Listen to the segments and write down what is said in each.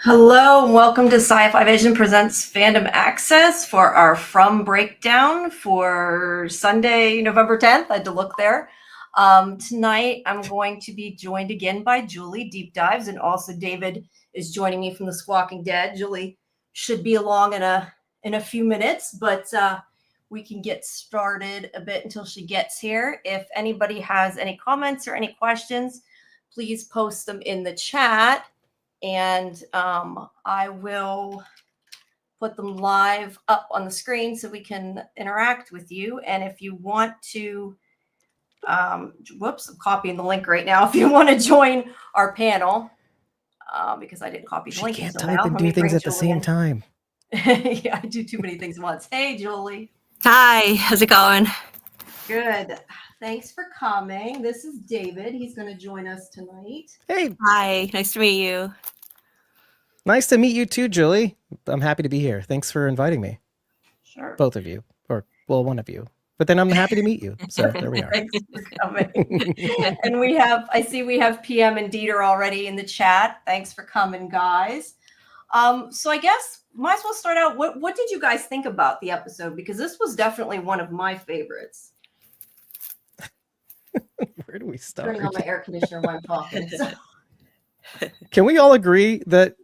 Hello and welcome to Sci-Fivision presents Fandom Access for our From Breakdown for Sunday, November 10th. I had to look there. Tonight, I'm going to be joined again by Julie, Deep Dives, and also David is joining me from the Squawking Dead. Julie should be along in a few minutes, but we can get started a bit until she gets here. If anybody has any comments or any questions, please post them in the chat. And I will put them live up on the screen so we can interact with you. And if you want to, I'm copying the link right now. If you want to join our panel, because I didn't copy the link. She can't type and do things at the same time. Yeah, I do too many things at once. Hey, Julie. Hi, how's it going? Good. Thanks for coming. This is David. He's going to join us tonight. Hey. Hi, nice to meet you. Nice to meet you too, Julie. I'm happy to be here. Thanks for inviting me. Sure. Both of you. Or, well, one of you. But then I'm happy to meet you. So there we are. Thanks for coming. And I see we have PM and Dieter already in the chat. Thanks for coming, guys. So I guess might as well start out. What did you guys think about the episode? Because this was definitely one of my favorites. Where do we start? Turning on my air conditioner while I'm talking. So. Can we all agree that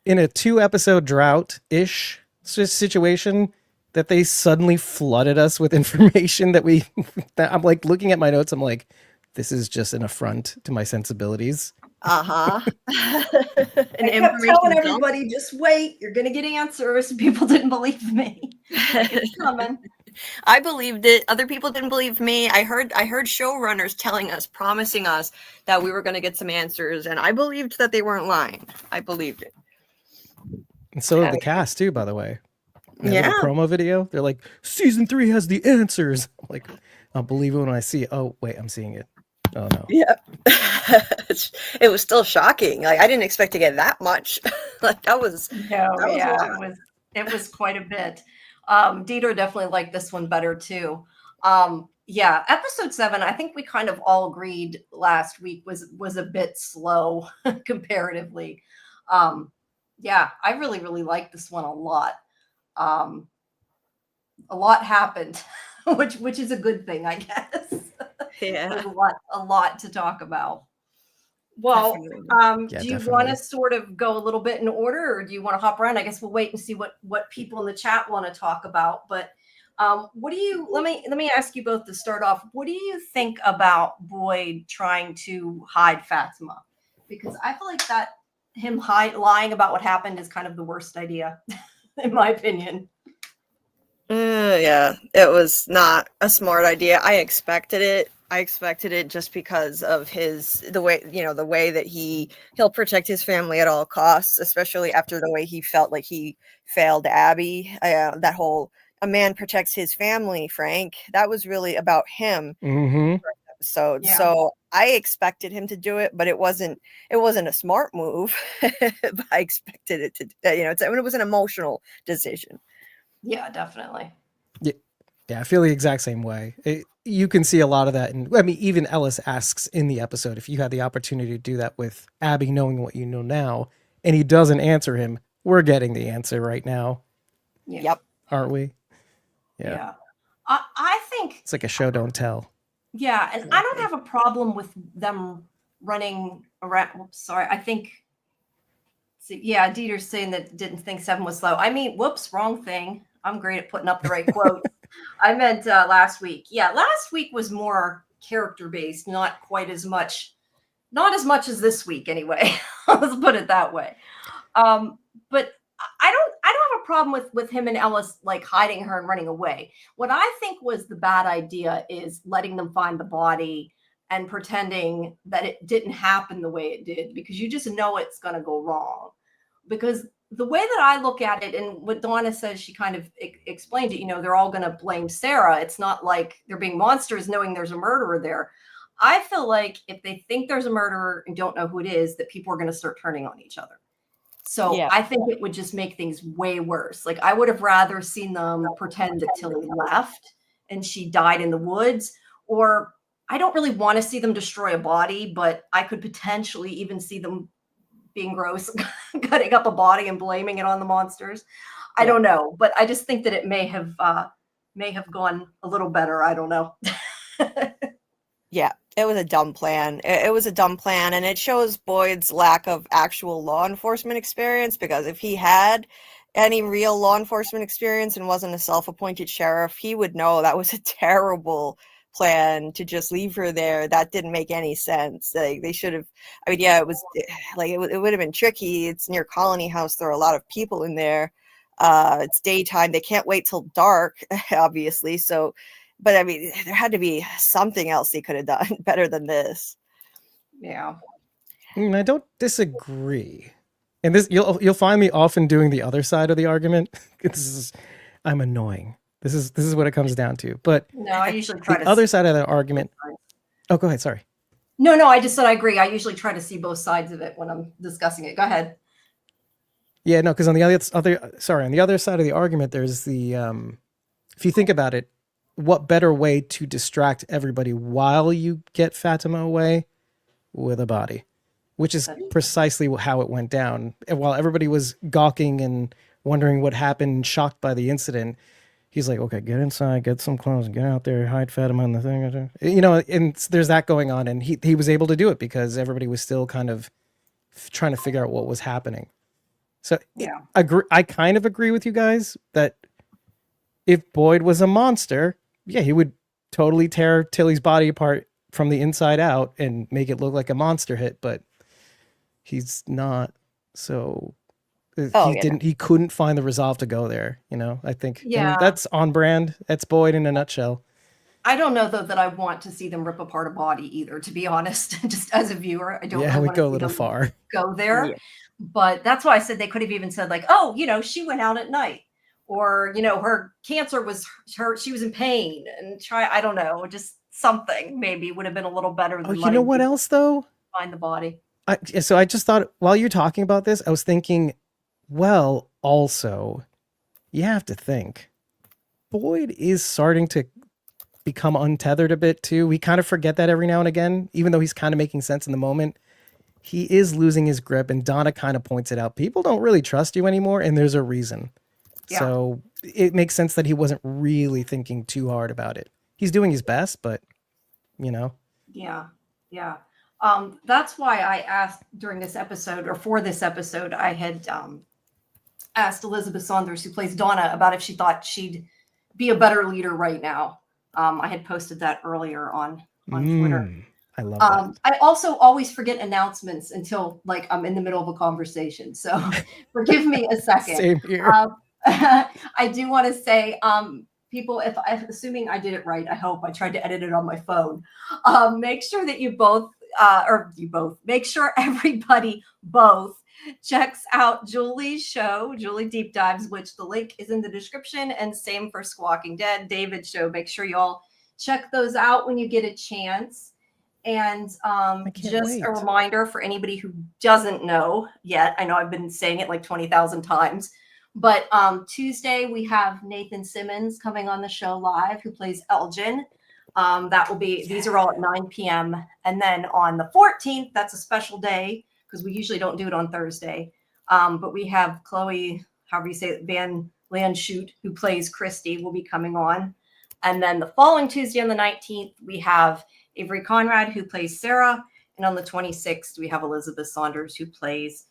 in a 2-episode drought-ish situation that they suddenly flooded us with information that I'm like looking at my notes, I'm like, this is just an affront to my sensibilities. I kept telling everybody, just wait, you're gonna get answers. People didn't believe me. It's coming. I believed it. Other people didn't believe me. I heard showrunners telling us, promising us that we were going to get some answers, and I believed that they weren't lying. I believed it. And so did the cast too, by the way. Yeah. Little promo video. They're like, season 3 has the answers. I'm like, I'll believe it when I see it. Oh wait, I'm seeing it. Oh no. Yeah. It was still shocking. Like I didn't expect to get that much. Like that was. It was quite a bit. Dieter definitely liked this one better too. Yeah, episode 7, I think we kind of all agreed last week was a bit slow comparatively. Yeah, I really, really liked this one a lot. A lot happened, which is a good thing, I guess. Yeah. There's a lot to talk about. Well, do you want to sort of go a little bit in order, or do you want to hop around? I guess we'll wait and see what people in the chat want to talk about. But what do you? Let me ask you both to start off. What do you think about Boyd trying to hide Fatima? Because I feel like that him lying about what happened is kind of the worst idea, in my opinion. Yeah, it was not a smart idea. I expected it just because of the way that he'll protect his family at all costs, especially after the way he felt like he failed Abby. That whole "a man protects his family," Frank, that was really about him. Mm-hmm. So I expected him to do it, but it wasn't a smart move. But I expected it to, it was an emotional decision. Yeah, definitely. Yeah, I feel the exact same way. You can see a lot of that. And I mean, even Ellis asks in the episode, if you had the opportunity to do that with Abby, knowing what you know now, and he doesn't answer him, we're getting the answer right now. Yeah. Yep. Aren't we? Yeah. I think it's like a show don't tell. Yeah. And I don't have a problem with them running around. Whoops, sorry. I think, yeah, Dieter's saying that didn't think 7 was slow. I mean, whoops, wrong thing. I'm great at putting up the right quote. I meant last week. Yeah, last week was more character-based, not as much as this week anyway. Let's put it that way. But I don't have a problem with him and Ellis like hiding her and running away. What I think was the bad idea is letting them find the body and pretending that it didn't happen the way it did, because you just know it's going to go wrong. Because the way that I look at it, and what Donna says, she kind of explained it, they're all going to blame Sarah. It's not like they're being monsters knowing there's a murderer there. I feel like if they think there's a murderer and don't know who it is, that people are going to start turning on each other. So yeah. I think it would just make things way worse. Like I would have rather seen them pretend that Tilly left and she died in the woods, or I don't really want to see them destroy a body, but I could potentially even see them being gross, cutting up a body and blaming it on the monsters. I Yeah. don't know, but I just think that it may have gone a little better. I don't know. Yeah, it was a dumb plan. It was a dumb plan, and it shows Boyd's lack of actual law enforcement experience, because if he had any real law enforcement experience and wasn't a self-appointed sheriff, he would know that was a terrible plan to just leave her there. That didn't make any sense. Like, they should have, I mean, yeah, it was like it would have been tricky. It's near Colony House. There are a lot of people in there. It's daytime. They can't wait till dark, obviously. So, but I mean, there had to be something else he could have done better than this. Yeah. I don't disagree. And this you'll find me often doing the other side of the argument. I'm annoying. This is what it comes down to. But No, I usually try the other side of the argument. Oh, go ahead. Sorry. No, I just said I agree. I usually try to see both sides of it when I'm discussing it. Go ahead. Yeah, no, because on the other side of the argument, there's the if you think about it, what better way to distract everybody while you get Fatima away with a body, which is precisely how it went down. And while everybody was gawking and wondering what happened, shocked by the incident, he's like, okay, get inside, get some clothes, get out there, hide Fatima in the thing. You know, and there's that going on. And he was able to do it because everybody was still kind of trying to figure out what was happening. So Yeah. I kind of agree with you guys that if Boyd was a monster, yeah, he would totally tear Tilly's body apart from the inside out and make it look like a monster hit, but he's not. So he couldn't find the resolve to go there, you know, I think. Yeah. And that's on brand. That's Boyd in a nutshell. I don't know though that I want to see them rip apart a body either, to be honest. Just as a viewer, I don't Yeah, really we want to go a see little them far. go there. Yeah. But that's why I said they could have even said like, oh, you know, she went out at night, or, you know, her cancer was she was in pain, and I don't know, just something maybe would have been a little better than Oh, you know what else though? find the body. So I just thought while you're talking about this, I was thinking, well, also, you have to think Boyd is starting to become untethered a bit too. We kind of forget that every now and again, even though he's kind of making sense in the moment. He is losing his grip, and Donna kind of points it out. People don't really trust you anymore, and there's a reason. Yeah. So it makes sense that he wasn't really thinking too hard about it. He's doing his best, but, you know. Yeah. That's why I asked during this episode, or for this episode, I had asked Elizabeth Saunders, who plays Donna, about if she thought she'd be a better leader right now. I had posted that earlier on Twitter. I love that. I also always forget announcements until like I'm in the middle of a conversation. So forgive me a second. Same here. I do want to say, people, if assuming I did it right, I hope I tried to edit it on my phone. Make sure that make sure everybody both checks out Julie's show, Julie Deep Dives, which the link is in the description, and same for Squawking Dead, David's show. Make sure you all check those out when you get a chance. And just a reminder for anybody who doesn't know yet, I know I've been saying it like 20,000 times, but Tuesday we have Nathan Simmons coming on the show live, who plays Elgin. That will be, these are all at 9 p.m. And then on the 14th, that's a special day because we usually don't do it on Thursday. But we have Chloe, however you say it, Van Landshoot, who plays Christy, will be coming on. And then the following Tuesday on the 19th, we have Avery Conrad, who plays Sarah. And on the 26th, we have Elizabeth Saunders, who plays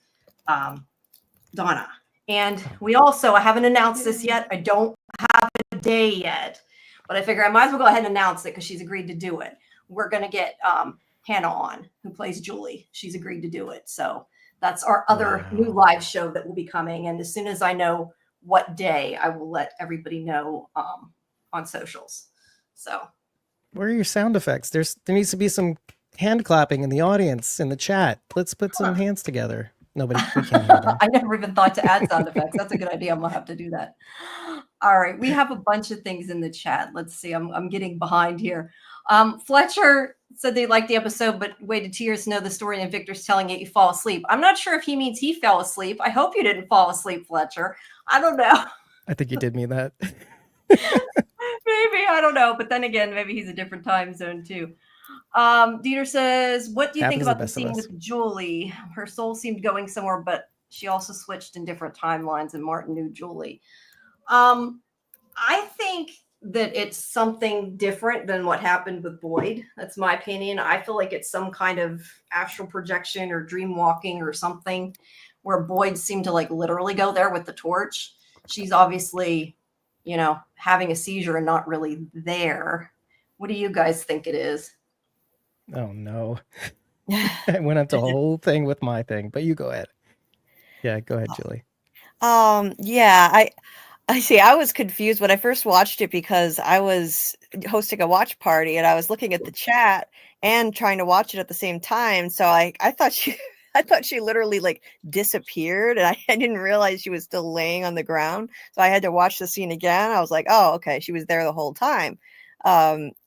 Donna. And we also, I haven't announced this yet. I don't have a day yet, but I figure I might as well go ahead and announce it because she's agreed to do it. We're going to get Hannah on, who plays Julie. She's agreed to do it. So that's our other new live show that will be coming. And as soon as I know what day, I will let everybody know on socials. So where are your sound effects? There needs to be some hand clapping in the audience, in the chat. Let's put some hands together. Nobody, we can't hear them. I never even thought to add sound effects. That's a good idea. I'm gonna have to do that. All right, we have a bunch of things in the chat. Let's see. I'm getting behind here. Fletcher said they liked the episode, but waited 2 years to know the story, and Victor's telling it you fall asleep. I'm not sure if he means he fell asleep. I hope you didn't fall asleep, Fletcher. I don't know. I think you did mean that. Maybe, I don't know. But then again, maybe he's a different time zone too. Dieter says, what do you think Happens to the about the best of scene us. with Julie? Her soul seemed going somewhere, but she also switched in different timelines, and Martin knew Julie. I think that it's something different than what happened with Boyd. That's my opinion. I feel like it's some kind of astral projection or dream walking or something where Boyd seemed to like literally go there with the torch. She's obviously, having a seizure and not really there. What do you guys think it is? Oh no. I went into a whole thing with my thing, but you go ahead. Yeah, go ahead, Julie. Yeah, I see. I was confused when I first watched it because I was hosting a watch party and I was looking at the chat and trying to watch it at the same time. So I thought she I thought she literally like disappeared and I didn't realize she was still laying on the ground. So I had to watch the scene again. I was like, oh, okay, she was there the whole time.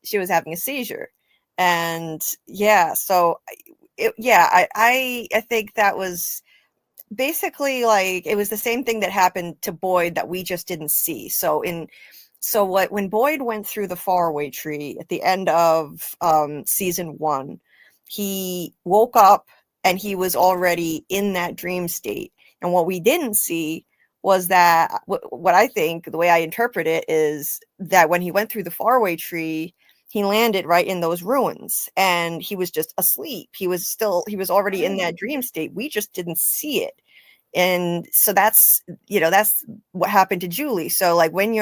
She was having a seizure. And yeah, so I think that was basically like it was the same thing that happened to Boyd that we just didn't see. When Boyd went through the faraway tree at the end of season 1, he woke up and he was already in that dream state. And what we didn't see was that what I think the way I interpret it is that when he went through the faraway tree, he landed right in those ruins and he was just asleep. He was already in that dream state. We just didn't see it. And so that's what happened to Julie. So like when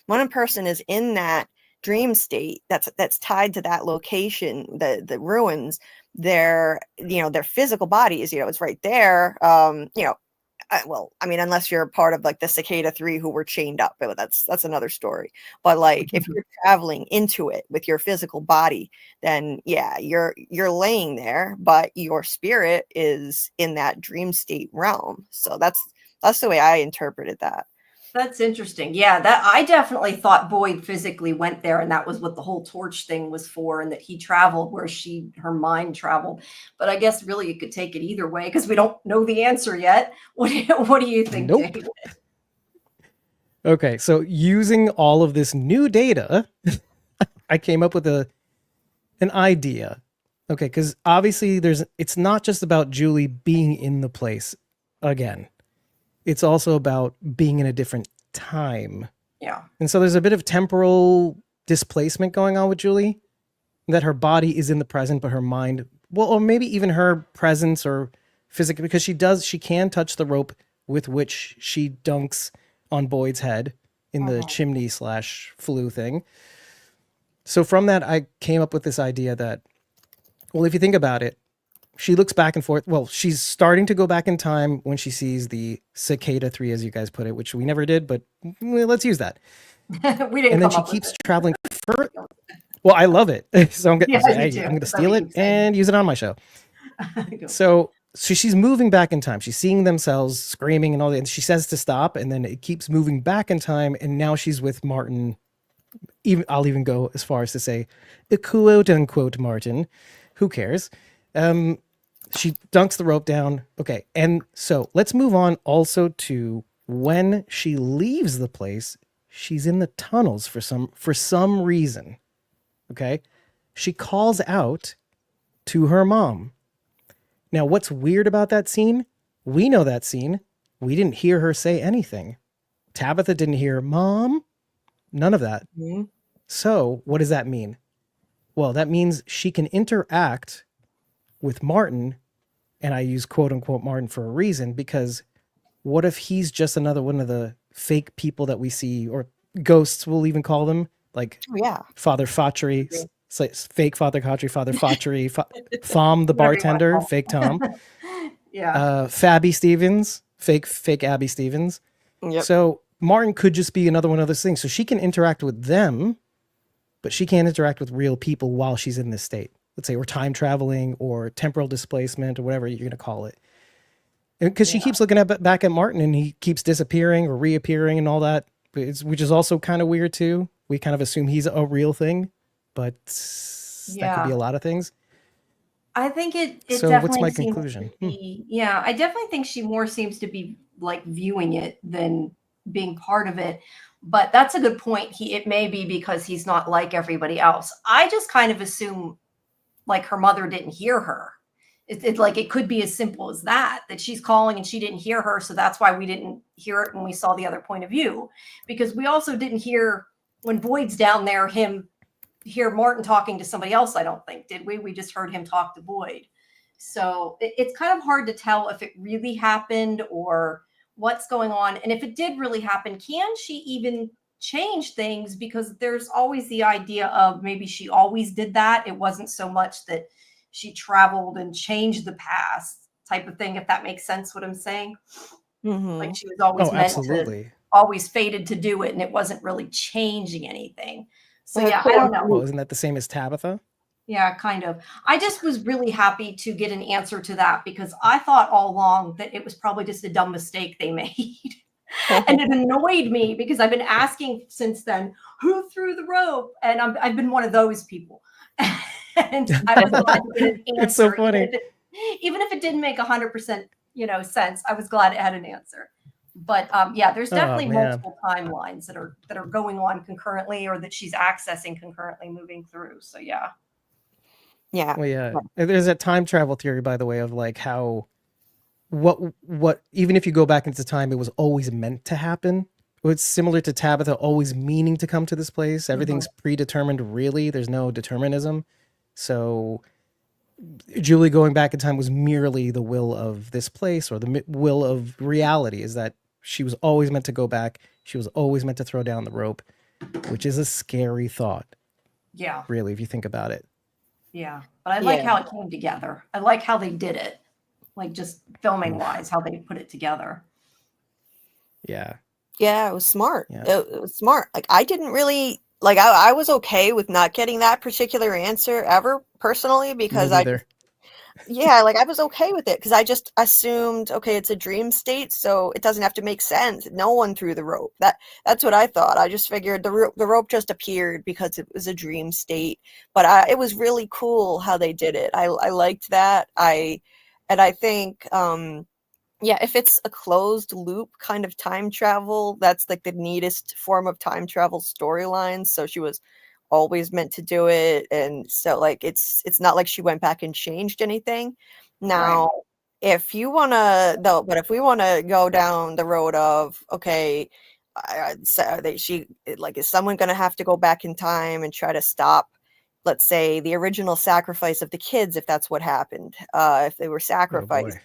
a person is in that dream state that's tied to that location, the ruins, their physical body is, it's right there. Unless you're part of like the Cicada 3 who were chained up, but that's another story. But like if you're traveling into it with your physical body, then yeah, you're laying there, but your spirit is in that dream state realm. So that's the way I interpreted that. That's interesting. Yeah, that I definitely thought Boyd physically went there and that was what the whole torch thing was for, and that he traveled where her mind traveled. But I guess really you could take it either way because we don't know the answer yet. What do you think, Nope. David? Okay, so using all of this new data, I came up with an idea. Okay, because obviously it's not just about Julie being in the place again. It's also about being in a different time. Yeah. And so there's a bit of temporal displacement going on with Julie, that her body is in the present, but her mind, well, or maybe even her presence or physical, because she can touch the rope with which she dunks on Boyd's head in the chimney / flue thing. So from that, I came up with this idea that, well, if you think about it, she looks back and forth. Well, she's starting to go back in time when she sees the Cicada 3, as you guys put it, which we never did, but let's use that. We didn't. And then she keeps traveling further. Well, I love it. So I'm going to steal it and use it on my show. So she's moving back in time. She's seeing themselves screaming and all that. And she says to stop, and then it keeps moving back in time. And now she's with Martin. I'll even go as far as to say, quote unquote, Martin. Who cares? She dunks the rope down. Okay. And so let's move on also to when she leaves the place, she's in the tunnels for some reason. Okay. She calls out to her mom. Now, what's weird about that scene? We know that scene. We didn't hear her say anything. Tabitha didn't hear Mom. None of that. Mm-hmm. So what does that mean? Well, that means she can interact with Martin, and I use quote unquote Martin for a reason, because what if he's just another one of the fake people that we see, or ghosts we'll even call them, like Father Fauchery, fake Father Fauchery, Father Fauchery, Fom the bartender, fake Tom, Fabby Stevens, fake Abby Stevens. Yep. So Martin could just be another one of those things. So she can interact with them, but she can't interact with real people while she's in this state. Let's say we're time traveling or temporal displacement or whatever you're going to call it. And because she keeps looking back at Martin and he keeps disappearing or reappearing and all that, which is also kind of weird too. We kind of assume he's a real thing, but that could be a lot of things. I think it so definitely what's my seems conclusion? to be, I definitely think she more seems to be like viewing it than being part of it. But that's a good point. It may be because he's not like everybody else. I just kind of assume like her mother didn't hear her. It like it could be as simple as that she's calling and she didn't hear her, so that's why we didn't hear it when we saw the other point of view. Because we also didn't hear when Boyd's down there hear Martin talking to somebody else. I don't think, did we? We just heard him talk to Boyd. So it's kind of hard to tell if it really happened or what's going on. And if it did really happen, can she even change things? Because there's always the idea of maybe she always did that. It wasn't so much that she traveled and changed the past type of thing, if that makes sense what I'm saying. Like she was always always fated to do it, and it wasn't really changing anything. So yeah, I don't know. Well, isn't that the same as Tabitha? Yeah, kind of. I just was really happy to get an answer to that, because I thought all along that it was probably just a dumb mistake they made. And it annoyed me because I've been asking since then, who threw the rope? And I've been one of those people. And I was glad to get an answer. It's so funny. Even if it didn't make 100%, sense, I was glad it had an answer. But yeah, there's definitely multiple timelines that are going on concurrently, or that she's accessing concurrently, moving through. So yeah. Yeah. Well, yeah. There's that time travel theory, by the way, of like how what even if you go back into time, it was always meant to happen. It's similar to Tabitha always meaning to come to this place. Everything's predetermined, really. There's no determinism. So Julie going back in time was merely the will of this place, or the will of reality, is that she was always meant to go back. She was always meant to throw down the rope, which is a scary thought. Yeah. Really, if you think about it. Yeah. But I like how it came together. I like how they did it. Like just filming wise, how they put it together. Yeah. Yeah, it was smart. Yeah. It was smart. Like I didn't really like I was okay with not getting that particular answer ever personally, because I was okay with it because I just assumed, okay, it's a dream state, so it doesn't have to make sense. No one threw the rope. That's what I thought. I just figured the rope just appeared because it was a dream state. But it was really cool how they did it. I liked that. I think if it's a closed loop kind of time travel, that's like the neatest form of time travel storyline. So she was always meant to do it, and so like it's not like she went back and changed anything. Now, if we want to go down the road of, okay, is someone going to have to go back in time and try to stop, let's say, the original sacrifice of the kids, if that's what happened, if they were sacrificed?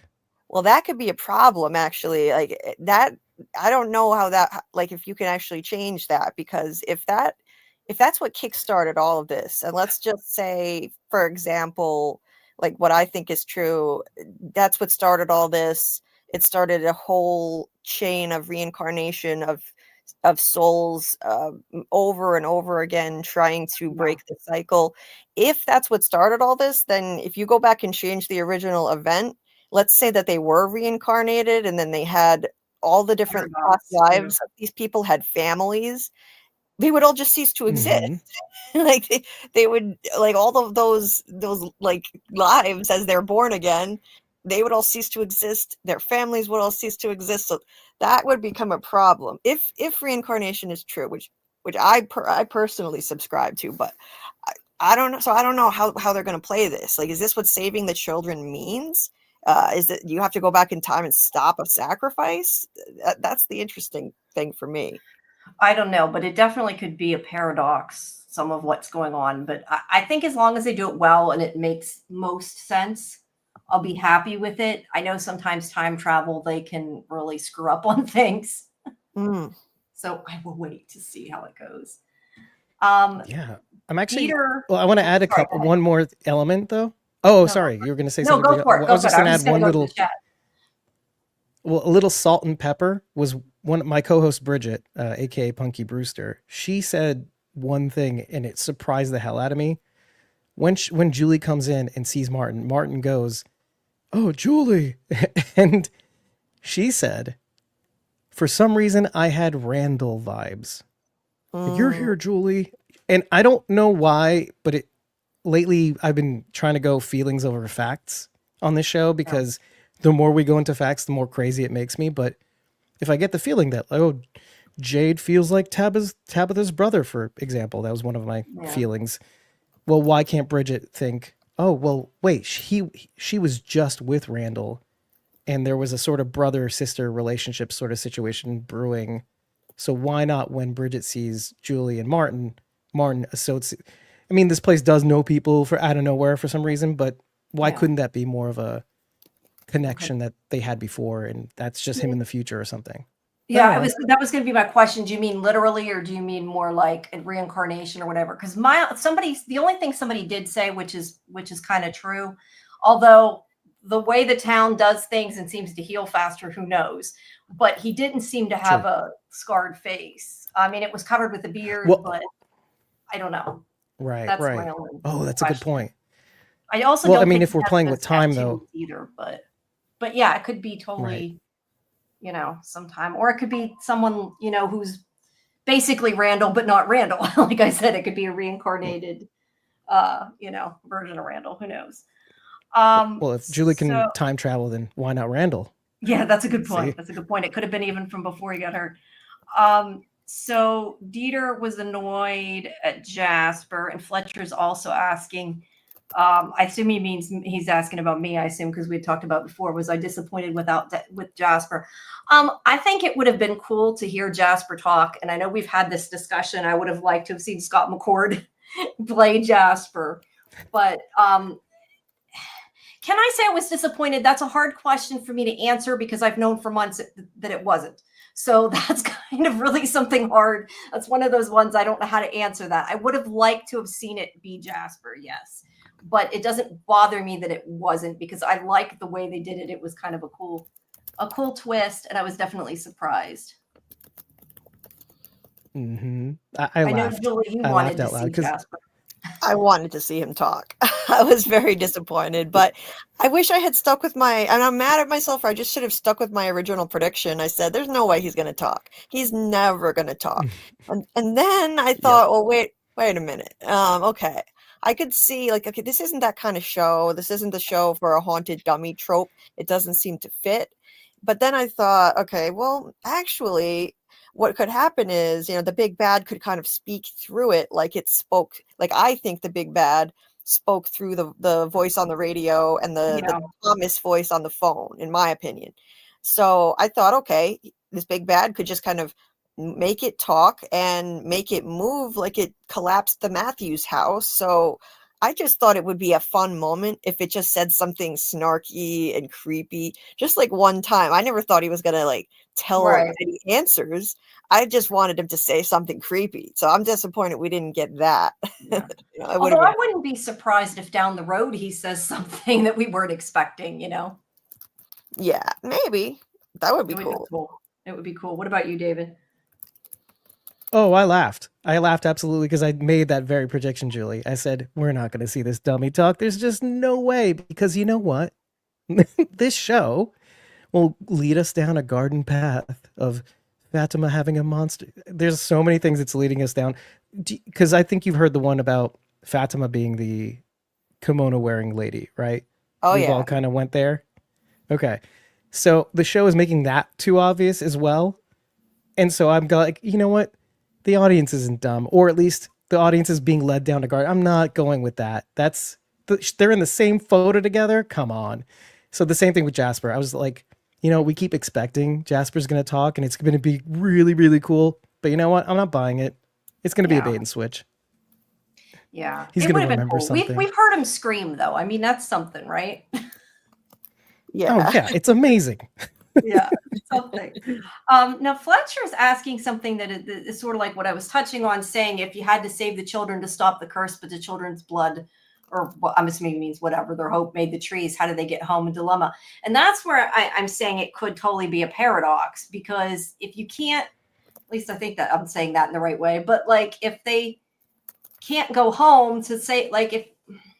Well, that could be a problem, actually. Like that, I don't know how that, like, if you can actually change that, because if that's what kickstarted all of this, and let's just say, for example, like what I think is true, that's what started all this. It started a whole chain of reincarnation of souls over and over again, trying to break the cycle. If that's what started all this, then if you go back and change the original event, let's say that they were reincarnated and then they had all the different past lives of these people, had families, they would all just cease to exist. Like they would, like all of those like lives as they're born again, they would all cease to exist. Their families would all cease to exist. So that would become a problem if reincarnation is true, which I personally subscribe to, but I don't know. So I don't know how they're going to play this. Like, is this what saving the children means? Is that you have to go back in time and stop a sacrifice? That's the interesting thing for me. I don't know, but it definitely could be a paradox, some of what's going on. But I think as long as they do it well and it makes most sense, I'll be happy with it. I know sometimes time travel, they can really screw up on things. So I will wait to see how it goes. Yeah, I'm actually. Peter, I want to add one more element, though. Oh, sorry, you were going to say something. No, go for it. I was just going to add one little. Well, a little salt and pepper was one. My co-host Bridget, aka Punky Brewster, she said one thing, and it surprised the hell out of me. When Julie comes in and sees Martin goes, "Oh, Julie," and she said, "For some reason, I had Randall vibes." You're here, Julie, and I don't know why, but lately I've been trying to go feelings over facts on this show, because the more we go into facts, the more crazy it makes me. But if I get the feeling that, oh, Jade feels like Tabitha's brother, for example, that was one of my feelings. Well, why can't Bridget think, Oh, well, wait, she was just with Randall, and there was a sort of brother-sister relationship sort of situation brewing. So why not, when Bridget sees Julie and Martin associate? I mean, this place does know people for out of nowhere for some reason, but why Yeah. couldn't that be more of a connection that they had before, and that's just him in the future or something? Yeah, Oh, that was going to be my question. Do you mean literally, or do you mean more like a reincarnation or whatever? Because the only thing somebody did say, which is kind of true, although the way the town does things and seems to heal faster, who knows? But he didn't seem to have True. a scarred face. I mean, it was covered with a beard, Well, but I don't know. right, That's my right. only Oh, that's a good question. point. I also Well, I don't mean, think if he we're has playing those with time, tattoos though, either, but yeah, it could be totally. right? Sometime, or it could be someone, who's basically Randall, but not Randall. Like I said, it could be a reincarnated, version of Randall. Who knows? Well, if Julie can So time travel, then why not Randall? yeah, that's a good See? point. That's a good point. It could have been even from before he got hurt. So Dieter was annoyed at Jasper, and Fletcher's also asking. I assume he means he's asking about me. I assume because we had talked about before. Was I disappointed with Jasper? I think it would have been cool to hear Jasper talk, and I know we've had this discussion. I would have liked to have seen Scott McCord play Jasper, but can I say I was disappointed? That's a hard question for me to answer because I've known for months that it wasn't. So that's kind of really something hard. That's one of those ones I don't know how to answer that. I would have liked to have seen it be Jasper, yes. But it doesn't bother me that it wasn't because I like the way they did it. It was kind of a cool twist, and I was definitely surprised. Mm-hmm. I know, laughed. Julie, you I wanted laughed to out loud see because Jasper. I wanted to see him talk. I was very disappointed, but I wish I had stuck with and I'm mad at myself for I just should have stuck with my original prediction. I said, there's no way he's going to talk. He's never going to talk. And then I thought, well, wait a minute. Okay. I could see okay, this isn't that kind of show. This isn't the show for a haunted dummy trope. It doesn't seem to fit. But then I thought, okay, well, actually, what could happen is, the big bad could kind of speak through it like it spoke. Like I think the big bad spoke through the voice on the radio and the Thomas voice on the phone, in my opinion. So I thought, okay, this big bad could just kind of make it talk and make it move like it collapsed the Matthews house. So I just thought it would be a fun moment if it just said something snarky and creepy, just like one time. I never thought he was going to tell any answers. I just wanted him to say something creepy. So I'm disappointed we didn't get that. Yeah. Although I wouldn't be surprised if down the road he says something that we weren't expecting, Yeah, maybe. That would be cool. It would be cool. What about you, David? Oh, I laughed. I laughed absolutely because I made that very prediction, Julie. I said, we're not going to see this dummy talk. There's just no way because you know what? This show will lead us down a garden path of Fatima having a monster. There's so many things it's leading us down. Because I think you've heard the one about Fatima being the kimono wearing lady, right? Oh, We've all kind of went there. Okay. So the show is making that too obvious as well. And so I'm like, you know what? The audience isn't dumb, or at least the audience is being led down a garden. I'm not going with that. They're in the same photo together. Come on. So the same thing with Jasper. I was like, we keep expecting Jasper's going to talk and it's going to be really, really cool. But you know what? I'm not buying it. It's going to be a bait and switch. Yeah. He's going to remember something. We've heard him scream, though. I mean, that's something, right? Yeah. Oh, yeah. It's amazing. Yeah, something. Now, Fletcher's asking something that is sort of like what I was touching on, saying if you had to save the children to stop the curse, but the children's blood, or what I'm assuming means whatever, their hope made the trees, how do they get home? A dilemma. And that's where I'm saying it could totally be a paradox, because if you can't, at least I think that I'm saying that in the right way, but if they can't go home to say, if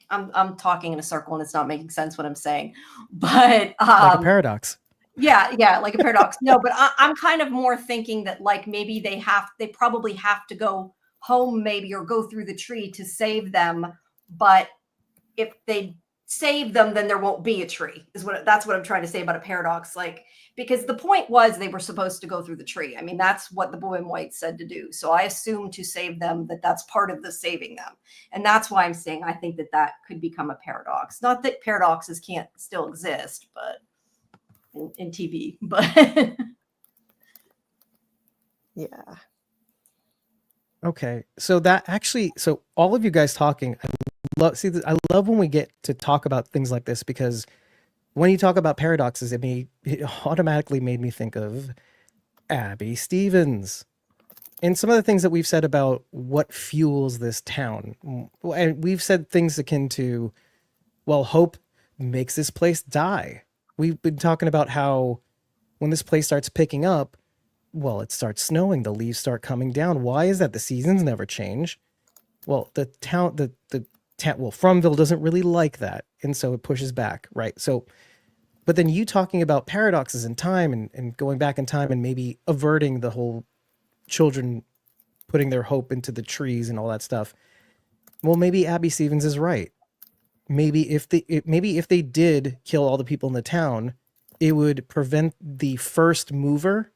I'm talking in a circle and it's not making sense what I'm saying, but like a paradox. Yeah, like a paradox. No, but I'm kind of more thinking that maybe they probably have to go home maybe, or go through the tree to save them. But if they save them, then there won't be a tree. That's what I'm trying to say about a paradox. Like, because the point was they were supposed to go through the tree. I mean, that's what the boy in white said to do. So I assume to save them that's part of the saving them. And that's why I'm saying I think that could become a paradox. Not that paradoxes can't still exist, but in TV, but Yeah. Okay, so that actually, so all of you guys talking, I love when we get to talk about things like this, because when you talk about paradoxes, it automatically made me think of Abby Stevens and some of the things that we've said about what fuels this town. And we've said things akin to, well, hope makes this place die. We've been talking about how when this place starts picking up, well, it starts snowing, the leaves start coming down. Why is that? The seasons never change. Well, the town, well, Fromville doesn't really like that, and so it pushes back, right? So, but then you talking about paradoxes in time and going back in time and maybe averting the whole children putting their hope into the trees and all that stuff. Well, maybe Abby Stevens is right. Maybe if they did kill all the people in the town, it would prevent the first mover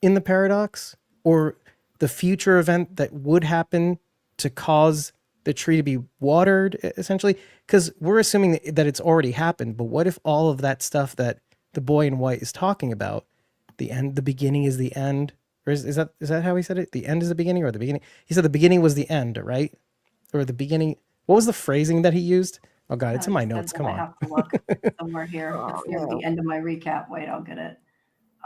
in the paradox or the future event that would happen to cause the tree to be watered, essentially, because we're assuming that it's already happened. But what if all of that stuff that the boy in white is talking about, the beginning is the end, or is that how he said it? The end is the beginning, or the beginning? He said the beginning was the end, right? Or the beginning. What was the phrasing that he used? Oh God, it's in my notes. Come on. I have to look somewhere here. It's near the end of my recap. Wait, I'll get it.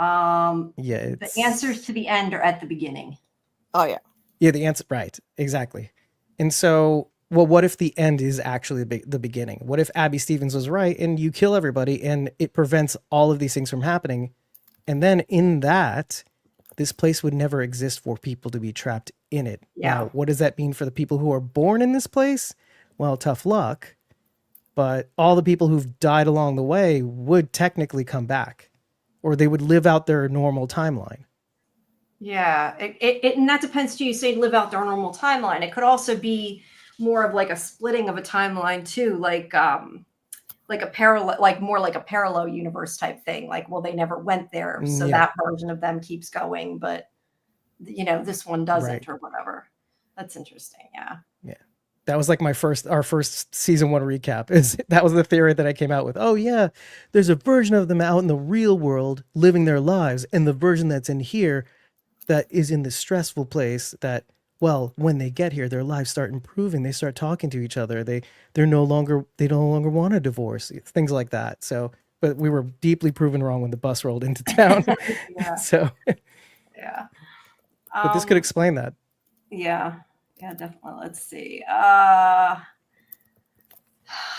Yeah, the answers to the end are at the beginning. Oh yeah. Yeah, the answer, right, exactly. And so, well, what if the end is actually the beginning? What if Abby Stevens was right and you kill everybody and it prevents all of these things from happening? And then in that, this place would never exist for people to be trapped in it. Yeah. Now, what does that mean for the people who are born in this place? Well, tough luck. But all the people who've died along the way would technically come back, or they would live out their normal timeline. Yeah, and that depends too. You say live out their normal timeline. It could also be more of like a splitting of a timeline too, like a parallel, like more like a parallel universe type thing. Like, well, they never went there, so that version of them keeps going, but this one doesn't, or whatever. That's interesting. Yeah. Yeah. That was like our first season 1 recap. That was the theory that I came out with. Oh yeah, there's a version of them out in the real world living their lives, and the version that's in here that is in the stressful place that, well, when they get here, their lives start improving. They start talking to each other. They no longer want a divorce, things like that. So, but we were deeply proven wrong when the bus rolled into town. Yeah. So, yeah. But this could explain that. Yeah. Yeah, definitely. Let's see. How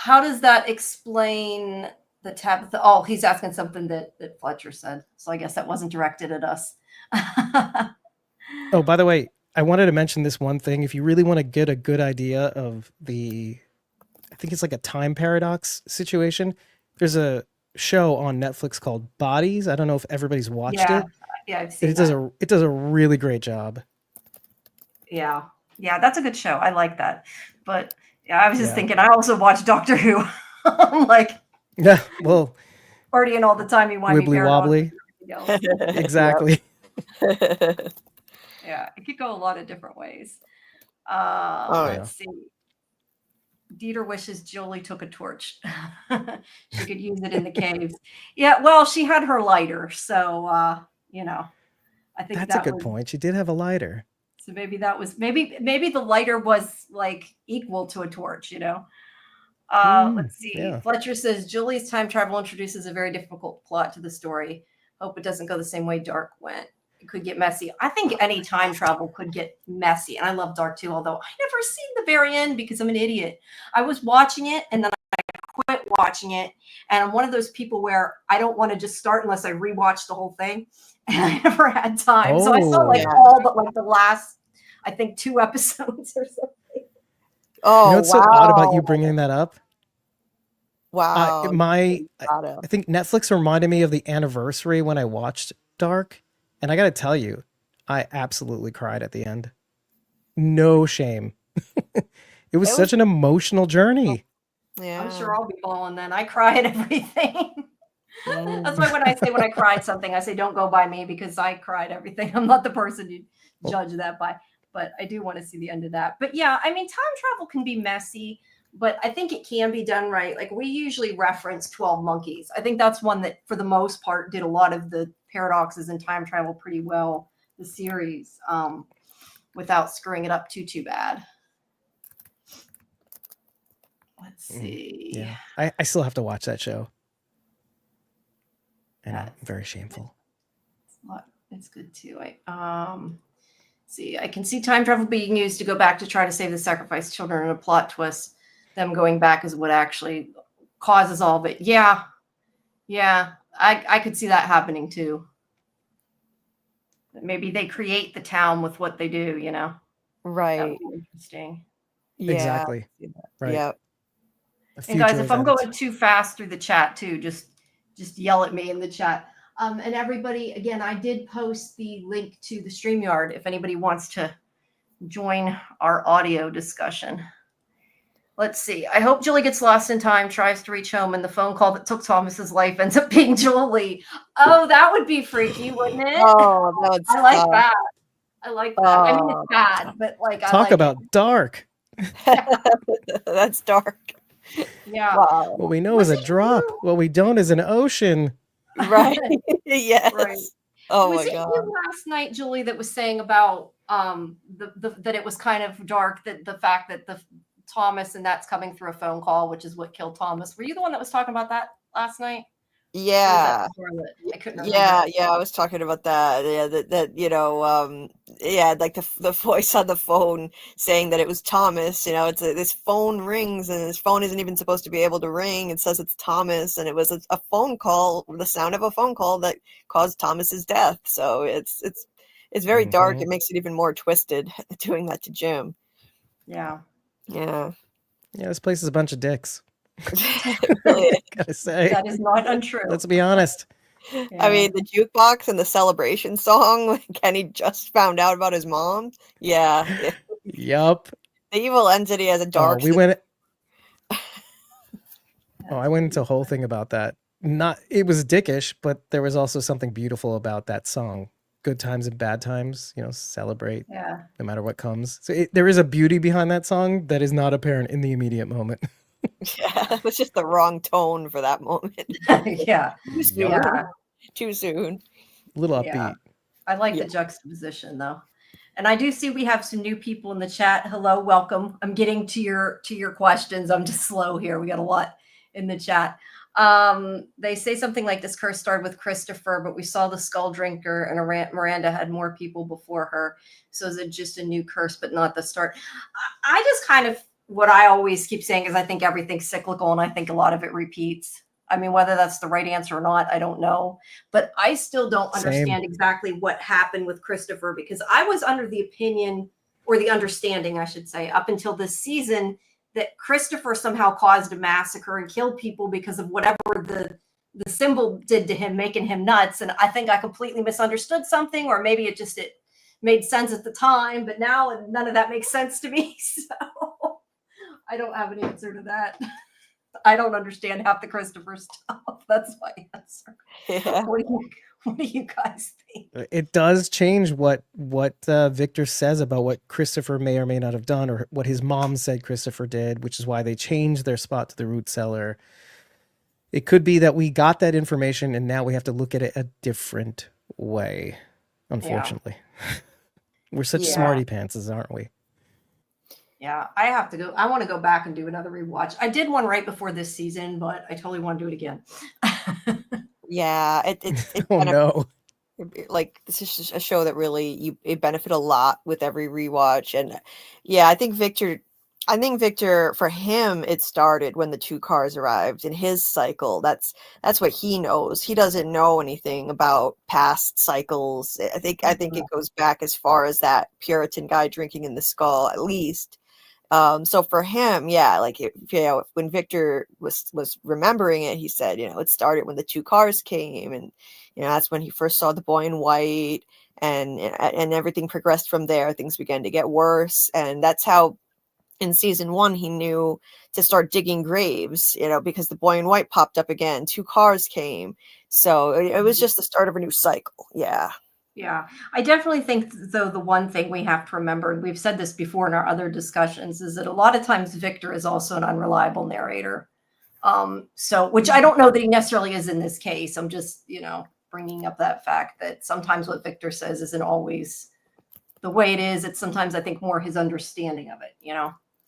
does that explain the Tabitha? Oh, he's asking something that Fletcher said. So I guess that wasn't directed at us. Oh, by the way, I wanted to mention this one thing. If you really want to get a good idea of I think it's like a time paradox situation, there's a show on Netflix called Bodies. I don't know if everybody's watched it. Yeah, I've seen it. It does a really great job. Yeah. Yeah, that's a good show. I like that. But yeah, I was just thinking, I also watch Doctor Who. I'm like, yeah, well, partying all the time. You want wibbly wobbly. Exactly. Yeah, it could go a lot of different ways. Oh, let's see. Dieter wishes Jolie took a torch. She could use it in the caves. Yeah, well, she had her lighter, so I think that's a good point. She did have a lighter. So maybe that was maybe the lighter was like equal to a torch, Let's see. Yeah. Fletcher says Julie's time travel introduces a very difficult plot to the story. Hope it doesn't go the same way Dark went. It could get messy. I think any time travel could get messy. And I love Dark too, although I never seen the very end because I'm an idiot. I was watching it and then I quit watching it. And I'm one of those people where I don't want to just start unless I rewatch the whole thing. And I never had time. So I saw all but like the last, I think 2 episodes or something. Oh, what's so odd about you bringing that up? Wow. I think Netflix reminded me of the anniversary when I watched Dark. And I got to tell you, I absolutely cried at the end. No shame. It was such an emotional journey. Yeah. I'm sure I'll be bawling then. I cry at everything. Mm. That's why when I cried something, I say don't go by me because I cried everything. I'm not the person you judge that by, but I do want to see the end of that. But yeah, I mean, time travel can be messy, but I think it can be done right. Like we usually reference 12 Monkeys. I think that's one that for the most part did a lot of the paradoxes in time travel pretty well, the series, without screwing it up too bad. Let's see. Yeah, I still have to watch that show. And I'm That's very shameful. It's good too. See, I can see time travel being used to go back to try to save the sacrificed children in a plot twist. Them going back is what actually causes all of it. Yeah. I could see that happening too. Maybe they create the town with what they do, you know? That Right. would be interesting. Yeah. Exactly. Right. Yep. And guys, if I'm going too fast through the chat too, just yell at me in the chat. And everybody, again, I did post the link to the StreamYard if anybody wants to join our audio discussion. Let's see. I hope Julie gets lost in time, tries to reach home, and the phone call that took Thomas's life ends up being Julie. Oh, that would be freaky, wouldn't it? Oh, that would I like suck. that. I like that. I mean, it's bad, but like, I talk like about it. dark. That's dark. Yeah. Wow. What we know is a drop. What we don't is an ocean. Right. Yes. Right. Oh Was my it god. you last night, Julie, that was saying about that it was kind of dark, that the fact that the Thomas and that's coming through a phone call, which is what killed Thomas. Were you the one that was talking about that last night? Yeah. I couldn't remember. Yeah, I was talking about that. Yeah, that yeah, like the voice on the phone saying that it was Thomas. You know, this phone rings and this phone isn't even supposed to be able to ring. It says it's Thomas, and it was a phone call, the sound of a phone call that caused Thomas's death. So it's very dark. It makes it even more twisted doing that to Jim. Yeah. Yeah. Yeah, this place is a bunch of dicks. Really. Gotta say. That is not untrue. Let's be honest. Yeah. I mean, the jukebox and the celebration song when Kenny just found out about his mom. Yeah. Yup. The evil entity has a dark. I went into a whole thing about that. It was dickish, but there was also something beautiful about that song. Good times and bad times, celebrate. Yeah. No matter what comes. So there is a beauty behind that song that is not apparent in the immediate moment. Yeah, it was just the wrong tone for that moment. Yeah. Too soon. Yeah. Too soon. A little upbeat. Yeah. I like the juxtaposition though. And I do see we have some new people in the chat. Hello, welcome. I'm getting to your questions. I'm just slow here. We got a lot in the chat. They say something like this curse started with Christopher, but we saw the skull drinker and Miranda had more people before her. So is it just a new curse, but not the start? I just kind of, what I always keep saying is I think everything's cyclical and I think a lot of it repeats. I mean, whether that's the right answer or not, I don't know. But I still don't understand exactly what happened with Christopher, because I was under the opinion, or the understanding, I should say, up until this season, that Christopher somehow caused a massacre and killed people because of whatever the symbol did to him, making him nuts. And I think I completely misunderstood something, or maybe it made sense at the time, but now none of that makes sense to me. So I don't have an answer to that. I don't understand half the Christopher stuff. That's my answer. Yeah. What do you guys think? It does change what Victor says about what Christopher may or may not have done, or what his mom said Christopher did, which is why they changed their spot to the root cellar. It could be that we got that information and now we have to look at it a different way, unfortunately. Yeah. We're such smarty pantses, aren't we? Yeah, I have to go. I want to go back and do another rewatch. I did one right before this season, but I totally want to do it again. Yeah, it's oh no. Like, this is just a show that really you benefit a lot with every rewatch. And yeah, I think Victor, for him, it started when the two cars arrived in his cycle. That's what he knows. He doesn't know anything about past cycles. I think it goes back as far as that Puritan guy drinking in the skull, at least. So for him, yeah, like, when Victor was remembering it, he said, it started when the two cars came, and that's when he first saw the boy in white, and everything progressed from there. Things began to get worse, and that's how in season 1 he knew to start digging graves, because the boy in white popped up again, 2 cars came, so it was just the start of a new cycle. Yeah. I definitely think, though, the one thing we have to remember, and we've said this before in our other discussions, is that a lot of times Victor is also an unreliable narrator. So, which I don't know that he necessarily is in this case. I'm just, bringing up that fact that sometimes what Victor says isn't always the way it is. It's sometimes, I think, more his understanding of it,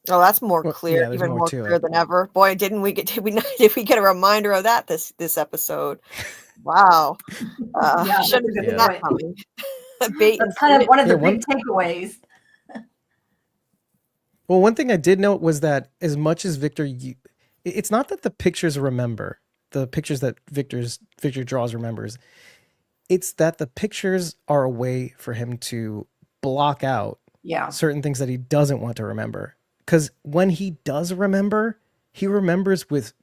Oh, that's more Well, clear, yeah, there's even more more to clear it. than ever. Boy, did we get a reminder of that this episode? Wow. Yeah, that's Shouldn't a have good seen that point. coming. Bait and That's kind of switch. one of the Yeah, one- big takeaways. Well, one thing I did note was that as much as Victor, it's not that the pictures remember the pictures that Victor draws remembers. It's that the pictures are a way for him to block out certain things that he doesn't want to remember. Because when he does remember, he remembers with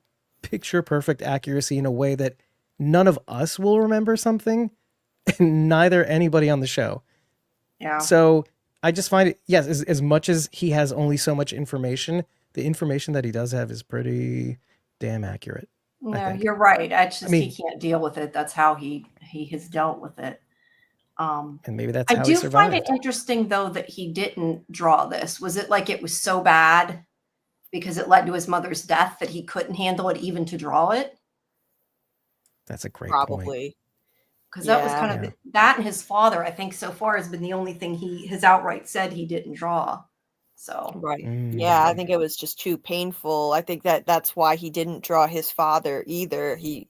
picture perfect accuracy in a way that none of us will remember something, and neither anybody on the show. Yeah. So I just find it, yes, as much as he has only so much information, the information that he does have is pretty damn accurate. No, you're right. It's just, he can't deal with it. That's how he has dealt with it. And maybe that's I how he do survived. find it interesting, though, that he didn't draw this. Was it like it was so bad because it led to his mother's death that he couldn't handle it even to draw it? That's a great point. Probably. Because that was kind of that, and his father, I think, so far has been the only thing he has outright said he didn't draw. So Right. Yeah, I think it was just too painful. I think that's why he didn't draw his father either. He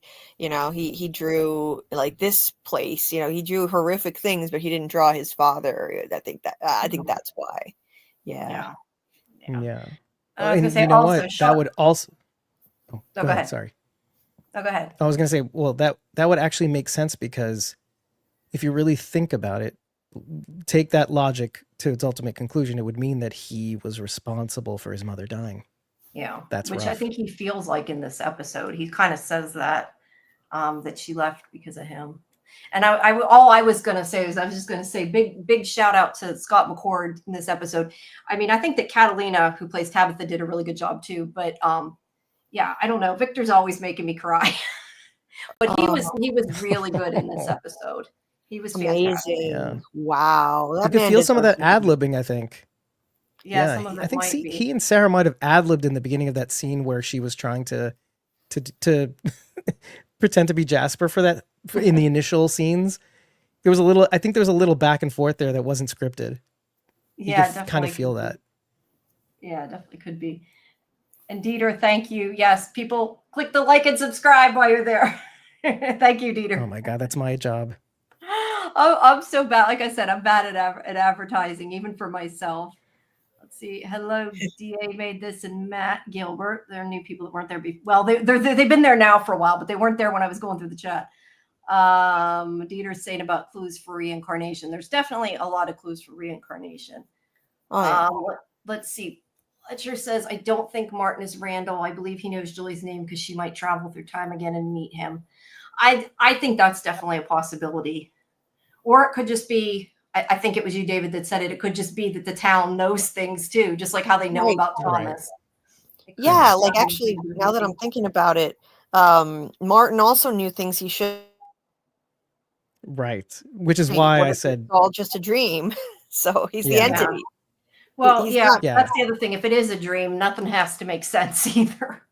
drew like this place, he drew horrific things, but he didn't draw his father. I think that's why. Yeah. I was gonna say, you know also, what? That would also. Oh, go ahead. Sorry. No, go ahead. I was gonna say, well, that would actually make sense, because if you really think about it, take that logic to its ultimate conclusion, it would mean that he was responsible for his mother dying. Yeah, that's which rough. I think he feels like in this episode. He kind of says that that she left because of him. And all I was going to say is, I was just going to say big shout out to Scott McCord in this episode. I mean, I think that Catalina, who plays Tabitha, did a really good job too. But yeah, I don't know. Victor's always making me cry. But he was really good in this episode. He was fantastic. Amazing. Yeah. Wow. You could feel some of that ad-libbing, I think. Yeah, some of it I think might be. he and Sarah might have ad-libbed in the beginning of that scene where she was trying to pretend to be Jasper in the initial scenes. I think there was a little back and forth there that wasn't scripted. Yeah, you could kind of feel that. Yeah, definitely could be. And Dieter, thank you. Yes, people click the like and subscribe while you're there. Thank you, Dieter. Oh my God, that's my job. Oh, I'm so bad. Like I said, I'm bad at advertising, even for myself. Let's see. Hello, DA made this, and Matt Gilbert. There are new people that weren't there before. Well, they've been there now for a while, but they weren't there when I was going through the chat. Dieter's saying about clues for reincarnation. There's definitely a lot of clues for reincarnation. Oh, yeah. Let's see. Fletcher says, I don't think Martin is Randall. I believe he knows Julie's name because she might travel through time again and meet him. I think that's definitely a possibility. Or it could just be, I think it was you, David, that said it. It could just be that the town knows things too, just like how they know about Thomas. Right. Yeah, like actually, now that I'm thinking about it, Martin also knew things he should. Right. Which is why I said it's all just a dream. So he's the entity. Well, He's that's the other thing. If it is a dream, nothing has to make sense either.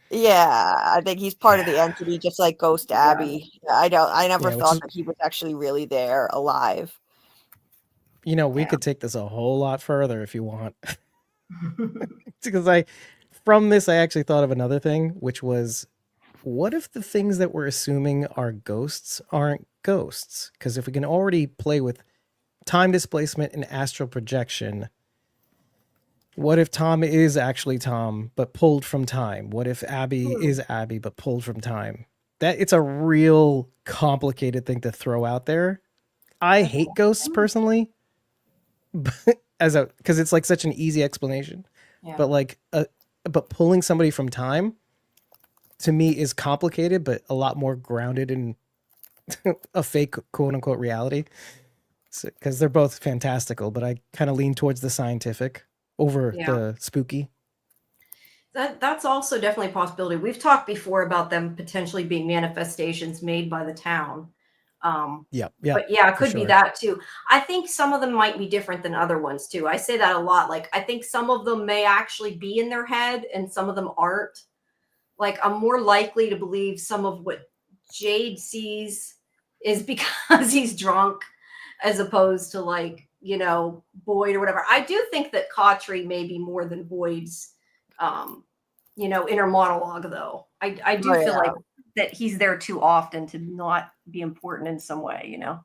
Yeah, I think he's part of the entity, just like Ghost Abby. I never thought that he was actually really there, alive. We could take this a whole lot further if you want. Because from this, I actually thought of another thing, which was, what if the things that we're assuming are ghosts aren't ghosts? Because if we can already play with time displacement and astral projection, what if Tom is actually Tom, but pulled from time? What if Abby is Abby, but pulled from time? It's a real complicated thing to throw out there. I hate ghosts personally, because it's like such an easy explanation. Yeah. But pulling somebody from time, to me, is complicated, but a lot more grounded in a fake quote unquote reality. Because they're both fantastical, but I kind of lean towards the scientific. over Yeah. the spooky. That's also definitely a possibility. We've talked before about them potentially being manifestations made by the town. Yeah, But yeah, it for could be sure. that too. I think some of them might be different than other ones too. I say that a lot. Like, I think some of them may actually be in their head and some of them aren't. Like, I'm more likely to believe some of what Jade sees is because he's drunk as opposed to, like, you know, Boyd or whatever. I do think that Cautry may be more than Boyd's you know, inner monologue, though. I do feel like that he's there too often to not be important in some way, you know.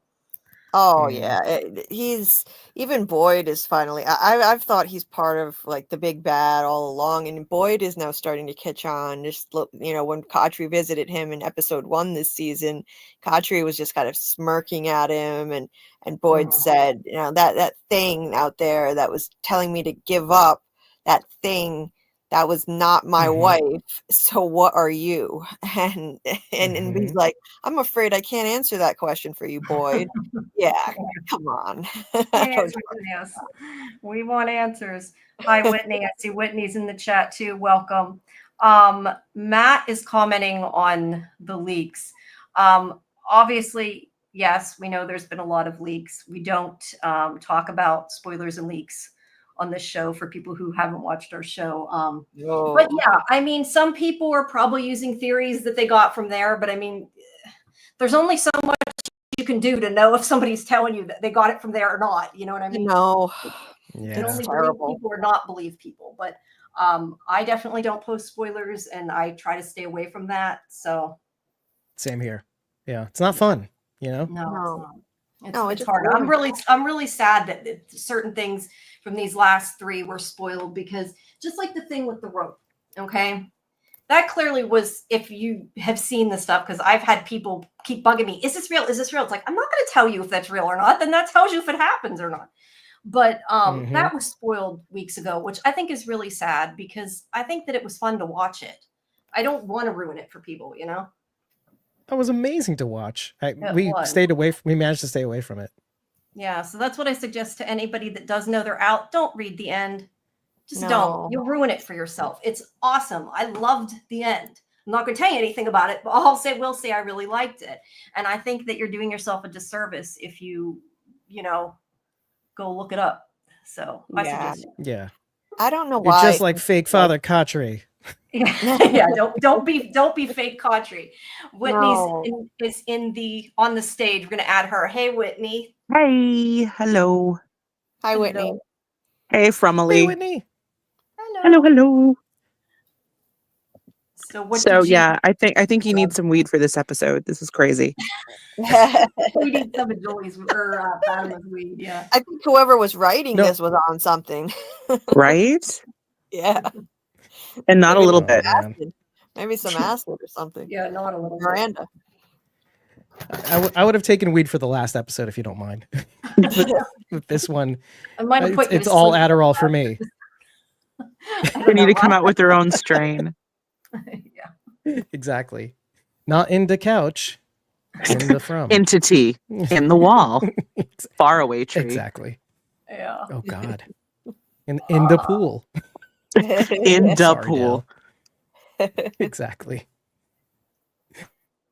Oh Mm. yeah, he's even Boyd is finally. I've thought he's part of like the big bad all along, and Boyd is now starting to catch on. Just look, you know, when Cautry visited him in episode 1 this season, Cautry was just kind of smirking at him, and Boyd said, you know, that thing out there that was telling me to give up, that thing. That was not my wife. So what are you? And he's like, I'm afraid I can't answer that question for you, Boyd. Yeah, come on. Yes, we want answers. Hi, Whitney. I see Whitney's in the chat too. Welcome. Matt is commenting on the leaks. Obviously, yes, we know there's been a lot of leaks. We don't talk about spoilers and leaks on this show for people who haven't watched our show. But yeah, I mean, some people are probably using theories that they got from there, but I mean, there's only so much you can do to know if somebody's telling you that they got it from there or not. You know what I mean? No. Yeah. You can only believe people or not believe people. But I definitely don't post spoilers, and I try to stay away from that. So same here. Yeah, it's not fun. You know? No. It's No, it's just hard. ruined I'm really sad that certain things from these last 3 were spoiled, because just like the thing with the rope, okay? That clearly was, if you have seen the stuff, because I've had people keep bugging me, is this real? Is this real? It's like, I'm not going to tell you if that's real or not. Then that tells you if it happens or not. But that was spoiled weeks ago, which I think is really sad, because I think that it was fun to watch it. I don't want to ruin it for people, you know? That was amazing to watch. We was. we managed to stay away from it. Yeah, so that's what I suggest to anybody that does know they're out. Don't read the end. Just No. don't. You'll ruin it for yourself. It's awesome. I loved the end. I'm not going to tell you anything about it, but will say I really liked it. And I think that you're doing yourself a disservice if you know, go look it up. So I suggest. Yeah. I don't know You're why. just like fake Father Cautry. Yeah, don't be fake Cautry. Whitney's No. is on the stage. We're going to add her. Hey, Whitney. Hey, hello. Hi, Whitney. Hey, Fromily. Hey, Whitney. Hello. So yeah, I think you need some weed for this episode. This is crazy. We need some of Julie's or Fatima's weed. Yeah. I think whoever was writing this was on something. Right? Yeah. And not Maybe a little Oh, bit. man. Maybe some acid or something. Yeah, not a little. Miranda. I would have taken weed for the last episode if you don't mind. With this one, I might have put you it's to all sleep. Adderall for me. They need to come out with their own strain. Yeah. Exactly. Not in the couch. In the from. Entity in the wall. Far away tree. Exactly. Yeah. Oh God. In the pool. In the Sorry, pool. Dale. Exactly.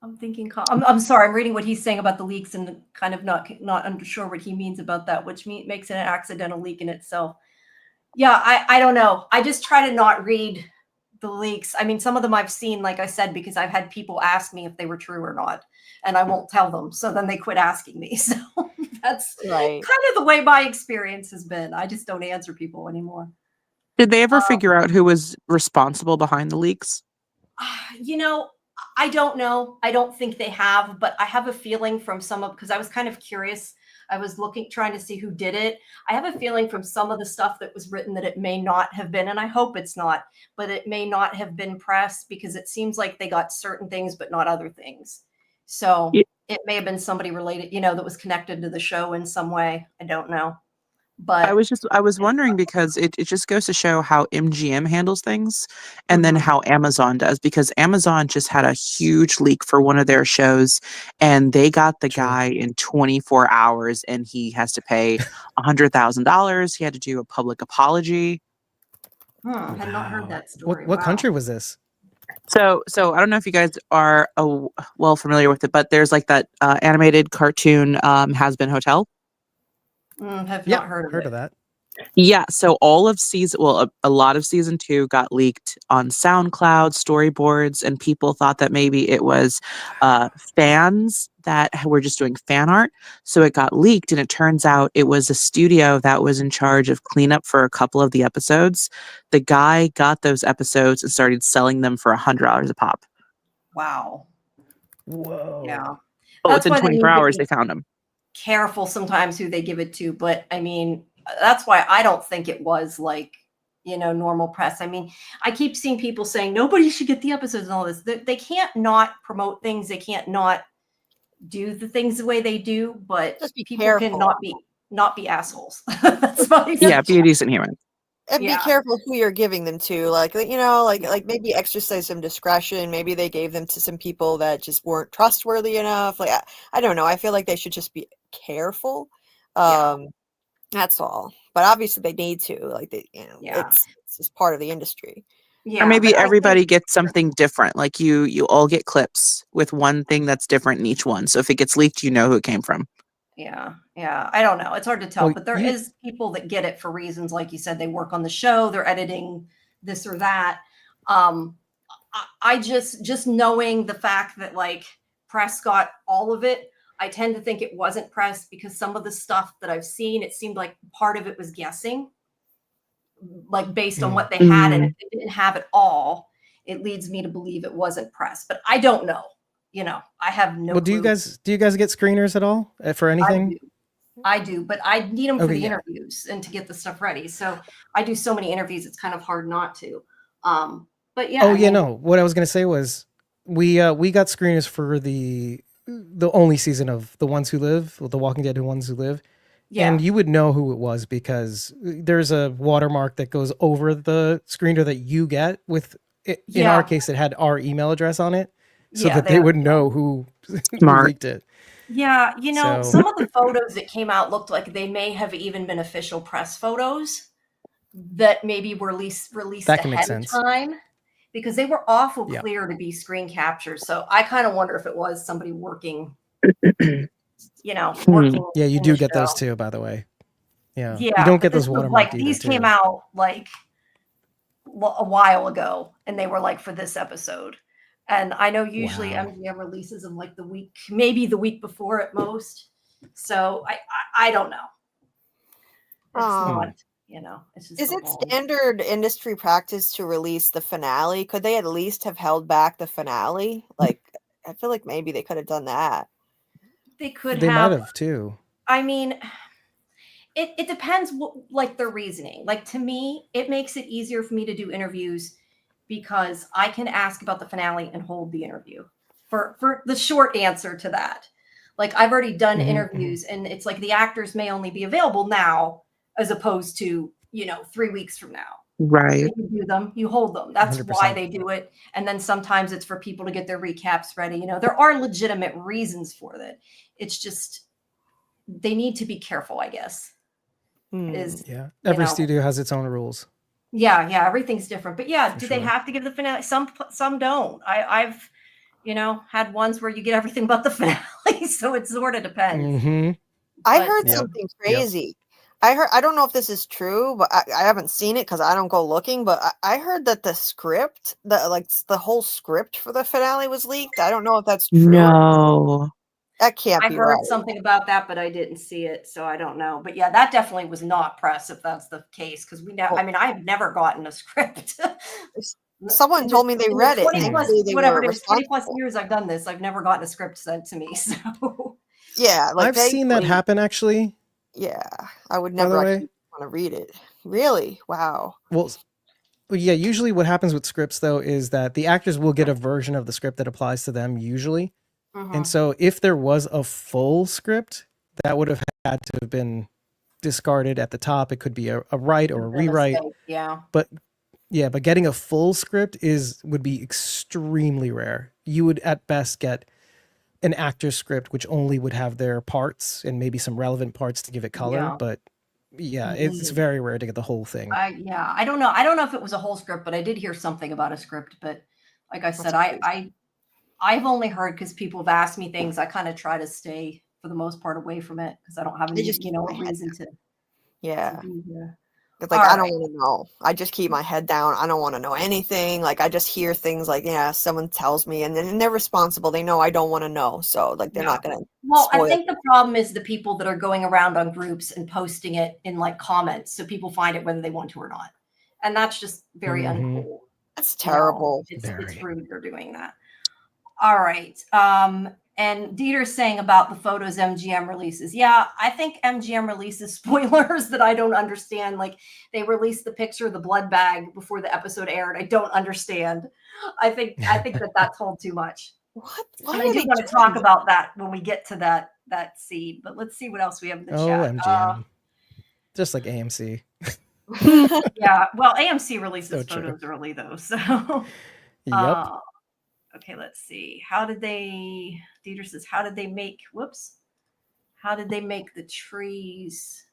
I'm thinking. I'm sorry. I'm reading what he's saying about the leaks and kind of not sure what he means about that, which makes it an accidental leak in itself. Yeah, I don't know. I just try to not read the leaks. I mean, some of them I've seen, like I said, because I've had people ask me if they were true or not, and I won't tell them. So then they quit asking me. So that's Right. kind of the way my experience has been. I just don't answer people anymore. Did they ever figure out who was responsible behind the leaks? You know, I don't know. I don't think they have, but I have a feeling from because I was kind of curious. I was trying to see who did it. I have a feeling from some of the stuff that was written that it may not have been, and I hope it's not, but it may not have been pressed, because it seems like they got certain things, but not other things. So it may have been somebody related, that was connected to the show in some way. I don't know. But I was wondering, because it just goes to show how MGM handles things, and then how Amazon does, because Amazon just had a huge leak for one of their shows, and they got the guy in 24 hours, and he has to pay $100,000. He had to do a public apology. Had not heard Wow. that story. What Wow. country was this? So I don't know if you guys are well familiar with it, but there's like that animated cartoon Has Been Hotel. Have Yeah, not heard of it. that. Yeah, so all of a lot of season 2 got leaked on SoundCloud, storyboards, and people thought that maybe it was fans that were just doing fan art. So it got leaked, and it turns out it was a studio that was in charge of cleanup for a couple of the episodes. The guy got those episodes and started selling them for $100 a pop. Wow. Whoa. Yeah. But That's within why they 24 need to hours, be they found him. careful sometimes who they give it to. But I mean, that's why I don't think it was like, normal press. I mean, I keep seeing people saying nobody should get the episodes and all this. They can't not promote things. They can't not do the things the way they do, but Just be people careful. can not be assholes. That's my Yeah, be a decent human. And Yeah. be careful who you're giving them to. Like maybe exercise some discretion. Maybe they gave them to some people that just weren't trustworthy enough. Like, I don't know. I feel like they should just be careful. That's all. But obviously they need to. Like, it's just part of the industry. Yeah. Or maybe but I everybody think- gets something different. Like you all get clips with one thing that's different in each one. So if it gets leaked, you know who it came from. Yeah. I don't know. It's hard to tell, Well, but there is people that get it for reasons, like you said, they work on the show, they're editing this or that. I just knowing the fact that like press got all of it, I tend to think it wasn't press because some of the stuff that I've seen, it seemed like part of it was guessing, like based on what they had, and if they didn't have it all, it leads me to believe it wasn't press. But I don't know. I have no. Well, do you guys get screeners at all for anything? I do, but I need them for Okay, the yeah. interviews and to get the stuff ready. So I do so many interviews; it's kind of hard not to. But yeah. Oh yeah, no. What I was gonna say was we got screeners for the only season of The Ones Who Live, The Walking Dead, The Ones Who Live. Yeah. And you would know who it was because there's a watermark that goes over the screener that you get with, in our case, it had our email address on it so that they would know who leaked it. Yeah. So- Some of the photos that came out looked like they may have even been official press photos that maybe were released That can make ahead of sense. time because they were awful Yeah. clear to be screen captures. So I kind of wonder if it was somebody working, working. Yeah, you in do the get those show. too, by the way. Yeah. Yeah, You don't but get those this was, watermarked like either, these too. came out like a while ago, and they were like for this episode. And I know usually Wow. MGM releases them like maybe the week before at most. So I don't know. It's not, it's just Is so it long. standard industry practice to release the finale? Could they at least have held back the finale? Like, I feel like maybe they could have done that. They could They might have too. I mean, it depends what like their reasoning. Like to me, it makes it easier for me to do interviews because I can ask about the finale and hold the interview for the short answer to that. Like I've already done interviews and it's like the actors may only be available now as opposed to, 3 weeks from now. Right. You do them, you hold them. That's 100%. why they do it. And then sometimes it's for people to get their recaps ready. There are legitimate reasons for that. It's just they need to be careful, I guess. Yeah. Every studio has its own rules. Yeah, everything's different. But yeah, For do they sure. have to give the finale? Some don't. I've had ones where you get everything but the finale, so it sort of depends. Mm-hmm. I But- heard Yep. something crazy. I don't know if this is true, but I haven't seen it because I don't go looking. But I heard that the script, the whole script for the finale was leaked. I don't know if that's true. No. That can't I be heard right. something about that, but I didn't see it, so I don't know. But yeah, that definitely was not press if that's the case, because I have never gotten a script. Someone told me they read it. 20 and plus, maybe they whatever were it is, 20 plus responsible. years I've done this. I've never gotten a script sent to me. So Yeah, like I've seen that thankfully- happen actually. Yeah, I would By the never way. actually want to read it. Really? Wow. Well, yeah, usually what happens with scripts though is that the actors will get a version of the script that applies to them usually. And so if there was a full script, that would have had to have been discarded at the top. It could be a write or a rewrite. Yeah. But getting a full script would be extremely rare. You would at best get an actor's script, which only would have their parts and maybe some relevant parts to give it color. Yeah. But Yeah, it's very rare to get the whole thing. I don't know. I don't know if it was a whole script, but I did hear something about a script. But like I said, I've only heard because people have asked me things. I kind of try to stay for the most part away from it because I don't have any, just keep my a head reason to Yeah. be here. It's like, All I don't right. want to know. I just keep my head down. I don't want to know anything. Like, I just hear things like, yeah, someone tells me, and then they're responsible. They know I don't want to know. So, like, they're not going to Well, spoil. I think the problem is the people that are going around on groups and posting it in like comments, so people find it whether they want to or not, and that's just very uncool. That's terrible. It's rude they're doing that. All right. And Dieter's saying about the photos MGM releases. Yeah, I think MGM releases spoilers that I don't understand. Like they released the picture of the blood bag before the episode aired. I don't understand. I think that that's told too much. What? And I do want to talk about that when we get to that scene. But let's see what else we have in the chat. MGM. Just like AMC. Yeah. Well, AMC releases So photos early though. So yep. Okay, let's see. Dieter says, how did they make the trees?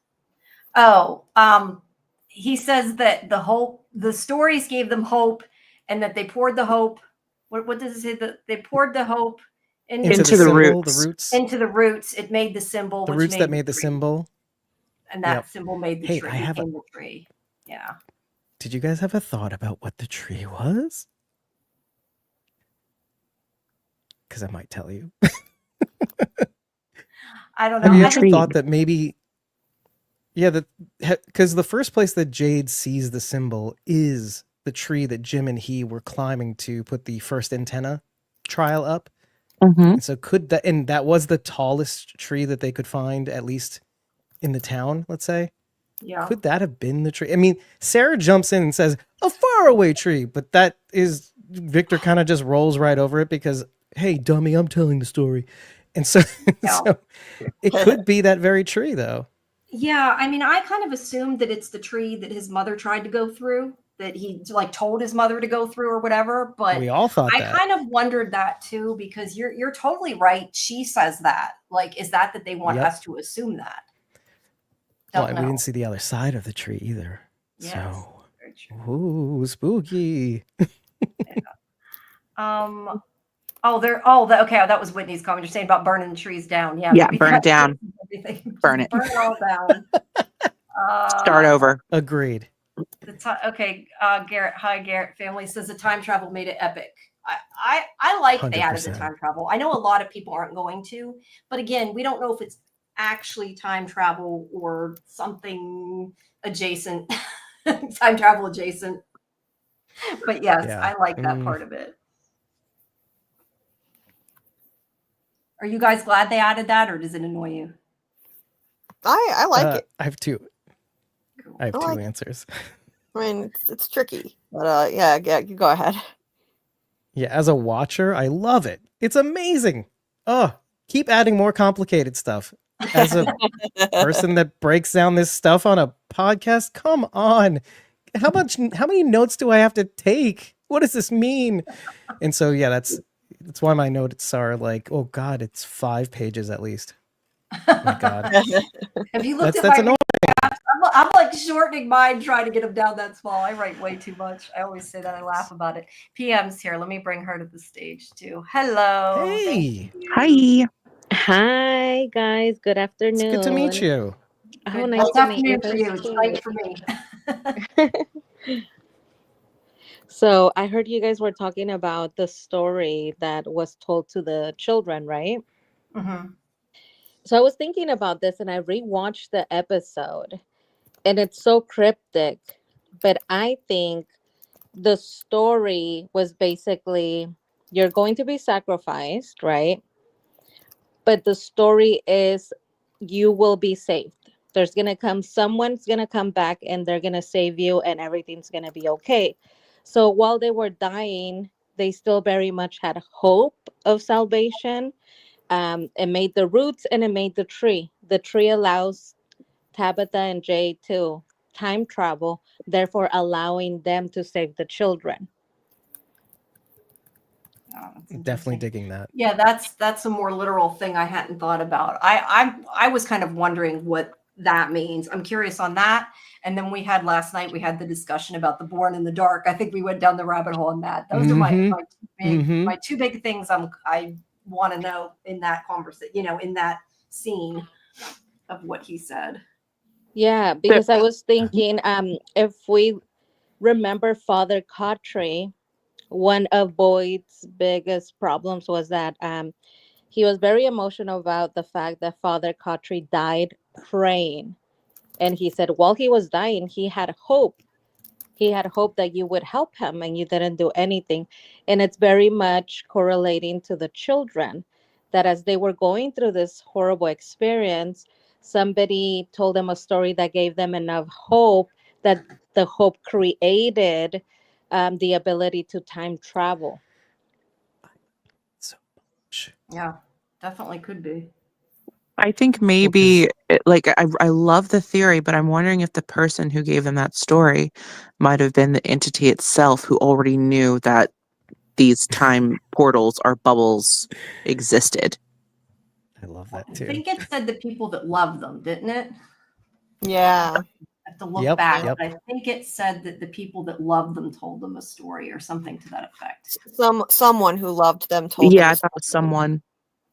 He says that the stories gave them hope and that they poured the hope. What does it say? That they poured the hope into the symbol, roots. The roots. Into the roots. It made the symbol. The which roots that made the symbol. And that symbol made the tree. The tree. Yeah. Did you guys have a thought about what the tree was? Because I might tell you. I don't know. Have you ever thought that maybe, because the first place that Jade sees the symbol is the tree that Jim and he were climbing to put the first antenna trial up. And so that was the tallest tree that they could find, at least in the town, let's say. Yeah. Could that have been the tree? I mean, Sarah jumps in and says, a faraway tree, but Victor kind of just rolls right over it because, hey, dummy, I'm telling the story. And so, so it could be that very tree, though. Yeah, I mean, I kind of assumed that it's the tree that his mother tried to go through, that he like told his mother to go through or whatever. But we all thought I kind of wondered that too, because you're totally right. She says that. Like, is that they want us to assume that? Well, we didn't see the other side of the tree either. Yes, so, ooh, spooky. Okay, that was Whitney's comment. You're saying about burning the trees down. Yeah, burn it down. Burn it. Burn it all down. Start over. Agreed. Garrett. Hi, Garrett. Family says the time travel made it epic. I like 100%. They added the time travel. I know a lot of people aren't going to, but again, we don't know if it's actually time travel or something adjacent, time travel adjacent. But yes, I like that part of it. Are you guys glad they added that, or does it annoy you? I like it. I have two. Cool. I have two answers. I mean, it's tricky, but yeah, you go ahead. Yeah, as a watcher, I love it. It's amazing. Oh, keep adding more complicated stuff. As a person that breaks down this stuff on a podcast, come on. How many notes do I have to take? What does this mean? And so, yeah, that's why my notes are like, oh God, it's 5 pages at least. Oh my God. Have you looked at my I'm like shortening mine, trying to get them down that small. I write way too much. I always say that. I laugh about it. PM's here. Let me bring her to the stage too. Hello. Hey. Hi. Hi, guys. Good afternoon. It's good to meet you. Oh, nice to meet you. For you. It's nice for me. So I heard you guys were talking about the story that was told to the children, right? Mm-hmm. So I was thinking about this and I rewatched the episode and it's so cryptic, but I think the story was basically you're going to be sacrificed, right? But the story is you will be saved. Someone's going to come back and they're going to save you and everything's going to be okay. So while they were dying, they still very much had hope of salvation. It made the roots and it made the tree. The tree allows Tabitha and Jay to time travel, therefore allowing them to save the children. Oh, definitely digging that. Yeah, that's a more literal thing I hadn't thought about. I was kind of wondering what that means. I'm curious on that. And then we had last night, we had the discussion about the born in the dark. I think we went down the rabbit hole on that. Those are my two big things I want to know in that conversation, in that scene of what he said. Yeah, because I was thinking, if we remember Father Cottrey, one of Boyd's biggest problems was that he was very emotional about the fact that Father Cottrey died praying. And he said while he was dying, he had hope. He had hope that you would help him, and you didn't do anything. And it's very much correlating to the children, that as they were going through this horrible experience, somebody told them a story that gave them enough hope, that the hope created the ability to time travel. Yeah, definitely could be. I think maybe I love the theory, but I'm wondering if the person who gave them that story might have been the entity itself who already knew that these time portals or bubbles existed. I love that I too. think it said the people that love them, didn't it? Yeah. I have to look back, Yep. but I think it said that the people that loved them told them a story or something to that effect. Someone who loved them told Yeah, them. I thought it was someone.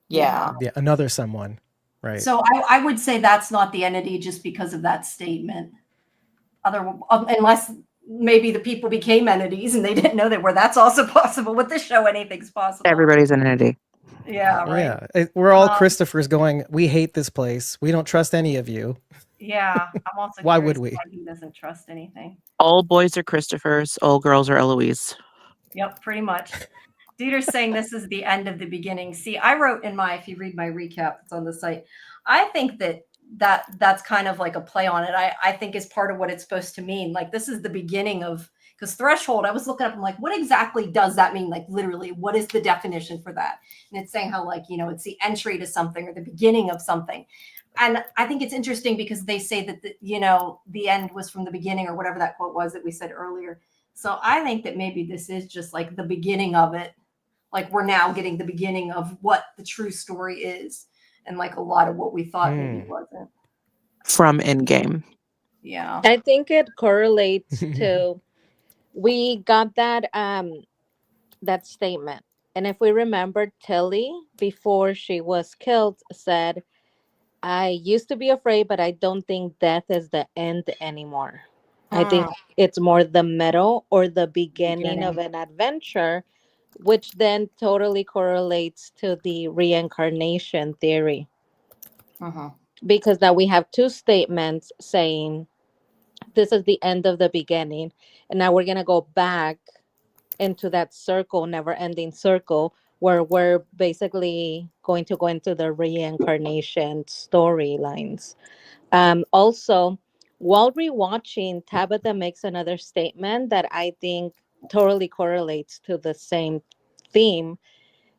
Yeah. Yeah, another someone. Right. So I would say that's not the entity just because of that statement. Unless maybe the people became entities and they didn't know they were. That's also possible. With this show, anything's possible. Everybody's an entity. Yeah, right. Yeah, we're all Christophers going, we hate this place. We don't trust any of you. Yeah, I'm also Why curious would we? why he doesn't trust anything. All boys are Christophers. All girls are Eloise. Yep, pretty much. Dieter's saying this is the end of the beginning. See, I wrote in if you read my recap, it's on the site. I think that's kind of like a play on it. I think is part of what it's supposed to mean. Like this is the beginning of, because threshold, I was looking up, I'm like, what exactly does that mean? Like literally, what is the definition for that? And it's saying how it's the entry to something or the beginning of something. And I think it's interesting because they say that the end was from the beginning or whatever that quote was that we said earlier. So I think that maybe this is just like the beginning of it. Like we're now getting the beginning of what the true story is. And like a lot of what we thought maybe wasn't. From Endgame. Yeah. I think it correlates to, we got that that statement. And if we remember, Tilly, before she was killed, said, I used to be afraid, but I don't think death is the end anymore. I think it's more the middle or the beginning of an adventure, which then totally correlates to the reincarnation theory. Because now we have two statements saying this is the end of the beginning. And now we're going to go back into that circle, never ending circle, where we're basically going to go into the reincarnation storylines. Also, while rewatching, Tabitha makes another statement that I think totally correlates to the same theme.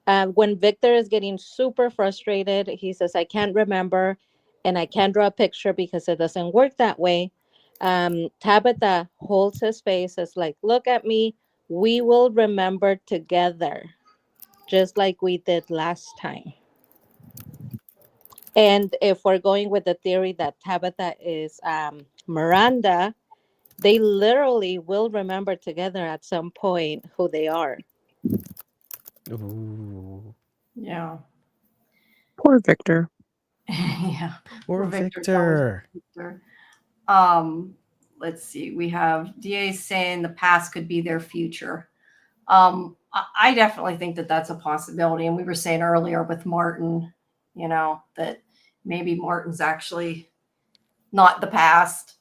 When Victor is getting super frustrated, he says, I can't remember and I can't draw a picture because it doesn't work that way. Tabitha holds his face as like, look at me. We will remember together, just like we did last time. And if we're going with the theory that Tabitha is Miranda, they literally will remember together at some point who they are. Ooh. Yeah. Poor Victor. Yeah. Poor Victor. Let's see. We have DA saying the past could be their future. I definitely think that that's a possibility. And we were saying earlier with Martin, that maybe Martin's actually not the past,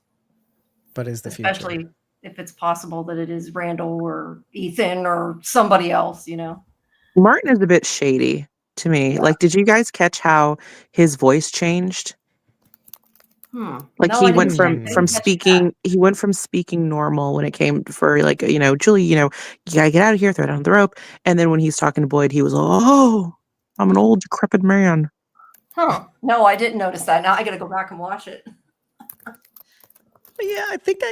but is the future. Especially if it's possible that it is Randall or Ethan or somebody else, Martin is a bit shady to me. Like, did you guys catch how his voice changed? Like No, he I went didn't from speaking, he went from speaking normal when it came for like, Julie, you gotta get out of here, throw down the rope. And then when he's talking to Boyd, he was, oh, I'm an old decrepit man. No, I didn't notice that. Now I gotta go back and watch it. Yeah, I think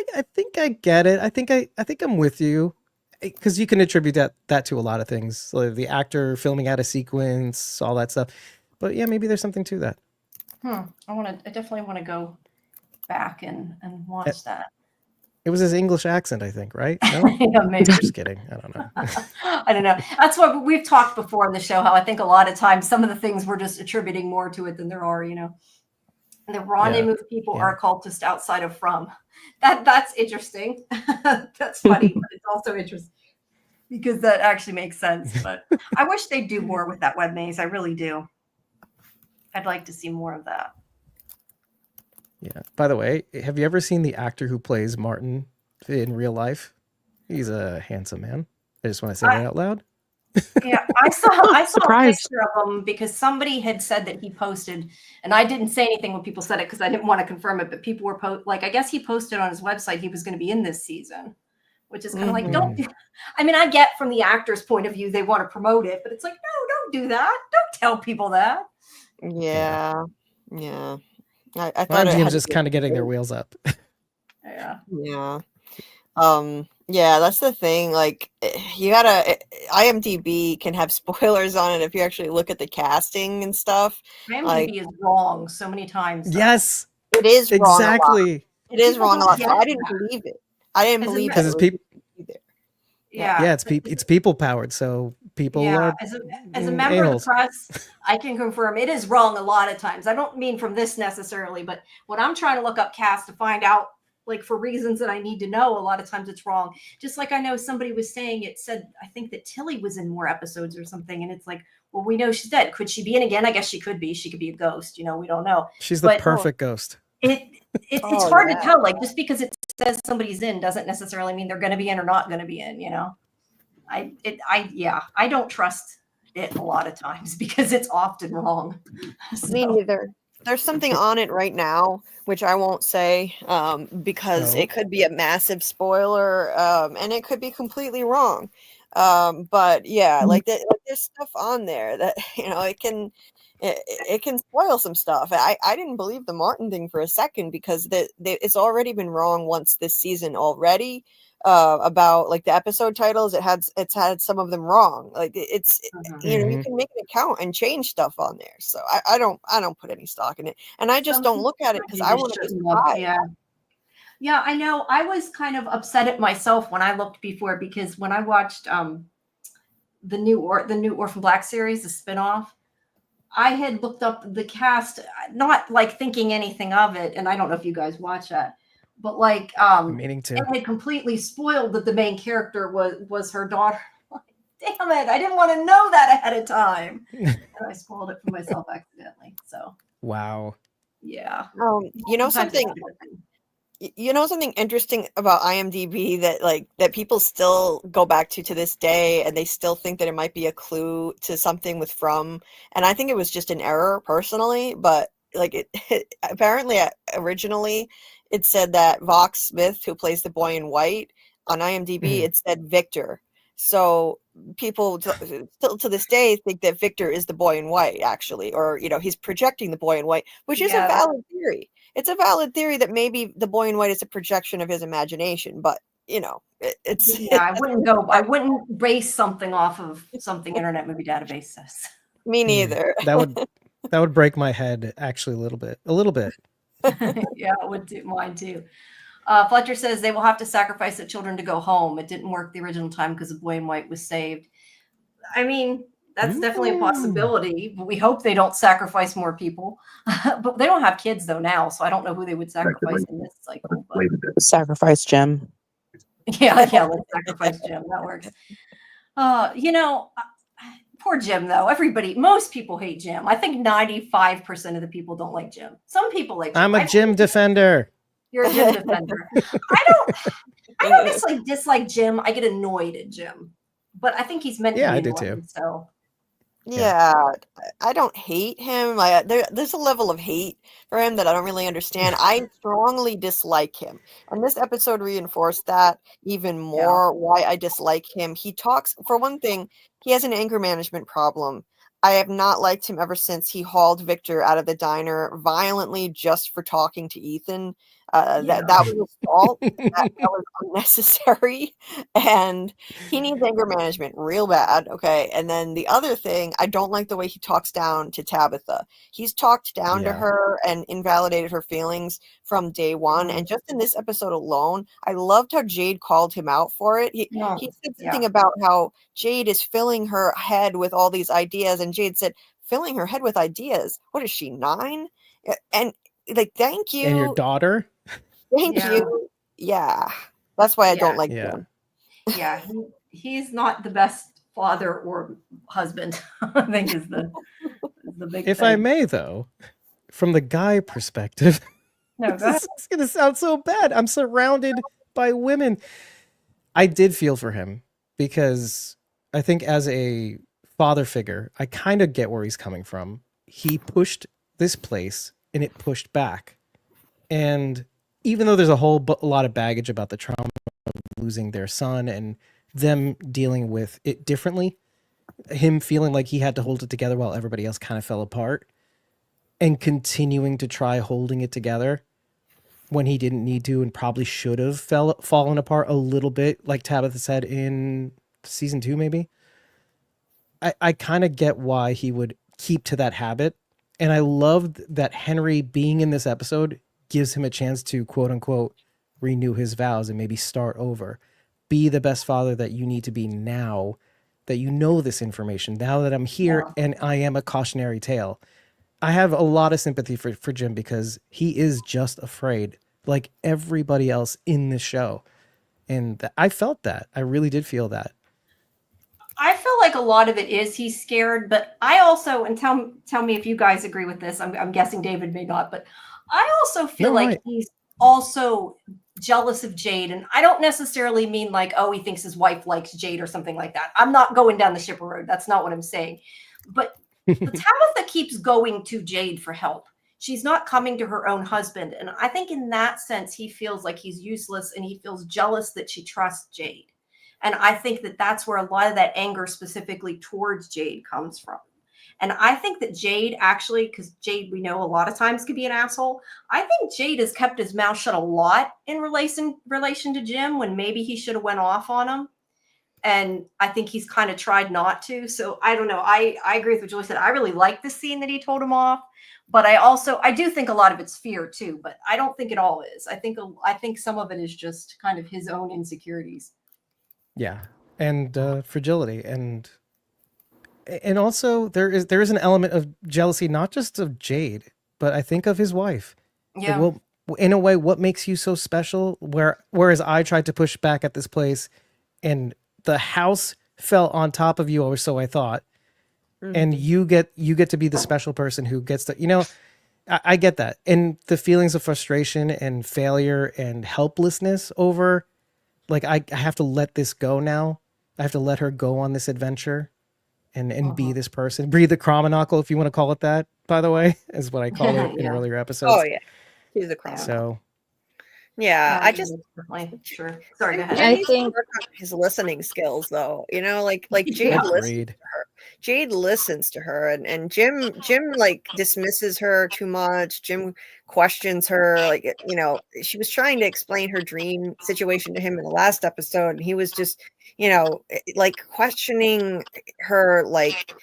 I get it. I think I'm with you, because you can attribute that to a lot of things, like the actor filming out of sequence, all that stuff. But yeah, maybe there's something to that. I definitely want to go back and watch that. It was his English accent, I think, right? No? Yeah, maybe. Just kidding. I don't know. I don't know. That's what we've talked before in the show, how I think a lot of times some of the things we're just attributing more to it than there are, And the rendezvous people are occultist outside of From. That's interesting. That's funny, but it's also interesting because that actually makes sense. But I wish they'd do more with that web maze. I really do. I'd like to see more of that. Yeah. By the way, have you ever seen the actor who plays Martin in real life? He's a handsome man. I just want to say that out loud. Yeah, I saw Surprise. a picture of him because somebody had said that he posted, and I didn't say anything when people said it because I didn't want to confirm it, but people were I guess he posted on his website he was going to be in this season, which is kind of like, I mean, I get from the actor's point of view, they want to promote it, but it's like, no, don't do that. Don't tell people that. Yeah. I thought MGM's just kind of getting their wheels up. Yeah. Yeah, that's the thing. Like, you gotta, IMDb can have spoilers on it if you actually look at the casting and stuff. IMDb is wrong so many times. Yes, it is wrong. exactly. It is People wrong a lot. don't So I get didn't that. believe it. I didn't As a believe matter- it. Because it's Either. Yeah. it's people powered, so people are As a member a-holes. of the press, I can confirm it is wrong a lot of times. I don't mean from this necessarily, but when I'm trying to look up cast to find out, like for reasons that I need to know, a lot of times it's wrong. Just like I know somebody was saying, it said, I think that Tilly was in more episodes or something. And it's like, well, we know she's dead. Could she be in again? I guess she could be. She could be a ghost. We don't know. She's the perfect ghost. It's hard to tell. Like just because it says somebody's in doesn't necessarily mean they're going to be in or not going to be in, I don't trust it a lot of times because it's often wrong. Me neither. There's something on it right now, which I won't say because it could be a massive spoiler and it could be completely wrong. But yeah, there's stuff on there that it can spoil some stuff. I didn't believe the Martin thing for a second because it's already been wrong once this season already. About like the episode titles, it's had some of them wrong. Like it's you can make an account and change stuff on there. So I don't put any stock in it, and I just don't look at it because I want to decide. Yeah, I know. I was kind of upset at myself when I looked before because when I watched the new Orphan Black series, the spinoff, I had looked up the cast, not like thinking anything of it, and I don't know if you guys watch that. But like, meaning to. it had completely spoiled that the main character was her daughter. Damn it! I didn't want to know that ahead of time, and I spoiled it for myself accidentally. So wow. Yeah. Something interesting about IMDb that people still go back to this day, and they still think that it might be a clue to something with From, and I think it was just an error personally, but like it apparently originally. It said that Vox Smith, who plays the boy in white, on IMDb, it said Victor. So people still to this day think that Victor is the boy in white, actually, or he's projecting the boy in white, which is a valid theory. It's a valid theory that maybe the boy in white is a projection of his imagination, but it's I wouldn't base something off of something Internet Movie Database says. Me neither. That would break my head actually a little bit. Yeah, it would do mine too. Fletcher says they will have to sacrifice the children to go home. It didn't work the original time because the boy in white was saved. I mean, that's definitely a possibility, but we hope they don't sacrifice more people. But they don't have kids though now, so I don't know who they would sacrifice in this cycle. But... Sacrifice Jim. Yeah, let's sacrifice Jim. That works. Poor Jim, though. Most people hate Jim. I think 95% of the people don't like Jim. Some people like Jim. I'm a Jim defender. You're a Jim defender. I don't necessarily dislike Jim. I get annoyed at Jim. But I think he's meant to be annoying. I do too. So. Yeah, I don't hate him. There's a level of hate for him that I don't really understand. I strongly dislike him. And this episode reinforced that even more, why I dislike him. He talks, for one thing, he has an anger management problem. I have not liked him ever since he hauled Victor out of the diner violently just for talking to Ethan. That was assault. That was unnecessary, and he needs anger management real bad. Okay, and then the other thing, I don't like the way he talks down to Tabitha. He's talked down to Yeah. her and invalidated her feelings from day one. And just in this episode alone, I loved how Jade called him out for it. He said something about how Jade is filling her head with all these ideas, and Jade said, "Filling her head with ideas? What is she, 9?" And like, thank you. And your daughter? Thank you. Yeah. That's why I don't like Yeah. him. Yeah, he's not the best father or husband. I think is the big If thing. I may, though, from the guy perspective, No, go ahead. it's going to sound so bad. I'm surrounded by women. I did feel for him because I think as a father figure, I kind of get where he's coming from. He pushed this place and it pushed back. And even though there's a whole lot of baggage about the trauma of losing their son and them dealing with it differently, him feeling like he had to hold it together while everybody else kind of fell apart and continuing to try holding it together when he didn't need to and probably should have fallen apart a little bit, like Tabitha said in season 2, maybe. I kind of get why he would keep to that habit. And I loved that Henry being in this episode gives him a chance to, quote unquote, renew his vows and maybe start over. Be the best father that you need to be now that you know this information, now that I'm here and I am a cautionary tale. I have a lot of sympathy for Jim because he is just afraid like everybody else in this show. And I felt that. I really did feel that. I feel like a lot of it is he's scared, but I also, and tell me if you guys agree with this. I'm guessing David may not, but I also feel he's also jealous of Jade. And I don't necessarily mean like, oh, he thinks his wife likes Jade or something like that. I'm not going down the shipper road. That's not what I'm saying. But Tabitha keeps going to Jade for help. She's not coming to her own husband. And I think in that sense, he feels like he's useless and he feels jealous that she trusts Jade. And I think that that's where a lot of that anger specifically towards Jade comes from. And I think that Jade actually, because Jade, we know a lot of times could be an asshole. I think Jade has kept his mouth shut a lot in relation to Jim when maybe he should have went off on him. And I think he's kind of tried not to. So I don't know. I agree with what Julie said. I really like the scene that he told him off. But I do think a lot of it's fear too. But I don't think it all is. I think some of it is just kind of his own insecurities. Yeah, and fragility, and also there is an element of jealousy, not just of Jade, but I think of his wife. Yeah. Like, well, in a way, what makes you so special? Whereas I tried to push back at this place, and the house fell on top of you, or so I thought. Mm-hmm. And you get to be the special person who gets to, I get that, and the feelings of frustration and failure and helplessness over. Like, I have to let this go now. I have to let her go on this adventure and be this person. Breathe the Chromonocle, if you want to call it that, by the way, is what I call it in earlier episodes. Oh, yeah. She's the Chromonocle. So, yeah, I just... Sure. Sorry, go ahead. I think his listening skills, though, like Jade listens to her. Jade listens to her, and Jim like dismisses her too much. Jim questions her, like, she was trying to explain her dream situation to him in the last episode, and he was just, like questioning her, like,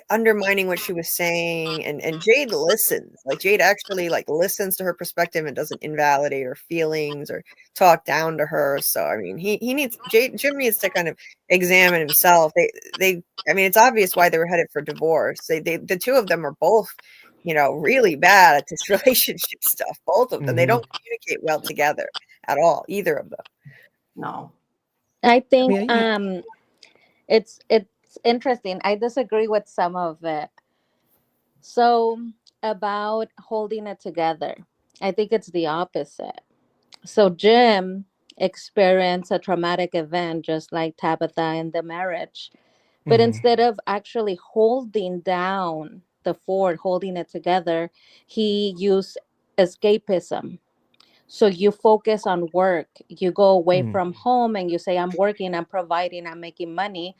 undermining what she was saying, and Jade listens. Like, Jade actually like listens to her perspective and doesn't invalidate her feelings or talk down to her. So I mean, Jim needs to kind of examine himself. I mean, it's obvious why they were headed for divorce. The two of them are both, really bad at this relationship stuff. Both of them. Mm-hmm. They don't communicate well together at all. Either of them. No. I think it's interesting. I disagree with some of it. So about holding it together, I think it's the opposite. So Jim experienced a traumatic event just like Tabitha in the marriage. But instead of actually holding down the fort, holding it together, he used escapism. So you focus on work. You go away from home and you say, I'm working, I'm providing, I'm making money.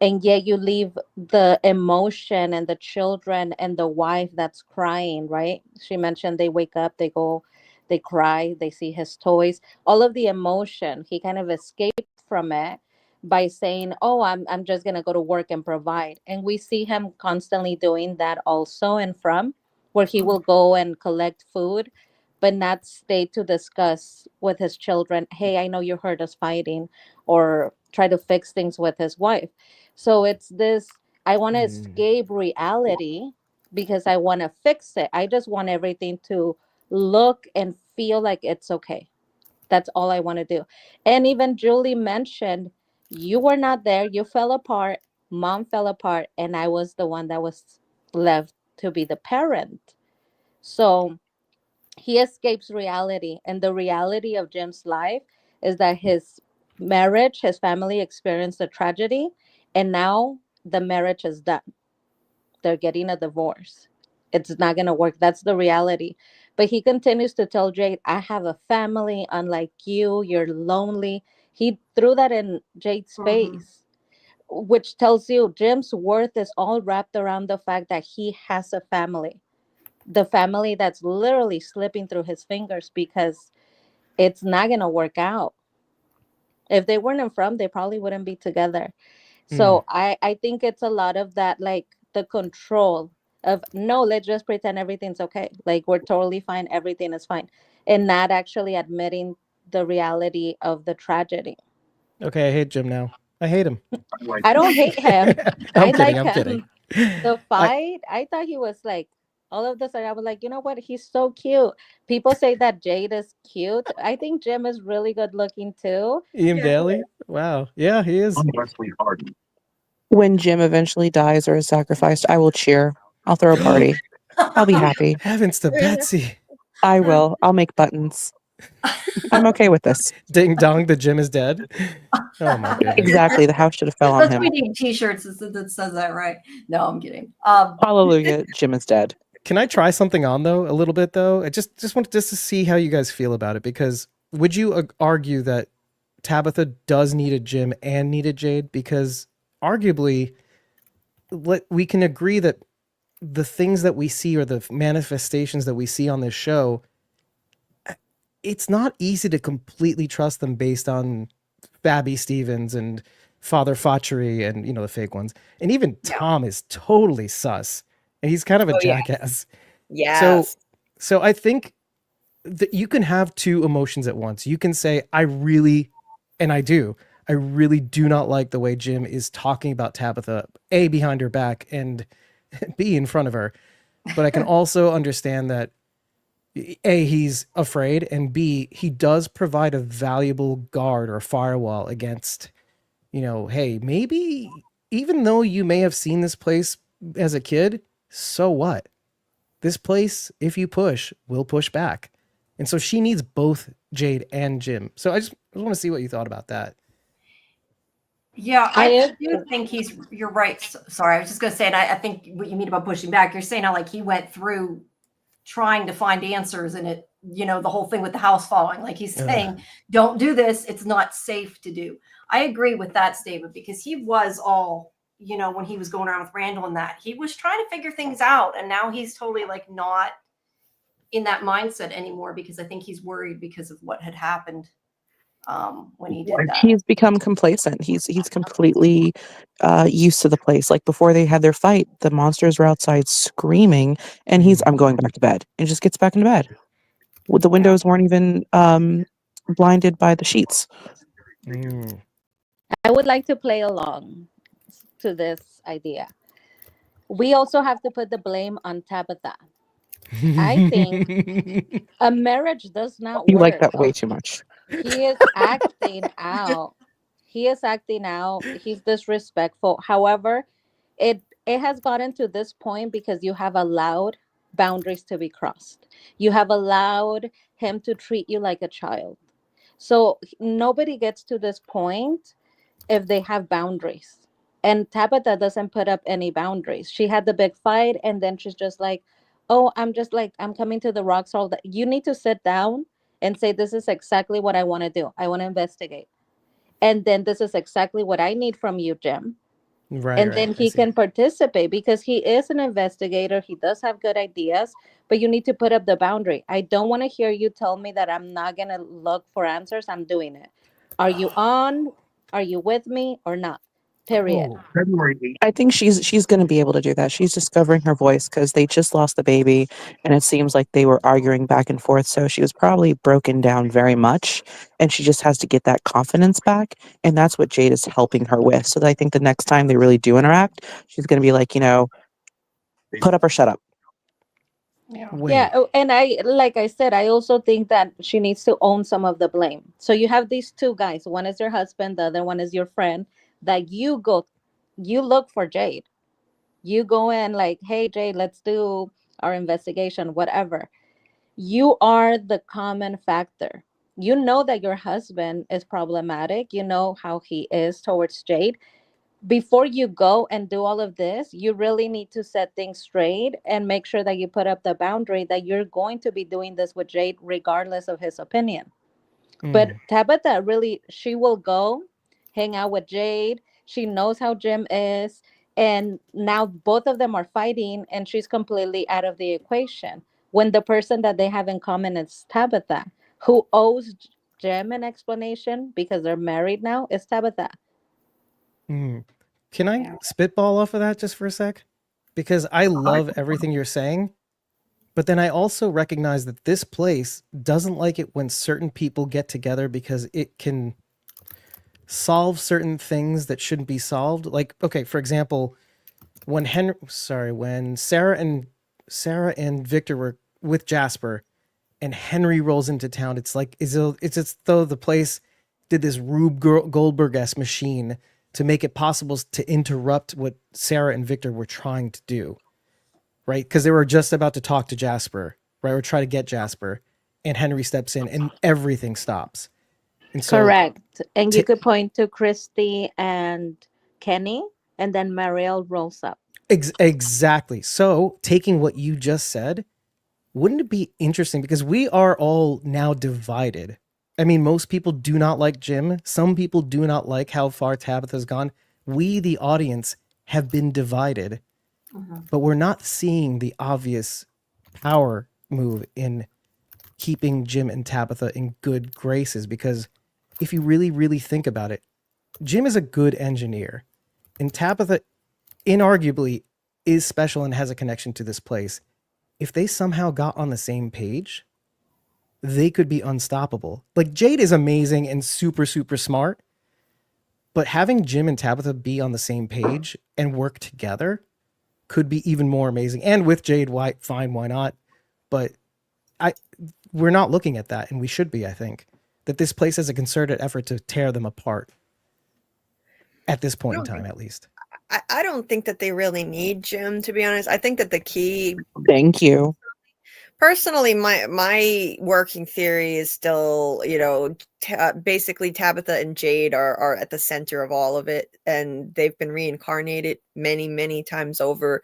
And yet you leave the emotion and the children and the wife that's crying, right? She mentioned they wake up, they go They cry, they see his toys, all of the emotion. He kind of escaped from it by saying, "Oh, I'm just gonna go to work and provide." And we see him constantly doing that also in From, where he will go and collect food, but not stay to discuss with his children, "Hey, I know you heard us fighting," or try to fix things with his wife. So it's this, I want to escape reality because I want to fix it. I just want everything to look and feel like it's okay. That's all I want to do. And even Julie mentioned, you were not there, you fell apart, mom fell apart, and I was the one that was left to be the parent. So he escapes reality, and the reality of Jim's life is that his marriage, his family experienced a tragedy, and now the marriage is done. They're getting a divorce. It's not going to work. That's the reality. But he continues to tell Jade, I have a family unlike you. You're lonely. He threw that in Jade's face, which tells you Jim's worth is all wrapped around the fact that he has a family. The family that's literally slipping through his fingers because it's not going to work out. If they weren't in From, they probably wouldn't be together. So I think it's a lot of that, like the control of, no, let's just pretend everything's okay. Like we're totally fine. Everything is fine. And not actually admitting the reality of the tragedy. Okay, I hate Jim now. I hate him. I don't hate him. I I'm kidding. like I'm him. kidding. The I, fight, I thought he was like, all of the sudden, I was like, you know what? He's so cute. People say that Jade is cute. I think Jim is really good looking too. Ian Bailey. Wow. Yeah, he is. When Jim eventually dies or is sacrificed, I will cheer. I'll throw a party. I'll be happy. Heavens to Betsy. I will. I'll make buttons. I'm okay with this. Ding dong, the Jim is dead. Oh my goodness. Exactly. The house should have fell on him. We need T-shirts that says that, right? No, I'm kidding. Hallelujah. Jim is dead. Can I try something on though? A little bit though. I just wanted to see how you guys feel about it, because would you argue that Tabitha does need a Jim and need a Jade? Because arguably, we can agree that the things that we see or the manifestations that we see on this show, it's not easy to completely trust them based on Babby Stevens and Father Fauchery and, you know, the fake ones. And even Tom is totally sus. And he's kind of a jackass. Yes. So I think that you can have two emotions at once. You can say, I really do not like the way Jim is talking about Tabitha, A, behind her back, and B, in front of her. But I can also understand that A, he's afraid, and B, he does provide a valuable guard or firewall against, you know, hey, maybe even though you may have seen this place as a kid, so what? This place, if you push, will push back. And so she needs both Jade and Jim. So I just want to see what you thought about that. Yeah, I do think you're right. Sorry, I was just going to say, and I think what you mean about pushing back, you're saying how like he went through trying to find answers, and it, you know, the whole thing with the house falling, like he's saying, don't do this. It's not safe to do. I agree with that statement, because he was all, you know, when he was going around with Randall and that, he was trying to figure things out. And now he's totally like not in that mindset anymore, because I think he's worried because of what had happened when he did that. He's become complacent. He's completely used to the place. Like before they had their fight, the monsters were outside screaming, and I'm going back to bed, and just gets back into bed. The windows weren't even blinded by the sheets. I would like to play along to this idea. We also have to put the blame on Tabitha. I think a marriage does not You work. like that way too much. He is acting out. He's disrespectful. However, it has gotten to this point because you have allowed boundaries to be crossed. You have allowed him to treat you like a child. So nobody gets to this point if they have boundaries. And Tabitha doesn't put up any boundaries. She had the big fight, and then she's just like, oh, I'm coming to the rocks all that. You need to sit down and say, this is exactly what I want to do. I want to investigate. And then this is exactly what I need from you, Jim. Right, and right. then I he see. can participate because he is an investigator. He does have good ideas, but you need to put up the boundary. I don't want to hear you tell me that I'm not going to look for answers. I'm doing it. Are you on? Are you with me or not? Period. Oh, I think she's going to be able to do that. She's discovering her voice because they just lost the baby, and it seems like they were arguing back and forth. So she was probably broken down very much, and she just has to get that confidence back. And that's what Jade is helping her with. So that I think the next time they really do interact, she's going to be like, put up or shut up. Yeah. Yeah, wait. and I, like I said, I also think that she needs to own some of the blame. So you have these two guys. One is your husband, the other one is your friend. That you look for Jade. You go in like, hey Jade, let's do our investigation, whatever. You are the common factor. You know that your husband is problematic. You know how he is towards Jade. Before you go and do all of this, you really need to set things straight and make sure that you put up the boundary that you're going to be doing this with Jade regardless of his opinion. But Mm, Tabitha really, she will go hang out with Jade. She knows how Jim is. And now both of them are fighting and she's completely out of the equation. When the person that they have in common is Tabitha, who owes Jim an explanation because they're married now, is Tabitha. mm. Can I Yeah. spitball off of that just for a sec? Because I love everything you're saying, but then I also recognize that this place doesn't like it when certain people get together because it can solve certain things that shouldn't be solved. Like, okay, for example, when Sarah and Victor were with Jasper and Henry rolls into town, it's like it's as though the place did this Rube Goldberg-esque machine to make it possible to interrupt what Sarah and Victor were trying to do, right? Because they were just about to talk to Jasper, right, or try to get Jasper, and Henry steps in and everything stops. And so, Correct. And you t- could point to Christy and Kenny, and then Marielle rolls up. exactly. So, taking what you just said, wouldn't it be interesting because we are all now divided? I mean, most people do not like Jim. Some people do not like how far Tabitha's gone. We, the audience, have been divided, Mhm. but we're not seeing the obvious power move in keeping Jim and Tabitha in good graces. Because if you really, really think about it, Jim is a good engineer, and Tabitha, inarguably, is special and has a connection to this place. If they somehow got on the same page, they could be unstoppable. Like Jade is amazing and super, super smart, but having Jim and Tabitha be on the same page and work together could be even more amazing. And with Jade, why fine, why not? But I we're not looking at that, and we should be, I think. That this place has a concerted effort to tear them apart at this I point in don't time, think at least. I don't think that they really need Jim, to be honest. I think that the key, Thank you. personally, my working theory is still, basically Tabitha and Jade are at the center of all of it, and they've been reincarnated many, many times over.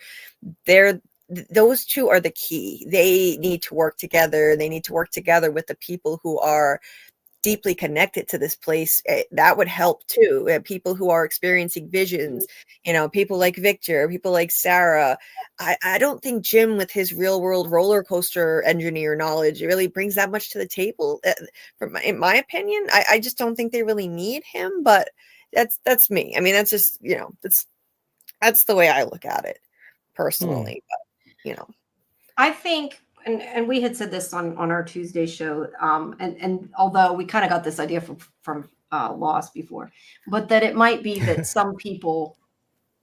Those two are the key. They need to work together. They need to work together with the people who are deeply connected to this place. That would help too. People who are experiencing visions, people like Victor, people like Sarah. I don't think Jim, with his real world roller coaster engineer knowledge, really brings that much to the table. In my opinion, I just don't think they really need him. But that's me. I mean, that's just that's the way I look at it personally. But I think, and we had said this on our Tuesday show, and although we kind of got this idea from Lost before, but that it might be that some people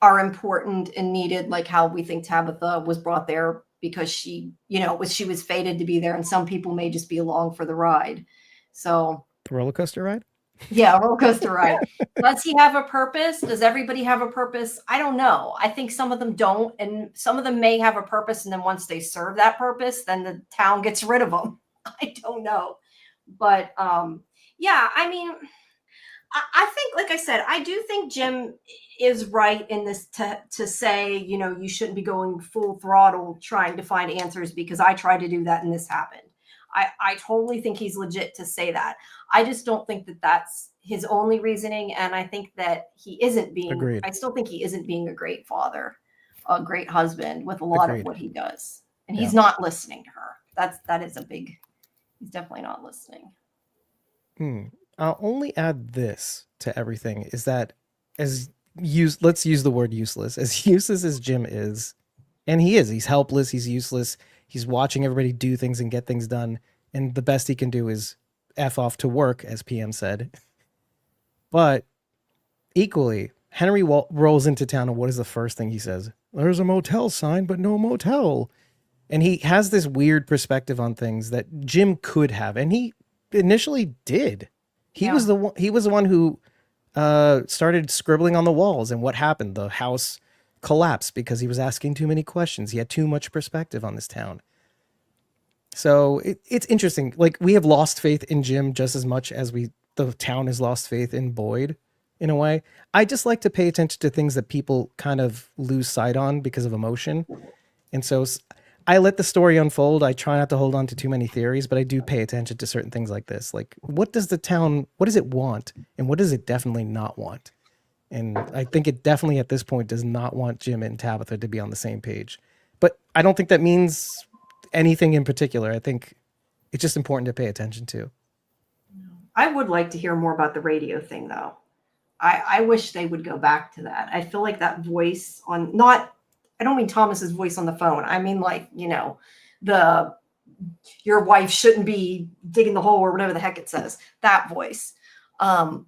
are important and needed, like how we think Tabitha was brought there because she was fated to be there, and some people may just be along for the ride. So Roller coaster ride? yeah, a roller coaster ride. Does he have a purpose? Does everybody have a purpose? I don't know. I think some of them don't, and some of them may have a purpose, and then once they serve that purpose, then the town gets rid of them. I don't know, but yeah. I mean, I think, like I said, I do think Jim is right in this to say, you shouldn't be going full throttle trying to find answers because I tried to do that and this happened. I totally think he's legit to say that. I just don't think that that's his only reasoning, and I think that he isn't being. Agreed. I still think he isn't being a great father, a great husband with a lot Agreed. of what he does, and Yeah. he's not listening to her. That is a big. He's definitely not listening. I'll only add this to everything is that let's use the word useless. As useless as Jim is, and he's helpless, he's useless, he's watching everybody do things and get things done, and the best he can do is F off to work, as PM said. But equally, Henry rolls into town, and what is the first thing he says? There's a motel sign, but no motel. And he has this weird perspective on things that Jim could have, and he initially did. He was the one who started scribbling on the walls, and what happened? The house collapsed because he was asking too many questions. He had too much perspective on this town. So it's interesting. Like, we have lost faith in Jim just as much as the town has lost faith in Boyd, in a way. I just like to pay attention to things that people kind of lose sight on because of emotion. And so I let the story unfold. I try not to hold on to too many theories, but I do pay attention to certain things like this. Like, what does it want? And what does it definitely not want? And I think it definitely at this point does not want Jim and Tabitha to be on the same page. But I don't think that means anything in particular. I think it's just important to pay attention to. I would like to hear more about the radio thing, though. I wish they would go back to that. I feel like that voice on I don't mean Thomas's voice on the phone. I mean, like, your wife shouldn't be digging the hole or whatever the heck it says. That voice. I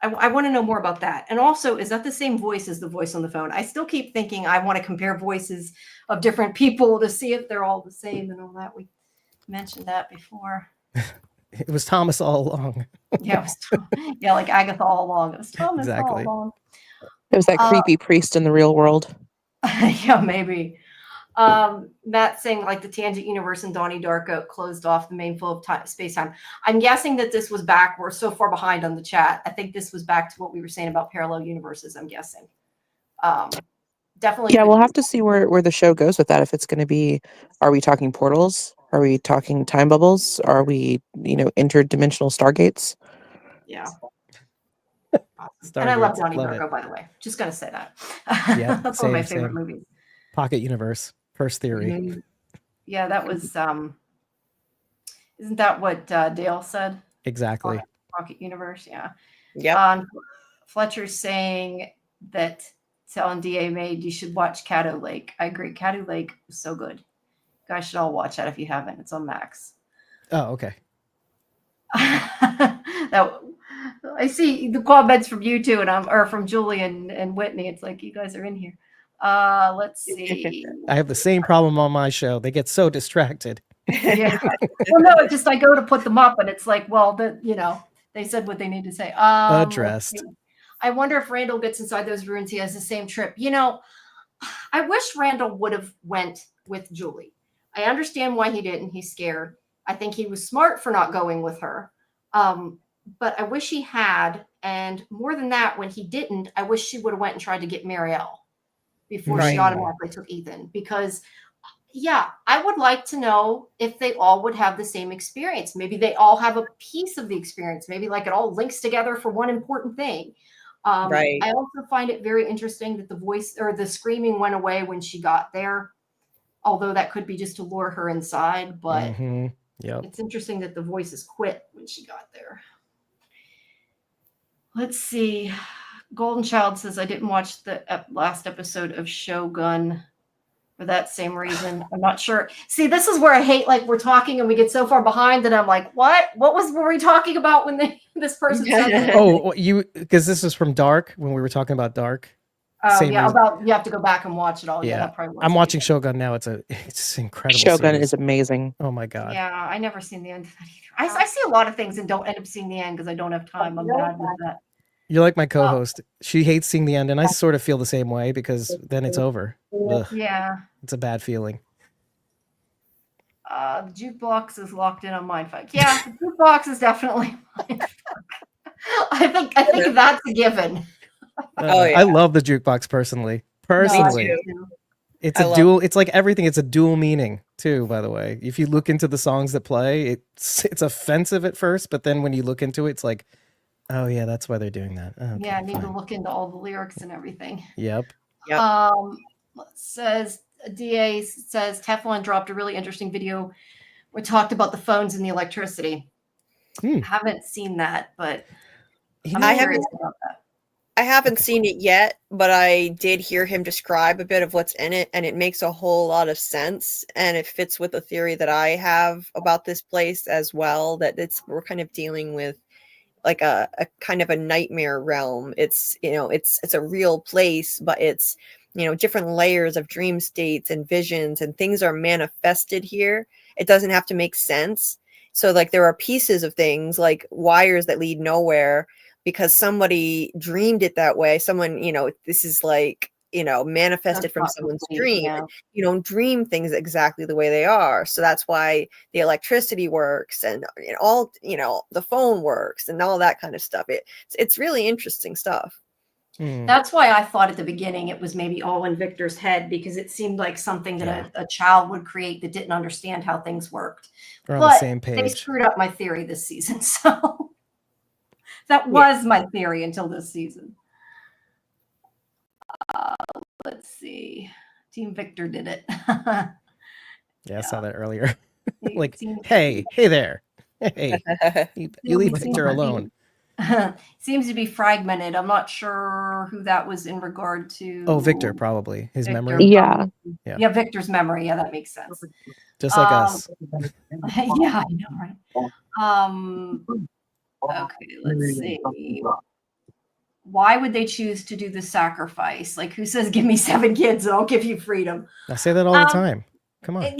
want to know more about that. And also, is that the same voice as the voice on the phone? I still keep thinking I want to compare voices of different people to see if they're all the same and all that. We mentioned that before. It was Thomas all along. Yeah, like Agatha all along. It was Thomas Exactly. all along. It was that creepy priest in the real world. Yeah, maybe. Matt saying like the Tangent Universe and Donnie Darko closed off the main flow of space-time. I'm guessing that this was back. We're so far behind on the chat. I think this was back to what we were saying about parallel universes, I'm guessing. Definitely. Yeah, we'll have to see where the show goes with that. If it's going to be, are we talking portals? Are we talking time bubbles? Are we, interdimensional stargates? Yeah. Stargate, And I love Donnie love Darko, it. by the way. Just going to say that. Yeah, That's one of my same. favorite movies. Pocket universe, first theory. Yeah, that was, isn't that what Dale said? Exactly. Pocket universe, yeah. Yep. Fletcher's saying that telling DA made you should watch Caddo Lake. I agree. Caddo Lake was so good. You guys should all watch that if you haven't. It's on Max. Oh, okay. I see the comments from you two or from Julie and Whitney. It's like you guys are in here. Let's see. I have the same problem on my show. They get so distracted. Yeah. Well, no, it's just I go to put them up and it's like, well, they said what they need to say. Addressed. I wonder if Randall gets inside those ruins. He has the same trip. I wish Randall would have went with Julie. I understand why he didn't. He's scared. I think he was smart for not going with her. But I wish he had. And more than that, when he didn't, I wish she would have went and tried to get Marielle before she automatically took Ethan. Because, yeah, I would like to know if they all would have the same experience. Maybe they all have a piece of the experience. Maybe like it all links together for one important thing. Right. I also find it very interesting that the voice or the screaming went away when she got there. Although that could be just to lure her inside. But Yep. it's interesting that the voices quit when she got there. Let's see. Golden Child says, I didn't watch the last episode of Shogun for that same reason. I'm not sure. See, this is where I hate, like, we're talking and we get so far behind that I'm like, what were we talking about when this person said that? Oh, because this is from Dark, when we were talking about Dark. Same reason. About you have to go back and watch it all. Yeah, that I'm watching Shogun now. It's incredible. Shogun series. is amazing. Oh my god. Yeah, I never seen the end of that either. I see a lot of things and don't end up seeing the end because I don't have time. I'm bad with that. You're like my co-host. She hates seeing the end, and I sort of feel the same way because then it's over. Ugh, Yeah. it's a bad feeling. The jukebox is locked in on Mindfuck. Yeah, the jukebox is definitely Mindfuck. I think that's a given. Oh, yeah. I love the jukebox personally. Personally, too. it's I a love dual. It's like everything. It's a dual meaning too. By the way, if you look into the songs that play, it's offensive at first, but then when you look into it, it's like, Oh yeah, that's why they're doing that. Okay, Yeah, I need to fine. look into all the lyrics and everything. Yep. Yep. Says DA says Teflon dropped a really interesting video. We talked about the phones and the electricity. Haven't seen that, but I'm I curious haven't about that. I haven't seen it yet, but I did hear him describe a bit of what's in it, and it makes a whole lot of sense, and it fits with the theory that I have about this place as well, that we're kind of dealing with like a kind of a nightmare realm. It's, it's a real place, but it's, different layers of dream states and visions, and things are manifested here. It doesn't have to make sense. So like there are pieces of things like wires that lead nowhere because somebody dreamed it that way. Someone, this is like, manifested That's from not someone's complete, dream. yeah. You don't dream things exactly the way they are. So that's why the electricity works and all, the phone works and all that kind of stuff. It's really interesting stuff. That's why I thought at the beginning it was maybe all in Victor's head, because it seemed like something that a child would create that didn't understand how things worked. We're on the same They page. screwed up my theory this season. So that was my theory until this season. Let's see. Team Victor did it. Yeah, I saw that earlier. It Like, seems- hey there. Hey, you leave Victor alone. Seems to be fragmented. I'm not sure who that was in regard to. Oh, Victor, probably. His Victor, memory. Yeah. probably. Yeah. Yeah, Victor's memory. Yeah, that makes sense. Just like us. Yeah, I know, right? Okay, let's see. Why would they choose to do the sacrifice? Like, who says, give me 7 kids and I'll give you freedom? I say that all the time. Come on.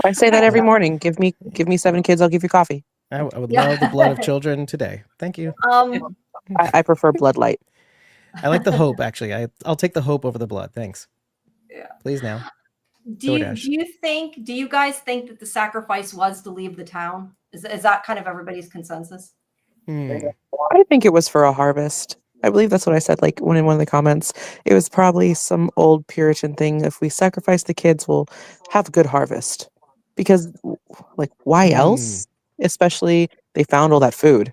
I say that every morning. Give me 7 kids, I'll give you coffee. I would love the blood of children today. Thank you. I prefer blood light. I like the hope, actually. I'll take the hope over the blood. Thanks. Yeah. Please now. Do you guys think that the sacrifice was to leave the town? Is that kind of everybody's consensus? I think it was for a harvest. I believe that's what I said, like in one of the comments. It was probably some old Puritan thing. If we sacrifice the kids, we'll have a good harvest. Because, like, why else? Especially, they found all that food.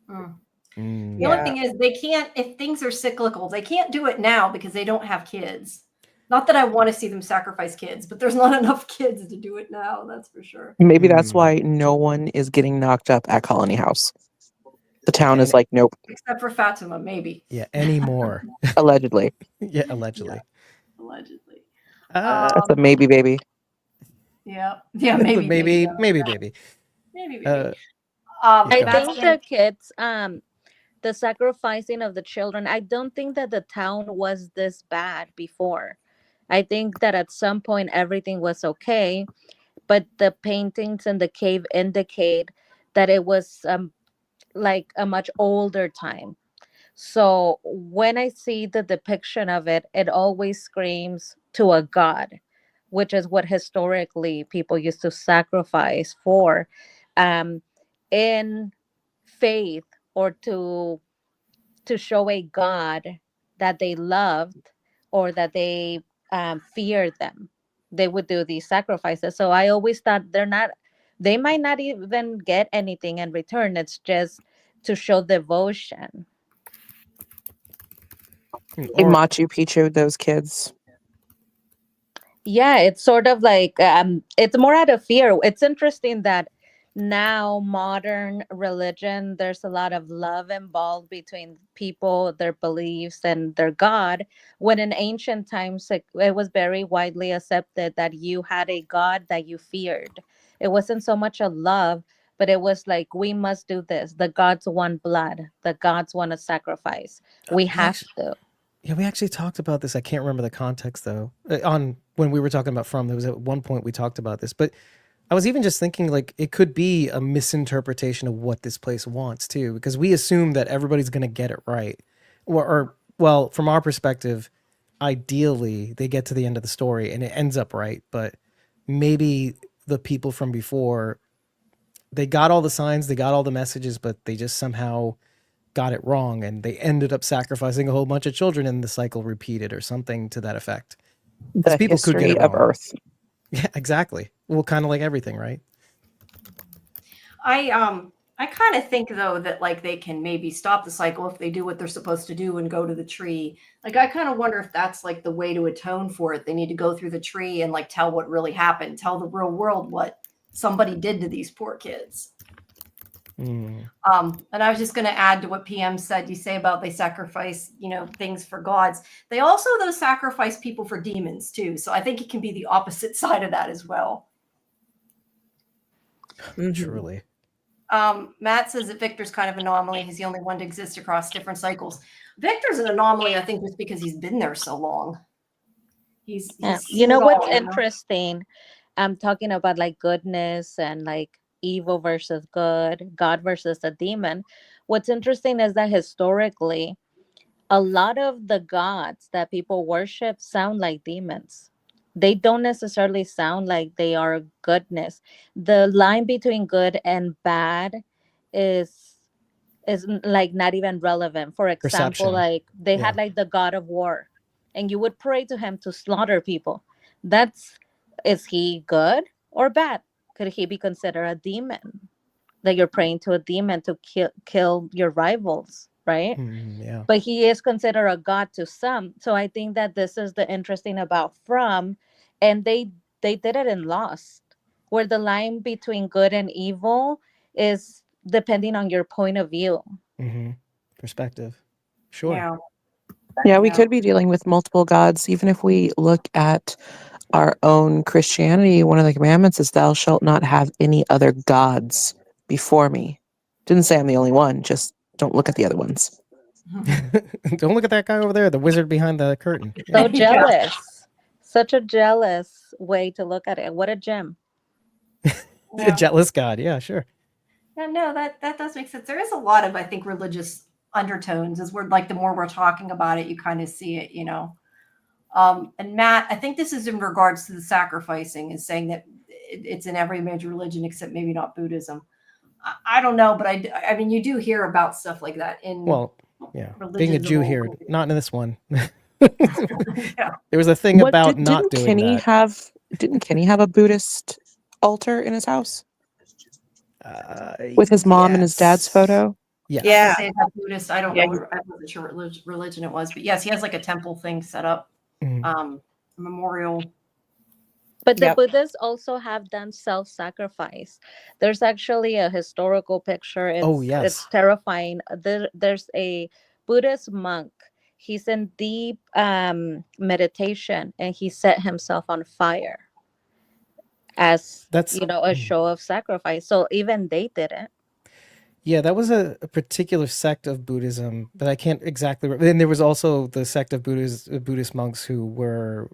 The only thing is, they can't, if things are cyclical, they can't do it now because they don't have kids. Not that I want to see them sacrifice kids, but there's not enough kids to do it now, that's for sure. Maybe that's why no one is getting knocked up at Colony House. The town is like, nope. Except for Fatima, maybe. Yeah, anymore. Allegedly. Yeah, allegedly. Yeah, allegedly. That's a maybe baby. Yeah, maybe. Maybe. Maybe. I that's think the kids, the sacrificing of the children, I don't think that the town was this bad before. I think that at some point everything was okay, but the paintings in the cave indicate that it was like a much older time. So when I see the depiction of it, it always screams to a god, which is what historically people used to sacrifice for, in faith, or to show a god that they loved or that they feared them. They would do these sacrifices. So I always thought they might not even get anything in return. It's just to show devotion. They Machu Picchu those kids. Yeah, it's sort of like it's more out of fear. It's interesting that now modern religion, there's a lot of love involved between people, their beliefs, and their god, when in ancient times it was very widely accepted that you had a god that you feared. It wasn't so much a love, but it was like, we must do this. The gods want blood. The gods want a sacrifice. We have to. Yeah, we actually talked about this. I can't remember the context though. On when we were talking about From, there was at one point we talked about this, but I was even just thinking like it could be a misinterpretation of what this place wants too, because we assume that everybody's going to get it right, or well, from our perspective, ideally they get to the end of the story and it ends up right, but maybe the people from before, they got all the signs, they got all the messages, but they just somehow got it wrong and they ended up sacrificing a whole bunch of children and the cycle repeated or something to that effect. The people could get history it of wrong. Earth. Yeah, exactly. Well, kind of like everything, right? I I kind of think though that like they can maybe stop the cycle if they do what they're supposed to do and go to the tree. Like I kind of wonder if that's like the way to atone for it. They need to go through the tree and like tell what really happened, tell the real world what somebody did to these poor kids. Mm. And I was just going to add to what PM said. You say about they sacrifice, things for gods. They also though sacrifice people for demons too. So I think it can be the opposite side of that as well. Truly. Matt says that Victor's kind of an anomaly. He's the only one to exist across different cycles. Victor's an anomaly, I think, just because he's been there so long. He's you know what's all, you know? interesting? I'm talking about like goodness and like evil versus good, God versus a demon. What's interesting is that historically, a lot of the gods that people worship sound like demons. They don't necessarily sound like they are goodness. The line between good and bad is like not even relevant. For example, Perception. like they Yeah. had like the god of war, and you would pray to him to slaughter people. Is he good or bad? Could he be considered a demon? That you're praying to a demon to kill your rivals, right? Yeah. But he is considered a god to some. So I think that this is the interesting about From, and they did it in Lost, where the line between good and evil is depending on your point of view. Perspective. Sure. Yeah. Yeah, we Yeah. could be dealing with multiple gods. Even if we look at our own Christianity, one of the commandments is thou shalt not have any other gods before me. Didn't say I'm the only one, just don't look at the other ones. Don't look at that guy over there, the wizard behind the curtain. So Yeah. jealous. Such a jealous way to look at it. What a gem. A jealous god. Yeah, sure. Yeah, no, that does make sense. There is a lot of, I think, religious undertones as we're like, the more we're talking about it, you kind of see it, And Matt, I think this is in regards to the sacrificing and saying that it's in every major religion except maybe not Buddhism. I don't know, but I mean, you do hear about stuff like that in yeah. Being a religions of Jew old. here, not in this one. Yeah. There was a thing about not doing Kenny that. Didn't Kenny have a Buddhist altar in his house with his With mom and his dad's photo? Yes. Yeah. I say that Buddhist. I don't Yeah. know. I wasn't sure what religion it was, but yes, he has like a temple thing set up, memorial. But the Yep. Buddhists also have done self-sacrifice. There's actually a historical picture. It's terrifying. There's a Buddhist monk. He's in deep meditation, and he set himself on fire as a show of sacrifice. So even they did it. Yeah, that was a particular sect of Buddhism that I can't exactly. And there was also the sect of Buddhist monks who were.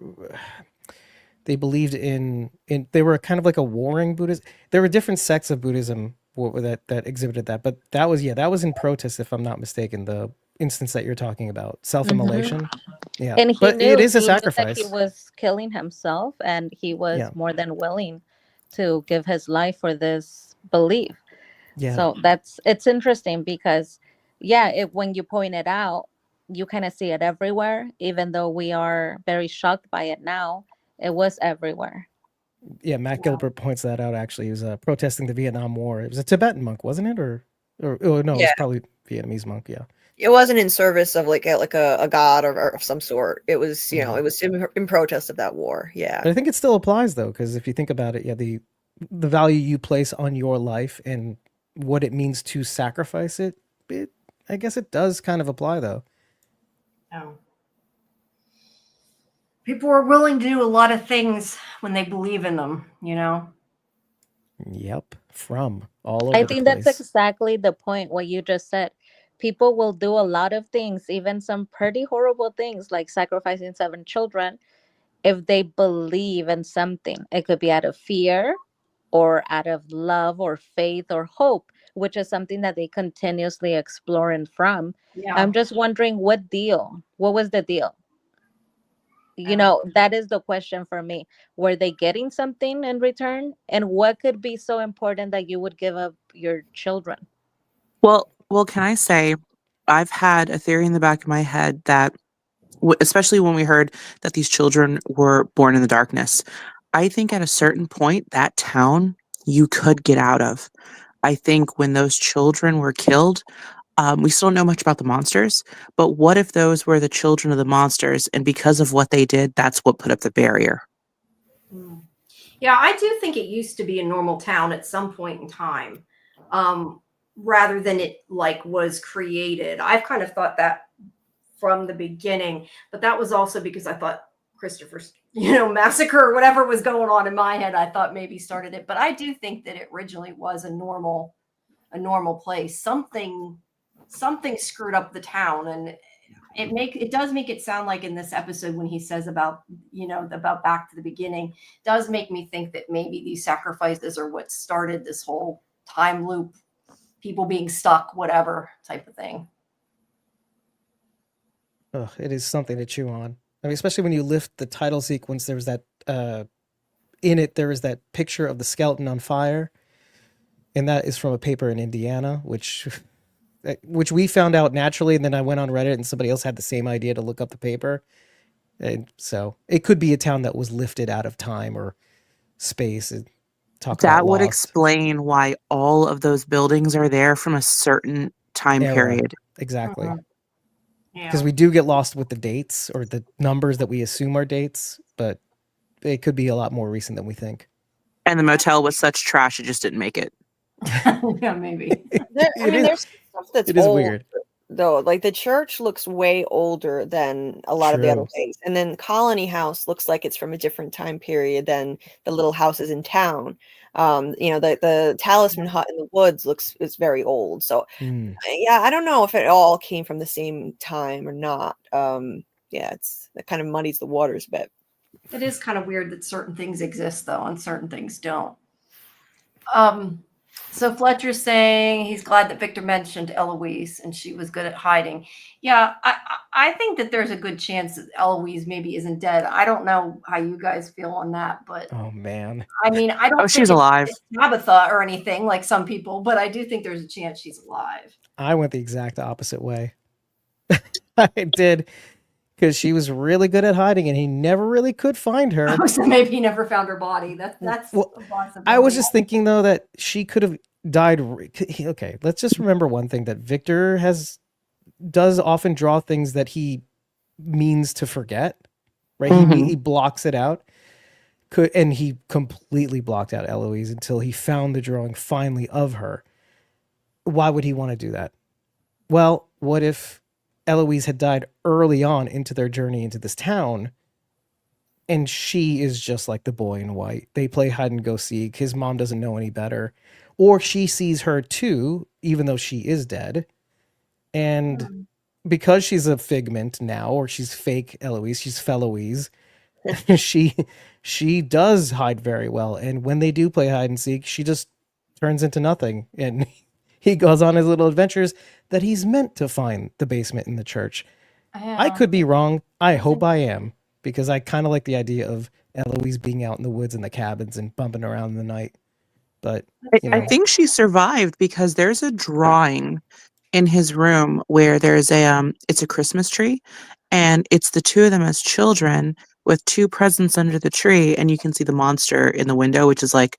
They believed in. They were kind of like a warring Buddhist. There were different sects of Buddhism that exhibited that, but that was in protest, if I'm not mistaken. The instance that you're talking about, self-immolation. Yeah, And but it is a sacrifice. That he was killing himself, and he was more than willing to give his life for this belief. Yeah. So it's interesting because, when you point it out, you kind of see it everywhere, even though we are very shocked by it now. It was everywhere. Yeah, Matt Gilbert points that out. Actually, he was protesting the Vietnam War. It was a Tibetan monk, wasn't it? Or no, it was probably Vietnamese monk. Yeah. It wasn't in service of like a god or of some sort. It was, it was in protest of that war. Yeah. But I think it still applies though, because if you think about it, the value you place on your life and what it means to sacrifice it, I guess it does kind of apply though. Oh. People are willing to do a lot of things when they believe in them, Yep, from all over I the think place. that's exactly the point, what you just said. People will do a lot of things, even some pretty horrible things like sacrificing 7 children, if they believe in something. It could be out of fear or out of love or faith or hope, which is something that they continuously explore and from. Yeah. I'm just wondering what was the deal? That is the question for me. Were they getting something in return? And what could be so important that you would give up your children? Well, can I say, I've had a theory in the back of my head that, especially when we heard that these children were born in the darkness, I think at a certain point, that town you could get out of. I think when those children were killed, we still don't know much about the monsters, but what if those were the children of the monsters, and because of what they did, that's what put up the barrier? Mm. Yeah, I do think it used to be a normal town at some point in time, rather than it like was created. I've kind of thought that from the beginning, but that was also because I thought Christopher's, massacre or whatever was going on in my head, I thought maybe started it. But I do think that it originally was a normal place. Something screwed up the town, and it does make it sound like in this episode when he says about about back to the beginning, does make me think that maybe these sacrifices are what started this whole time loop, people being stuck, whatever type of thing. Ugh, it is something to chew on. I mean, especially when you lift the title sequence, there was that in it, there was that picture of the skeleton on fire, and that is from a paper in Indiana, which we found out naturally, and then I went on Reddit and somebody else had the same idea to look up the paper. And so it could be a town that was lifted out of time or space. And talk about That would lost explain why all of those buildings are there from a certain time era. period. Exactly. Mhm. Yeah. Because we do get lost with the dates or the numbers that we assume are dates, but it could be a lot more recent than we think. And the motel was such trash, it just didn't make it. Yeah, maybe. There's stuff that's It is old, weird. though. Like the church looks way older than a lot of the other True. things, and then Colony House looks like it's from a different time period than the little houses in town. The Talisman Hut in the woods is very old. So Hmm. yeah, I don't know if it all came from the same time or not. That kind of muddies the waters a bit. It is kind of weird that certain things exist though and certain things don't. So Fletcher's saying he's glad that Victor mentioned Eloise and she was good at hiding. Yeah, I think that there's a good chance that Eloise maybe isn't dead. I don't know how you guys feel on that, but Oh man. I mean, I don't Oh, she's think alive. it's Tabitha or anything like some people, but I do think there's a chance she's alive. I went the exact opposite way. I did, because she was really good at hiding and he never really could find her. Oh, so maybe he never found her body. That's Well, a possibility. I was just thinking though that she could have died. Okay, let's just remember one thing, that Victor does often draw things that he means to forget, right? Mhm. He blocks it out. And he completely blocked out Eloise until he found the drawing finally of her. Why would he want to do that? Well, what if Eloise had died early on into their journey into this town, and she is just like the boy in white? They play hide and go seek. His mom doesn't know any better. Or she sees her too, even though she is dead. And because she's a figment now, or she's fake Eloise, she's Feloise, she does hide very well. And when they do play hide and seek, she just turns into nothing. And he goes on his little adventures that he's meant to find the basement in the church. I could be wrong. I hope I am, because I kind of like the idea of Eloise being out in the woods in the cabins and bumping around in the night. But I think she survived because there's a drawing in his room where there's it's a Christmas tree, and it's the two of them as children with two presents under the tree, and you can see the monster in the window, which is like,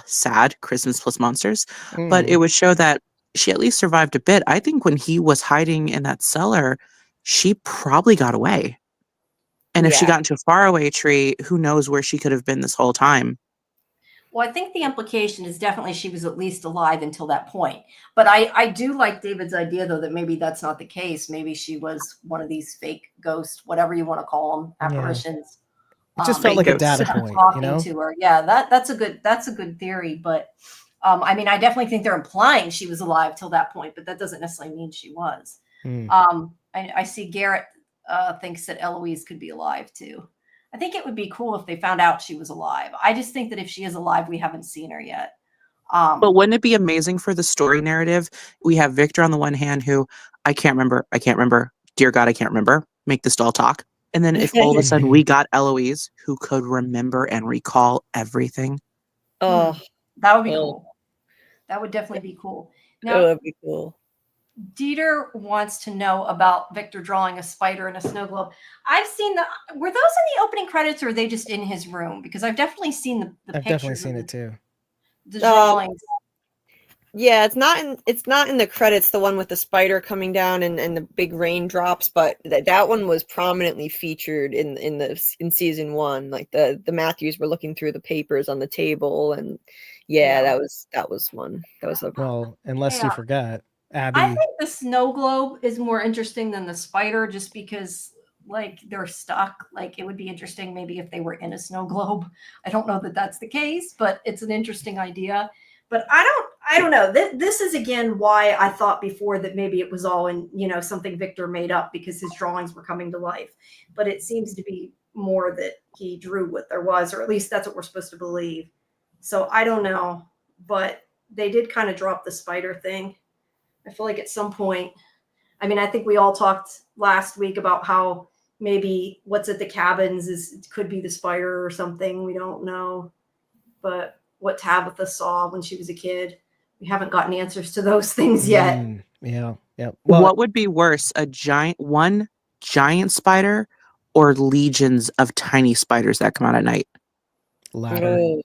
sad, Christmas plus monsters. But it would show that she at least survived a bit. I think when he was hiding in that cellar, she probably got away. And if she got into a faraway tree, who knows where she could have been this whole time. Well, I think the implication is definitely she was at least alive until that point. But I do like David's idea, though, that maybe that's not the case. Maybe she was one of these fake ghosts, whatever you want to call them, apparitions. it just felt like a data that were point, talking to her. Yeah, that's a good theory. But I mean, I definitely think they're implying she was alive till that point, but that doesn't necessarily mean she was. I see Garrett thinks that Eloise could be alive too. I think it would be cool if they found out she was alive. I just think that if she is alive, we haven't seen her yet. But wouldn't it be amazing for the story narrative? We have Victor on the one hand, who I can't remember. Dear God, I can't remember. Make this doll talk. And then if all of a sudden we got Eloise, who could remember and recall everything. Oh, that would be cool. That would definitely be cool. Now, that would be cool. Dieter wants to know about Victor drawing a spider in a snow globe. I've seen were those in the opening credits, or are they just in his room? Because I've definitely seen the I've pictures. definitely seen it too. The drawings. Yeah, it's not in the credits, the one with the spider coming down and the big raindrops, but that one was prominently featured in season 1. Like the Matthews were looking through the papers on the table, and yeah, that was one. That was a Well, unless you Yeah. forgot, I Abby. think the snow globe is more interesting than the spider, just because like they're stuck. Like it would be interesting maybe if they were in a snow globe. I don't know that that's the case, but it's an interesting idea. But I don't know. This is again why I thought before that maybe it was all in, something Victor made up because his drawings were coming to life. But it seems to be more that he drew what there was, or at least that's what we're supposed to believe. So I don't know, but they did kind of drop the spider thing. I feel like at some point, I mean, I think we all talked last week about how maybe what's at the cabins could be the spider or something. We don't know. But what Tabitha saw when she was a kid, we haven't gotten answers to those things yet. Yeah. Well, What would be worse, one giant spider or legions of tiny spiders that come out at night? latter. I mean,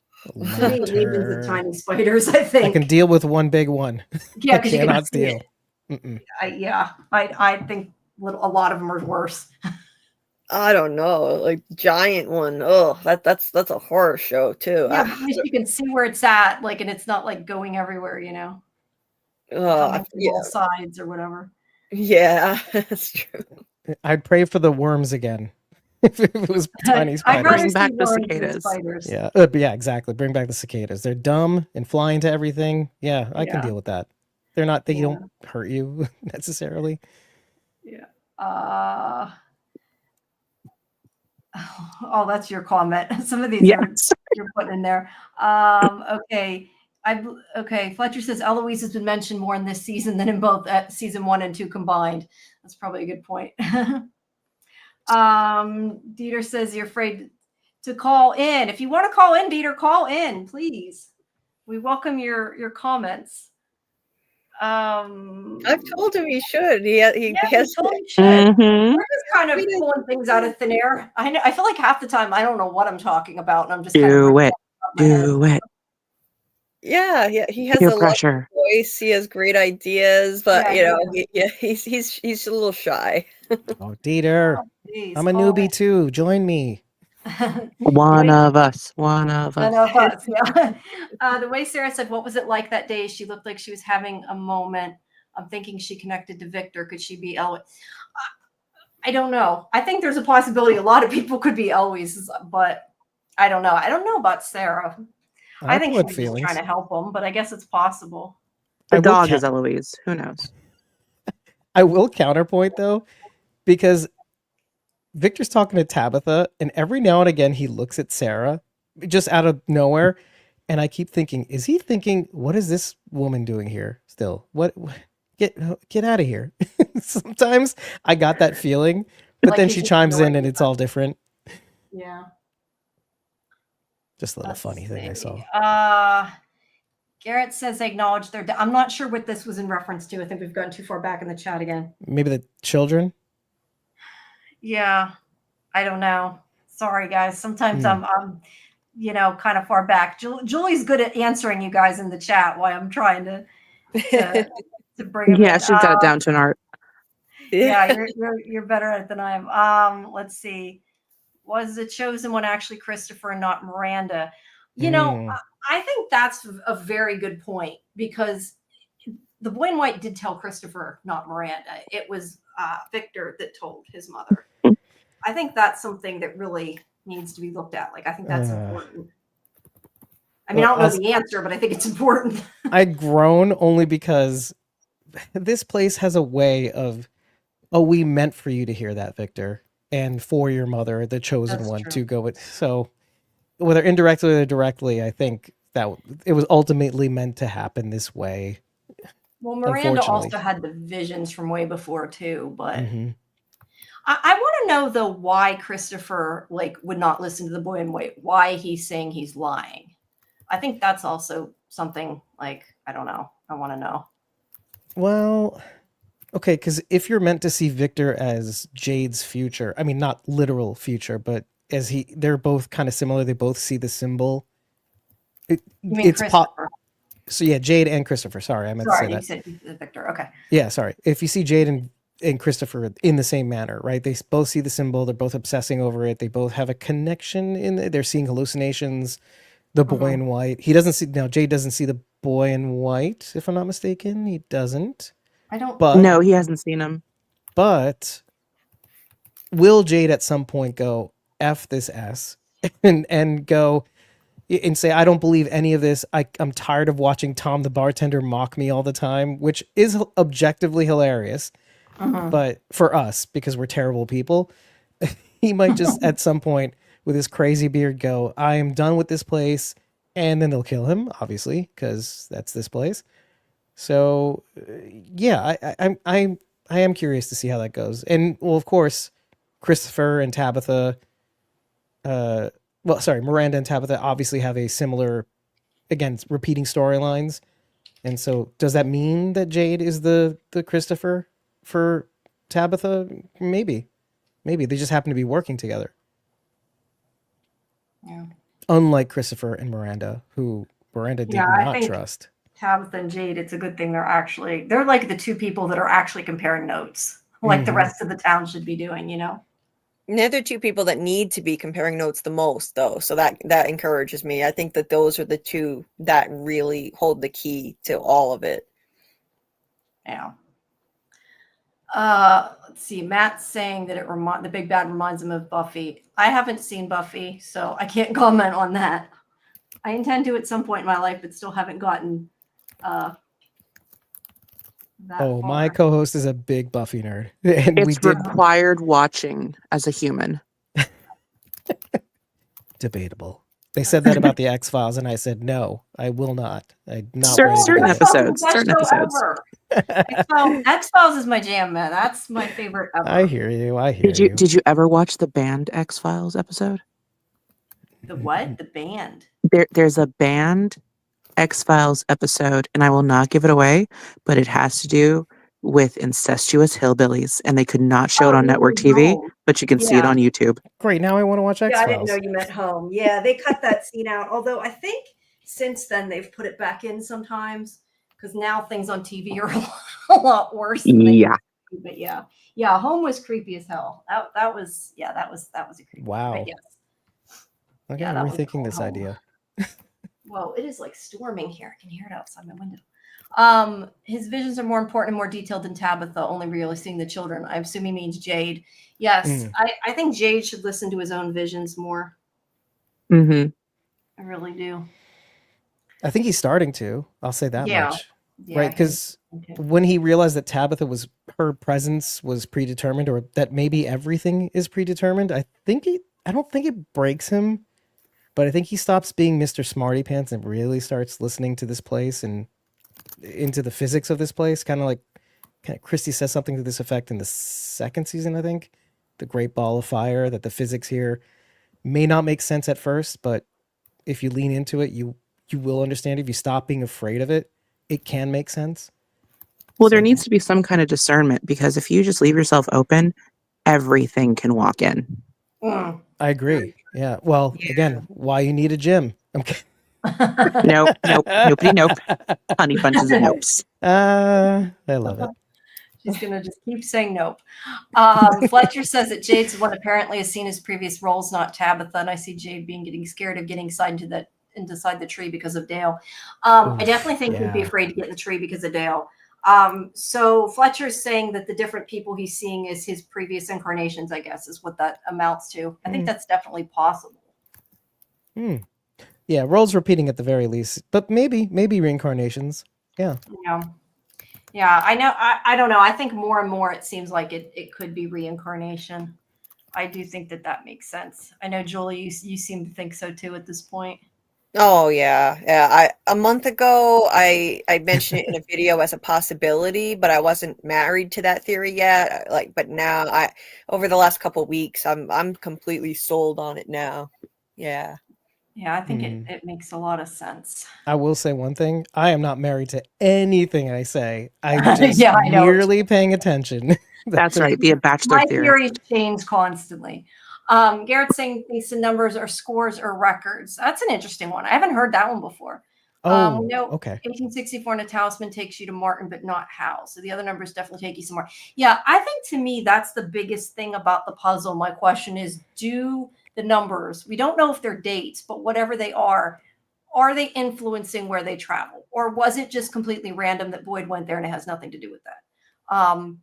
legions of tiny spiders, I think. I can deal with one big one. Yeah, I because you can cannot see deal. it. I think a lot of them are worse. I don't know, like giant one. Oh, that's a horror show too. Yeah, but at least you can see where it's at, like, and it's not like going everywhere, coming from all sides or whatever. Yeah, that's true. I'd pray for the worms again. If it was tiny I'd rather spiders. Bring back see the worms than cicadas. spiders. Yeah, exactly. Bring back the cicadas. They're dumb and fly into everything. Yeah, I can Yeah. deal with that. They Yeah. don't hurt you necessarily. Yeah. Oh, that's your comment. Some of these Yes. you're putting in there. Okay. Okay. Fletcher says Eloise has been mentioned more in this season than in both season 1 and 2 combined. That's probably a good point. Dieter says you're afraid to call in. If you want to call in, Dieter, call in, please. We welcome your comments. I've told him he should. He Yeah, has. you totally should. Mhm. We're just kind of pulling things out of thin air. I feel like half the time I don't know what I'm talking about, and I'm just kind of Do it. my head. Do it. Yeah, he has Peer a lovely pressure. voice. He has great ideas, but Yeah, he's a little shy. Oh, Dieter. Jeez. I'm a newbie too. Join me. One of us. None of us, yeah. The way Sarah said, what was it like that day? She looked like she was having a moment. I'm thinking she connected to Victor. Could she be Eloise? I don't know. I think there's a possibility a lot of people could be Eloise, but I don't know. I don't know about Sarah. I think she was just trying to help him, but I guess it's possible. The dog is Eloise. Who knows? I will counterpoint though, because Victor's talking to Tabitha, and every now and again he looks at Sarah just out of nowhere, and I keep thinking, is he thinking, what is this woman doing here still? What get out of here. Sometimes I got that feeling, but Like then he's she chimes in ignoring and it's all different. Yeah. Just a little funny thing I saw. Garrett says they acknowledge their I'm not sure what this was in reference to. I think we've gone too far back in the chat again. Maybe the children? Yeah, I don't know. Sorry, guys. Sometimes I'm kind of far back. Julie's good at answering you guys in the chat while I'm trying to bring them in. She's got it down to an art. Yeah, you're better at it than I am. Let's see. Was the chosen one actually Christopher and not Miranda? I think that's a very good point, because the boy in white did tell Christopher, not Miranda. It was Victor that told his mother. I think that's something that really needs to be looked at. Like, I think that's important. I mean, I don't know the answer, but I think it's important. I groan only because this place has a way of, we meant for you to hear that, Victor, and for your mother, the chosen one, to go with. So whether indirectly or directly, I think that it was ultimately meant to happen this way. Well, Miranda also had the visions from way before too, but I want to know though why Christopher would not listen to the boy in white. Why he's saying he's lying. I think that's also something I don't know. I want to know. Well, okay, because if you're meant to see Victor as Jade's future, I mean not literal future, but as they're both kind of similar. They both see the symbol. You mean Christopher? So yeah, Jade and Christopher. Sorry, I meant to say Sorry, you that. said Victor. Okay. Yeah, sorry. If you see Jade and Christopher in the same manner, right? They both see the symbol. They're both obsessing over it. They both have a connection in it. They're seeing hallucinations. The boy in white. He doesn't see. Now Jade doesn't see the boy in white. If I'm not mistaken, he doesn't. I don't. But No, he hasn't seen him. But will Jade at some point go F this S and go and say, I don't believe any of this. I'm tired of watching Tom the bartender mock me all the time, which is objectively hilarious. But for us, because we're terrible people, he might just at some point with his crazy beard go, I am done with this place. And then they'll kill him, obviously, because that's this place. So yeah, I am curious to see how that goes. And well, of course, Christopher and Tabitha, Miranda and Tabitha obviously have a similar, again, repeating storylines. And so does that mean that Jade is the Christopher for Tabitha? Maybe they just happen to be working together. Yeah. Unlike Christopher and Miranda, who Miranda did Yeah, I not think- trust. Tabitha and Jade, it's a good thing they're like the two people that are actually comparing notes, like the rest of the town should be doing, you know? And they're the two people that need to be comparing notes the most, though. So that encourages me. I think that those are the two that really hold the key to all of it. Yeah. Let's see. Matt's saying that the big bad reminds him of Buffy. I haven't seen Buffy, so I can't comment on that. I intend to at some point in my life, but still haven't gotten that Oh, my far. co-host is a big Buffy nerd. And we It's did required watching as a human. debatable. They said that about the X-Files, and I said, no, I will not. I'm not Certain ready to do episodes. that. Best Certain show episodes. ever. X-Files is my jam, man. That's my favorite ever. I hear you. I hear Did you ever watch the banned X-Files episode? The what? The band. There's a banned X-Files episode, and I will not give it away, but it has to do with incestuous hillbillies, and they could not show it on network TV, but you can see it Yeah. on YouTube. Great. Now I want to watch Yeah, I X-Files. didn't know you meant home. Yeah, they cut that scene out. Although I think since then they've put it back in sometimes because now things on TV are a lot worse. Than they Yeah. used to be. But yeah, home was creepy as hell. That was a creepy. Wow. But yes. Okay, Yeah, I'm that was rethinking this home. idea. Whoa, it is like storming here. I can hear it outside my window. His visions are more important and more detailed than Tabitha, only really seeing the children. I assume he means Jade. Yes, I think Jade should listen to his own visions more. Mm-hmm. I really do. I think he's starting to. I'll say that Yeah. much. Yeah, Right? Because when he realized that Tabitha her presence was predetermined, or that maybe everything is predetermined, I don't think it breaks him, but I think he stops being Mr. Smarty Pants and really starts listening to this place and into the physics of this place. Kind of Christy says something to this effect in the second season, I think. The Great Ball of Fire, that the physics here may not make sense at first, but if you lean into it, you will understand. If you stop being afraid of it, it can make sense. Well, there needs to be some kind of discernment, because if you just leave yourself open, everything can walk in. Mm. I agree. Yeah. Well, again, why you need a gym. I'm kidding. Nope. Nobody nope. Honey bunches of nopes. I love it. She's gonna just keep saying nope. Fletcher says that Jade's the one apparently has seen his previous roles, not Tabitha, and I see Jade getting scared of getting inside the tree because of Dale. I definitely think he'd be afraid to get in the tree because of Dale. So Fletcher's saying that the different people he's seeing is his previous incarnations, I guess, is what that amounts to. I think that's definitely possible. Yeah, roles repeating at the very least, but maybe reincarnations. Yeah. Yeah, I know. I don't know. I think more and more it seems like it could be reincarnation. I do think that makes sense. I know, Julie, you seem to think so too at this point. Oh yeah. A month ago, I mentioned it in a video as a possibility, but I wasn't married to that theory yet. But now over the last couple of weeks, I'm completely sold on it now. Yeah. Yeah, I think it makes a lot of sense. I will say one thing. I am not married to anything I say. I'm just I know. merely paying attention. That's right. Be a bachelor My theory. theories change constantly. Garrett's saying these numbers are scores or records. That's an interesting one. I haven't heard that one before. Oh, We know okay. 1864 and a talisman takes you to Martin, but not Hal. So the other numbers definitely take you somewhere. Yeah, I think to me that's the biggest thing about the puzzle. My question is, do the numbers, we don't know if they're dates, but whatever they are they influencing where they travel? Or was it just completely random that Boyd went there and it has nothing to do with that?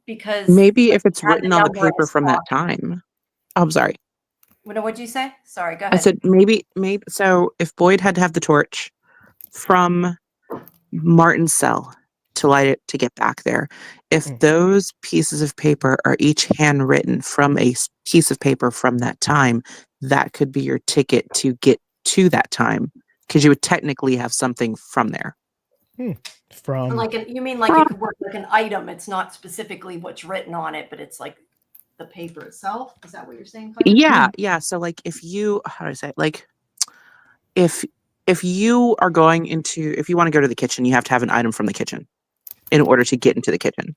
Because Maybe if it's had the written on the number in paper his from that pocket. time. Oh, I'm sorry. What'd you say? Sorry, go I ahead. said maybe. So if Boyd had to have the torch from Martin's cell to light it to get back there, if those pieces of paper are each handwritten from a piece of paper from that time, that could be your ticket to get to that time, because you would technically have something from there. From Like you mean like it could work like an item? It's not specifically what's written on it, but it's like the paper itself. Is that what you're saying? Kind of? Yeah. So like if you, how do I say it? Like if you are going into, if you want to go to the kitchen, you have to have an item from the kitchen in order to get into the kitchen.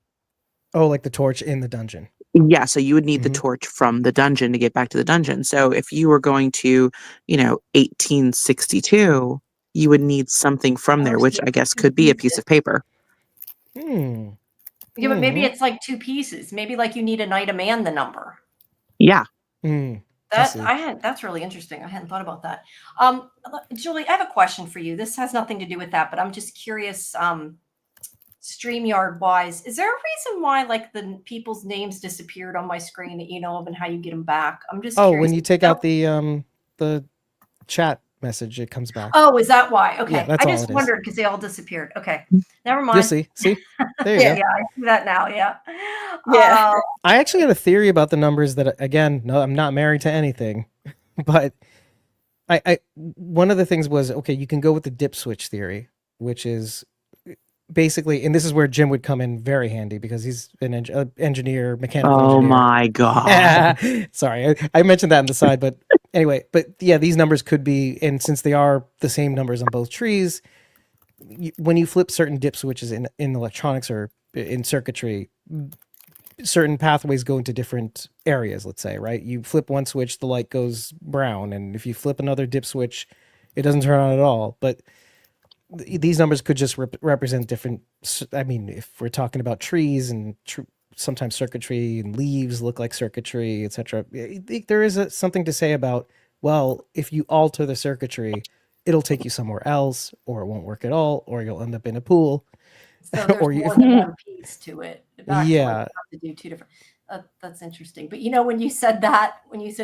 Oh, like the torch in the dungeon. Yeah, so you would need the Mhm. torch from the dungeon to get back to the dungeon. So if you were going to, 1862, you would need something from there, which I guess could be a piece of paper. Hmm. Yeah, but maybe it's like two pieces. Maybe like you need an item and the number. Yeah. That's really interesting. I hadn't thought about that. Julie, I have a question for you. This has nothing to do with that, but I'm just curious. StreamYard wise, is there a reason why like the people's names disappeared on my screen that you know of and how you get them back? I'm just curious. when you take out the chat message, it comes back. Oh, is that why? Okay. Yeah, that's I all just it is. wondered because they all disappeared. Okay. Never mind. You'll see. There you Yeah, go. I see that now. Yeah. Yeah. I actually had a theory about the numbers that, again, no, I'm not married to anything, but I one of the things was, okay, you can go with the dip switch theory, which is basically, and this is where Jim would come in very handy because he's an engineer, mechanical Oh engineer. my God. Sorry, I mentioned that on the side, but anyway, but yeah, these numbers could be, and since they are the same numbers on both trees, when you flip certain dip switches in electronics or in circuitry, certain pathways go into different areas, let's say, right? You flip one switch, the light goes brown, and if you flip another dip switch, it doesn't turn on at all. But these numbers could just represent different, I mean, if we're talking about trees and sometimes circuitry and leaves look like circuitry, etc. There is something to say about, well, if you alter the circuitry, it'll take you somewhere else, or it won't work at all, or you'll end up in a pool. So there's Or more than one piece to it. Not Yeah. to, like, have to do two different. That's interesting. But when you said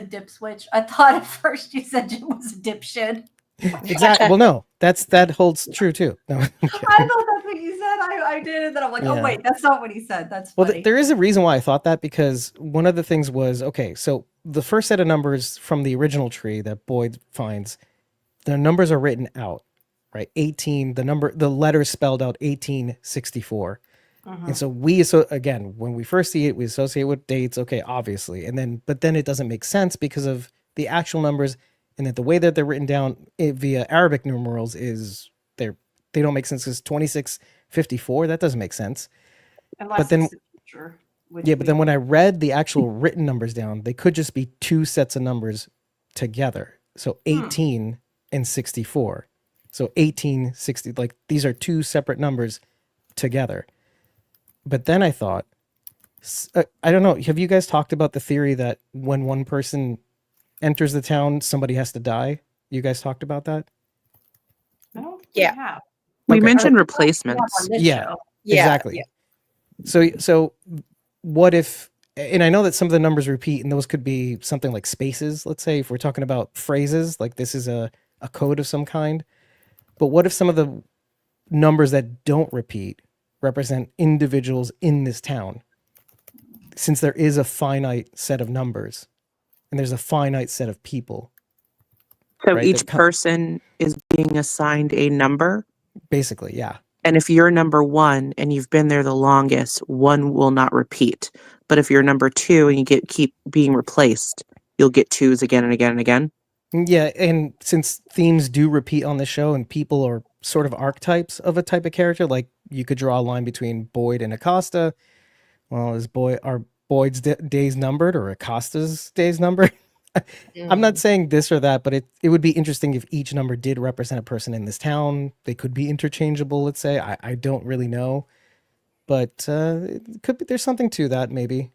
dip switch, I thought at first you said Jim was a dipshit. Exactly. Well, no, that holds true too. No, I'm kidding. I thought that's what you said. I did, and then I'm like, Yeah. oh wait, that's not what he said. That's Well, funny. there is a reason why I thought that, because one of the things was, okay, so the first set of numbers from the original tree that Boyd finds, the numbers are written out, right? 18, the letters spelled out 1864. And so again, when we first see it, we associate with dates, okay, obviously. But then it doesn't make sense because of the actual numbers, and that the way that they're written down via Arabic numerals is they don't make sense, because 2654, that doesn't make sense. Unless but then- it's the future, which Yeah, but we then when don't- I read the actual written numbers down, they could just be two sets of numbers together. So 18 and 64. So 1860, like these are two separate numbers together. But then I thought, I don't know, have you guys talked about the theory that when one person enters the town, somebody has to die? You guys talked about that? I don't think Yeah. we have. We Okay. mentioned We have replacements. on this Yeah. show. Yeah. Exactly. So what if, and I know that some of the numbers repeat, and those could be something like spaces, let's say, if we're talking about phrases, like this is a code of some kind. But what if some of the numbers that don't repeat represent individuals in this town? Since there is a finite set of numbers and there's a finite set of people, So right, each that person is being assigned a number. basically, yeah. And if you're number 1 and you've been there the longest, 1 will not repeat. But if you're number 2 and you keep being replaced, you'll get 2s again and again and again. Yeah, and since themes do repeat on the show and people are sort of archetypes of a type of character, like you could draw a line between Boyd and Acosta. Well, are Boyd's days numbered or Acosta's days numbered? I'm not saying this or that, but it would be interesting if each number did represent a person in this town. They could be interchangeable, let's say. I don't really know. But it could be there's something to that, maybe.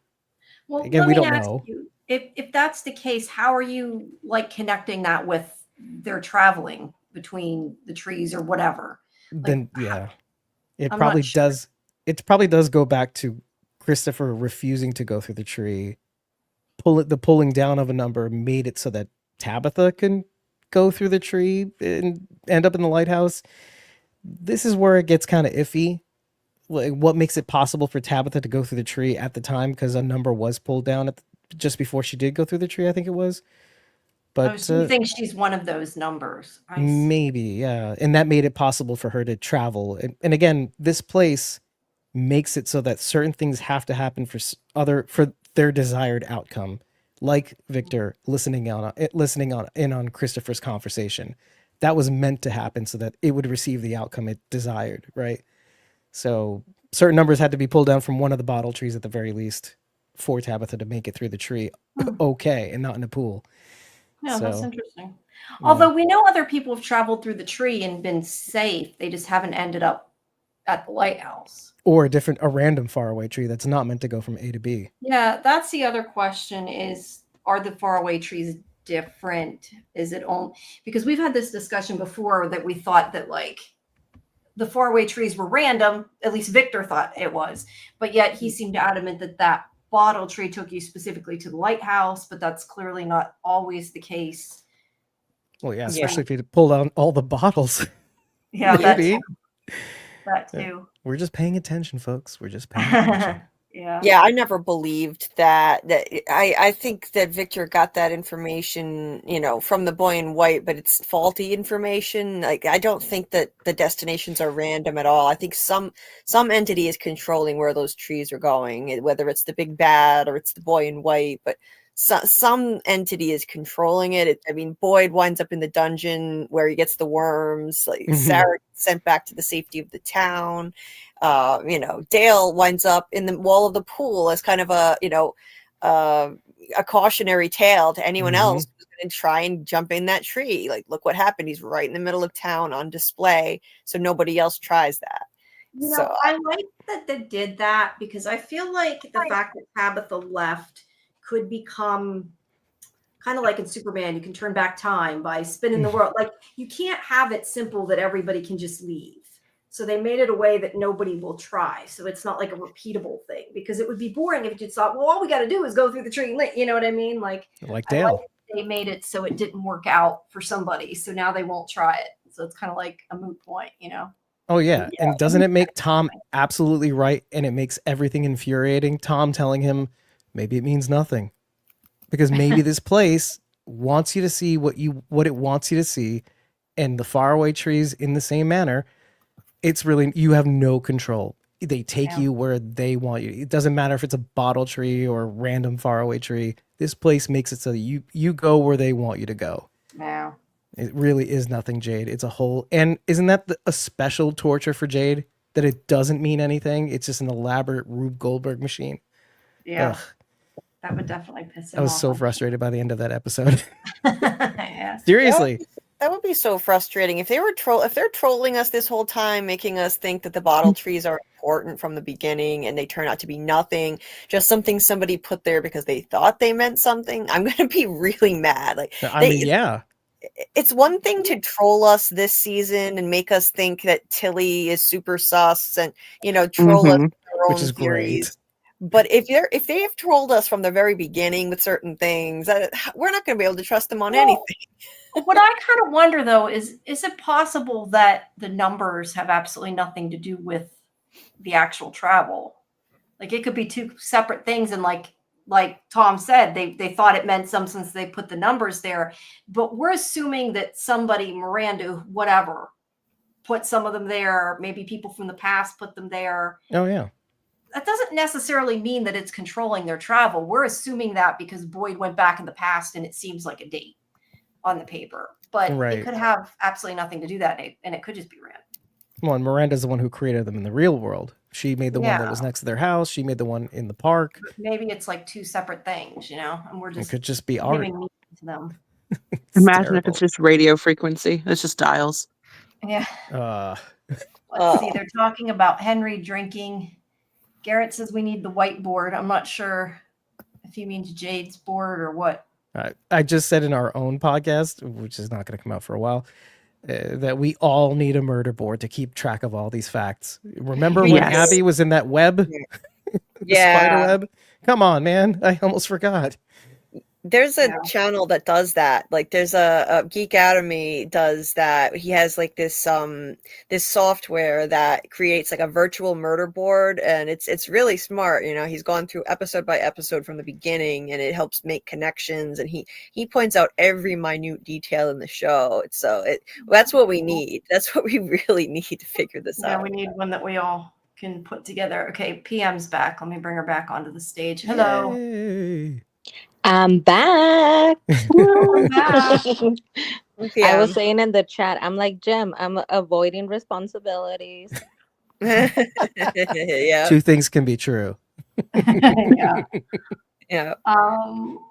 Well, Again, let we me don't ask know. you, if that's the case, how are you like connecting that with their traveling between the trees or whatever? Then yeah. It I'm probably not sure. does. It probably does go back to Christopher refusing to go through the tree. The pulling down of a number made it so that Tabitha can go through the tree and end up in the lighthouse. This is where it gets kind of iffy. Like, what makes it possible for Tabitha to go through the tree at the time? Because a number was pulled down just before she did go through the tree, I think it was. But So you think she's one of those numbers? I see. maybe, yeah. And that made it possible for her to travel. And again, this place makes it so that certain things have to happen for their desired outcome. Like Victor listening in on Christopher's conversation. That was meant to happen so that it would receive the outcome it desired, right? So certain numbers had to be pulled down from one of the bottle trees at the very least for Tabitha to make it through the tree okay and not in a pool. Yeah, that's So, interesting. yeah. Although we know other people have traveled through the tree and been safe, they just haven't ended up at the lighthouse. Or a random faraway tree that's not meant to go from A to B. Yeah, that's the other question is, are the faraway trees different? Is it only because we've had this discussion before that we thought that like the faraway trees were random, at least Victor thought it was, but yet he seemed adamant that that bottle tree took you specifically to the lighthouse, but that's clearly not always the case. Well, yeah, especially if you pull out all the bottles. Yeah, Maybe. that too. We're just paying attention, folks. We're just paying attention. Yeah, I never believed that I think that Victor got that information, from the boy in white, but it's faulty information. Like, I don't think that the destinations are random at all. I think some entity is controlling where those trees are going, whether it's the big bad or it's the boy in white, but some entity is controlling it. I mean, Boyd winds up in the dungeon where he gets the worms. Like, Sarah gets sent back to the safety of the town. Dale winds up in the wall of the pool as kind of a cautionary tale to anyone else who's going to try and jump in that tree. Like, look what happened. He's right in the middle of town on display, so nobody else tries that. I like that they did that because I feel like the fact that Tabitha left could become kind of like in Superman, you can turn back time by spinning the world. Like, you can't have it simple that everybody can just leave. So they made it a way that nobody will try. So it's not like a repeatable thing, because it would be boring if you just thought, well, all we got to do is go through the tree. You know what I mean? Like Dale. They made it so it didn't work out for somebody. So now they won't try it. So it's kind of like a moot point, Oh, yeah. And doesn't it make Tom absolutely right? And it makes everything infuriating. Tom telling him maybe it means nothing. Because maybe this place wants you to see what it wants you to see. And the faraway trees in the same manner. It's really, you have no control. They take you where they want you. It doesn't matter if it's a bottle tree or a random faraway tree. This place makes it so that you go where they want you to go. Yeah. It really is nothing, Jade. It's a whole, and isn't that a special torture for Jade? That it doesn't mean anything? It's just an elaborate Rube Goldberg machine. Yeah. Ugh. That would definitely piss him off. I was so frustrated by the end of that episode. Yeah. Seriously. That would be so frustrating if they're trolling us this whole time, making us think that the bottle trees are important from the beginning, and they turn out to be nothing, just something somebody put there because they thought they meant something. I'm going to be really mad. Like, it's one thing to troll us this season and make us think that Tilly is super sus and troll us with their own which is theories. great. But if they have trolled us from the very beginning with certain things, we're not going to be able to trust them on anything. What I kind of wonder, though, is it possible that the numbers have absolutely nothing to do with the actual travel? Like, it could be two separate things. And like Tom said, they thought it meant something since they put the numbers there. But we're assuming that somebody, Miranda, whatever, put some of them there. Maybe people from the past put them there. Oh, yeah. That doesn't necessarily mean that it's controlling their travel. We're assuming that because Boyd went back in the past and it seems like a date on the paper, but it could have absolutely nothing to do that, and it could just be random. Well, and Miranda's the one who created them in the real world She made the one that was next to their house. She made the one in the park. Maybe it's like two separate things, you know, and we're It just could just be art. giving meaning to them. Imagine if terrible. it's just radio frequency. It's just dials. Yeah. Oh. Let's see. They're talking about Henry drinking. Garrett says we need the whiteboard. I'm not sure if he means Jade's board or what. I just said in our own podcast, which is not going to come out for a while, that we all need a murder board to keep track of all these facts. Remember when Yes. Abby was in that web? The spider web? Come on, man. I almost forgot. There's a channel that does that. Like there's a Geek Academy does that. He has like this this software that creates like a virtual murder board, and it's really smart. You know, he's gone through episode by episode from the beginning, and it helps make connections, and he points out every minute detail in the show. That's what we need. That's what we really need to figure this out. Yeah, we need one that we all can put together. Okay, PM's back. Let me bring her back onto the stage. Hello. Yay. I'm back. I'm back. I was saying in the chat, I'm like, Jim, I'm avoiding responsibilities. Yeah. Two things can be true. Yeah. Yeah.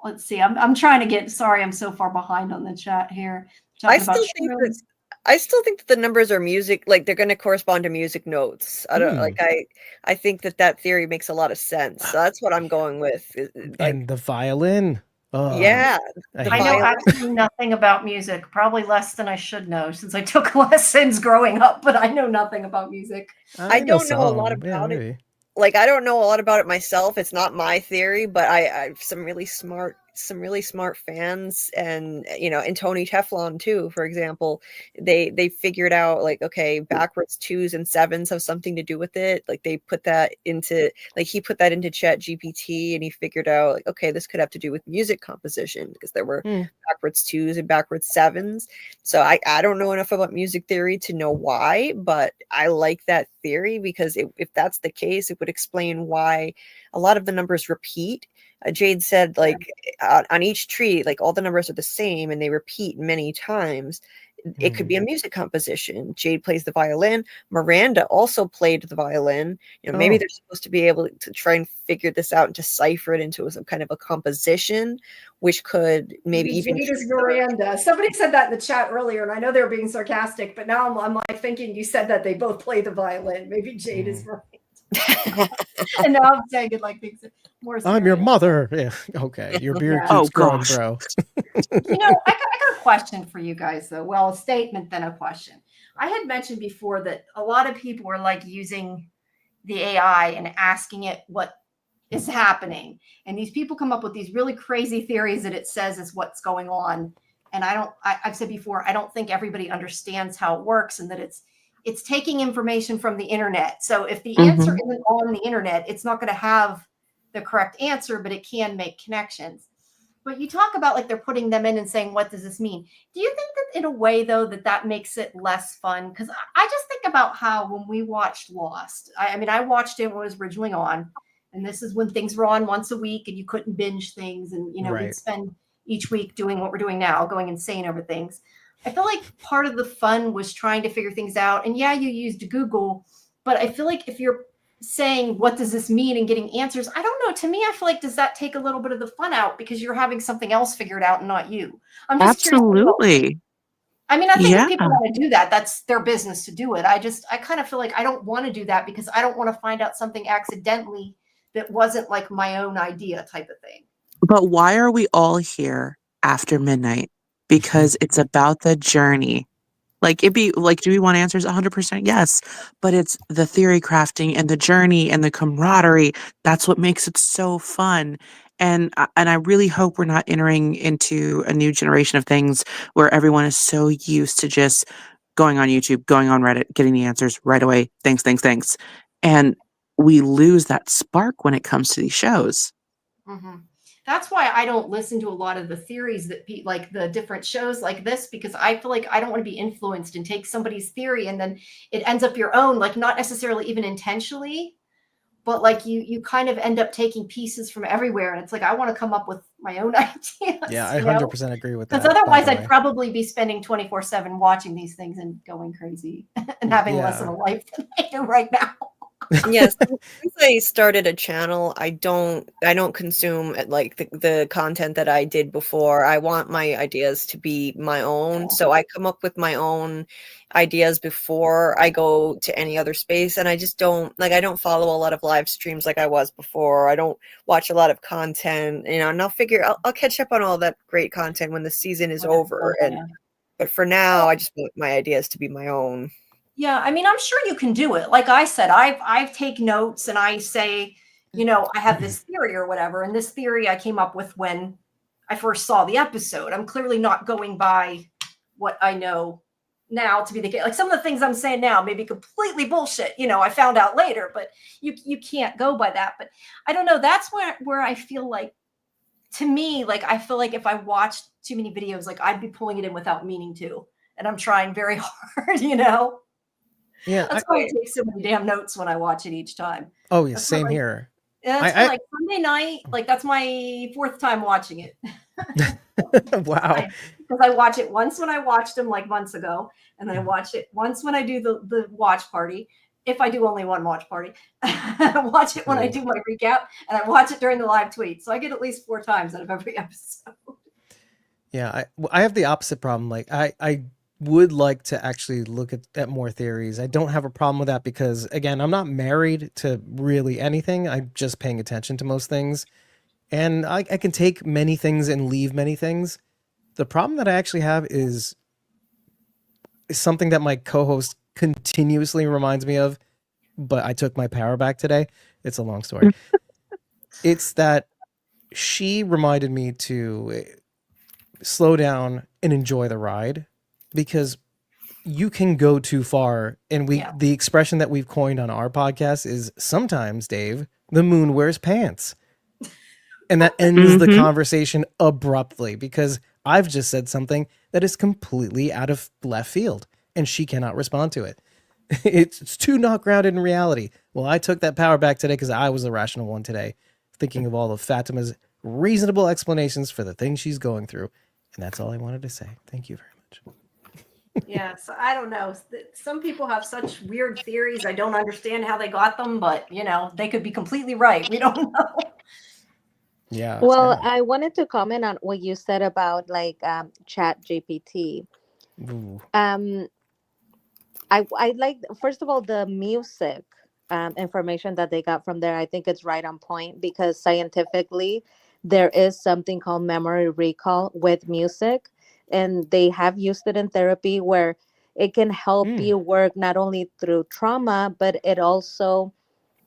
Let's see. I'm trying to get. Sorry, I'm so far behind on the chat here. I still think that the numbers are music, like they're going to correspond to music notes. I don't like. I think that theory makes a lot of sense. So that's what I'm going with. Like, And the violin. Oh, yeah, I know absolutely nothing about music. Probably less than I should know since I took lessons growing up. But I know nothing about music. I don't know a lot about it. Like I don't know a lot about it myself. It's not my theory, but I have some really smart fans, and you know, and Tony Teflon too, for example, they figured out like, okay, backwards 2s and 7s have something to do with it. Like they put that into, like he put that into Chat GPT, and he figured out like, okay, this could have to do with music composition because there were backwards 2s and backwards 7s. So I don't know enough about music theory to know why, but I like that theory because if that's the case, it would explain why a lot of the numbers repeat. Jade said like on each tree, like all the numbers are the same and they repeat many times. It could be a music composition. Jade plays the violin. Miranda also played the violin. You know, maybe they're supposed to be able to try and figure this out and decipher it into some kind of a composition, which could maybe even. Miranda. Somebody said that in the chat earlier, and I know they were being sarcastic, but now I'm like thinking you said that they both play the violin. Maybe Jade is right. And now I'm saying it like things more serious. I'm your mother. Yeah. Okay. Your beard keeps growing, bro. You know, I got a question for you guys, though. Well, a statement, then a question. I had mentioned before that a lot of people were like using the AI and asking it what is happening. And these people come up with these really crazy theories that it says is what's going on. And I've said before, I don't think everybody understands how it works, and that it's taking information from the internet. So if the answer isn't on the internet, it's not going to have the correct answer, but it can make connections. But you talk about like they're putting them in and saying, what does this mean? Do you think that in a way, though, that makes it less fun? Because I just think about how when we watched Lost, I mean, I watched it when it was originally on, and this is when things were on once a week and you couldn't binge things. And, you know, we'd spend each week doing what we're doing now, going insane over things. I feel like part of the fun was trying to figure things out. And yeah, you used Google, but I feel like if you're saying, what does this mean, and getting answers, I don't know. To me, I feel like, does that take a little bit of the fun out because you're having something else figured out and not you? I'm just absolutely. I mean, I think if people want to do that, that's their business to do it. I kind of feel like I don't want to do that because I don't want to find out something accidentally that wasn't like my own idea type of thing. But why are we all here after midnight? Because it's about the journey. Like it'd be like, do we want answers? 100% yes. But it's the theory crafting and the journey and the camaraderie. That's what makes it so fun. And I really hope we're not entering into a new generation of things where everyone is so used to just going on YouTube, going on Reddit, getting the answers right away. Thanks. And we lose that spark when it comes to these shows. Mm-hmm. That's why I don't listen to a lot of the theories that like the different shows like this, because I feel like I don't want to be influenced and take somebody's theory and then it ends up your own, like not necessarily even intentionally, but like you kind of end up taking pieces from everywhere. And it's like, I want to come up with my own ideas. Yeah, I 100% agree with that. Because otherwise I'd probably be spending 24/7 watching these things and going crazy and having less of a life than I do right now. Yes, since I started a channel, I don't consume like the content that I did before. I want my ideas to be my own. So I come up with my own ideas before I go to any other space. And I just don't like I don't follow a lot of live streams like I was before. I don't watch a lot of content, and I'll catch up on all that great content when the season is over. But for now, I just want my ideas to be my own. Yeah, I mean, I'm sure you can do it. Like I said, I've take notes and I say, I have this theory or whatever, and this theory I came up with when I first saw the episode. I'm clearly not going by what I know now to be the case. Like some of the things I'm saying now may be completely bullshit. I found out later, but you can't go by that. But I don't know. That's where I feel like, to me, like I feel like if I watched too many videos, like I'd be pulling it in without meaning to, and I'm trying very hard. Yeah. That's why I take so many damn notes when I watch it each time. Oh, yeah, That's same why, here. That's why, like Sunday night, like that's my fourth time watching it. Wow. Because I watch it once when I watched them like months ago, and then I watch it once when I do the watch party. If I do only one watch party, I watch it when I do my recap, and I watch it during the live tweet. So I get at least 4 times out of every episode. Yeah, I have the opposite problem. Like I would like to actually look at more theories. I don't have a problem with that because again, I'm not married to really anything. I'm just paying attention to most things. And I can take many things and leave many things. The problem that I actually have is something that my co-host continuously reminds me of, but I took my power back today. It's a long story. It's that she reminded me to slow down and enjoy the ride, because you can go too far. And the expression that we've coined on our podcast is sometimes, Dave, the moon wears pants. And that ends the conversation abruptly because I've just said something that is completely out of left field and she cannot respond to it. It's too not grounded in reality. Well, I took that power back today because I was the rational one today, thinking of all of Fatima's reasonable explanations for the things she's going through. And that's all I wanted to say. Thank you very much. Yeah, so I don't know. Some people have such weird theories. I don't understand how they got them, but they could be completely right. We don't know. Yeah. Well, I wanted to comment on what you said about like Chat GPT. Ooh. I like, first of all, the music information that they got from there. I think it's right on point because scientifically there is something called memory recall with music, and they have used it in therapy where it can help you work not only through trauma, but it also,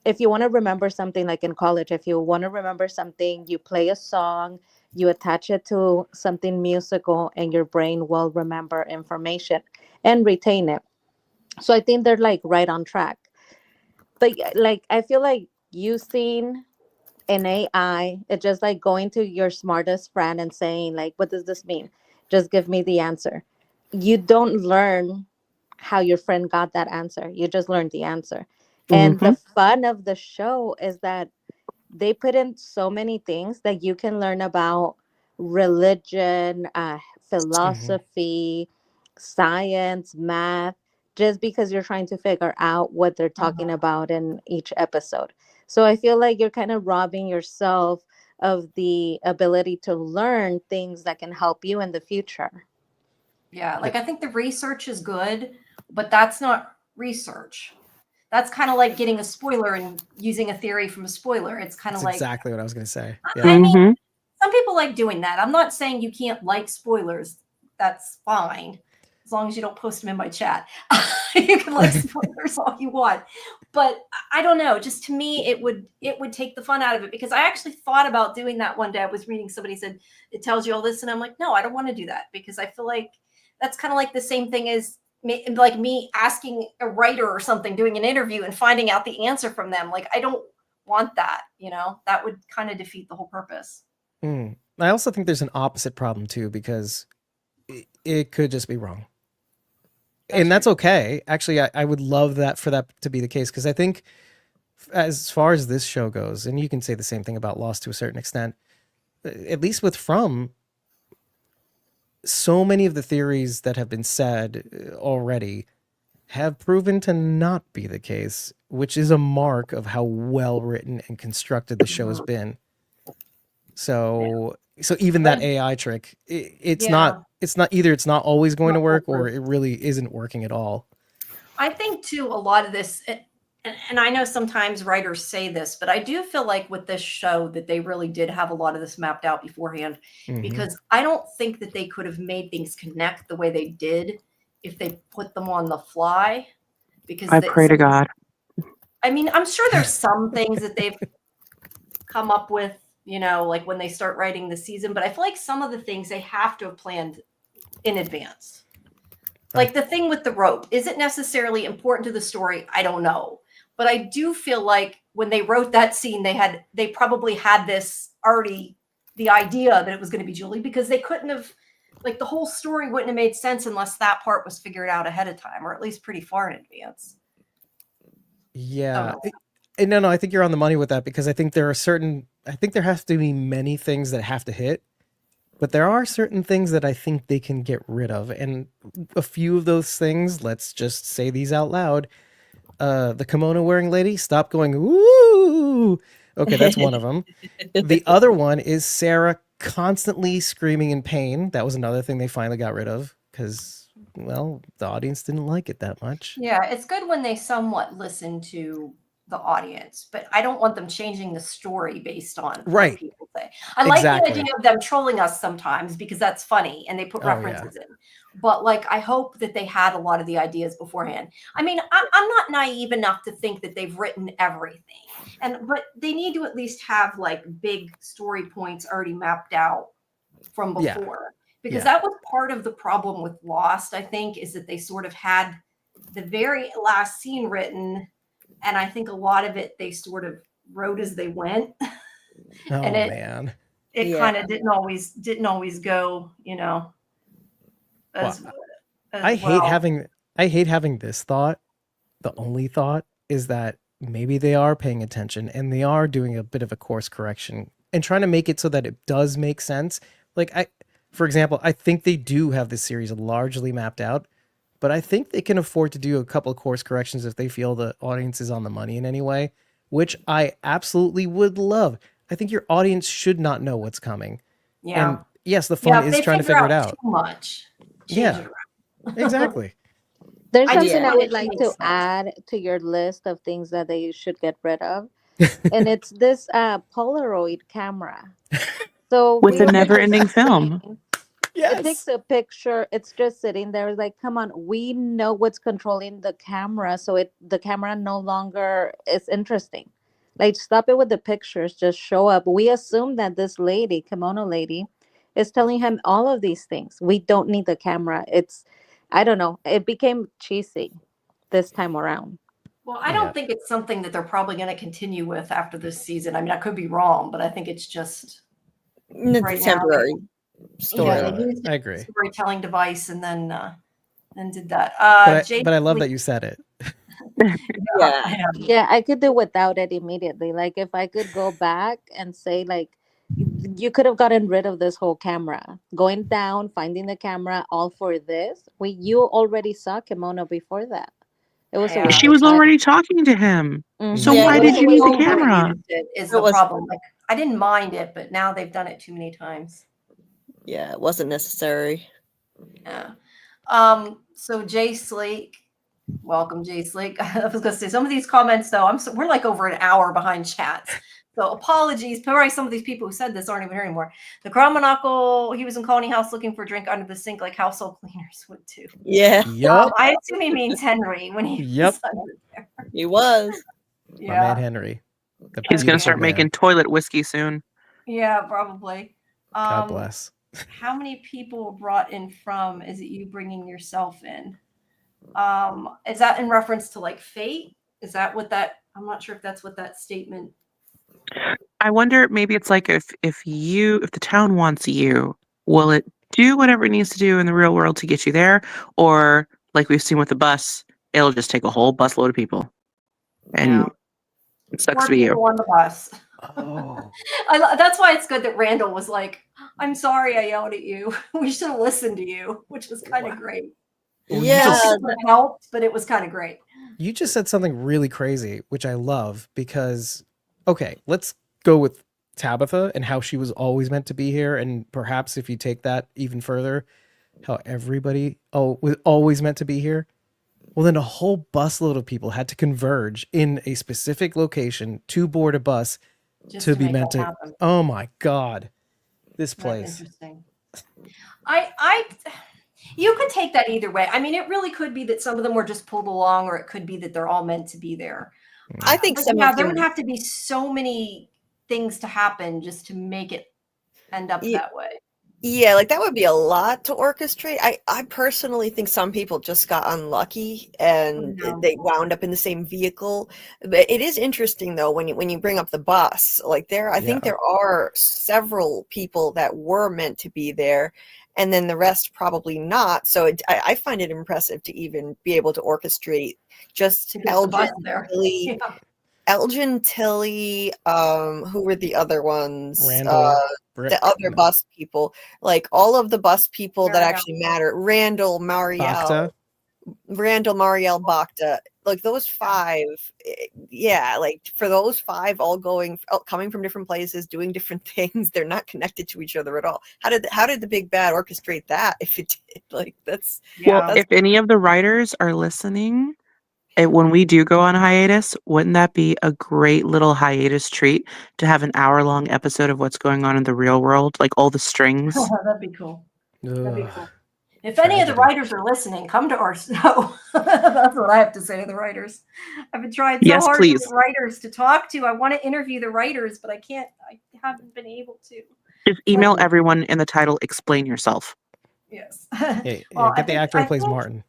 if you want to remember something, like in college, if you want to remember something, you play a song, you attach it to something musical, and your brain will remember information and retain it. So I think they're like right on track. But like I feel like using an AI, it's just like going to your smartest friend and saying like, what does this mean? Just give me the answer. You don't learn how your friend got that answer. You just learn the answer. And the fun of the show is that they put in so many things that you can learn about religion, philosophy, science, math, just because you're trying to figure out what they're talking about in each episode. So I feel like you're kind of robbing yourself of the ability to learn things that can help you in the future. Yeah, like I think the research is good, but that's not research. That's kind of like getting a spoiler and using a theory from a spoiler. It's kind of like exactly what I was going to say. Yeah. I mean, some people like doing that. I'm not saying you can't like spoilers. That's fine. As long as you don't post them in my chat. You can like spoilers all you want. But I don't know. Just to me, it would take the fun out of it, because I actually thought about doing that one day. I was reading, somebody said it tells you all this, and I'm like, no, I don't want to do that, because I feel like that's kind of like the same thing as like me asking a writer or something, doing an interview and finding out the answer from them. Like, I don't want that, that would kind of defeat the whole purpose. I also think there's an opposite problem too, because it could just be wrong. And that's okay. Actually, I would love that for that to be the case, because I think as far as this show goes, and you can say the same thing about Lost to a certain extent, at least with From, so many of the theories that have been said already have proven to not be the case, which is a mark of how well written and constructed the show has been. So even that AI trick, it's not either it's not always going to work or it really isn't working at all. I think too, a lot of this, and I know sometimes writers say this, but I do feel like with this show that they really did have a lot of this mapped out beforehand, because I don't think that they could have made things connect the way they did if they put them on the fly. Because I pray to God. I mean, I'm sure there's some things that they've come up with, you know, like when they start writing the season, but I feel like some of the things they have to have planned in advance. Like the thing with the rope, is it necessarily important to the story? I don't know. But I do feel like when they wrote that scene, they probably had this already, the idea that it was going to be Julie, because they couldn't have, like the whole story wouldn't have made sense unless that part was figured out ahead of time, or at least pretty far in advance. Yeah. No, I think you're on the money with that, because I think there have to be many things that have to hit. But there are certain things that I think they can get rid of. And a few of those things, let's just say these out loud. The kimono wearing lady, stop going, ooh. Okay, that's one of them. The other one is Sarah constantly screaming in pain. That was another thing they finally got rid of because, well, the audience didn't like it that much. Yeah, it's good when they somewhat listen to the audience, but I don't want them changing the story based on what people say. I like the idea of them trolling us sometimes because that's funny and they put references in. But like, I hope that they had a lot of the ideas beforehand. I mean, I'm not naive enough to think that they've written everything, but they need to at least have like big story points already mapped out from before. Because that was part of the problem with Lost, I think, is that they sort of had the very last scene written. And I think a lot of it they sort of wrote as they went. And it kind of didn't always go, you know. I hate having this thought. The only thought is that maybe they are paying attention and they are doing a bit of a course correction and trying to make it so that it does make sense. Like for example, I think they do have this series largely mapped out. But I think they can afford to do a couple of course corrections if they feel the audience is on the money in any way, which I absolutely would love. I think your audience should not know what's coming. Yeah. And yes, the fun is trying to figure it out. Too much. Yeah, exactly. There's something I would like to add to your list of things that they should get rid of. And it's this Polaroid camera. So with a never-ending film. Yes. It takes a picture. It's just sitting there. Like, come on, we know what's controlling the camera, so the camera no longer is interesting. Like, stop it with the pictures. Just show up. We assume that this lady, kimono lady, is telling him all of these things. We don't need the camera. I don't know. It became cheesy this time around. Well, I don't think it's something that they're probably going to continue with after this season. I mean, I could be wrong, but I think it's just temporary. I agree. Storytelling device, and then did that. But I love that you said it. Yeah, I could do without it immediately. Like if I could go back and say, like, you could have gotten rid of this whole camera, going down, finding the camera, all for this. You already saw kimono before that. It was she was already talking to him. So why did you need the camera? Is the problem? Like I didn't mind it, but now they've done it too many times. Yeah, it wasn't necessary. Yeah. So Jay Slake, welcome Jay Slake. I was gonna say some of these comments though, we're like over an hour behind chats. So apologies. Probably some of these people who said this aren't even here anymore. The Crown Monocle, he was in Coney House looking for a drink under the sink like household cleaners would too. Yeah. Yep. I assume he means Henry when he was under there. He was. Yeah. My man Henry. He's gonna start making toilet whiskey soon. Yeah, probably. God bless. How many people were brought in from? Is it you bringing yourself in? Is that in reference to like fate? Is that what that? I'm not sure if that's what that statement. I wonder, maybe it's like if the town wants you, will it do whatever it needs to do in the real world to get you there, or like we've seen with the bus, it'll just take a whole busload of people, and it sucks to be you on the bus. Oh, that's why it's good that Randall was like, I'm sorry I yelled at you. We should have listened to you, which was kind of great. Well, you Yeah. just- It helped, but it was kind of great. You just said something really crazy, which I love because, okay, let's go with Tabitha and how she was always meant to be here. And perhaps if you take that even further, how everybody was always meant to be here. Well, then a whole busload of people had to converge in a specific location to board a bus Just to be make meant that to. happen. Oh my God. This That's place. interesting. You could take that either way. I mean, it really could be that some of them were just pulled along, or it could be that they're all meant to be there. I think But some yeah, of there them. would have to be so many things to happen just to make it end up Yeah. that way. Yeah, like that would be a lot to orchestrate. I personally think some people just got unlucky and No. they wound up in the same vehicle. But it is interesting though when you bring up the bus, like I think Yeah. there are several people that were meant to be there, and then the rest probably not. So I find it impressive to even be able to orchestrate just To get the bus Elgin, there. Tilly, Yeah. Elgin, Tilly, who were the other ones? Randall, Brick, The other bus people, like all of the bus people that Marielle. actually matter. Randall, Bacta. Marielle, Bacta, like those five. Yeah, like for those five all coming from different places, doing different things, they're not connected to each other at all. How did the big bad orchestrate that? If it did, like that's Yeah. If any of the writers are listening, when we do go on hiatus, wouldn't that be a great little hiatus treat to have an hour-long episode of what's going on in the real world, like all the strings? That'd be cool. That'd be Ugh. cool. If any of the Tragedy. writers are listening, come to our show. That's what I have to say to the writers. I've been trying so Yes, hard please. to get writers to talk to. I want to interview the writers, but I can't. I haven't been able to. Just email everyone in the title, explain yourself. Yes. Hey, Well, get the actor who plays Martin.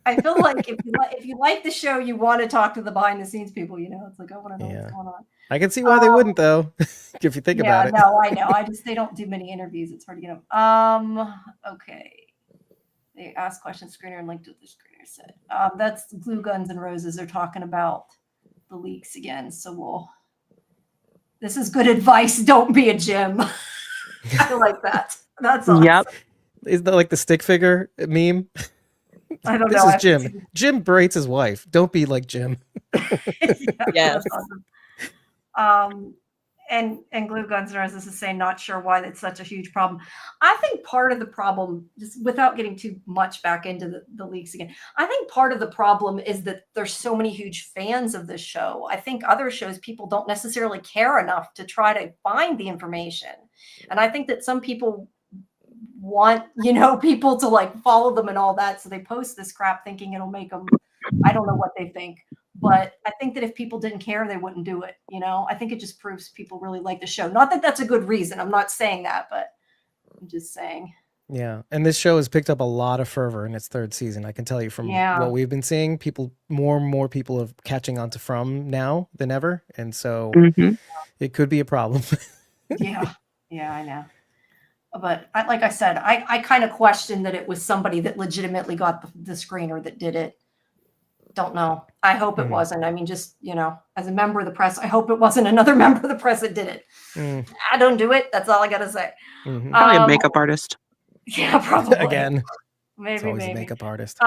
I feel like if you like the show, you want to talk to the behind the scenes people. You know, it's like I want to know what's going on. I can see why they wouldn't, though, if you think about it. No, I know. They don't do many interviews. It's hard to get them. Okay. They ask questions, screener, and linked to what the screener said. That's Glue Guns and Roses. They're talking about the leaks again. So this is good advice. Don't be a Jim. I like that. That's awesome. Yep. Is that like the stick figure meme? I don't This know. is Jim. Jim berates his wife. Don't be like Jim. Yes. That's awesome. And Glue Guns and Roses is saying not sure why that's such a huge problem. I think part of the problem, just without getting too much back into the leaks again, I think part of the problem is that there's so many huge fans of this show. I think other shows, people don't necessarily care enough to try to find the information. And I think that some people want, people to like follow them and all that. So they post this crap thinking it'll make them, I don't know what they think. But I think that if people didn't care, they wouldn't do it. I think it just proves people really like the show. Not that that's a good reason. I'm not saying that, but I'm just saying. Yeah. And this show has picked up a lot of fervor in its third season. I can tell you from what we've been seeing, more and more people are catching on to From now than ever. And so it could be a problem. Yeah, I know. But like I said, I kind of question that it was somebody that legitimately got the screener that did it. Don't know. I hope it wasn't. I mean, just, as a member of the press, I hope it wasn't another member of the press that did it. I don't do it. That's all I got to say. Probably a makeup artist. Yeah, probably. Again. Maybe, It's always a makeup artist.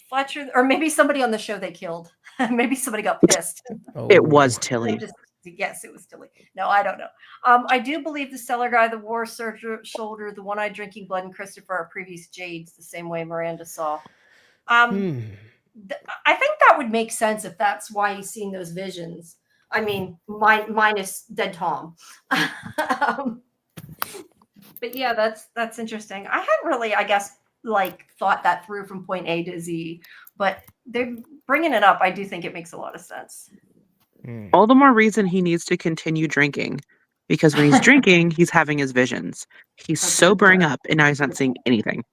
Fletcher, or maybe somebody on the show they killed. Maybe somebody got pissed. It was Tilly. Yes, it was Tilly. No, I don't know. I do believe the cellar guy, the war shoulder, the one-eyed drinking blood, and Christopher are previous Jades, the same way Miranda saw. I think that would make sense if that's why he's seeing those visions. I mean, minus Dead Tom. But yeah, that's interesting. I hadn't really, I guess, thought that through from point A to Z, but they're bringing it up. I do think it makes a lot of sense. All the more reason he needs to continue drinking, because when he's drinking, he's having his visions. He's sobering up, and now he's not seeing anything.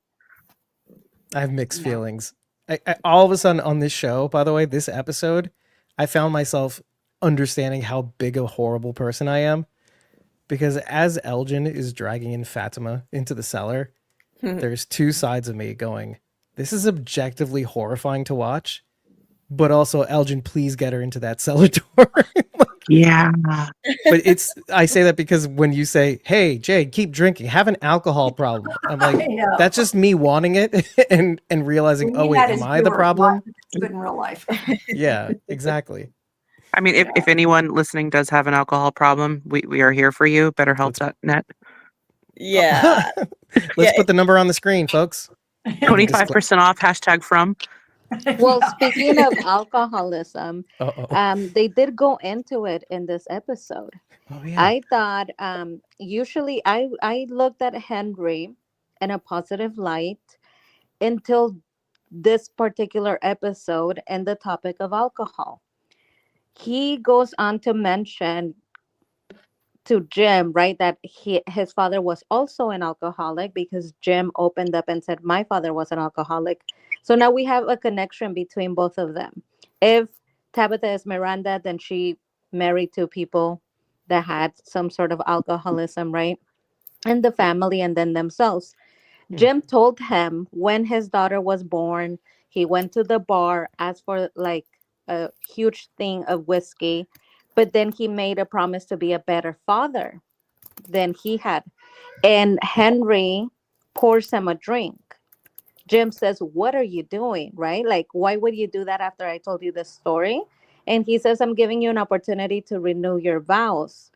I have mixed feelings. I all of a sudden on this show, by the way, this episode, I found myself understanding how big a horrible person I am. Because as Elgin is dragging in Fatima into the cellar, there's two sides of me going, this is objectively horrifying to watch. but also, Elgin, please get her into that cellar door. Yeah. But I say that because when you say, hey, Jay, keep drinking, have an alcohol problem. I'm I like, know. that's just me wanting it and realizing, We oh, mean wait, that am as I the viewers, problem? not it's good in real life. Yeah, exactly. I mean, if anyone listening does have an alcohol problem, we are here for you. BetterHelp.net. Yeah. Let's Yeah. put the number on the screen, folks. 25% off, #from. Well, Yeah. speaking of alcoholism, Uh-oh. they did go into it in this episode. Oh, yeah. I thought usually I looked at Henry in a positive light until this particular episode and the topic of alcohol. He goes on to mention to Jim, right, that his father was also an alcoholic because Jim opened up and said, my father was an alcoholic. So now we have a connection between both of them. If Tabitha is Miranda, then she married two people that had some sort of alcoholism, right? And the family and then themselves. Jim told him when his daughter was born, he went to the bar, asked for like a huge thing of whiskey, but then he made a promise to be a better father than he had. And Henry pours him a drink. Jim says, what are you doing? Right? Like, why would you do that after I told you this story? And he says, I'm giving you an opportunity to renew your vows.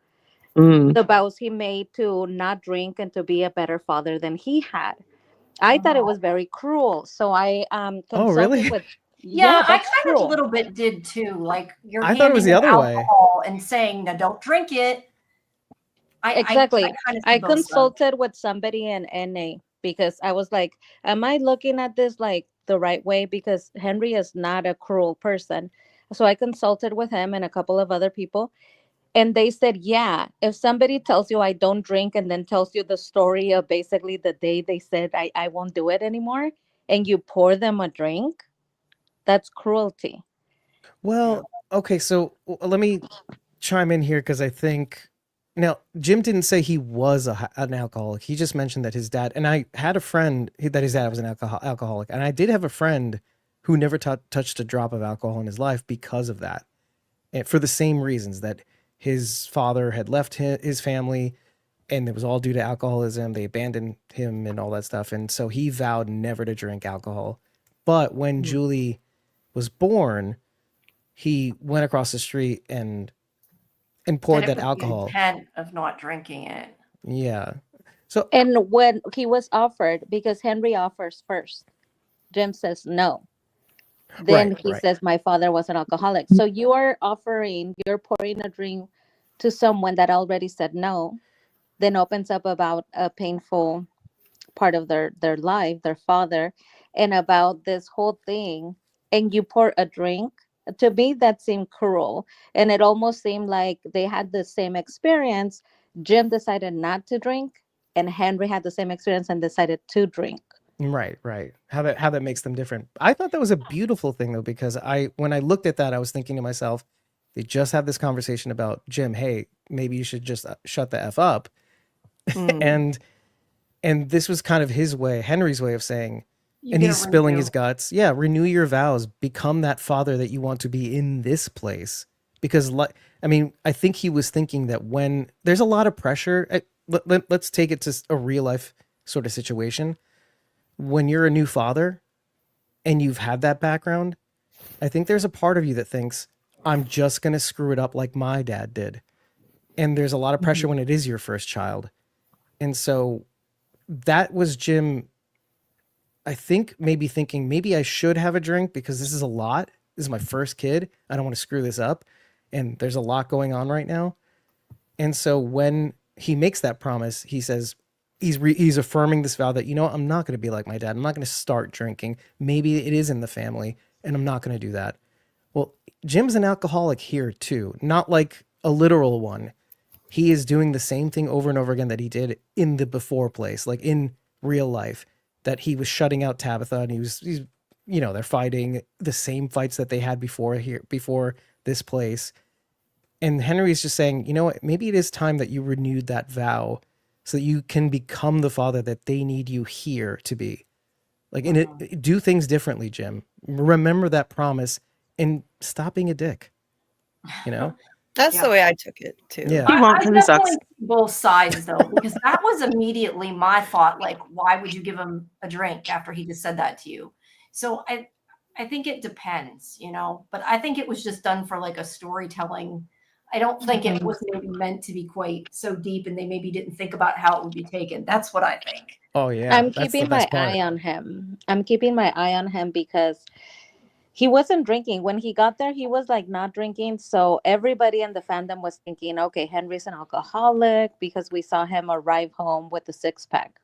Mm. The vows he made to not drink and to be a better father than he had. I thought it was very cruel. So I Oh, consulted really? with Yeah, I that's kind of a cruel. little bit did too. Like you're I thought it was handing the them other way. alcohol and saying, "Now don't drink it." Exactly. I kind of I see both sides. consulted with somebody in NA because I was like, am I looking at this like the right way? Because Henry is not a cruel person. So I consulted with him and a couple of other people. And they said, yeah, if somebody tells you I don't drink and then tells you the story of basically the day they said I won't do it anymore, and you pour them a drink, that's cruelty. Well, okay, so let me chime in here because I think now Jim didn't say he was an alcoholic. He just mentioned that his dad, and I had a friend that his dad was an alcoholic, and I did have a friend who never touched a drop of alcohol in his life because of that, and for the same reasons that his father had left his family, and it was all due to alcoholism. They abandoned him and all that stuff, and so he vowed never to drink alcohol. But when Julie was born, he went across the street and poured Did it that with the alcohol. intent of not drinking it. Yeah. So And when he was offered, because Henry offers first, Jim says no. Then right, he right. says, my father was an alcoholic. So you are offering, you're pouring a drink to someone that already said no, then opens up about a painful part of their life, their father, and about this whole thing. And you pour a drink. To me, that seemed cruel. And it almost seemed like they had the same experience. Jim decided not to drink, and Henry had the same experience and decided to drink. Right, right. How that makes them different. I thought that was a beautiful thing though, because when I looked at that, I was thinking to myself, they just had this conversation about Jim, hey, maybe you should just shut the F up. And this was kind of his way, Henry's way of saying, You and get he's a spilling renew. his guts. Yeah, renew your vows, become that father that you want to be in this place. Because I mean, I think he was thinking that when there's a lot of pressure, let's take it to a real life sort of situation. When you're a new father and you've had that background, I think there's a part of you that thinks, I'm just going to screw it up like my dad did. And there's a lot of pressure when it is your first child. And so that was Jim, I think, maybe thinking, maybe I should have a drink because this is a lot. This is my first kid. I don't want to screw this up. And there's a lot going on right now. And so when he makes that promise, he says, he's affirming this vow that, you know, I'm not going to be like my dad. I'm not going to start drinking. Maybe it is in the family and I'm not going to do that. Well, Jim's an alcoholic here too, not like a literal one. He is doing the same thing over and over again that he did in the before place, like in real life, that he was shutting out Tabitha and he's, you know, they're fighting the same fights that they had before this place. And Henry's just saying, you know what, maybe it is time that you renewed that vow so that you can become the father that they need you here to be. Like, do things differently, Jim. Remember that promise and stop being a dick. You know? That's Yeah. the way I took it too. Yeah. He won't I because he sucks. definitely see both sides though, because that was immediately my thought. Like, why would you give him a drink after he just said that to you? So I think it depends, you know. But I think it was just done for like a storytelling. I don't think it was maybe meant to be quite so deep, and they maybe didn't think about how it would be taken. That's what I think. Oh yeah. I'm That's the keeping my best part. eye on him. I'm keeping my eye on him because he wasn't drinking. When he got there, he was like not drinking. So everybody in the fandom was thinking, okay, Henry's an alcoholic because we saw him arrive home with a 6-pack.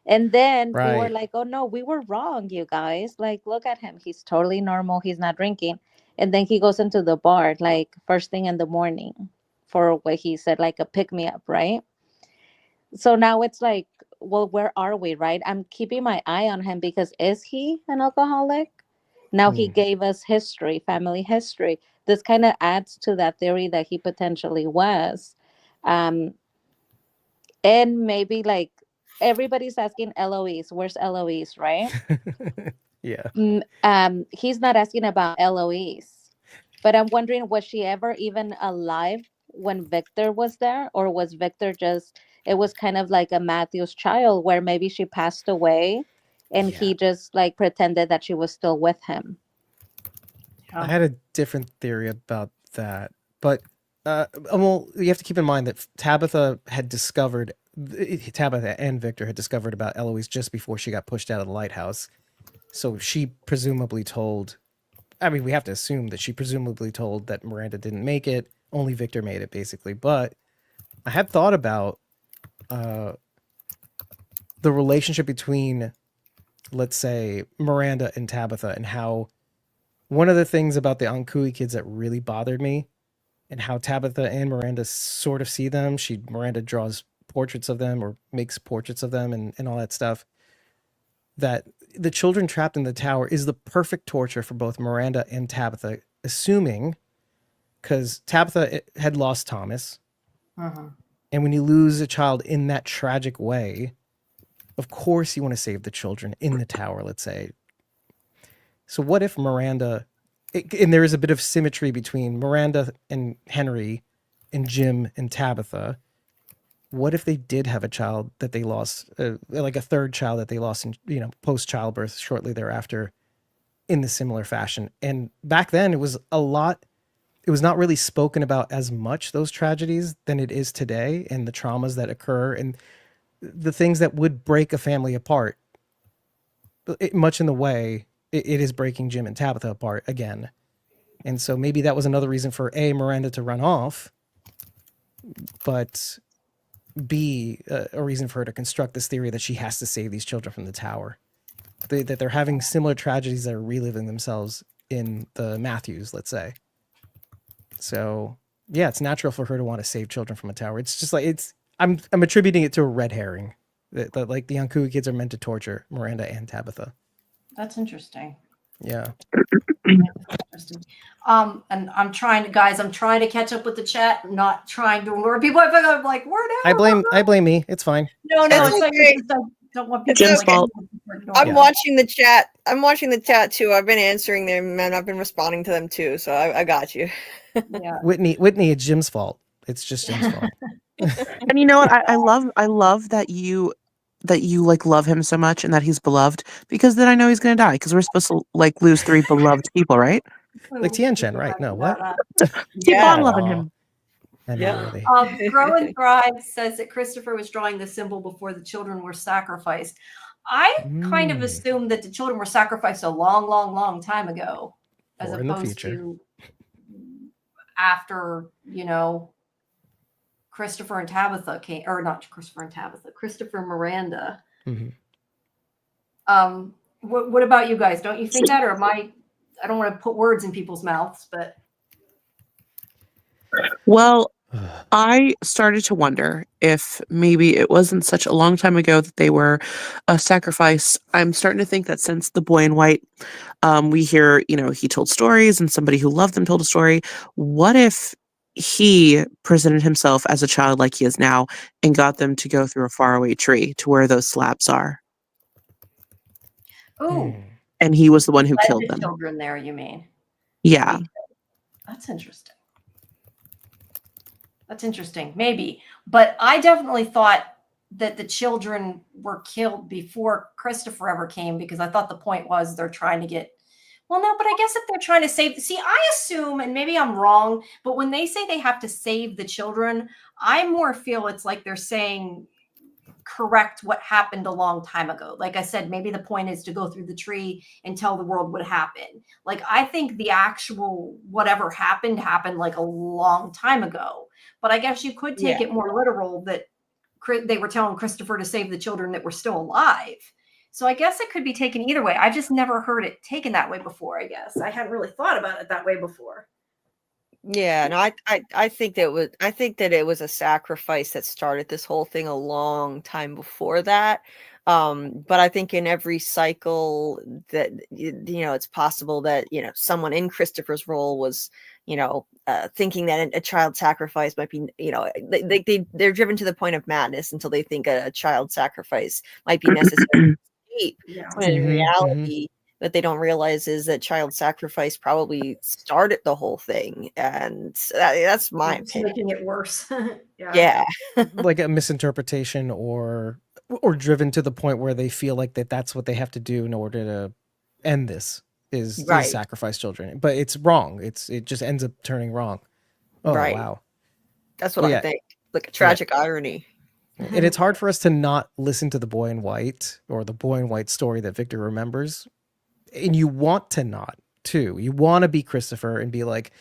And then we were Right. like, oh no, we were wrong, you guys. Like, look at him. He's totally normal. He's not drinking. And then he goes into the bar like first thing in the morning for what he said, like a pick me up, right? So now it's like, well, where are we, right? I'm keeping my eye on him because is he an alcoholic? Now he gave us history, family history. This kind of adds to that theory that he potentially was. Um, and maybe like everybody's asking Eloise, where's Eloise, right? Yeah. He's not asking about Eloise, but I'm wondering, was she ever even alive when Victor was there, or was Victor just? It was kind of like a Matthew's child, where maybe she passed away, and Yeah. he just like pretended that she was still with him. I had a different theory about that, but well, you have to keep in mind that Tabitha and Victor had discovered about Eloise just before she got pushed out of the lighthouse. So she presumably told, I mean, we have to assume that she presumably told that Miranda didn't make it, only Victor made it, basically. But I had thought about the relationship between, let's say, Miranda and Tabitha, and how one of the things about the Ankui kids that really bothered me, and how Tabitha and Miranda sort of see them. Miranda draws portraits of them or makes portraits of them and all that stuff. That the children trapped in the tower is the perfect torture for both Miranda and Tabitha, assuming, because Tabitha had lost Thomas. And when you lose a child in that tragic way, of course you want to save the children in the tower, let's say. So what if Miranda, and there is a bit of symmetry between Miranda and Henry and Jim and Tabitha. What if they did have a child that they lost, like a third child that they lost in, post childbirth shortly thereafter in the similar fashion? And back then it was not really spoken about as much, those tragedies, than it is today, and the traumas that occur and the things that would break a family apart. Much in the way it is breaking Jim and Tabitha apart again. And so maybe that was another reason for Miranda to run off, but B, a reason for her to construct this theory that she has to save these children from the tower. That they're having similar tragedies that are reliving themselves in the Matthews, let's say. So yeah, it's natural for her to want to save children from a tower. It's just like I'm attributing it to a red herring. That like the Ankui kids are meant to torture Miranda and Tabitha. That's interesting. Yeah. Interesting. And I'm trying to catch up with the chat. I'm not trying to ignore people. I'm like, word out. I blame me. It's fine. No, That's it's like okay. I don't want people Jim's to fault. I'm watching the chat. I'm watching the chat too. I've been answering them and I've been responding to them too. So I got you. Yeah. Whitney, it's Jim's fault. It's just Jim's fault. And you know what? I love that you like love him so much and that he's beloved, because then I know he's gonna die, because we're supposed to like lose 3 beloved people, right? Like Tianchen, right? No, what? Keep on Aw. loving him. I know, Yeah. really. Grow and Thrive says that Christopher was drawing the symbol before the children were sacrificed. I kind of assumed that the children were sacrificed a long, long, long time ago, as Or in the opposed future. to after, Christopher and Tabitha came, or not Christopher and Tabitha, Christopher and Miranda. Mhm. What about you guys? Don't you think that, or I don't want to put words in people's mouths, but Well, I started to wonder if maybe it wasn't such a long time ago that they were a sacrifice. I'm starting to think that since the boy in white, we hear, he told stories and somebody who loved them told a story. What if he presented himself as a child like he is now and got them to go through a faraway tree to where those slabs are? ooh, Hmm. And he was the one who led killed the them. children there, you mean? Yeah. That's interesting. That's interesting. Maybe. But I definitely thought that the children were killed before Christopher ever came, because I thought the point was they're trying to get. Well, no, but I guess if they're trying to save, see, I assume, and maybe I'm wrong, but when they say they have to save the children, I more feel it's like they're saying correct what happened a long time ago. Like I said, maybe the point is to go through the tree and tell the world what happened. Like, I think the actual whatever happened like a long time ago. But I guess you could take it more literal that they were telling Christopher to save the children that were still alive. So I guess it could be taken either way. I just never heard it taken that way before, I guess. I hadn't really thought about it that way before. Yeah, no, I think that it was a sacrifice that started this whole thing a long time before that. But I think in every cycle that it's possible that someone in Christopher's role was thinking that a child sacrifice might be they're driven to the point of madness until they think a child sacrifice might be necessary to escape. Yeah. When in reality, what they don't realize is that child sacrifice probably started the whole thing, and that's my It's opinion. making it worse. Yeah. Like a misinterpretation or driven to the point where they feel like that's what they have to do in order to end this is Right. sacrifice children. But it's wrong. It just ends up turning wrong. Oh, Right. wow. That's what Well, I yeah. think. Like a tragic irony. And it's hard for us to not listen to the boy in white or the boy in white story that Victor remembers. And you want to not, too. You want to be Christopher and be like,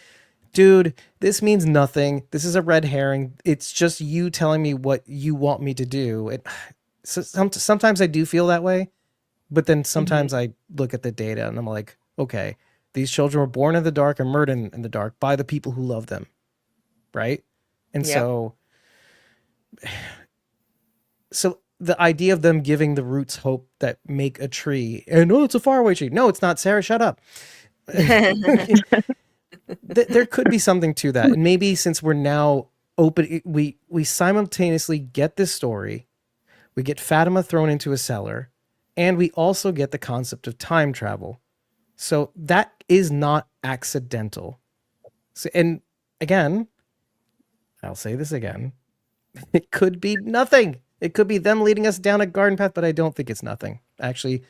dude, this means nothing. This is a red herring. It's just you telling me what you want me to do. Sometimes I do feel that way, but then sometimes I look at the data and I'm like, okay, these children were born in the dark and murdered in the dark by the people who love them, right? And so the idea of them giving the roots hope that make a tree, and it's a faraway tree. No, it's not, Sarah, shut up. There could be something to that. And maybe since we're now open, we simultaneously get this story, we get Fatima thrown into a cellar, and we also get the concept of time travel. So that is not accidental. So, and again, I'll say this again, it could be nothing. It could be them leading us down a garden path, but I don't think it's nothing. I actually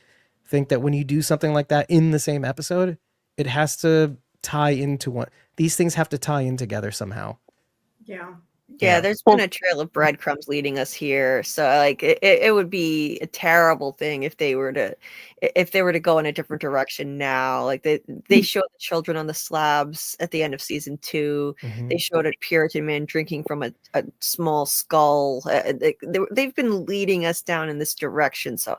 think that when you do something like that in the same episode, it has to tie into one. These things have to tie in together somehow. Yeah. Yeah, there's been a trail of breadcrumbs leading us here. So like it would be a terrible thing if they were to go in a different direction now. Like they showed the children on the slabs at the end of season 2. They showed a Puritan man drinking from a small skull. They've been leading us down in this direction. So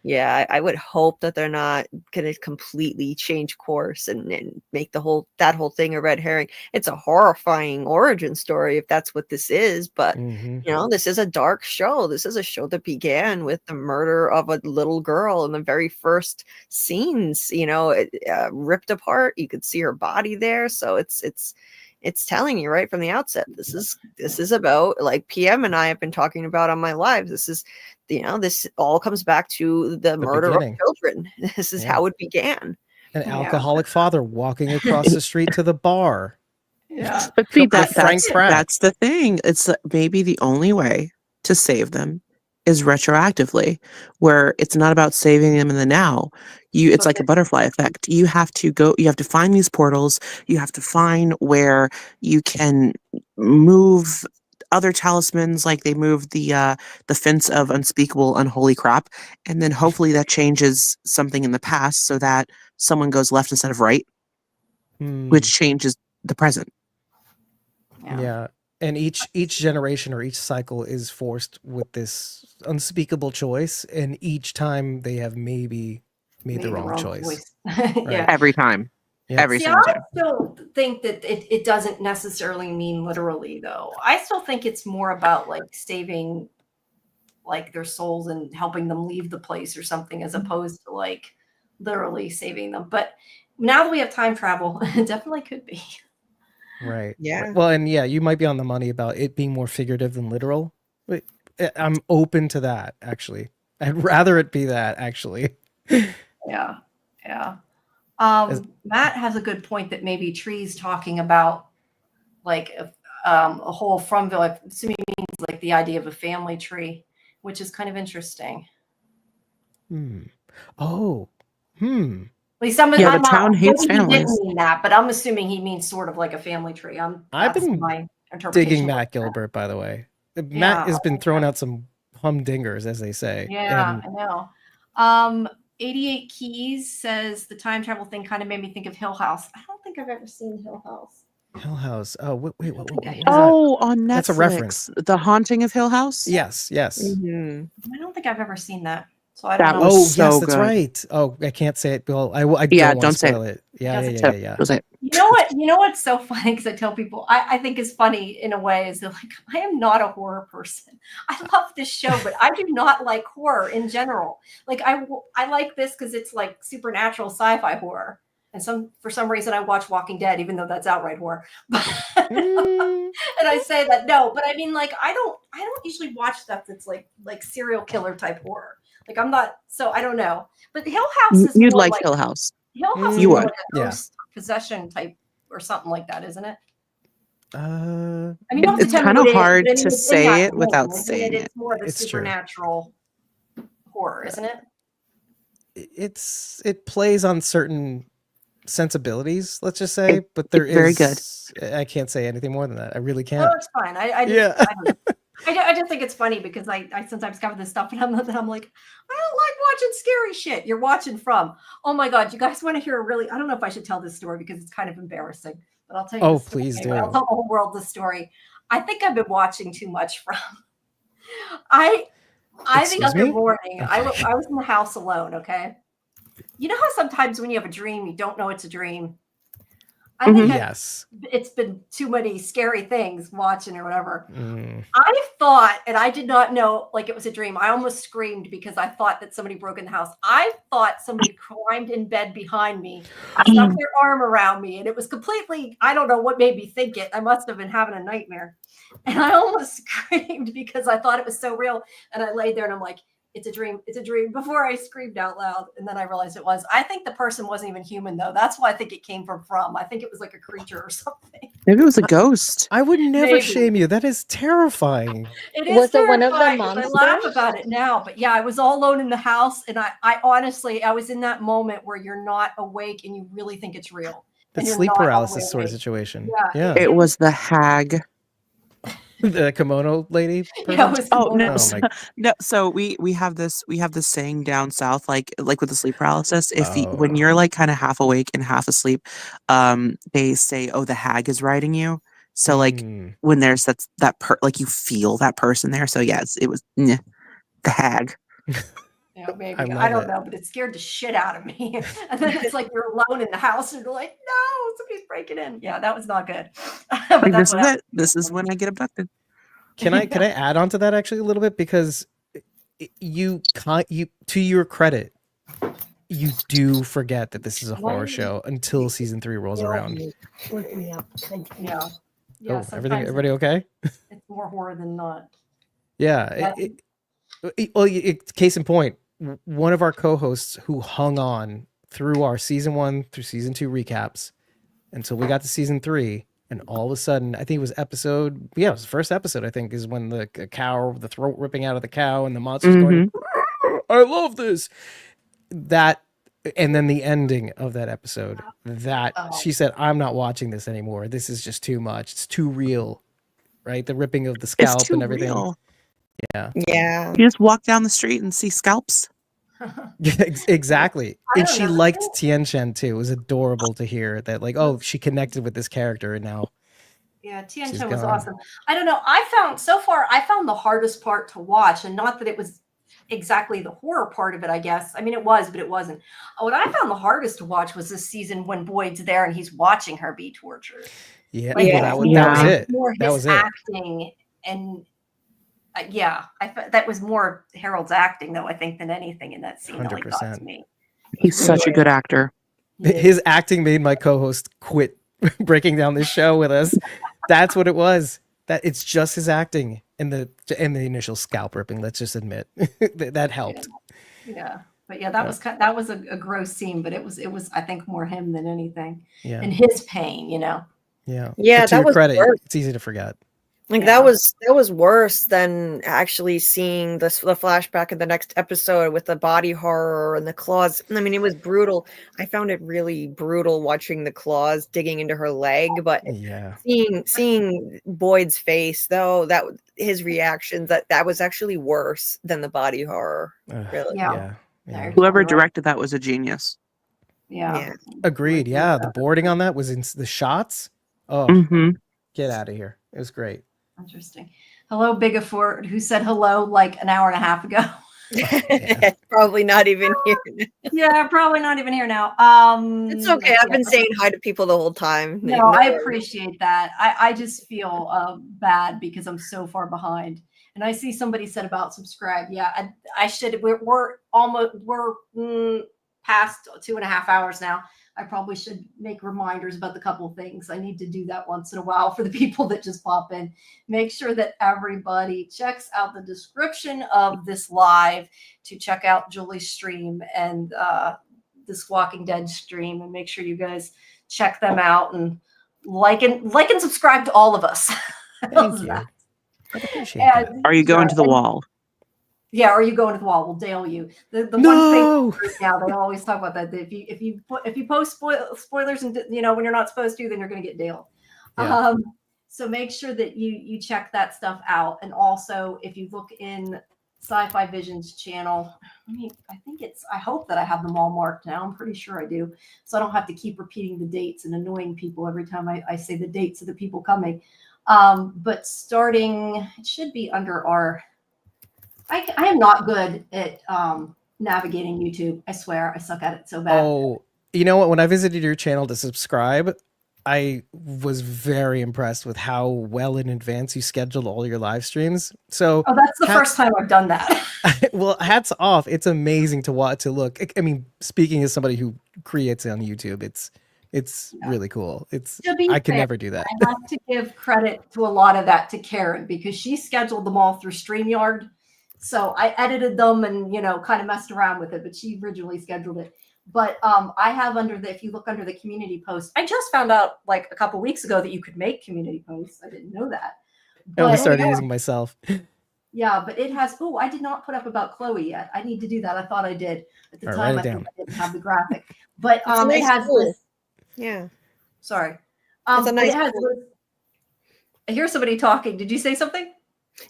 yeah, I would hope that they're not going to completely change course and make that whole thing a red herring. It's a horrifying origin story if that's what this is, but this is a dark show. This is a show that began with the murder of a little girl in the very first scenes. Ripped apart. You could see her body there. So it's telling you right from the outset. This is about, like PM and I have been talking about on my lives. This is, this all comes back to the murder beginning. of children. This is how it began. An alcoholic father walking across the street to the bar. Yeah. But see, That's the thing. It's maybe the only way to save them is retroactively, where it's not about saving them in the now. It's like a butterfly effect. You have to find these portals. You have to find where you can move other talismans, like they moved the fence of unspeakable unholy crap, and then hopefully that changes something in the past so that someone goes left instead of right, which changes the present. Yeah. And each generation or each cycle is forced with this unspeakable choice, and each time they have maybe made the wrong choice. Yeah. Every time. Yep. Every See, single I time. still think that it doesn't necessarily mean literally, though. I still think it's more about like saving like their souls and helping them leave the place or something, as opposed to like literally saving them. But now that we have time travel, it definitely could be. Right. Yeah. Well, and yeah, you might be on the money about it being more figurative than literal. But I'm open to that, actually. I'd rather it be that, actually. Yeah. Matt has a good point that maybe Tree's talking about like a whole Fromville. I'm assuming he means like the idea of a family tree, which is kind of interesting. Oh. At least I'm Yeah, the town hates maybe he families. didn't mean that, but I'm assuming he means sort of like a family tree. I've That's been my interpretation. digging of Matt that. Gilbert, by the way. Matt Yeah, has been throwing out some humdingers, as they say. Yeah, And I know. 88 Keys says the time travel thing kind of made me think of Hill House. I don't think I've ever seen Hill House. Hill House. Oh, what was that? Oh, on Netflix. That's a reference. The Haunting of Hill House? Yes. Mhm. I don't think I've ever seen that. So I don't That know. was Oh, so yes, that's good. right. Oh, I can't say it. Well, I Yeah, don't want don't to say spoil it. Yeah. That was it. You know what? You know what's so funny? Because I tell people, I think is funny in a way is that like I am not a horror person. I love this show, but I do not like horror in general. Like I like this because it's like supernatural sci-fi horror, and for some reason I watch Walking Dead, even though that's outright horror. But, and I say that no, but I mean like I don't usually watch stuff that's like serial killer type horror. Like I'm not, so I don't know. But Hill House is You'd more like Hill House. Hill House is You more would. like a Yeah. ghost possession type or something like that, isn't it? Uh, I mean, you don't have It's to tell me kinda what it is, hard but I mean, to it's in say that it without vein, isn't saying it. It's more of a It's true. supernatural horror, isn't it? it plays on certain sensibilities, let's just say, but there is very good. I can't say anything more than that. I really No, can't. it's fine. I just, Yeah. I just think it's funny because I sometimes cover this stuff and I'm like, I don't like watching scary shit. You're watching From. Oh my God, you guys want to hear a really, I don't know if I should tell this story because it's kind of embarrassing, but I'll tell you. Oh, this story please anyway. do. I'll tell the whole world this story. I think I've been watching too much From. I the Excuse other me? morning, Okay. I was in the house alone, okay? You know how sometimes when you have a dream, you don't know it's a dream? I think Yes. it's been too many scary things watching or whatever. Mm. I thought, and I did not know like it was a dream. I almost screamed because I thought that somebody broke in the house. I thought somebody climbed in bed behind me, stuck their arm around me, and it was completely, I don't know what made me think it. I must have been having a nightmare. And I almost screamed because I thought it was so real. And I laid there and I'm like, it's a dream. It's a dream before I screamed out loud. And then I realized it was. I think the person wasn't even human, though. That's why I think it came from. I think it was like a creature or something. Maybe it was a ghost. I would never Maybe. shame you. That is terrifying. It is Was it one of the terrifying, 'cause I laugh monsters? about it now. But yeah, I was all alone in the house. And I honestly, I was in that moment where you're not awake and you really think it's real. The And you're sleep not all paralysis the way sort of awake. situation. Yeah. Yeah. It was the hag. The kimono lady. Yeah, it person? was Oh cool. no, Oh so, my- no. So we have this saying down south, like with the sleep paralysis. When Oh. you're like kind of half awake and half asleep, they say, "Oh, the hag is riding you." So like Mm. when there's like you feel that person there. So yes, it was the hag. Yeah, maybe. I I love don't it. know, but it scared the shit out of me. And then it's like you're alone in the house and you're like, no, somebody's breaking in. Yeah, that was not good. But Like, that's this what is happened. it. This is when I get abducted. Can I add on to that actually a little bit, because you to your credit, you do forget that this is a horror show until season 3 rolls around. Yeah. Oh, Yeah. everybody okay? It's more horror than not. Yeah. Case in point, one of our co-hosts who hung on through our season 1 through season 2 recaps until we got to season 3, and all of a sudden, I think it was it was the first episode, I think, is when the cow, the throat ripping out of the cow, and the monster's going, I love this. That, and then the ending of that episode, she said, I'm not watching this anymore. This is just too much. It's too real, right? The ripping of the scalp It's too and everything. real. Yeah. Yeah. You just walk down the street and see scalps. Exactly. I And don't she know. liked Tien Shen too. It was adorable to hear that, like, oh, she connected with this character, and now Yeah, Tien she's Shen was gone. awesome. I don't know. I found the hardest part to watch, and not that it was exactly the horror part of it, I guess. I mean, it was, but it wasn't. What I found the hardest to watch was this season when Boyd's there and he's watching her be tortured. Yeah, Like, Yeah. that was it. More That his was it. acting and that was more Harold's acting, though, I think, than anything in that scene. That like got to 100%. me. He's such a good actor. His acting made my co-host quit breaking down this show with us. That's what it was. That it's just his acting and the initial scalp ripping. Let's just admit that helped. Yeah. But yeah, that was a gross scene, but it was I think more him than anything, Yeah. and his pain, Yeah. Yeah, But to that your was credit, worse. it's easy to forget. Like Yeah. that was worse than actually seeing the flashback in the next episode with the body horror and the claws. I mean, it was brutal. I found it really brutal watching the claws digging into her leg, but Yeah. seeing Boyd's face though, that his reactions, that was actually worse than the body horror. Ugh, Really. Yeah. Yeah. No, Yeah. you're Whoever totally right. directed that was a genius. Yeah. Agreed. Yeah. The boarding on that was in the shots. Oh, Mm-hmm. get out of here. It was great. Interesting. Hello, Bigafort, who said hello like an hour and a half ago. Yeah. Probably not even here. Yeah, probably not even here now. It's okay. I've been saying hi to people the whole time. No, I appreciate that. I just feel bad because I'm so far behind. And I see somebody said about subscribe. Yeah, I should. We're past 2.5 hours now. I probably should make reminders about the couple of things. I need to do that once in a while for the people that just pop in. Make sure that everybody checks out the description of this live to check out Julie's stream and the Squawking Dead stream, and make sure you guys check them out and like and subscribe to all of us. Thank you. I appreciate that. Are you going to the wall? Yeah, or you go into the wall. We'll dale you. The No! one thing now they always talk about that if you post spoilers and when you're not supposed to, then you're going to get daled. Yeah. So make sure that you check that stuff out. And also, if you look in Sci-Fivision's channel, I hope that I have them all marked now. I'm pretty sure I do, so I don't have to keep repeating the dates and annoying people every time I say the dates of the people coming. But starting, it should be under our. I am not good at navigating YouTube. I swear, I suck at it so bad. Oh, you know what? When I visited your channel to subscribe, I was very impressed with how well in advance you scheduled all your live streams. So, that's the first time I've done that. well, hats off. It's amazing to watch, to look. I mean, speaking as somebody who creates on YouTube, it's really cool. I could never do that. I have to give credit to a lot of that to Karen, because she scheduled them all through StreamYard. So I edited them and, kind of messed around with it, but she originally scheduled it. But I have if you look under the community post, I just found out like a couple weeks ago that you could make community posts. I didn't know that. I only started using myself. Yeah, but it has, I did not put up about Chloe yet. I need to do that. I thought I did. At the time, I think I didn't have the graphic. But it has this. Yeah. Sorry. It's a nice it has this, I hear somebody talking. Did you say something?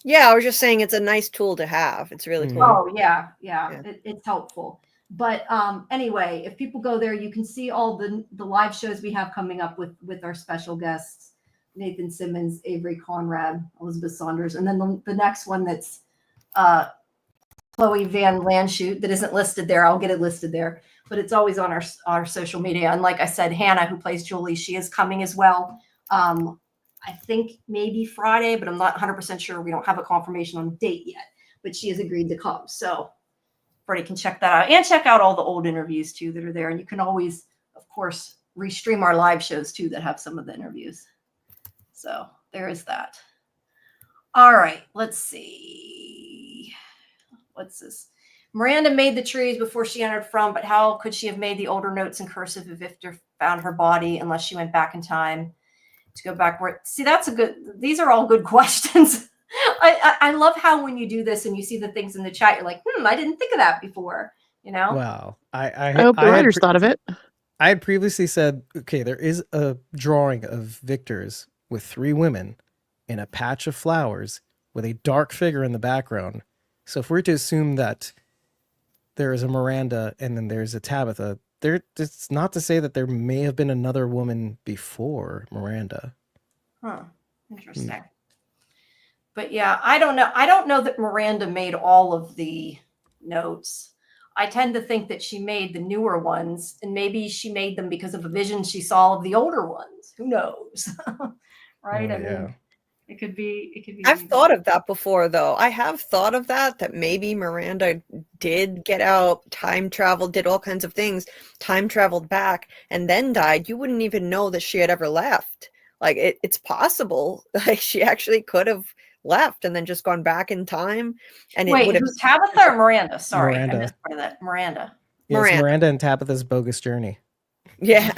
Yeah, I was just saying it's a nice tool to have. It's really cool. Oh, yeah. It's helpful. But anyway, if people go there, you can see all the live shows we have coming up with our special guests, Nathan Simmons, Avery Conrad, Elizabeth Saunders. And then the next one that's Chloe Van Landshoot that isn't listed there. I'll get it listed there. But it's always on our social media. And like I said, Hannah, who plays Julie, she is coming as well. I think maybe Friday, but I'm not 100% sure. We don't have a confirmation on date yet, but she has agreed to come. So everybody can check that out, and check out all the old interviews too that are there. And you can always, of course, restream our live shows too that have some of the interviews. So there is that. All right, let's see. What's this? Miranda made the trees before she entered from, but how could she have made the older notes in cursive if Victor found her body, unless she went back in time to go backward? See, these are all good questions. I love how when you do this and you see the things in the chat, you're like, I didn't think of that before, Wow. I hope the writers thought of it. I had previously said, okay, there is a drawing of Victor's with 3 women in a patch of flowers with a dark figure in the background. So if we're to assume that there is a Miranda and then there's a Tabitha, it's not to say that there may have been another woman before Miranda. Interesting. But yeah, I don't know that Miranda made all of the notes. I tend to think that she made the newer ones, and maybe she made them because of a vision she saw of the older ones. Who knows? Right? I mean, it could be. I've thought of that before, though. I have thought of that maybe Miranda did get out, time traveled, did all kinds of things, time traveled back, and then died. You wouldn't even know that she had ever left. Like, it's possible. Like, she actually could have left and then just gone back in time. And it Wait, would have who's Tabitha or Miranda? Sorry, I Miranda. missed part of that. Miranda. Yes, Miranda. Miranda and Tabitha's bogus journey. yeah.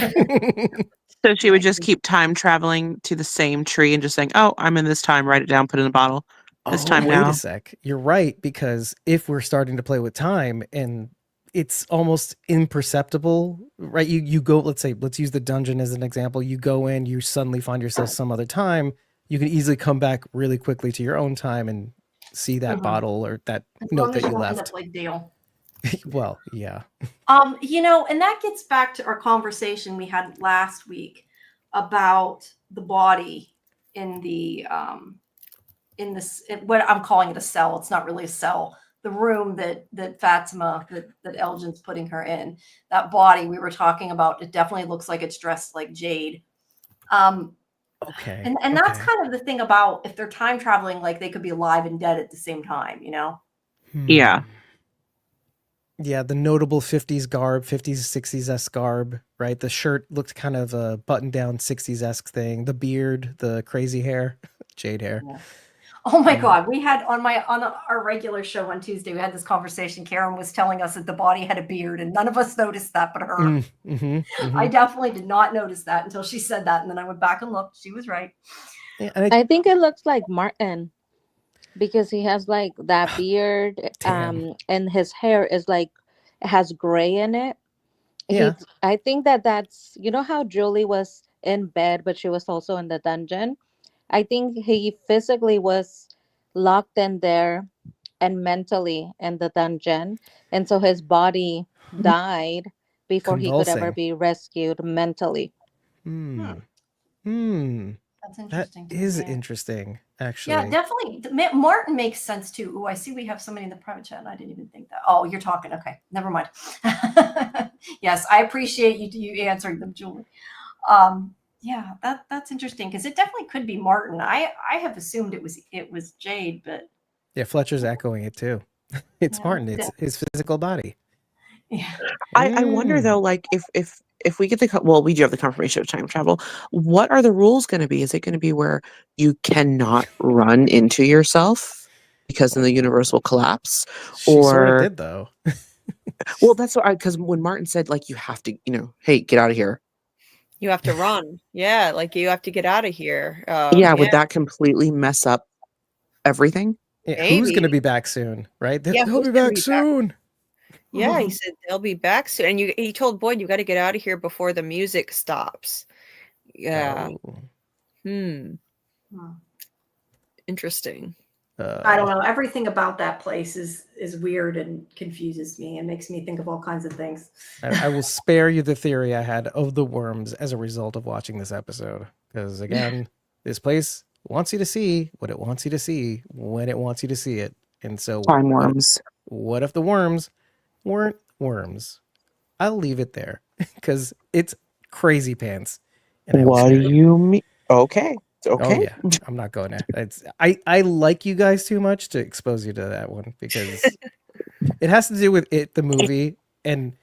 So she would just keep time traveling to the same tree and just saying, "Oh, I'm in this time. Write it down. Put it in a bottle. This time wait now." a sec. You're right, because if we're starting to play with time and it's almost imperceptible, right? You go, let's use the dungeon as an example. You go in, you suddenly find yourself some other time. You can easily come back really quickly to your own time and see that Mhm. bottle or that As note long that as you don't end left. up like Dale. Well, yeah. And that gets back to our conversation we had last week about the body in in this, what I'm calling it a cell. It's not really a cell. The room that Fatima, that Elgin's putting her in, that body we were talking about, it definitely looks like it's dressed like Jade. Okay. And that's kind of the thing about if they're time traveling, like they could be alive and dead at the same time, you know? Yeah. Yeah, the notable 50s garb, 50s, 60s-esque garb, right? The shirt looked kind of a button-down 60s-esque thing. The beard, the crazy hair, Jade hair. Yeah. Oh my God. We had on our regular show on Tuesday, we had this conversation. Karen was telling us that the body had a beard and none of us noticed that but her. I definitely did not notice that until she said that. And then I went back and looked. She was right. Yeah, and I think it looks like Martin because he has like that beard, Damn. and his hair is like it has gray in it. Yeah. I think that's how Julie was in bed, but she was also in the dungeon. I think he physically was locked in there and mentally in the dungeon, and so his body died before he could ever Convulsing. be rescued mentally. Hmm. That's That interesting. is interesting, actually. Yeah, definitely. Martin makes sense too. Oh, I see we have somebody in the private chat and I didn't even think that. Oh, you're talking. Okay, never mind. Yes, I appreciate you answering them, Julie. Yeah, that's interesting because it definitely could be Martin. I have assumed it was Jade, but Yeah, Fletcher's echoing it too. It's yeah, Martin. It's his physical body. yeah. I wonder though, like if we get we do have the confirmation of time travel. What are the rules going to be? Is it going to be where you cannot run into yourself because then the universe will collapse? She sort of Or did, though. well, that's what because when Martin said like you have to, hey, get out of here. You have to run. Yeah, like you have to get out of here. Yeah, would that completely mess up everything? Yeah, who's going to Maybe. be back soon, right? Yeah, They'll who's be gonna back be back? soon. Yeah, he said they'll be back soon. And he told Boyd, you got to get out of here before the music stops. Yeah. Oh. Interesting. I don't know. Everything about that place is weird and confuses me and makes me think of all kinds of things. I will spare you the theory I had of the worms as a result of watching this episode. Because again, this place wants you to see what it wants you to see when it wants you to see it. And so Time worms. What if the worms weren't worms? I'll leave it there because it's crazy pants. And What do you mean? Okay. Oh yeah, I'm not going there. I like you guys too much to expose you to that one because it has to do with it, the movie, and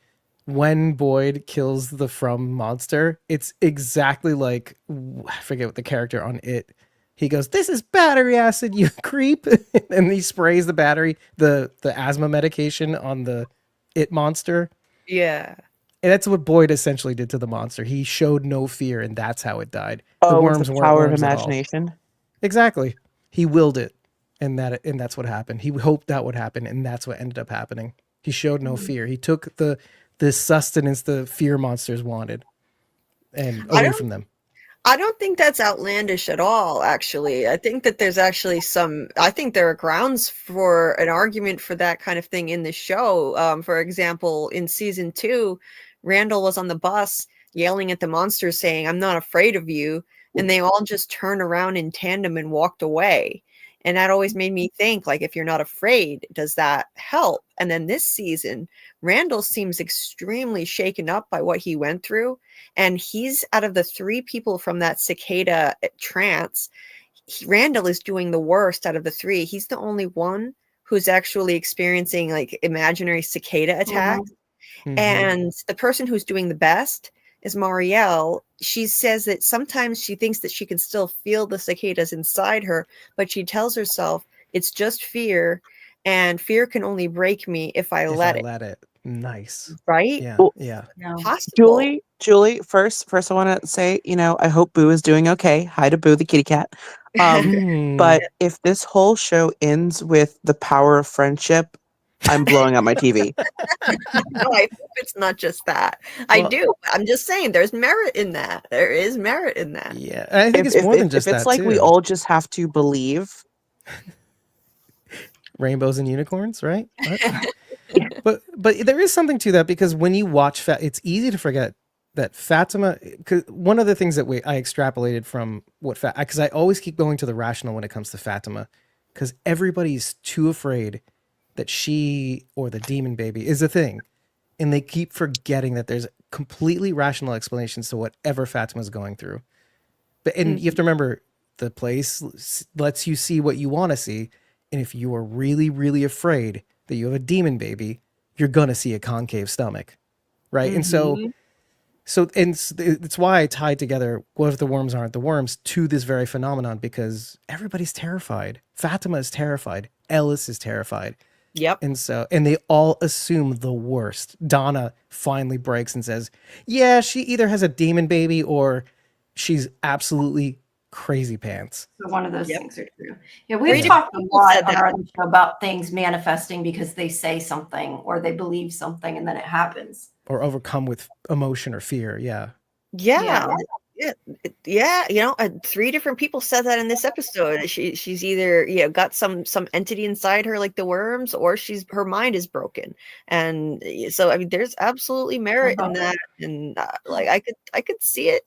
when Boyd kills the From monster, it's exactly like I forget what the character on it. He goes, "This is battery acid, you creep," and he sprays the battery, the asthma medication on the it monster. Yeah. And that's what Boyd essentially did to the monster. He showed no fear, and that's how it died. The worms weren't power of worms at all. imagination. Exactly. He willed it, and that's what happened. He hoped that would happen, and that's what ended up happening. He showed no fear. He took the sustenance the fear monsters wanted, and away from them. I don't think that's outlandish at all, actually. I think that there's actually I think there are grounds for an argument for that kind of thing in the show. For example, in season 2, Randall was on the bus yelling at the monsters saying, "I'm not afraid of you." And they all just turned around in tandem and walked away. And that always made me think, like, if you're not afraid, does that help? And then this season, Randall seems extremely shaken up by what he went through. And he's out of the 3 people from that cicada trance, Randall is doing the worst out of the 3. He's the only one who's actually experiencing like imaginary cicada attacks. And the person who's doing the best is Marielle. She says that sometimes she thinks that she can still feel the cicadas inside her, but she tells herself it's just fear, and fear can only break me if I let it. Let it. Nice. Right? Yeah. Well, Yeah. Yeah. Possible. Julie, first I want to say, I hope Boo is doing okay. Hi to Boo, the kitty cat. Mm. But if this whole show ends with the power of friendship, I'm blowing up my TV. No, I hope it's not just that. I Well- do. I'm just saying there's merit in that. There is merit in that. Yeah. I think it's more than just if it's that like too. we all just have to believe. Rainbows and unicorns, right? But there is something to that, because when you watch it's easy to forget that Fatima, cause one of the things that I extrapolated from because I always keep going to the rational when it comes to Fatima, because everybody's too afraid that she or the demon baby is a thing, and they keep forgetting that there's completely rational explanations to whatever Fatima's going through. But you have to remember, the place lets you see what you want to see, and if you are really, really afraid that you have a demon baby, you're gonna see a concave stomach, right? And so it's why I tied together what if the worms aren't the worms to this very phenomenon, because everybody's terrified. Fatima is terrified. Ellis is terrified. Yep. And they all assume the worst. Donna finally breaks and says, yeah, she either has a demon baby or she's absolutely crazy pants. So one of those Yep. things are true. Yeah, we've Yeah. talked a People lot said on that. our other show about things manifesting because they say something or they believe something and then it happens. Or overcome with emotion or fear. Yeah. Yeah. Yeah. 3 different people said that in this episode. She's either got some entity inside her like the worms, or her mind is broken. And so I mean, there's absolutely merit in that, and like I could see it.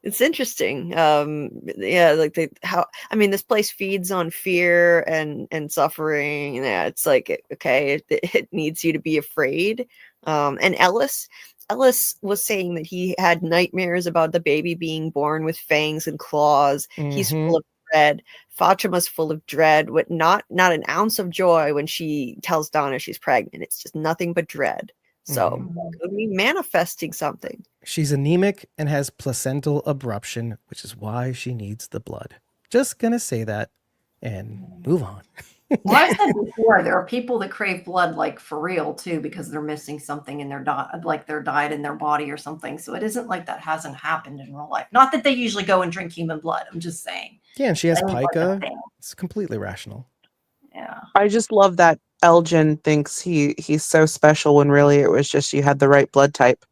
It's interesting. Like this place feeds on fear and suffering. Yeah, it's like, okay, it needs you to be afraid. And Ellis was saying that he had nightmares about the baby being born with fangs and claws. He's full of dread. Fatima's full of dread, with not an ounce of joy when she tells Donna she's pregnant. It's just nothing but dread. So could be manifesting something. She's anemic and has placental abruption, which is why she needs the blood. Just gonna say that and move on. Well, I said before, there are people that crave blood like for real too, because they're missing something in their diet in their body or something. So it isn't like that hasn't happened in real life. Not that they usually go and drink human blood. I'm just saying. Yeah, and she has That ain't like a pica. thing. It's completely rational. Yeah. I just love that Elgin thinks he's so special when really it was just you had the right blood type.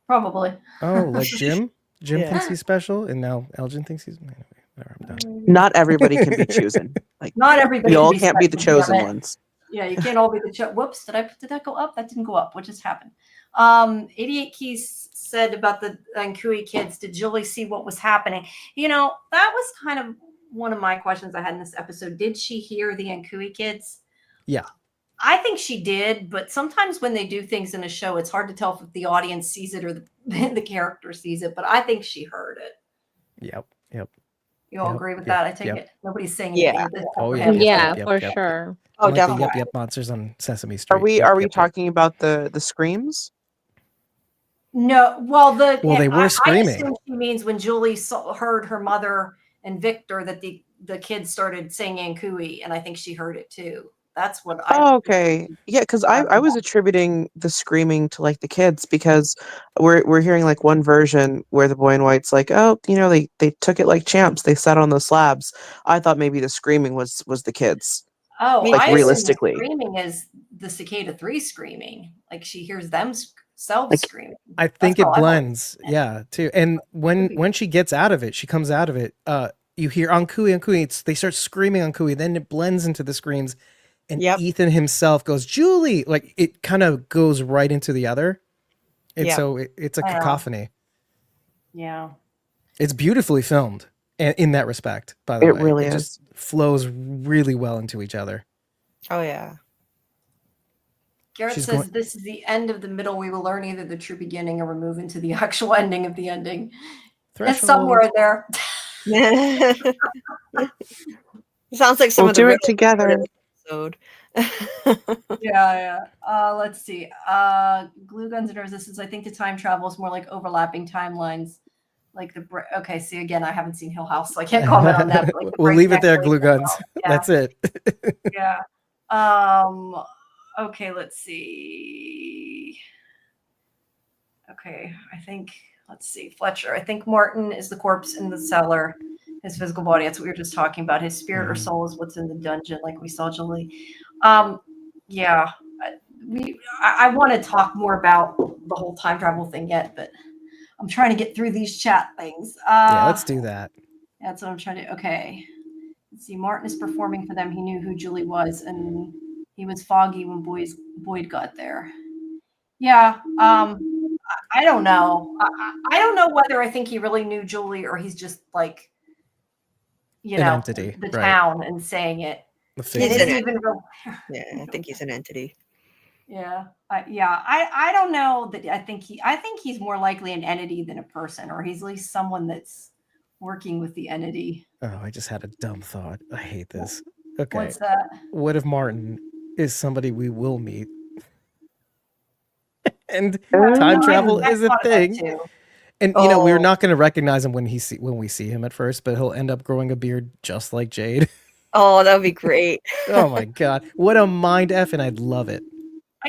Probably. Oh, like Jim? Jim Yeah. thinks he's special, and now Elgin thinks he's... Anyway, whatever, I'm done. Not everybody can be chosen. Like, Not everybody. you all can can't be the special, chosen damn it. ones. Yeah, you can't all be the whoops, did that go up? That didn't go up. What just happened? 88 Keys said about the Nkui kids, did Julie see what was happening? That was kind of one of my questions I had in this episode. Did she hear the Nkui kids? Yeah. I think she did, but sometimes when they do things in a show, it's hard to tell if the audience sees it or the character sees it, but I think she heard it. Yep. You all Yep, agree with yep, that? I take yep. it. Nobody's saying Yeah. anything. Oh, yeah. Yeah, Yep, for yep. sure. Oh, Like the definitely. Yep Yep monsters on Sesame Street. Are we Yep, are we yep, yep. talking about the screams? No, well, Well, they were I screaming. assume she means when Julie heard her mother and Victor that the kids started singing "Cooey," and I think she heard it too. That's what I. Oh, okay. Yeah, because I was attributing the screaming to like the kids, because we're hearing like one version where the boy in white's like, oh, they took it like champs. They sat on the slabs. I thought maybe the screaming was the kids. Oh, Like, I assume the realistically. screaming is the Cicada 3 screaming. Like she hears themselves Like, screaming. I think That's it how I blends. Yeah, too. And when she gets out of it, she comes out of it. You hear Ankui. They start screaming Ankui. Then it blends into the screams. And Yep. Ethan himself goes, Julie! Like, it kind of goes right into the other. And Yeah. so it's a Wow. cacophony. Yeah. It's beautifully filmed in that respect, by the It way. really It is. just flows really well into each other. Oh yeah. Garrett She's says going- this is the end of the middle. We will learn either the true beginning or we move into the actual ending of the ending. It's somewhere in there. Sounds like some We'll of the do it riddles together. episode. Yeah. Let's see. Glue guns and resistance. I think the time travel is more like overlapping timelines. Like okay, see again, I haven't seen Hill House, so I can't comment on that. But like the We'll leave it breakneck there, rate glue as guns. well. Yeah, That's it. yeah. Okay, let's see. Okay, let's see. Fletcher. I think Martin is the corpse in the cellar. His physical body. That's what we were just talking about. His spirit or soul is what's in the dungeon, like we saw Julie. Yeah. I want to talk more about the whole time travel thing yet, but I'm trying to get through these chat things. Yeah, let's do that. That's what I'm trying to. Okay. Let's see. Martin is performing for them. He knew who Julie was, and he was foggy when Boyd got there. Yeah. I don't know. I don't know whether I think he really knew Julie or he's just like, An entity, the right. town and saying it. The It figure. isn't even real. Yeah, I think he's an entity. Yeah. I don't know that I think he's more likely an entity than a person, or he's at least someone that's working with the entity. Oh, I just had a dumb thought. I hate this. Okay. What's that? What if Martin is somebody we will meet? And Yeah, time no, travel I is a thought of that thing. too. And we're Oh. not going to recognize him when we see him at first, but he'll end up growing a beard just like Jade. Oh, that would be great. Oh my god. What a mind F, and I'd love it.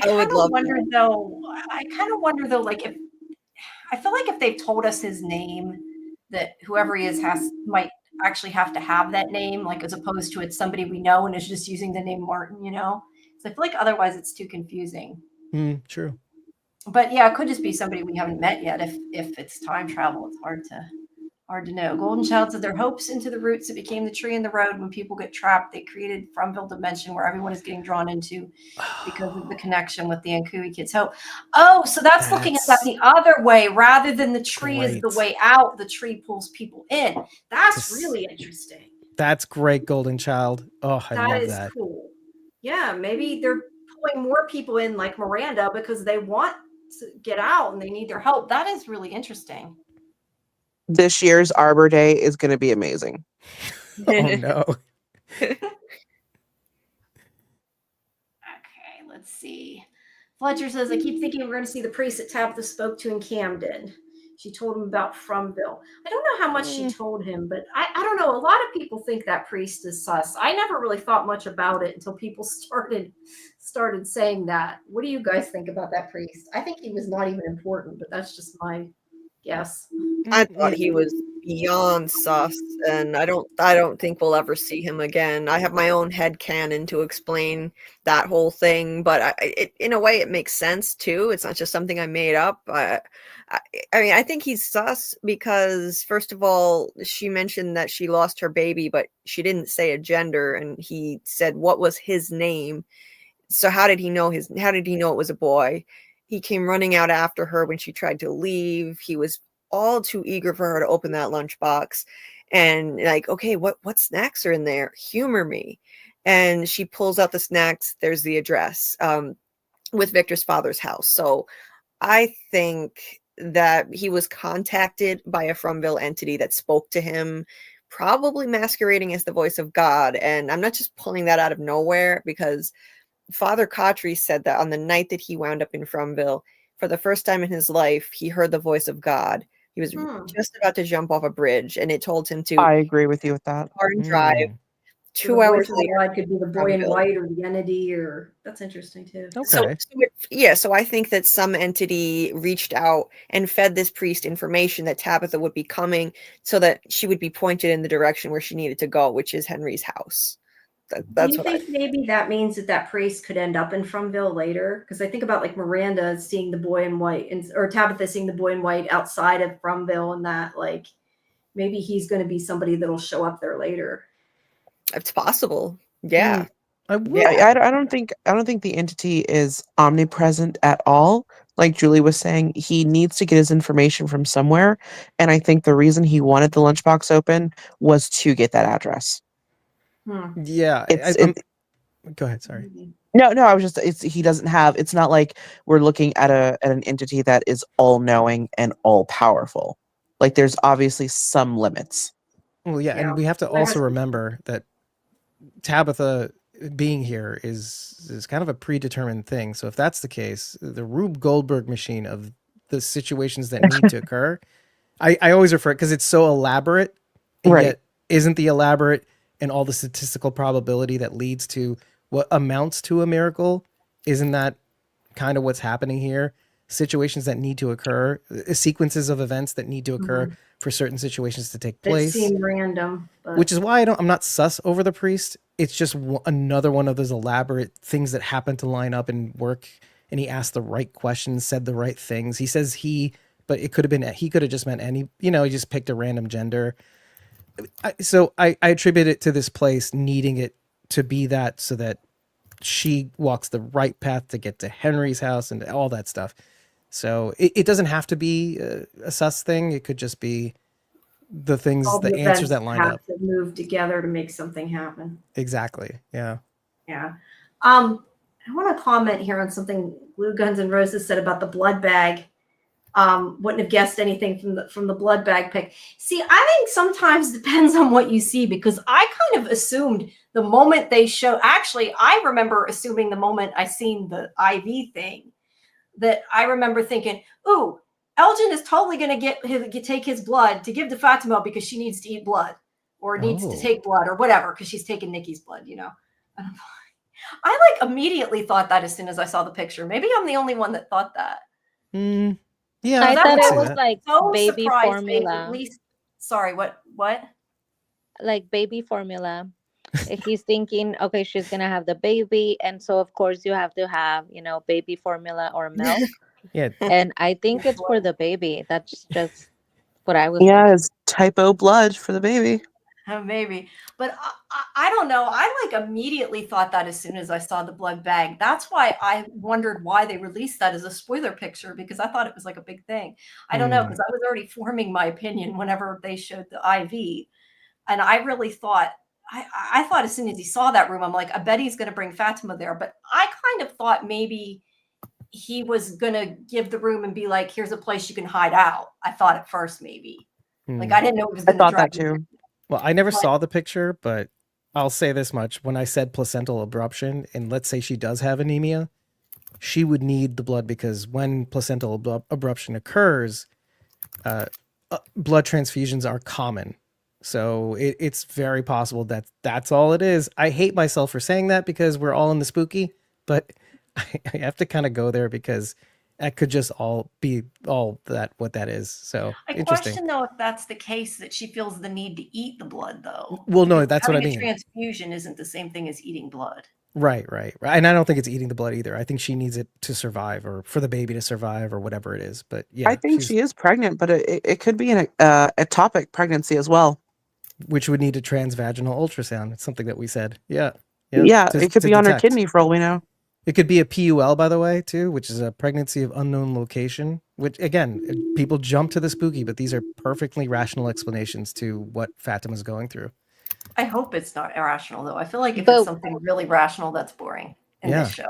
I would love wonder though. I kind of wonder though, like if I feel like if they've told us his name, that whoever he is might actually have to have that name, like as opposed to it's somebody we know and is just using the name Martin, So I feel like otherwise it's too confusing. True. But yeah, it could just be somebody we haven't met yet. If it's time travel, it's hard to know. Golden Child said their hopes into the roots that became the tree in the road. When people get trapped, they created Fromville Dimension where everyone is getting drawn into because of the connection with the Ankui kids' hope. Oh, so that's looking at that the other way rather than the tree is the Great. way out. The tree pulls people in. That's Just- really interesting. That's great, Golden Child. Oh, I love That is that. cool. Yeah, maybe they're pulling more people in like Miranda because they want to get out and they need their help. That is really interesting. This year's Arbor Day is going to be amazing. Oh no. Okay, let's see. Fletcher says, I keep thinking we're going to see the priest that Tabitha spoke to in Camden. She told him about Fromville. I don't know how much she told him, but I don't know. A lot of people think that priest is sus. I never really thought much about it until people started saying that. What do you guys think about that priest? I think he was not even important, but that's just my guess. I thought he was beyond sus, and I don't think we'll ever see him again. I have my own headcanon to explain that whole thing, but in a way it makes sense too. It's not just something I made up. I mean, I think he's sus because, first of all, she mentioned that she lost her baby, but she didn't say a gender, and he said what was his name. So how did he know it was a boy? He came running out after her when she tried to leave. He was all too eager for her to open that lunchbox and like, okay, what snacks are in there? Humor me. And she pulls out the snacks. There's the address with Victor's father's house. So I think that he was contacted by a Fromville entity that spoke to him, probably masquerading as the voice of God. And I'm not just pulling that out of nowhere, because Father Cautry said that on the night that he wound up in Fromville, for the first time in his life, he heard the voice of God. He was just about to jump off a bridge, and it told him to I agree with you with that. hard drive. So 2 the hours voice of later, God could be the boy in Fromville. white or the entity, or that's interesting too. Okay. So I think that some entity reached out and fed this priest information that Tabitha would be coming, so that she would be pointed in the direction where she needed to go, which is Henry's house. That's Do you think maybe that means that priest could end up in Fromville later? Because I think about like Miranda seeing the boy in white, or Tabitha seeing the boy in white outside of Fromville, and that like maybe he's going to be somebody that'll show up there later. It's possible. Yeah. I would. Yeah, I don't think the entity is omnipresent at all. Like Julie was saying, he needs to get his information from somewhere, and I think the reason he wanted the lunchbox open was to get that address. Yeah. Go ahead. Sorry. No, I was just he doesn't have. It's not like we're looking at an entity that is all knowing and all powerful. Like there's obviously some limits. Well, yeah, Yeah. and we have to also remember that Tabitha being here is kind of a predetermined thing. So if that's the case, the Rube Goldberg machine of the situations that need to occur, I always refer because it's so elaborate and Right. yet isn't the elaborate and all the statistical probability that leads to what amounts to a miracle. Isn't that kind of what's happening here? Situations that need to occur, sequences of events that need to occur for certain situations to take It place. seemed random, but Which is why I'm not sus over the priest. It's just another one of those elaborate things that happen to line up and work. And he asked the right questions, said the right things. He says but it could have been, he could have just meant any, he just picked a random gender. So I attribute it to this place needing it to be that so that she walks the right path to get to Henry's house and all that stuff. So it doesn't have to be a sus thing. It could just be the things, all the answers events that lined have up. to move together to make something happen. Exactly. Yeah. Yeah. I want to comment here on something Blue Guns and Roses said about the blood bag. Wouldn't have guessed anything from the blood bag pic. See, I think sometimes depends on what you see, because I kind of assumed the moment they show. Actually, I remember assuming the moment I seen the IV thing, that I remember thinking, "Ooh, Elgin is totally going to take his blood to give to Fatima because she needs to eat blood or needs to take blood or whatever because she's taking Nikki's blood." I like immediately thought that as soon as I saw the picture. Maybe I'm the only one that thought that. Yeah, I that thought was it was that. like So baby surprised me, at formula, least. Sorry, what? like baby formula. He's thinking, okay, she's gonna have the baby, and so of course you have to have, baby formula or milk. Yeah. And I think it's for the baby. That's just what I was Yeah, thinking. it's type O blood for the baby. Maybe, but I don't know. I like immediately thought that as soon as I saw the blood bag. That's why I wondered why they released that as a spoiler picture, because I thought it was like a big thing. I don't know, because I was already forming my opinion whenever they showed the IV, and I really thought I thought as soon as he saw that room, I'm like, I bet he's going to bring Fatima there. But I kind of thought maybe he was going to give the room and be like, here's a place you can hide out. I thought at first maybe. Like I didn't know he was I going to thought drag that too. Well, I never saw the picture, but I'll say this much. When I said placental abruption, and let's say she does have anemia, she would need the blood because when placental abruption occurs, blood transfusions are common. So it's very possible that that's all it is. I hate myself for saying that because we're all in the spooky, but I have to kind of go there because that could just all be all that what that is. So I interesting. question though if that's the case, that she feels the need to eat the blood though. Well, no, Because that's what I having mean. a transfusion isn't the same thing as eating blood. Right. And I don't think it's eating the blood either. I think she needs it to survive or for the baby to survive or whatever it is. But yeah, I think she is pregnant, but it could be an ectopic pregnancy as well. which would need a transvaginal ultrasound. It's something that we said. Yeah. Yeah, to- it could to be on her detect. kidney for all we know. It could be a PUL, by the way, too, which is a pregnancy of unknown location, which, again, people jump to the spooky, but these are perfectly rational explanations to what Fatima's going through. I hope it's not irrational though. I feel like if But- it's something really rational, that's boring in this show.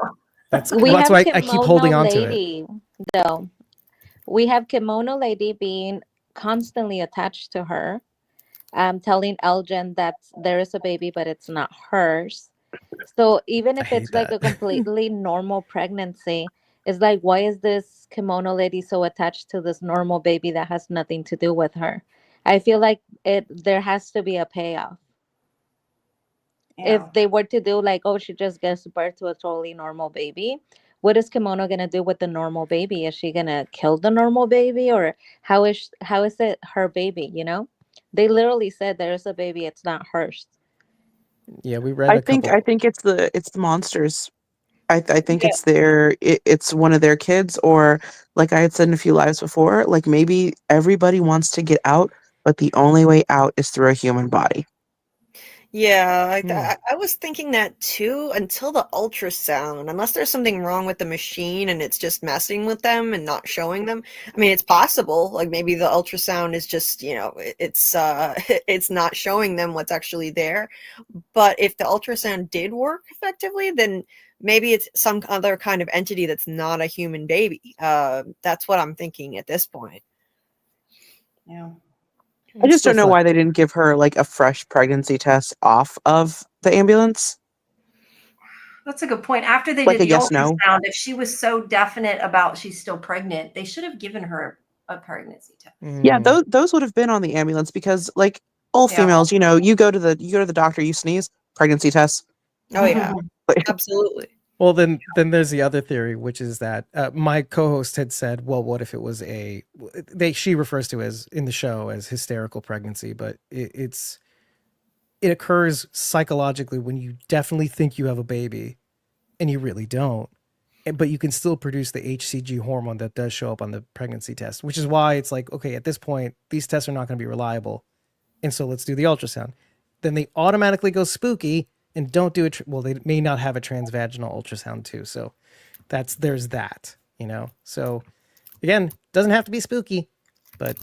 That's We that's have why I keep holding Kimono on to it. Lady, though. We have Kimono Lady being constantly attached to her, telling Elgin that there is a baby, but it's not hers. So even if I it's hate like that. a completely normal pregnancy, it's like, why is this Kimono Lady so attached to this normal baby that has nothing to do with her? I feel like there has to be a payoff. If Yeah. they were to do like, oh, she just gives birth to a totally normal baby, what is Kimono gonna do with the normal baby? Is she gonna kill the normal baby, or how is it her baby? They literally said there's a baby, it's not hers. Yeah, we read I a couple. think it's the monsters. I think it's it's one of their kids, or like I had said in a few lives before, like maybe everybody wants to get out, but the only way out is through a human body. Yeah, I was thinking that too until the ultrasound. Unless there's something wrong with the machine and it's just messing with them and not showing them. I mean, it's possible. Like maybe the ultrasound is just, it's it's not showing them what's actually there. But if the ultrasound did work effectively, then maybe it's some other kind of entity that's not a human baby. That's what I'm thinking at this point. Yeah. I just don't know Still why they didn't give her like a fresh pregnancy test off of the ambulance. That's a good point. After they Like did a the yes, no. ultrasound, if she was so definite about she's still pregnant, they should have given her a pregnancy test. Yeah, those would have been on the ambulance because like all Yeah. females, you go to the doctor, you sneeze, pregnancy test. Oh yeah, Like, absolutely. Well, then there's the other theory, which is that my co-host had said, well, what if it was she refers to as in the show as hysterical pregnancy, but it occurs psychologically when you definitely think you have a baby and you really don't. But you can still produce the HCG hormone that does show up on the pregnancy test, which is why it's like, okay, at this point, these tests are not going to be reliable. And so let's do the ultrasound. Then they automatically go spooky and don't do it. Well, they may not have a transvaginal ultrasound too. So there's that, So again, doesn't have to be spooky, but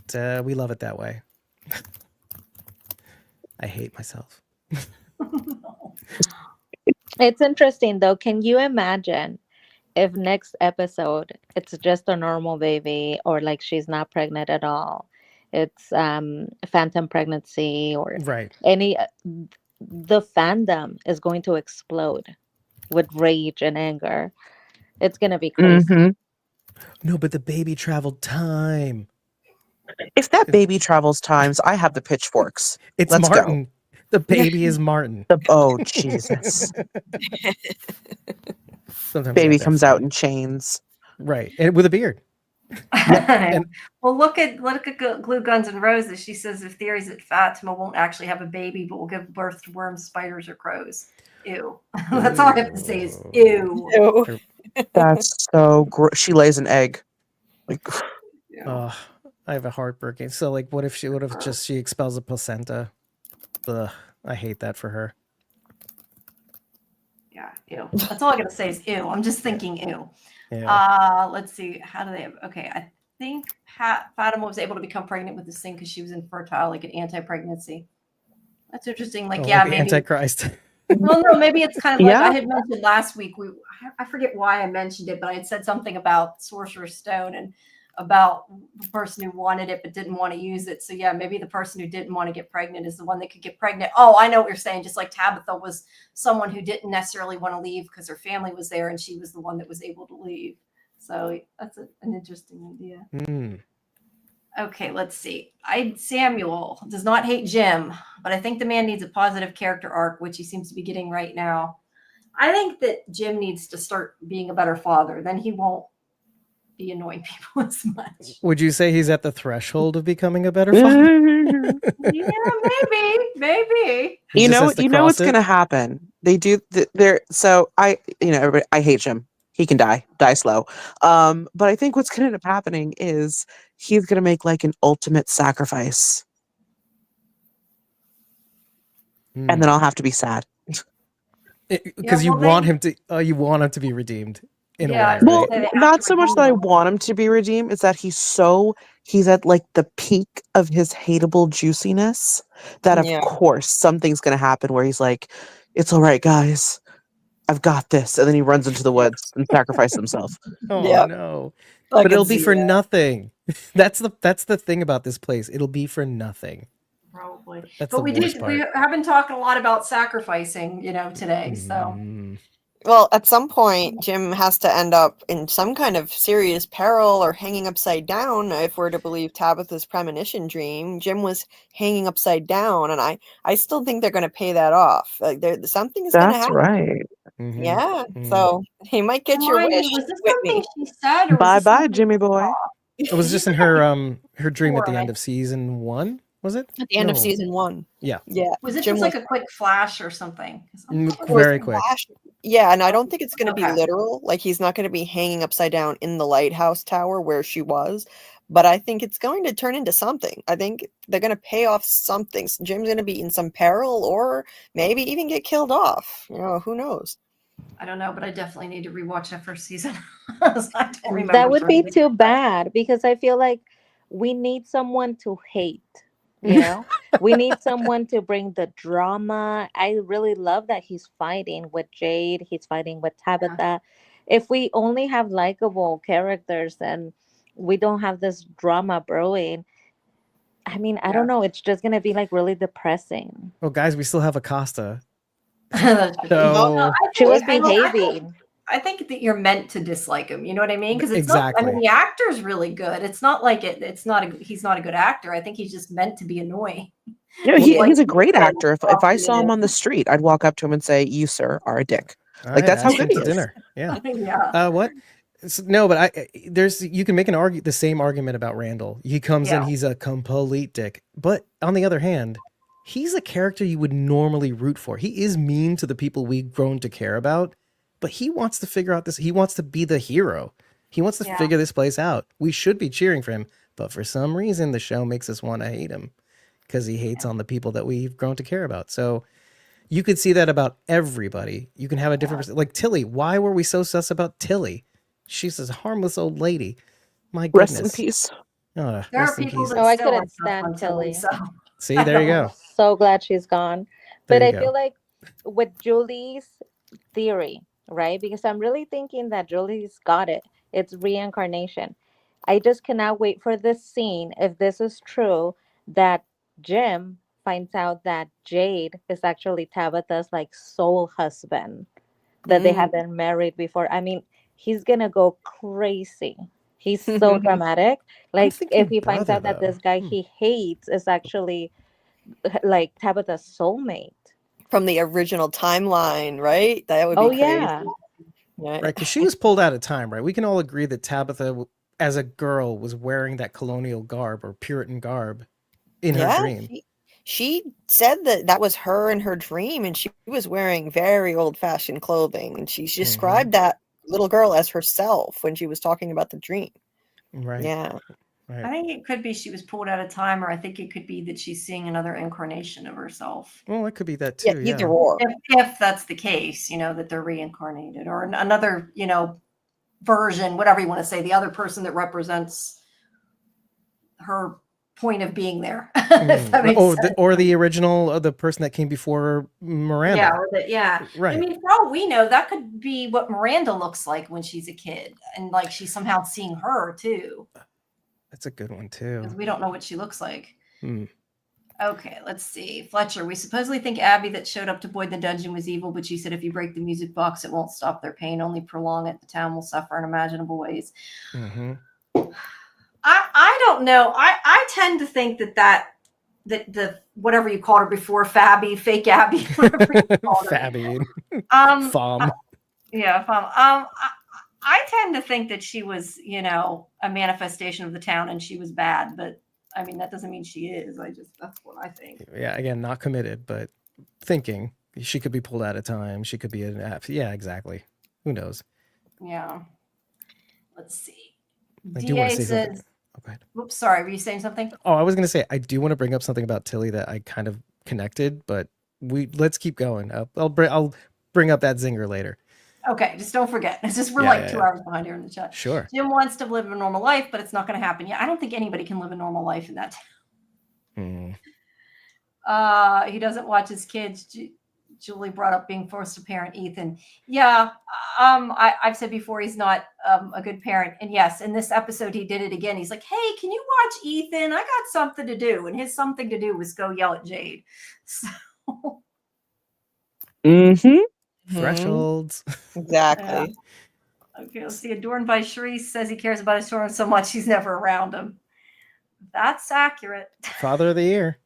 we love it that way. I hate myself. It's interesting though. Can you imagine if next episode it's just a normal baby, or like she's not pregnant at all? It's phantom pregnancy or Right. any. The fandom is going to explode with rage and anger. It's gonna be crazy. mm-hmm. No, but the baby traveled time. If that baby travels times, I have the pitchforks. It's Let's Martin. The baby is Martin. Oh Jesus! Sometimes Baby you have to have comes out fun. in chains. Right, and with a beard. And Well, look at Glue Guns and Roses. She says if theories that Fatima won't actually have a baby, but will give birth to worms, spiders, or crows. Ew. That's all I have to say is ew. Ew. That's so gross. She lays an egg. Like, Ew. I have a heartbreaking. So, like, what if she expels a placenta? Ugh, I hate that for her. Yeah, ew. That's all I gotta say is ew. I'm just thinking ew. Yeah. Let's see. How do they have? Okay, I think Fatima was able to become pregnant with this thing because she was infertile, like an anti-pregnancy. That's interesting. Like, yeah, like maybe. Antichrist. Well, no, maybe it's kind of like Yeah. I had mentioned last week. I forget why I mentioned it, but I had said something about Sorcerer's Stone and about the person who wanted it but didn't want to use it. So yeah, maybe the person who didn't want to get pregnant is the one that could get pregnant. Oh, I know what you're saying. Just like Tabitha was someone who didn't necessarily want to leave because her family was there, and she was the one that was able to leave. So that's an interesting idea. Mm. Okay, let's see. Samuel does not hate Jim, but I think the man needs a positive character arc, which he seems to be getting right now. I think that Jim needs to start being a better father. Then he won't be annoying people as much. Would you say he's at the threshold of becoming a better father? Yeah, maybe. He you just know has to what's cross it? going to happen. They do. So everybody, I hate Jim. He can die slow. But I think what's going to end up happening is he's going to make like an ultimate sacrifice, and then I'll have to be sad. Because you want him to be redeemed in a way, right? Well, They have not to so much redeem that I him. want him to be redeemed. It's that he's at like the peak of his hateable juiciness. That of Yeah. course something's going to happen where he's like, "It's all right, guys. I've got this," and then he runs into the woods and sacrifices himself. Oh Yep. no. I But it'll can be see for that. nothing. That's the thing about this place. It'll be for nothing. Probably. That's But the we worst we part. have been talking a lot about sacrificing, today. So Mm. Well, at some point, Jim has to end up in some kind of serious peril or hanging upside down. If we're to believe Tabitha's premonition dream, Jim was hanging upside down, and I still think they're going to pay that off. Like something is going to That's happen. right. Mhm. Yeah, Mhm. so he might get your remind me, wish, was this Whitney. something she said, or was Bye this bye, something Jimmy she boy. saw? It was just in her dream at the Before, end right? of season 1, was it? At the end of No. season 1. Yeah. Yeah. Was it Jim just like a quick flash or something? 'Cause I'm not It was Very quick. flash- Yeah, and I don't think it's going to be Okay. literal. Like he's not going to be hanging upside down in the lighthouse tower where she was, but I think it's going to turn into something. I think they're going to pay off something. Jim's going to be in some peril, or maybe even get killed off. Who knows? I don't know, but I definitely need to rewatch that first season. I don't remember. That would be really. too bad because I feel like we need someone to hate. We need someone to bring the drama. I really love that he's fighting with Jade. He's fighting with Tabitha. If we only have likable characters and we don't have this drama brewing, I mean, I don't know. It's just going to be like really depressing. Well, guys, we still have Acosta. That's true. So- Well, no, She was I behaving. I think that you're meant to dislike him. You know what I mean? Because it's Exactly. not. I mean, the actor's really good. It's not like it's not. He's not a good actor. I think he's just meant to be annoying. No, Like, he's a great yeah, actor. If I saw him on the street, I'd walk up to him and say, "You, sir, are a dick." All Like, right, that's how ask good him he to is. dinner. Yeah. Yeah. What? No, but there's you can make the same argument about Randall. He comes in, Yeah. he's a complete dick. But on the other hand, he's a character you would normally root for. He is mean to the people we've grown to care about, but he wants to figure out this. He wants to be the hero. He wants to Yeah. figure this place out. We should be cheering for him, but for some reason, the show makes us want to hate him because he hates on the people that we've grown to care about. So you could see that about everybody. You can have a different like Tilly. Why were we so sus about Tilly? She's this harmless old lady. My goodness. Rest in peace. Oh, There are rest in people peace. that Oh, I still couldn't are tough on stand Tilly. So See, there you go. So glad she's gone. There But you I go. feel like with Julie's theory, right? Because I'm really thinking that Julie's got it. It's reincarnation. I just cannot wait for this scene, if this is true, that Jim finds out that Jade is actually Tabitha's like soul husband, that they have been married before. I mean, he's gonna go crazy. He's so dramatic. Like thinking if he finds brother, out that this though. guy he hates is actually like Tabitha's soulmate. From the original timeline, right? That would be Oh crazy. yeah. Right. Right, because she was pulled out of time, right? We can all agree that Tabitha, as a girl, was wearing that colonial garb or Puritan garb in her dream. She said that was her in her dream, and she was wearing very old-fashioned clothing, and she described that little girl as herself when she was talking about the dream. Right. Yeah. I Right. think it could be she was pulled out of time, or I think it could be that she's seeing another incarnation of herself. Well, it could be that Yeah, too. either Yeah. or. If that's the case, that they're reincarnated, or another, version, whatever you want to say, the other person that represents her point of being there. If that makes sense. Or the original, the person that came before Miranda. Yeah. Right. I mean, for all we know, that could be what Miranda looks like when she's a kid, and like she's somehow seeing her too, That's a good one too. because we don't know what she looks like. Hmm. Okay, let's see. Fletcher, we supposedly think Abby that showed up to Boyd the dungeon was evil, but she said if you break the music box, it won't stop their pain, only prolong it. The town will suffer in imaginable ways. Mm-hmm. I don't know. I tend to think that the whatever you called her before, Fabby, fake Abby, whatever you called her. Fabby. Fom. Yeah, Fom. I tend to think that she was, a manifestation of the town, and she was bad, but I mean, that doesn't mean she is. That's what I think. Yeah, again, not committed, but thinking. She could be pulled out of time. She could be an app. Yeah, exactly. Who knows? Yeah. Let's see. I do want DA to say something. says, Oh, go ahead. "Whoops, sorry. Were you saying something?" Oh, I was going to say, I do want to bring up something about Tilly that I kind of connected, but let's keep going. I'll bring up that zinger later. Okay, just don't forget. It's just we're Yeah, like yeah, 2 yeah. hours behind here in the chat. Sure. Jim wants to live a normal life, but it's not going to happen. Yeah, I don't think anybody can live a normal life in that town. He doesn't watch his kids. Julie brought up being forced to parent Ethan. Yeah, I've said before he's not a good parent. And yes, in this episode he did it again. He's like, "Hey, can you watch Ethan? I got something to do." And his something to do was go yell at Jade. So, Thresholds. Exactly. okay, let's see. Adorned by Sharice says he cares about his children so much he's never around him. That's accurate. Father of the year.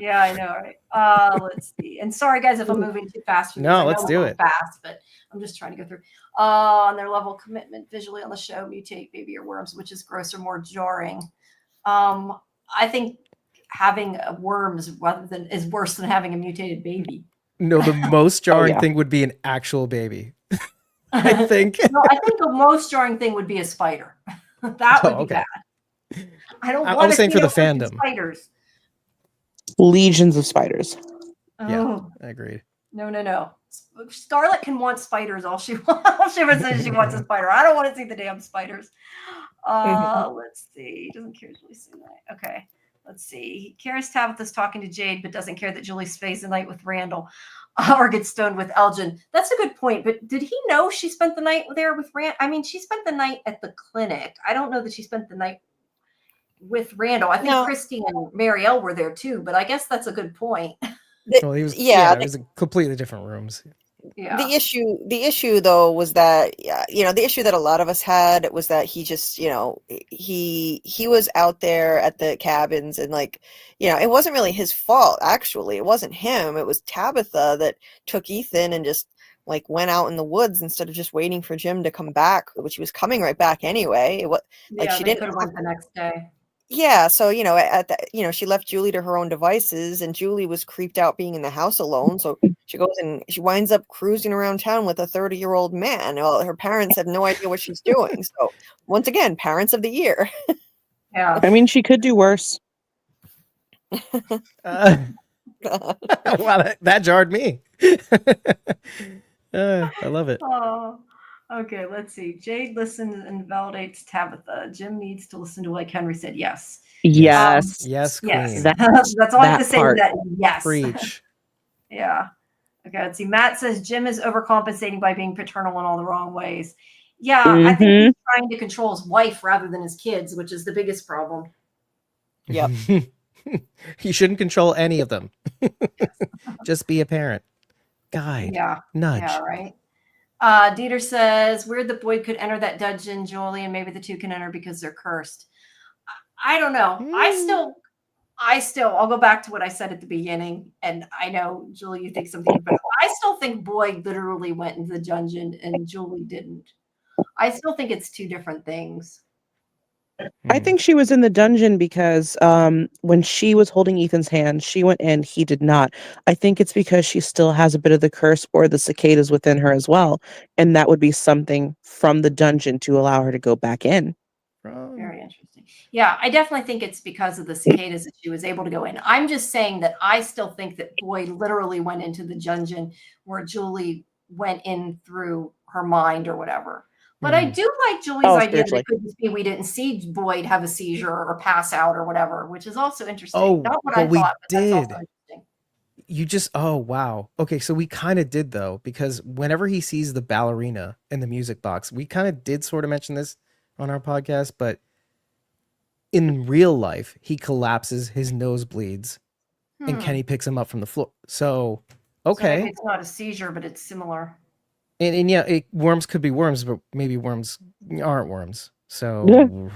Yeah, I know, right? Let's see. And sorry, guys, if I'm moving too fast. For No, this. I know let's I'm do going it. fast, but I'm just trying to go through. On their level of commitment visually on the show, mutate baby or worms, which is grosser, more jarring. I think having worms is worse than having a mutated baby. No, the most jarring yeah. thing would be an actual baby. I think. No, I think the most jarring thing would be a spider. That would be okay. bad. I don't I want was to saying see for the a bunch of fandom. spiders. Legions of spiders. Yeah, Oh. I agreed. No. Scarlett can want spiders all she wants. All she ever says she wants a spider. I don't want to see the damn spiders. Let's see. He doesn't care Julie spends the night. Okay. Let's see. He cares Tabitha's talking to Jade, but doesn't care that Julie spends the night with Randall or gets stoned with Elgin. That's a good point. But did he know she spent the night there with Rand? I mean, she spent the night at the clinic. I don't know that she spent the night with Randall. I think No. Christy and Marielle were there too, but I guess that's a good point. Well, he was yeah, it was in completely different rooms. Yeah. the issue though was that the issue that a lot of us had was that he just he was out there at the cabins, and like it wasn't really his fault. Actually, it wasn't him, it was Tabitha that took Ethan and just like went out in the woods instead of just waiting for Jim to come back, which he was coming right back anyway. It was like Yeah, she they didn't could have went the next day. Yeah, so at that, she left Julie to her own devices, and Julie was creeped out being in the house alone. So she goes and she winds up cruising around town with a 30-year-old man. Well, her parents have no idea what she's doing. So once again, parents of the year. Yeah. I mean, she could do worse. Wow, that jarred me. I love it. Oh, okay. Let's see. Jade listens and validates Tabitha. Jim needs to listen to like Henry said. Yes. Yes. Yes, queen. Yes. That- That's all I have that to say. part. That yes. Preach. Yeah. Okay. Let's see. Matt says Jim is overcompensating by being paternal in all the wrong ways. Yeah, I think he's trying to control his wife rather than his kids, which is the biggest problem. Yep. You shouldn't control any of them. Just be a parent. Guide. Yeah. Nudge. Yeah. Right. Dieter says, weird that Boyd could enter that dungeon, Julie, and maybe the two can enter because they're cursed. I don't know. I'll go back to what I said at the beginning. And I know, Julie, you think something, but I still think Boyd literally went into the dungeon and Julie didn't. I still think it's two different things. I think she was in the dungeon because when she was holding Ethan's hand, she went in, he did not. I think it's because she still has a bit of the curse or the cicadas within her as well. And that would be something from the dungeon to allow her to go back in. Very interesting. Yeah, I definitely think it's because of the cicadas that she was able to go in. I'm just saying that I still think that Boyd literally went into the dungeon where Julie went in through her mind or whatever. But I do like Julie's idea that it could just be we didn't see Boyd have a seizure or pass out or whatever, which is also interesting. Oh, not what but I we thought, but that's did. also interesting. You just, oh, wow. Okay, so we kind of did, though, because whenever he sees the ballerina in the music box, we kind of did sort of mention this on our podcast, but in real life, he collapses, his nose bleeds, and Kenny picks him up from the floor. So, okay. So maybe it's not a seizure, but it's similar. And yeah, worms could be worms, but maybe worms aren't worms. So,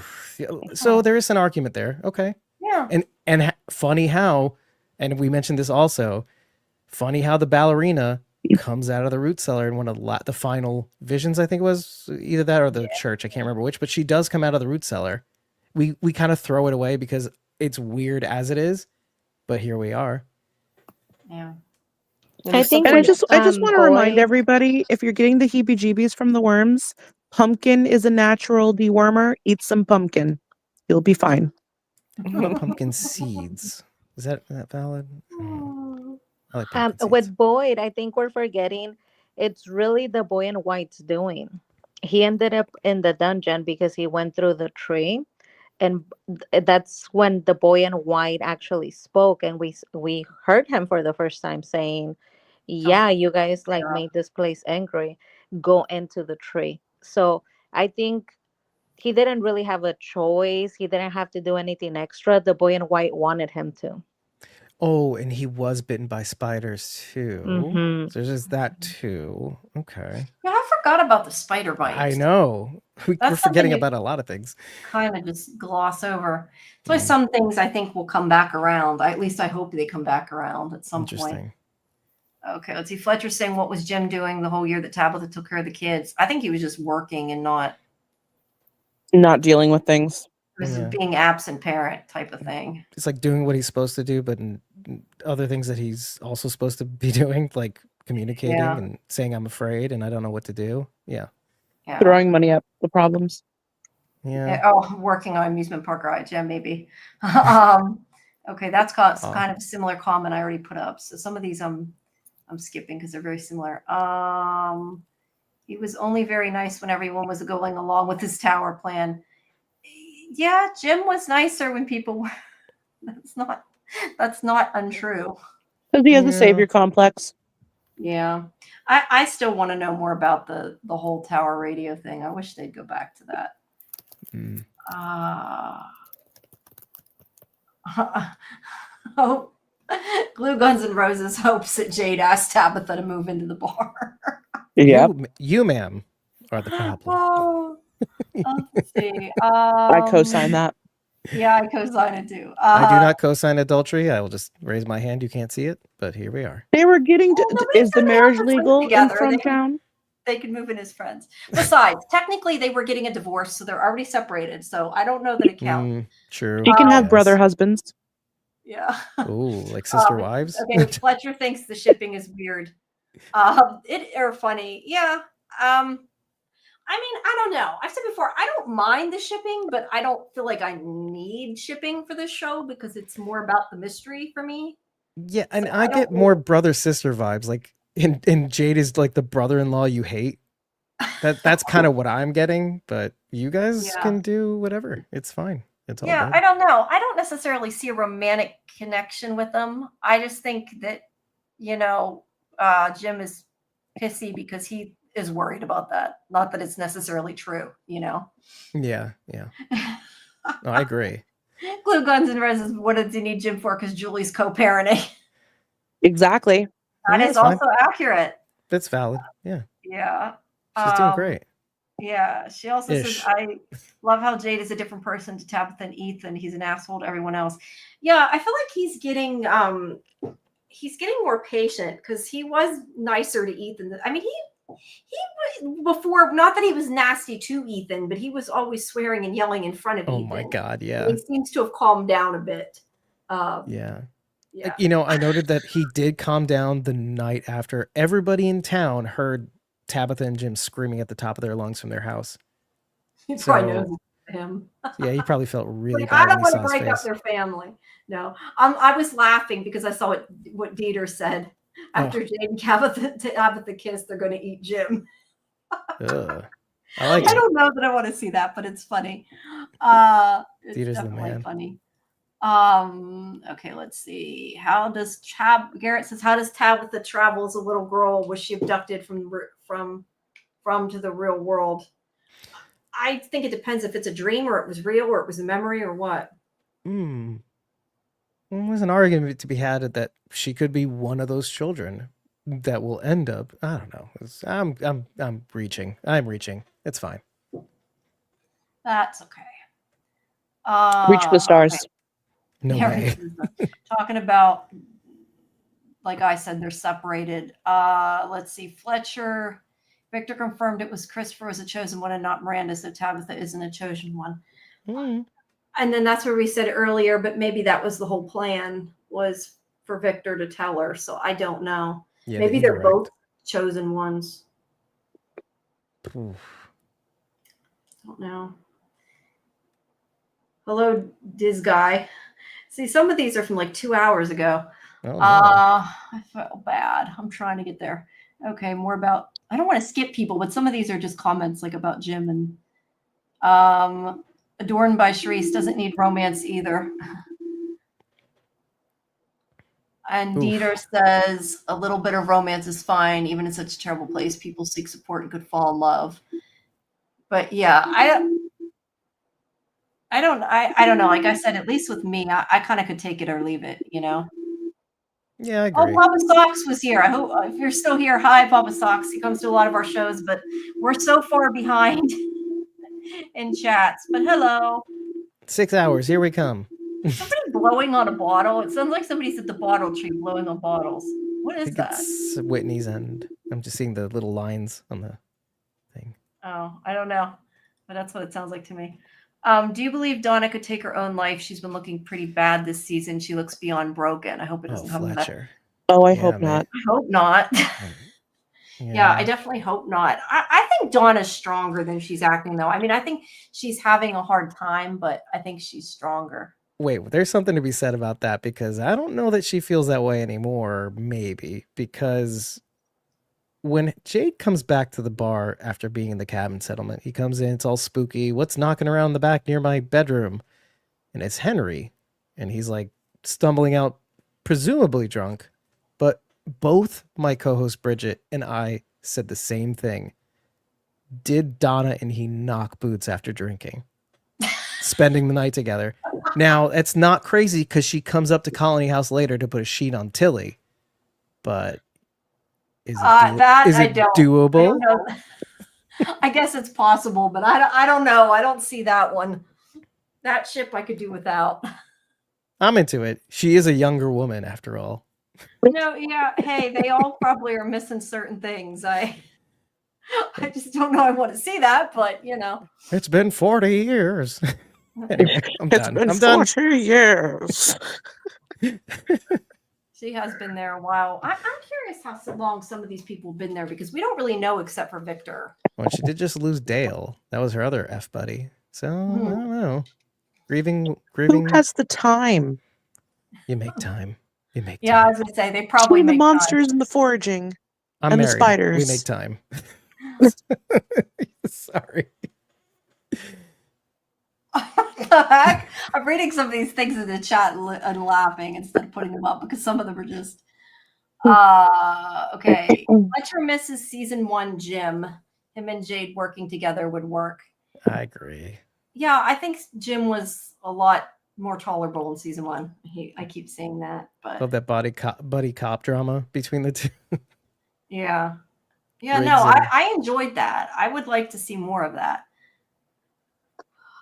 so there is an argument there. Okay. Yeah. And funny how, and we mentioned this also, funny how the ballerina comes out of the root cellar in one of the final visions. I think it was either that or the church. I can't remember which, but she does come out of the root cellar. We kind of throw it away because it's weird as it is, but here we are. Yeah. I think, And I just want to remind Boyd- everybody, if you're getting the heebie-jeebies from the worms, pumpkin is a natural dewormer. Eat some pumpkin. You'll be fine. What about pumpkin seeds? Is that valid? I like pumpkin seeds. with Boyd, I think we're forgetting it's really the boy in white's doing. He ended up in the dungeon because he went through the tree, and that's when the boy in white actually spoke, and we heard him for the first time saying, "Yeah, you guys like made this place angry. Go into the tree." So I think he didn't really have a choice. He didn't have to do anything extra. The boy in white wanted him to. Oh, and he was bitten by spiders too. Mhm. So there's just that too. Okay. Yeah, I forgot about the spider bites. I know. We're That's forgetting something about a lot of things. Kind of just gloss over. That's why some things I think will come back around. At least I hope they come back around at some point. Interesting. Okay, let's see. Fletcher's saying, what was Jim doing the whole year that Tabitha took care of the kids? I think he was just working and not Not dealing with things. was Yeah. being absent parent type of thing. It's like doing what he's supposed to do, but other things that he's also supposed to be doing, like communicating Yeah. and saying I'm afraid and I don't know what to do. Yeah. Yeah. Throwing money at the problems. Yeah. Yeah, oh, working on amusement park ride, Jim, maybe. Okay, that's kind of a similar comment I already put up. So some of these I'm skipping because they're very similar. He was only very nice when everyone was going along with his tower plan. Yeah, Jim was nicer when people were. That's not untrue. Because he has a Yeah. savior complex. Yeah, I still want to know more about the whole tower radio thing. I wish they'd go back to that. Mm. Oh, Glue Guns and Roses hopes that Jade asked Tabitha to move into the bar. Yep. You, ma'am, are the problem. Oh, let's see. I co-sign that. Yeah, I co-sign it too. I do not co-sign adultery. I will just raise my hand. You can't see it, but here we are. They were getting Well, to, nobody is the said they have marriage to live legal in together. from town? They can move in as friends. Besides, technically, they were getting a divorce, so they're already separated. So I don't know that it counts. True. She can have Yes. brother husbands. Yeah. Ooh, like sister wives. Okay, Fletcher thinks the shipping is weird. Or funny. Yeah. I mean, I don't know. I've said before, I don't mind the shipping, but I don't feel like I need shipping for this show because it's more about the mystery for me. Yeah, and So I get more brother sister vibes. Like in Jade is like the brother-in-law you hate. That's kind of what I'm getting, but you guys Yeah. can do whatever. It's fine. It's all Yeah, good. I don't know. I don't necessarily see a romantic connection with them. I just think that, Jim is pissy because he is worried about that. Not that it's necessarily true, Yeah. No, I agree. Glue Guns and Roses, what does he need Jim for? Because Julie's co-parenting. Exactly. That Yeah, is that's fine. also accurate. That's valid. Yeah. Yeah. She's doing great. Yeah. She also says, Ish. I love how Jade is a different person to Tabitha and Ethan. He's an asshole to everyone else. Yeah, I feel like he's getting more patient because he was nicer to Ethan. I mean, he before, not that he was nasty to Ethan, but he was always swearing and yelling in front of Oh Ethan. my God, And yeah. he seems to have calmed down a bit. Yeah. Yeah. I noted that he did calm down the night after everybody in town heard Tabitha and Jim screaming at the top of their lungs from their house. He probably knows it's him. Yeah, he probably felt really Like, I bad don't when he want to saw his break up face. their family. No, I was laughing because I saw what Dieter said. After Jade and Tabitha kiss, they're going to eat Jim. Ugh. I like I it. don't know that I want to see that, but it's funny. It's Dieter's the definitely man. funny. Okay, let's see. Garrett says, how does Tabitha travel as a little girl? Was she abducted from to the real world? I think it depends if it's a dream or it was real or it was a memory or what. There's an argument to be had that she could be one of those children that will end up. I don't know. I'm reaching. It's fine. That's okay. Reach for the stars. Okay. No way. Talking about, like I said, they're separated. Let's see. Fletcher, Victor confirmed it was Christopher was a chosen one and not Miranda, so Tabitha isn't a chosen one. And then that's where we said earlier, but maybe that was the whole plan, was for Victor to tell her. So I don't know. Yeah, maybe they're both chosen ones. Oof. Don't know. Hello, Diz guy. See, some of these are from like 2 hours ago. Oh, no. I felt bad. I'm trying to get there. Okay, more about. I don't want to skip people, but some of these are just comments like about Jim and adorned by Sharice doesn't need romance either. And Dieter says a little bit of romance is fine, even in such a terrible place. People seek support and could fall in love. But yeah, I don't know. Like I said, at least with me, I kind of could take it or leave it, Yeah, I Oh, agree. Papa Socks was here. I hope if you're still here, hi, Papa Socks. He comes to a lot of our shows, but we're so far behind in chats. But hello. 6 hours. Here we come. Somebody blowing on a bottle. It sounds like somebody's at the bottle tree blowing on bottles. What I is think that? it's Whitney's end. I'm just seeing the little lines on the thing. Oh, I don't know. But that's what it sounds like to me. Do you believe Donna could take her own life? She's been looking pretty bad this season. She looks beyond broken. I hope it doesn't come to that. Fletcher. Oh, I Yeah, hope man. not. I hope not. Yeah. Yeah, I definitely hope not. I think Donna's stronger than she's acting, though. I mean, I think she's having a hard time, but I think she's stronger. Wait, there's something to be said about that because I don't know that she feels that way anymore. Maybe because when Jade comes back to the bar after being in the cabin settlement, he comes in, it's all spooky. What's knocking around the back near my bedroom? And it's Henry. And he's like stumbling out, presumably drunk. But both my co-host Bridget and I said the same thing. Did Donna and he knock boots after drinking? spending the night together. Now, it's not crazy because she comes up to Colony House later to put a sheet on Tilly. But is it, that is I it don't. doable? I don't know. I guess it's possible, but I don't know. I don't see that one. That ship I could do without. I'm into it. She is a younger woman after all. No, yeah. Hey, they all probably are missing certain things. I just don't know. I want to see that, but you know. It's been 40 years. Anyway, I'm It's done. been I'm done. 40 years. She has been there a while. I'm curious how long some of these people have been there because we don't really know except for Victor. Well, she did just lose Dale. That was her other F buddy. So, I don't know. Grieving. Who has the time? You make time. You make Yeah, I time. was going to say, they probably Between the make monsters and the foraging. I'm and the married. spiders. We make time. Sorry. What the heck? I'm reading some of these things in the chat and laughing instead of putting them up because some of them are just okay. Fletcher misses season 1 Jim. Him and Jade working together would work. I agree. Yeah, I think Jim was a lot more tolerable in season 1. I keep saying that, but Love that buddy cop drama between the two. yeah. Riggs No, and- I enjoyed that. I would like to see more of that.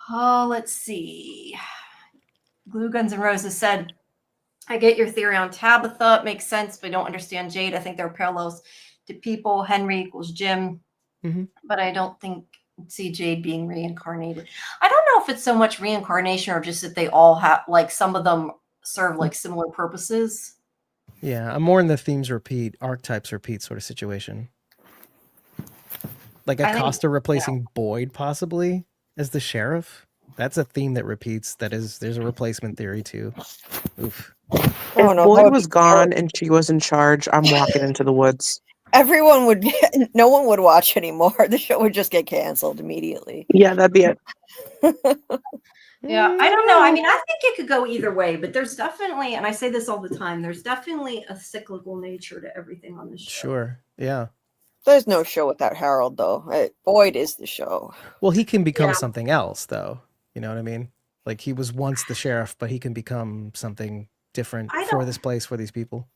Oh, let's see. Glue Guns and Roses said, I get your theory on Tabitha. It makes sense, but I don't understand Jade. I think there are parallels to people. Henry equals Jim, but I don't see Jade being reincarnated. I don't know if it's so much reincarnation or just that they all have, like, some of them serve like similar purposes. Yeah, I'm more in the themes repeat, archetypes repeat sort of situation. Like Acosta replacing Boyd possibly as the sheriff. That's a theme that repeats. There's a replacement theory too. Oof. If Boyd was gone and she was in charge, I'm walking into the woods. Everyone would, no one would watch anymore. The show would just get canceled immediately. Yeah, that'd be it. Yeah, I don't know. I mean, I think it could go either way, but there's definitely, and I say this all the time, there's definitely a cyclical nature to everything on this show. Sure. Yeah. There's no show without Harold, though. Boyd is the show. Well, he can become something else, though. You know what I mean? Like he was once the sheriff, but he can become something different for this place, for these people.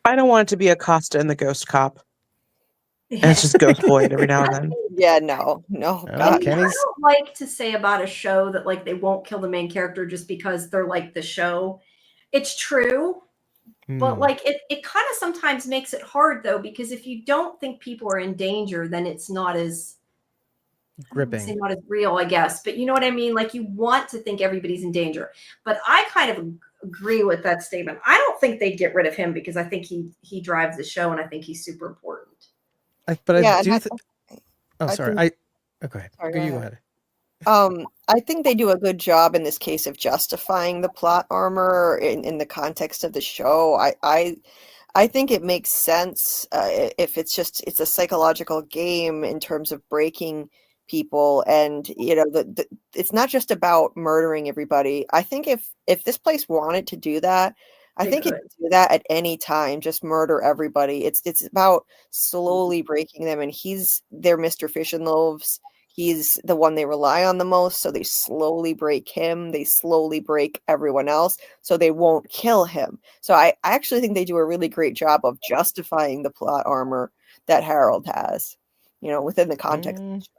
I don't want it to be Acosta and the ghost cop. And it's just Ghost Boyd every now and then. Yeah, no. I don't like to say about a show that like they won't kill the main character just because they're like the show. It's true, but like it kind of sometimes makes it hard though, because if you don't think people are in danger, then it's not as gripping, not as real, I guess. But you know what I mean? Like you want to think everybody's in danger. But I kind of agree with that statement. I don't think they'd get rid of him because I think he drives the show and I think he's super important. Sorry. Sorry, You go ahead. I think they do a good job in this case of justifying the plot armor in the context of the show. I think it makes sense if it's a psychological game in terms of breaking people, and you know it's not just about murdering everybody. I think if this place wanted to do that, I think it could do that at any time, just murder everybody. It's about slowly breaking them, and he's their Mr. Fish and Loaves. He's the one they rely on the most, so they slowly break him. They slowly break everyone else, so they won't kill him. So I actually think they do a really great job of justifying the plot armor that Harold has, you know, within the context.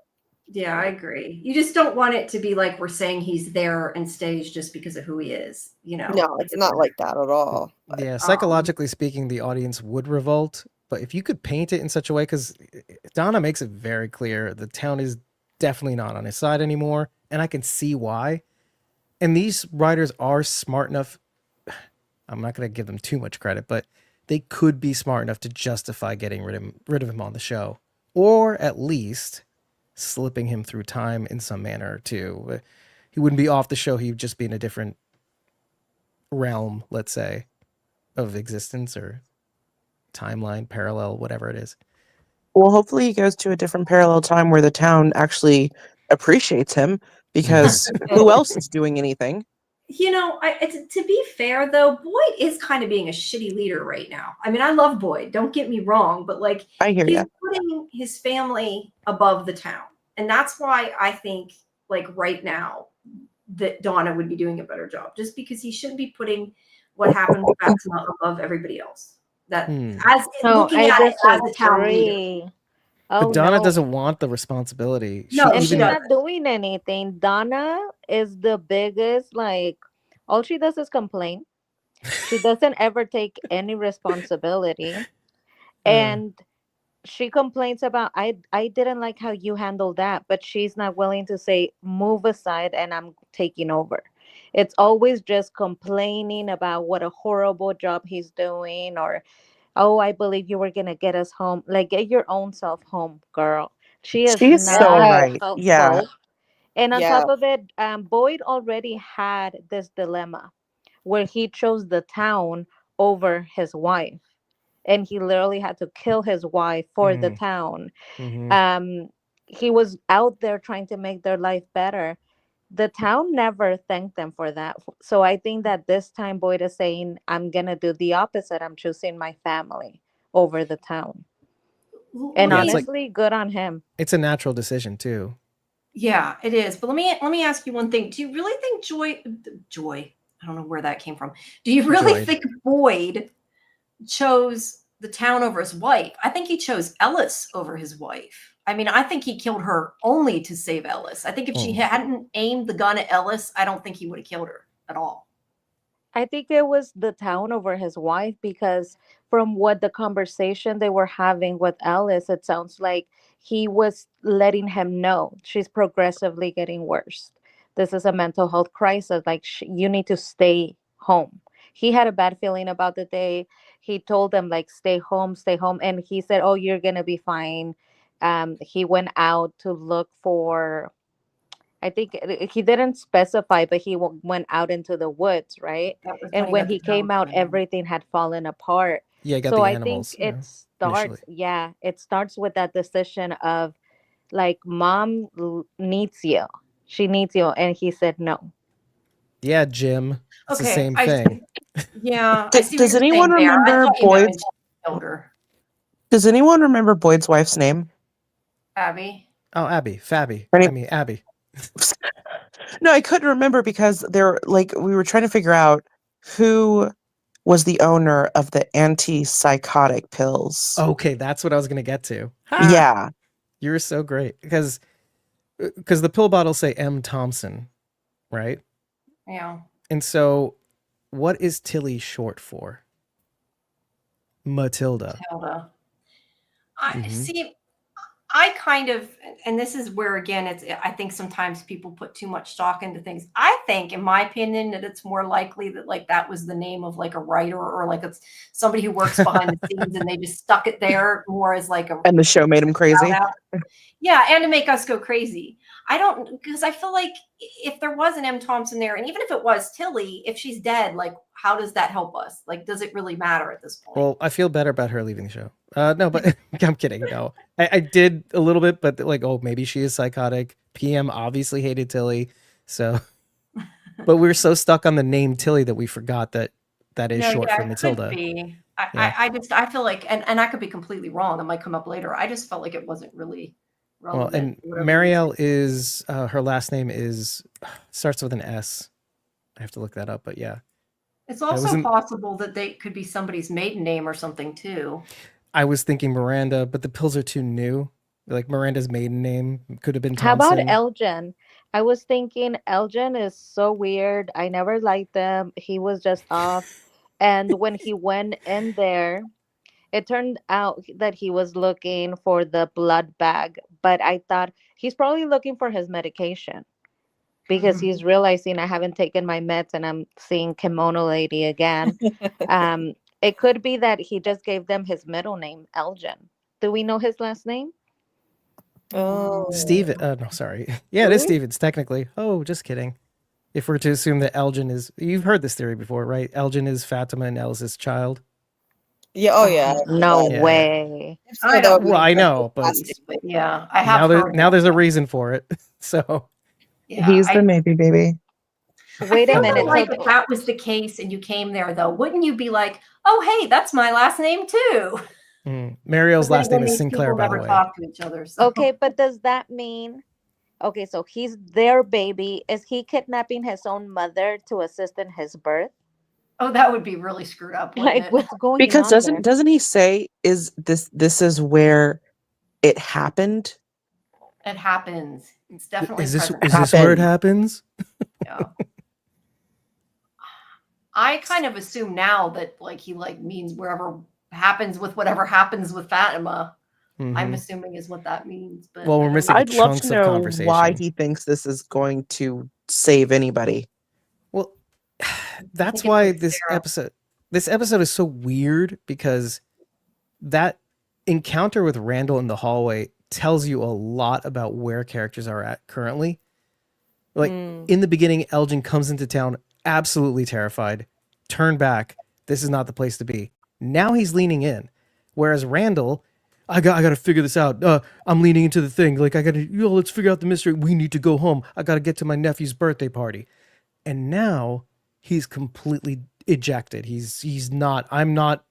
Yeah, I agree. You just don't want it to be like we're saying he's there and stays just because of who he is, you know? No, it's not like that at all. But, yeah, psychologically speaking, the audience would revolt. But if you could paint it in such a way, because Donna makes it very clear, the town is definitely not on his side anymore. And I can see why. And these writers are smart enough. I'm not going to give them too much credit, but they could be smart enough to justify getting rid of him on the show. Or at least slipping him through time in some manner too. He wouldn't be off the show. He would just be in a different realm, let's say, of existence or timeline, parallel, whatever it is. Well, hopefully he goes to a different parallel time where the town actually appreciates him, because who else is doing anything? You know, to be fair though, Boyd is kind of being a shitty leader right now. I mean, I love Boyd, don't get me wrong, but like he's putting his family above the town. And that's why I think like right now that Donna would be doing a better job, just because he shouldn't be putting what happened with Maxima above everybody else. That as No, looking I at it as a town leader. disagree. Oh, But Donna no. doesn't want the responsibility. No, And she she's doesn't. not doing anything. Donna is the biggest, like, all she does is complain. She doesn't ever take any responsibility. And she complains about, I didn't like how you handled that, but she's not willing to say, move aside and I'm taking over. It's always just complaining about what a horrible job he's doing, or, oh, I believe you were going to get us home. Like, get your own self home, girl. She is She's so not Yes. right. helpful. Yeah. And on Yeah. top of it, Boyd already had this dilemma where he chose the town over his wife. And he literally had to kill his wife for the town. He was out there trying to make their life better. The town never thanked them for that. So I think that this time Boyd is saying, I'm going to do the opposite. I'm choosing my family over the town. And Let me- honestly, good on him. It's a natural decision too. Yeah, it is. But let me ask you one thing. Do you really think Joy? I don't know where that came from. Do you really Joy. think Boyd chose the town over his wife? I think he chose Ellis over his wife. I mean, I think he killed her only to save Ellis. I think if she hadn't aimed the gun at Ellis, I don't think he would have killed her at all. I think it was the town over his wife, because from what the conversation they were having with Alice, it sounds like he was letting him know she's progressively getting worse. This is a mental health crisis. Like, you need to stay home. He had a bad feeling about the day. He told them, like, stay home. And he said, oh, you're going to be fine. He went out to look for, I think he didn't specify, but he went out into the woods, right? That was And he when got the he came town out, planned. everything had fallen apart. Yeah, I got So the I animals. think it starts, it starts with that decision of, like, mom needs you. She needs you. And he said no. Yeah, Jim. It's the Okay, same I thing. Yeah, I Does- see. does what you're anyone saying there. I remember thought you meant when Boyd's- she killed her. Does anyone remember Boyd's wife's name? Abby. Oh, Abby, Fabby. Ready? I mean, Abby. No, I couldn't remember because we were trying to figure out who was the owner of the antipsychotic pills. Okay, that's what I was gonna get to. Yeah. You're so great because the pill bottles say M. Thompson, right? Yeah. And so, what is Tilly short for? Matilda. Hilda. Mhm. See. I kind of, and this is where again, I think sometimes people put too much stock into things. I think, in my opinion, that it's more likely that, like, that was the name of, like, a writer, or like it's somebody who works behind the scenes and they just stuck it there more as like a And the show made him crazy. shout out. Yeah, and to make us go crazy. I don't, because I feel like if there was an M. Thompson there, and even if it was Tilly, if she's dead, like, how does that help us? Like, does it really matter at this point? Well, I feel better about her leaving the show. No, but I'm kidding. No, I did a little bit, but like, oh, maybe she is psychotic. PM obviously hated Tilly, so. But we were so stuck on the name Tilly that we forgot that is short for Matilda. Could be. Yeah. I feel like, and I could be completely wrong. It might come up later. I just felt like it wasn't really Well, relevant. and Marielle is her last name is starts with an S. I have to look that up, but yeah. It's also wasn't- possible that they could be somebody's maiden name or something too. I was thinking Miranda, but the pills are too new. Like Miranda's maiden name could have been How Thompson. about Elgin? I was thinking Elgin is so weird. I never liked him. He was just off. And when he went in there, it turned out that he was looking for the blood bag. But I thought he's probably looking for his medication, because he's realizing I haven't taken my meds and I'm seeing Kimono Lady again. It could be that he just gave them his middle name, Elgin. Do we know his last name? Oh. Steven. No, sorry. Yeah, it is Stevens, technically. Oh, just kidding. If we're to assume that Elgin is, you've heard this theory before, right? Elgin is Fatima and Ellis's child. Yeah. Oh yeah. No Yeah. way. I don't- Well, I know, but But yeah, I have heard now that. there's a reason for it. So Yeah, He's I- the maybe baby. Wait a I feel minute. like So if that was the case and you came there, though, wouldn't you be like, "Oh, hey, that's my last name too"? Marielle's But then last name again, is these Sinclair, people by the never way. talk to each other. So. okay, but does that mean? Okay, so he's their baby. Is he kidnapping his own mother to assist in his birth? Oh, that would be really screwed up, wouldn't Like, it? what's going Because on there? doesn't he say is this is where it happened? It happens. It's definitely Is this present. where it Happened. happens? Yeah. I kind of assume now that like he like means wherever happens with whatever happens with Fatima. I'm Mhm. assuming is what that means. But Well, I we're don't missing know. a I'd love chunks to of know why conversation. he thinks this is going to save anybody. Well, that's it's why like Sarah. this episode is so weird because that encounter with Randall in the hallway tells you a lot about where characters are at currently. Like in the beginning, Elgin comes into town absolutely terrified. Turn back. This is not the place to be. Now he's leaning in. Whereas Randall, I got to figure this out. I'm leaning into the thing. Like let's figure out the mystery. We need to go home. I got to get to my nephew's birthday party. And now he's completely ejected. He's not. I'm not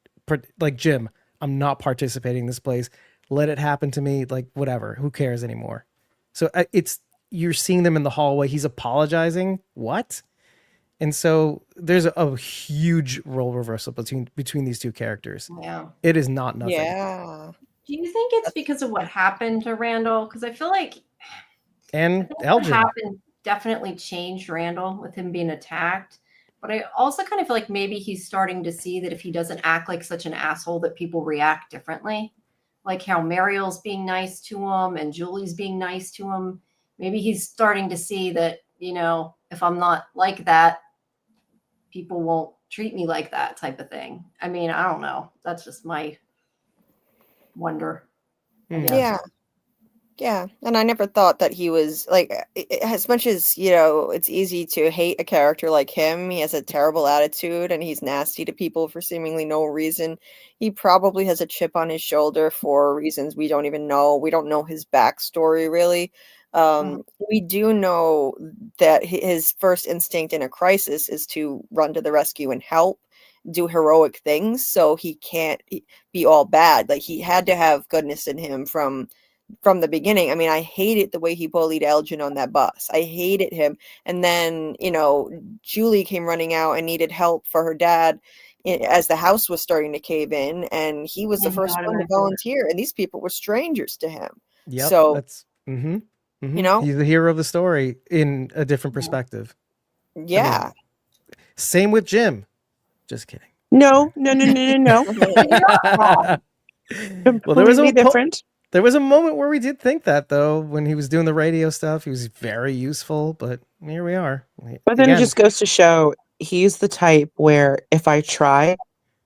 like Jim. I'm not participating in this place. Let it happen to me. Like whatever. Who cares anymore? So it's you're seeing them in the hallway. He's apologizing. What? And so there's a huge role reversal between these two characters. Yeah. It is not nothing. Yeah. Do you think it's because of what happened to Randall? Because I feel like And what Elgin. happened definitely changed Randall with him being attacked. But I also kind of feel like maybe he's starting to see that if he doesn't act like such an asshole, that people react differently. Like how Mariel's being nice to him and Julie's being nice to him. Maybe he's starting to see that, if I'm not like that, people won't treat me like that type of thing. I mean, I don't know. That's just my wonder. Yeah. Yeah. And I never thought that he was like, as much as, it's easy to hate a character like him, he has a terrible attitude and he's nasty to people for seemingly no reason. He probably has a chip on his shoulder for reasons we don't even know. We don't know his backstory really. We do know that his first instinct in a crisis is to run to the rescue and help, do heroic things. So he can't be all bad. Like he had to have goodness in him from the beginning. I mean, I hated the way he bullied Elgin on that bus. I hated him. And then, Julie came running out and needed help for her dad as the house was starting to cave in. And he was the first one to volunteer. And these people were strangers to him. Yep. So, That's, he's the hero of the story in a different perspective. Yeah. I mean, same with Jim. Just kidding. No. Well, there was different. There was a moment where we did think that, though, when he was doing the radio stuff. He was very useful, but here we are. But then it just goes to show he's the type where if I try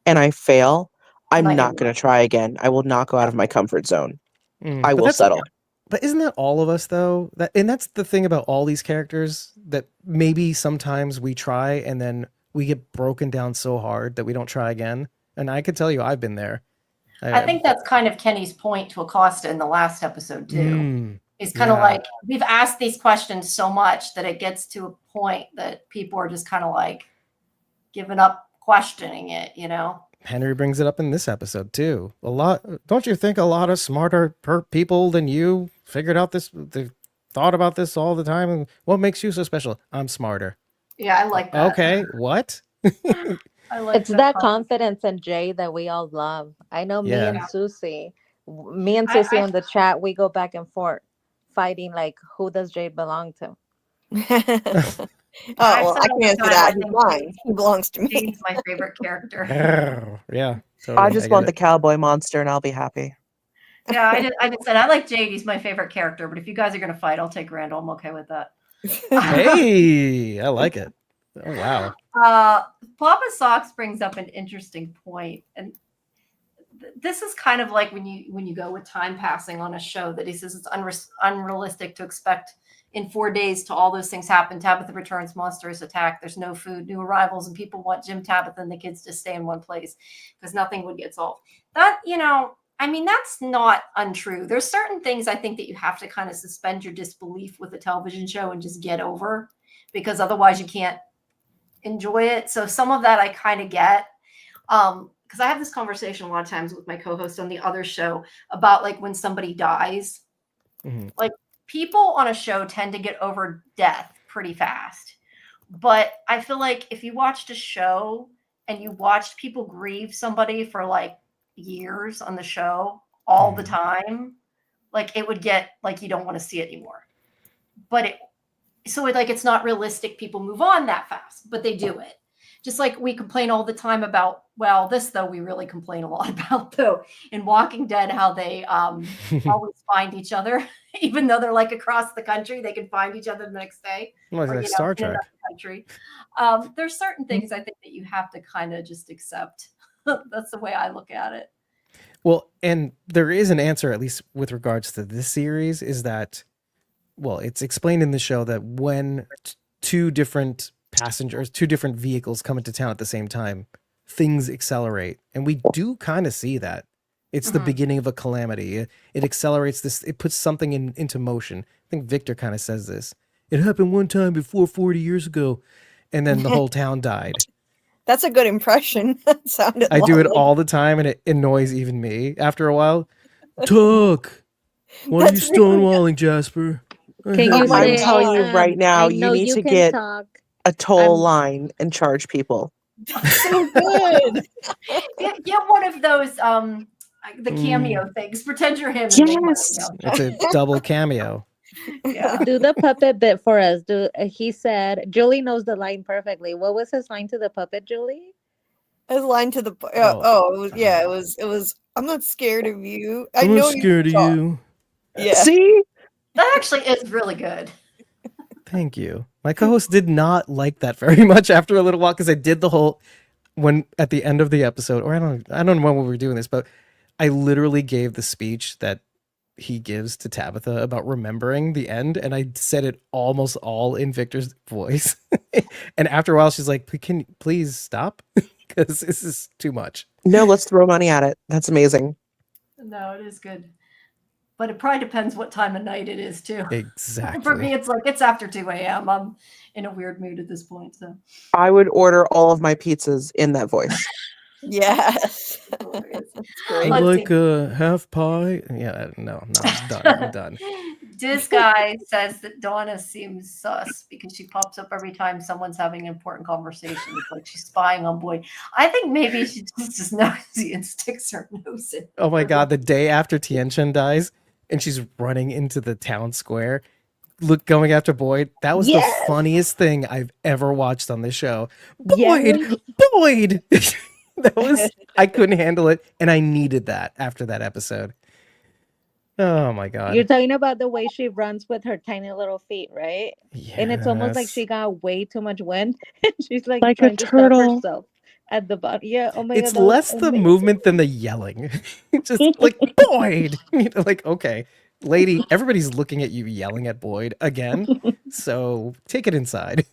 and I fail, I'm not going to try again. I will not go out of my comfort zone. I will settle. But isn't that all of us, though? And that's the thing about all these characters, that maybe sometimes we try and then we get broken down so hard that we don't try again. And I could tell you I've been there. I think that's kind of Kenny's point to Acosta in the last episode too. It's kind of like we've asked these questions so much that it gets to a point that people are just kind of like giving up questioning it, Henry brings it up in this episode too. Don't you think a lot of smarter people than you figured out this? They thought about this all the time. And what makes you so special? I'm smarter. Yeah, I like that. Okay, what? It's that confidence in Jay that we all love. I know me and Susie on the chat, we go back and forth fighting like, who does Jay belong to? Well, I can answer that. He's mine. He belongs to me. He's my favorite character. Yeah. Totally. I just want the cowboy monster and I'll be happy. Yeah, I just said I like Jade. He's my favorite character, but if you guys are going to fight, I'll take Randall. I'm okay with that. Hey, I like it. Oh, wow. Papa Socks brings up an interesting point, and this is kind of like when you go with time passing on a show, that he says it's unrealistic to expect in 4 days to all those things happen. Tabitha returns, monsters attack, there's no food, new arrivals, and people want Jim, Tabitha, and the kids to stay in one place because nothing would get solved. That, I mean, that's not untrue. There's certain things I think that you have to kind of suspend your disbelief with a television show and just get over, because otherwise you can't enjoy it. So some of that I kind of get, because I have this conversation a lot of times with my co-host on the other show about like when somebody dies, like people on a show tend to get over death pretty fast. But I feel like if you watched a show and you watched people grieve somebody for like years on the show all the time, like it would get like you don't want to see it anymore. But it's not realistic. People move on that fast, but they do it. Just like we complain all the time about, well, this though we really complain a lot about though in Walking Dead, how they always find each other, even though they're like across the country, they can find each other the next day. Like Or, Star in Trek. another country. There's certain things I think that you have to kind of just accept. That's the way I look at it. Well, and there is an answer, at least with regards to this series, is that, well, it's explained in the show that when two different vehicles come into town at the same time, things accelerate. And we do kind of see that. It's the beginning of a calamity. It accelerates this. It puts something into motion. I think Victor kind of says this. It happened one time before 40 years ago. And then the whole town died. That's a good impression. That sounded I do it lovely. all the time, and it annoys even me after a while. Talk. Why are you That's really stonewalling, Jasper? Can Oh you my say, God. telling you right now, I you know need you to can get talk. a toll I'm- line and charge people. So good. Get one of those the cameo things. Pretend you're him. And make money. Yes. It's a double cameo. Yeah. Do the puppet bit for us. He said Julie knows the line perfectly. What was his line to the puppet, Julie? His line to the it was I'm not scared of you. I I'm know not scared of talk." you. Yeah. See? That actually is really good. Thank you. My co-host did not like that very much after a little while because I did the whole when at the end of the episode, or I don't know when we were doing this, but I literally gave the speech that he gives to Tabitha about remembering the end, and I said it almost all in Victor's voice. And after a while, she's like, "Can you please stop? Because this is too much." No, let's throw money at it. That's amazing. No, it is good. But it probably depends what time of night it is too. Exactly. For me, it's like it's after 2 a.m. I'm in a weird mood at this point. So I would order all of my pizzas in that voice. Yes. hilarious. Great. I'd Let's like a half pie. Yeah, no, I'm done. I'm done. This guy says that Donna seems sus because she pops up every time someone's having an important conversation. It's like she's spying on Boyd. I think maybe she just nosy and sticks her nose in. Oh my god, the day after Tianchen dies and she's running into the town square, going after Boyd, that was the funniest thing I've ever watched on this show. Boyd! Boyd! I couldn't handle it, and I needed that after that episode. Oh my god. You're talking about the way she runs with her tiny little feet, right? And it's almost like Yes. she got way too much wind. She's like Like a trying to stop turtle. herself at the bottom. Yeah. Oh my It's god. that was less the amazing. movement than the yelling. Just like Boyd. Like, okay, lady, everybody's looking at you yelling at Boyd again. So take it inside.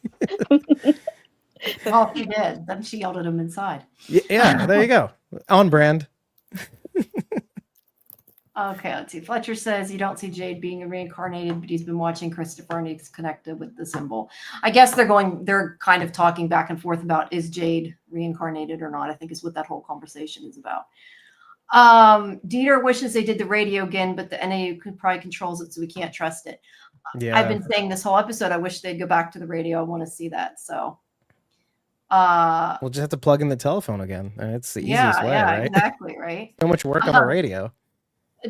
Well, she did. Then she yelled at him inside. Yeah, there you go. On brand. Okay, let's see. Fletcher says you don't see Jade being reincarnated, but he's been watching Christopher and he's connected with the symbol. I guess they're kind of talking back and forth about is Jade reincarnated or not, I think is what that whole conversation is about. Dieter wishes they did the radio again, but the NAU probably controls it, so we can't trust it. Yeah. I've been saying this whole episode, I wish they'd go back to the radio. I want to see that. So We'll just have to plug in the telephone again. And it's the easiest way, right? Exactly, right? So much work on the radio.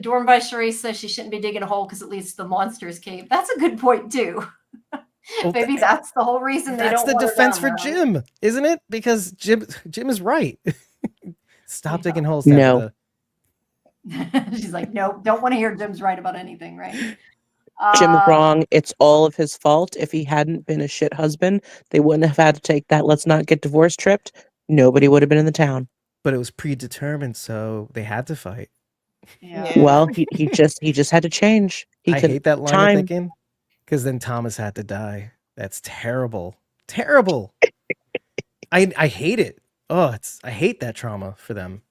Dorm by Cherise says she shouldn't be digging a hole because it leads to the monsters cave. That's a good point too. Well, Maybe that's the whole reason they that's don't the want her defense down for there. Jim, isn't it? Because Jim is right. Stop Yeah. digging holes. No. Tabitha. She's like, nope, don't want to hear Jim's right about anything, right? Jim's wrong. It's all of his fault. If he hadn't been a shit husband, they wouldn't have had to take that let's not get divorced trip. Nobody would have been in the town. But it was predetermined, so they had to fight. Yeah. Well, he just had to change. I hate that line of time. thinking because then Thomas had to die. That's terrible. Terrible. I hate it. Oh, I hate that trauma for them.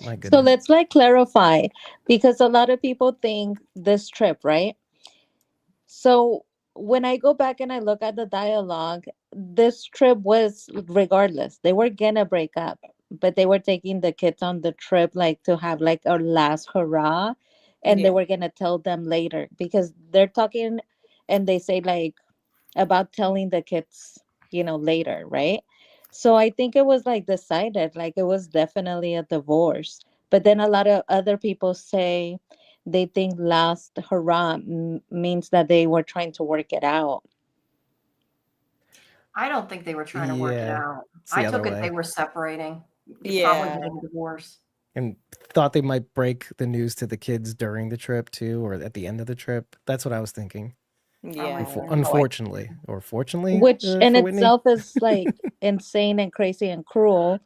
My goodness. So let's clarify, because a lot of people think this trip, right? So when I go back and I look at the dialogue, this trip was regardless. They were gonna break up, but they were taking the kids on the trip to have a last hurrah. and they Yeah. were gonna tell them later because they're talking, and they say like about telling the kids, later, right? So I think it was like decided, like it was definitely a divorce. But then a lot of other people say they think last hurrah means that they were trying to work it out. I don't think they were trying to work it Yeah, out. it's the I other took it way. they were separating. Probably Yeah. getting a divorce. And thought they might break the news to the kids during the trip too, or at the end of the trip. That's what I was thinking. Yeah. Probably. Unfortunately, or fortunately, Which in for Whitney. itself is like insane and crazy and cruel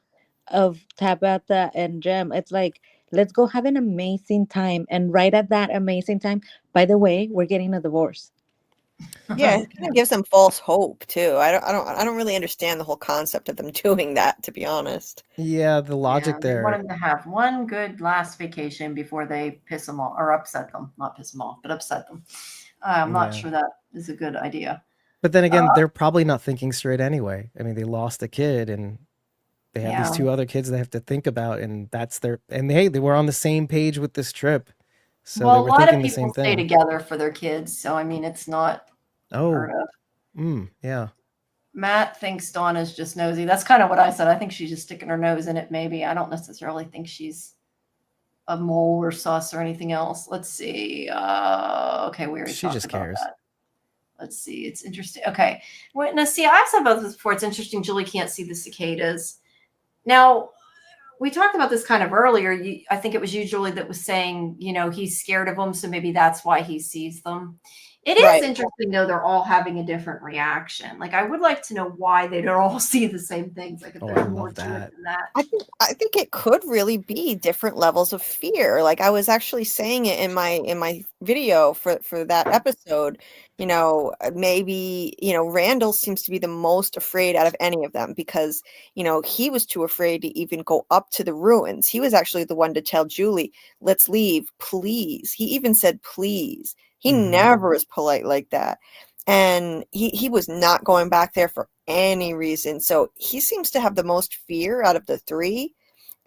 of Tabitha and Jem. It's like, let's go have an amazing time. And right at that amazing time, by the way, we're getting a divorce. Yeah, it kind of gives them false hope too. I don't really understand the whole concept of them doing that, to be honest. Yeah, the logic They want there. them to have one good last vacation before they piss them off or upset them. Not piss them off, but upset them. I'm not Yeah. sure that is a good idea. But then again, they're probably not thinking straight anyway. I mean, they lost a kid and they have these Yeah. two other kids they have to think about, and that's their and they were on the same page with this trip. So Well, they a were lot of thinking the people same stay thing. together for their kids, so I mean, it's not Oh, unheard of. yeah. Matt thinks Donna's just nosy. That's kind of what I said. I think she's just sticking her nose in it, maybe. I don't necessarily think she's a mole or sus or anything else. Let's see. Okay, we already She talked just about cares. that. Let's see. It's interesting. Okay. Well, now, see, I've said about this before. It's interesting. Julie can't see the cicadas. Now, we talked about this kind of earlier. I think it was you, Julie, that was saying, he's scared of them, so maybe that's why he sees them. It is Right. interesting, though, they're all having a different reaction. Like, I would like to know why they don't all see the same things. Like, if Oh, there's I more love to that. it than that. I think it could really be different levels of fear. Like I was actually saying it in my video for that episode. Maybe Randall seems to be the most afraid out of any of them because he was too afraid to even go up to the ruins. He was actually the one to tell Julie, "Let's leave, please." He even said, "Please." He Mhm. never is polite like that. And he was not going back there for any reason. So he seems to have the most fear out of the three,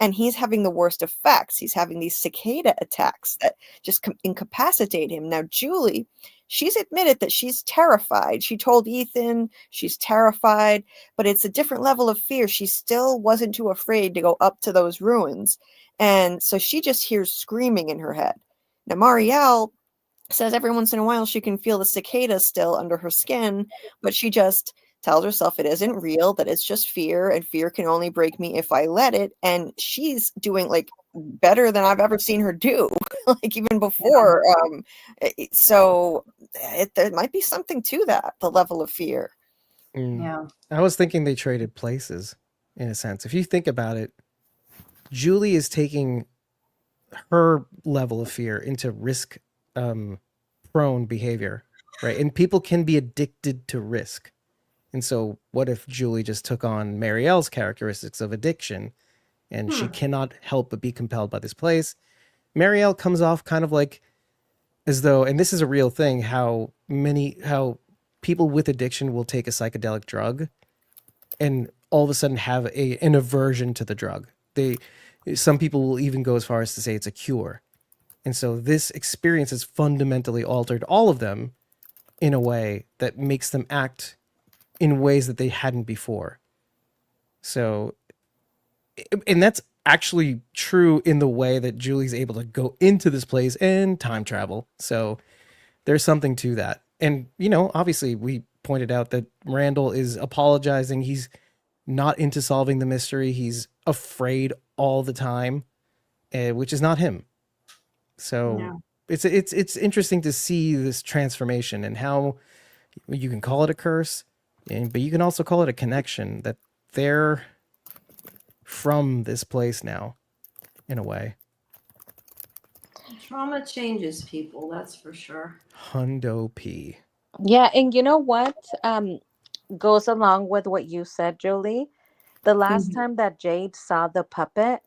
and he's having the worst effects. He's having these cicada attacks that just incapacitate him. Now, Julie, she's admitted that she's terrified. She told Ethan she's terrified, but it's a different level of fear. She still wasn't too afraid to go up to those ruins. And so she just hears screaming in her head. Now, Marielle says every once in a while she can feel the cicadas still under her skin, but she just tells herself it isn't real, that it's just fear, and fear can only break me if I let it. And she's doing like better than I've ever seen her do, like even before. So there might be something to that, the level of fear. Yeah. I was thinking they traded places in a sense. If you think about it, Julie is taking her level of fear into risk prone behavior, right? And people can be addicted to risk. And so what if Julie just took on Marielle's characteristics of addiction and she cannot help but be compelled by this place? Marielle comes off kind of like as though, and this is a real thing, how people with addiction will take a psychedelic drug and all of a sudden have an aversion to the drug. Some people will even go as far as to say it's a cure. And so this experience has fundamentally altered all of them in a way that makes them act in ways that they hadn't before. So, and that's actually true in the way that Julie's able to go into this place and time travel. So there's something to that. And, obviously we pointed out that Randall is apologizing. He's not into solving the mystery. He's afraid all the time, which is not him. So No. it's interesting to see this transformation and how you can call it a curse, but you can also call it a connection that they're from this place now, in a way. Trauma changes people, that's for sure. Hundo P. Yeah, and you know what goes along with what you said, Julie? The last time that Jade saw the puppet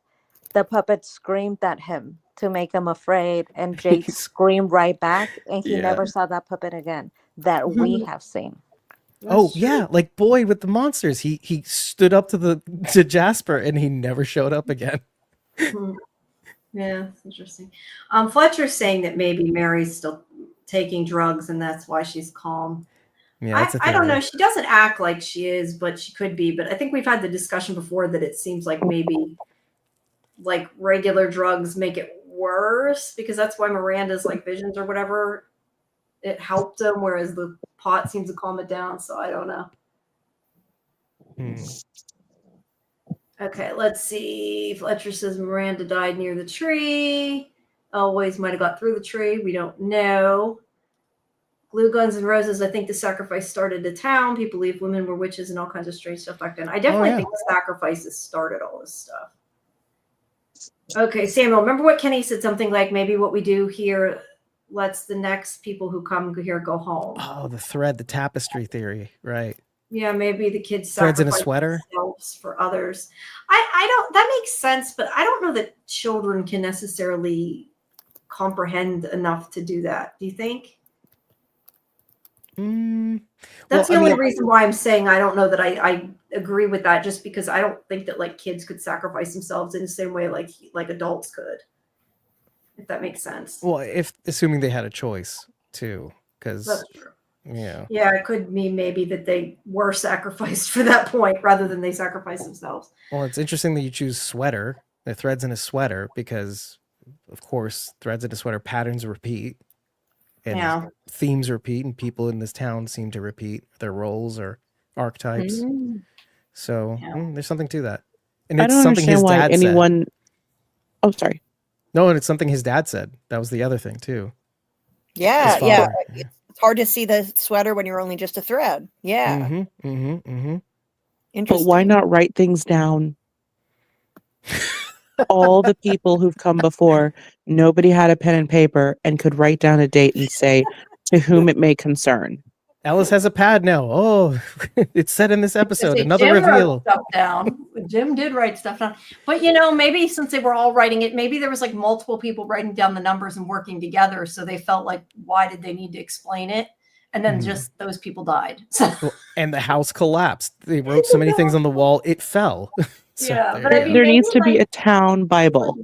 screamed at him to make him afraid, and Jade screamed right back, and he never saw that puppet again that we have seen. That's true. Yeah, like Boy with the monsters. He stood up to Jasper and he never showed up again. Yeah, it's interesting. Fletcher's saying that maybe Mary's still taking drugs and that's why she's calm. Yeah, that's a I don't know. theory. She doesn't act like she is, but she could be. But I think we've had the discussion before that it seems like maybe like regular drugs make it worse because that's why Miranda's like visions or whatever. It helped him, whereas the pot seems to calm it down. So I don't know. Okay, let's see. Fletcher says Miranda died near the tree. Always might have got through the tree. We don't know. Glue guns and roses. I think the sacrifice started a town. People believe women were witches and all kinds of strange stuff back then. I definitely think the sacrifices started all this stuff. Okay, Samuel, remember what Kenny said? Something like maybe what we do here lets the next people who come here go home. Oh, the tapestry theory, right? Yeah, maybe the kids threads in a sacrifice sweater themselves for others. I don't. That makes sense, but I don't know that children can necessarily comprehend enough to do that. Do you think? That's the only reason why I'm saying I don't know that I agree with that. Just because I don't think that like kids could sacrifice themselves in the same way like adults could. If that makes sense. Well, if assuming they had a choice too, because that's true. Yeah, it could mean maybe that they were sacrificed for that point rather than they sacrificed themselves. Well, it's interesting that you choose sweater, the threads in a sweater, because of course threads in a sweater patterns repeat and themes repeat, and people in this town seem to repeat their roles or archetypes. So there's something to that. And it's something his dad said. Oh, sorry. No, and it's something his dad said. That was the other thing too. Yeah. It's hard to see the sweater when you're only just a thread. Yeah. Interesting. But why not write things down? All the people who've come before, nobody had a pen and paper and could write down a date and say, to whom it may concern. Alice has a pad now. Oh, it's said in this episode. Another Jim reveal. Wrote stuff down. Jim did write stuff down. But maybe since they were all writing it, maybe there was like multiple people writing down the numbers and working together. So they felt like, why did they need to explain it? And then just those people died. And the house collapsed. They wrote so many things on the wall, it fell. So but there needs to be a town Bible.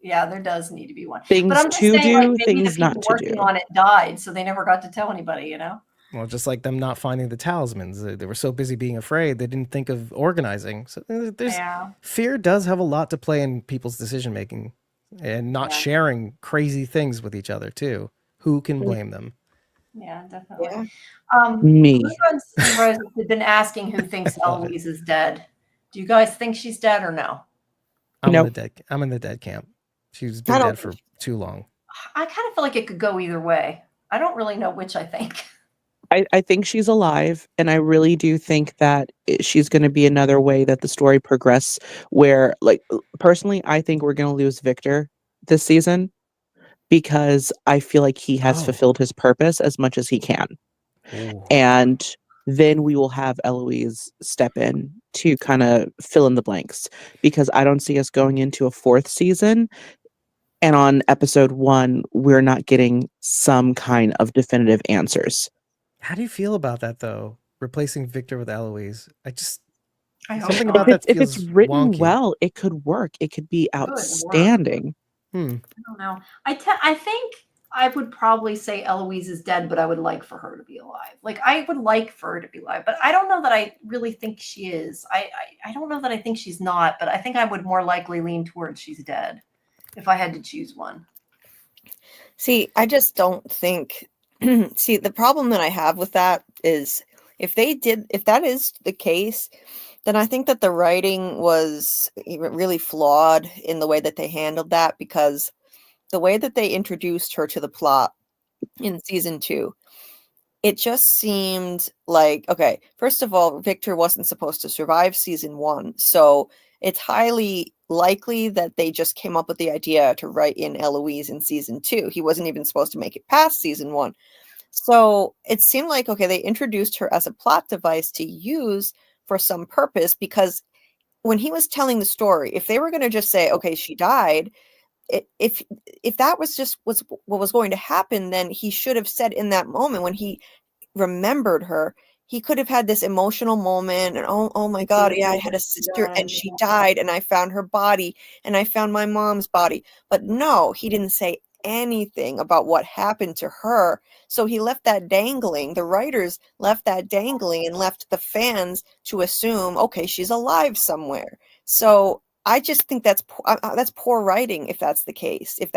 Yeah, there does need to be one. Things but I'm just to saying, do, like, maybe things the not people to working do. on it died, so they never got to tell anybody. Well, just like them not finding the talismans. They were so busy being afraid, they didn't think of organizing. So fear does have a lot to play in people's decision making and not sharing crazy things with each other too. Who can blame them? Yeah, definitely. Me. Rose had been asking who thinks Eloise is dead. Do you guys think she's dead or no? I'm in the dead camp. She's been dead for too long. I kind of feel like it could go either way. I don't really know which I think. I think she's alive, and I really do think that she's going to be another way that the story progresses, where, like, personally, I think we're going to lose Victor this season because I feel like he has fulfilled his purpose as much as he can. Ooh. And then we will have Eloise step in to kind of fill in the blanks, because I don't see us going into a fourth season and on episode 1 we're not getting some kind of definitive answers. How do you feel about that though? Replacing Victor with Eloise? Something about that if feels it's written wonky. well, it could work. It could be outstanding. I don't know. I think I would probably say Eloise is dead, but I would like for her to be alive. Like, I would like for her to be alive, but I don't know that I really think she is. I don't know that I think she's not, but I think I would more likely lean towards she's dead if I had to choose one. See, I just don't think. See, the problem that I have with that is if that is the case, then I think that the writing was really flawed in the way that they handled that, because the way that they introduced her to the plot in season 2, it just seemed like, okay, first of all, Victor wasn't supposed to survive season 1. So it's highly likely that they just came up with the idea to write in Eloise in season 2. He wasn't even supposed to make it past season 1. So it seemed like, okay, they introduced her as a plot device to use for some purpose, because when he was telling the story, if they were going to just say, okay, she died, if that was what was going to happen, then he should have said in that moment when he remembered her, he could have had this emotional moment and oh my god, yeah, I had a sister and she died and I found her body and I found my mom's body. But no, he didn't say anything about what happened to her. So he left that dangling. The writers left that dangling and left the fans to assume, okay, she's alive somewhere. So I just think that's poor writing if that's the case. If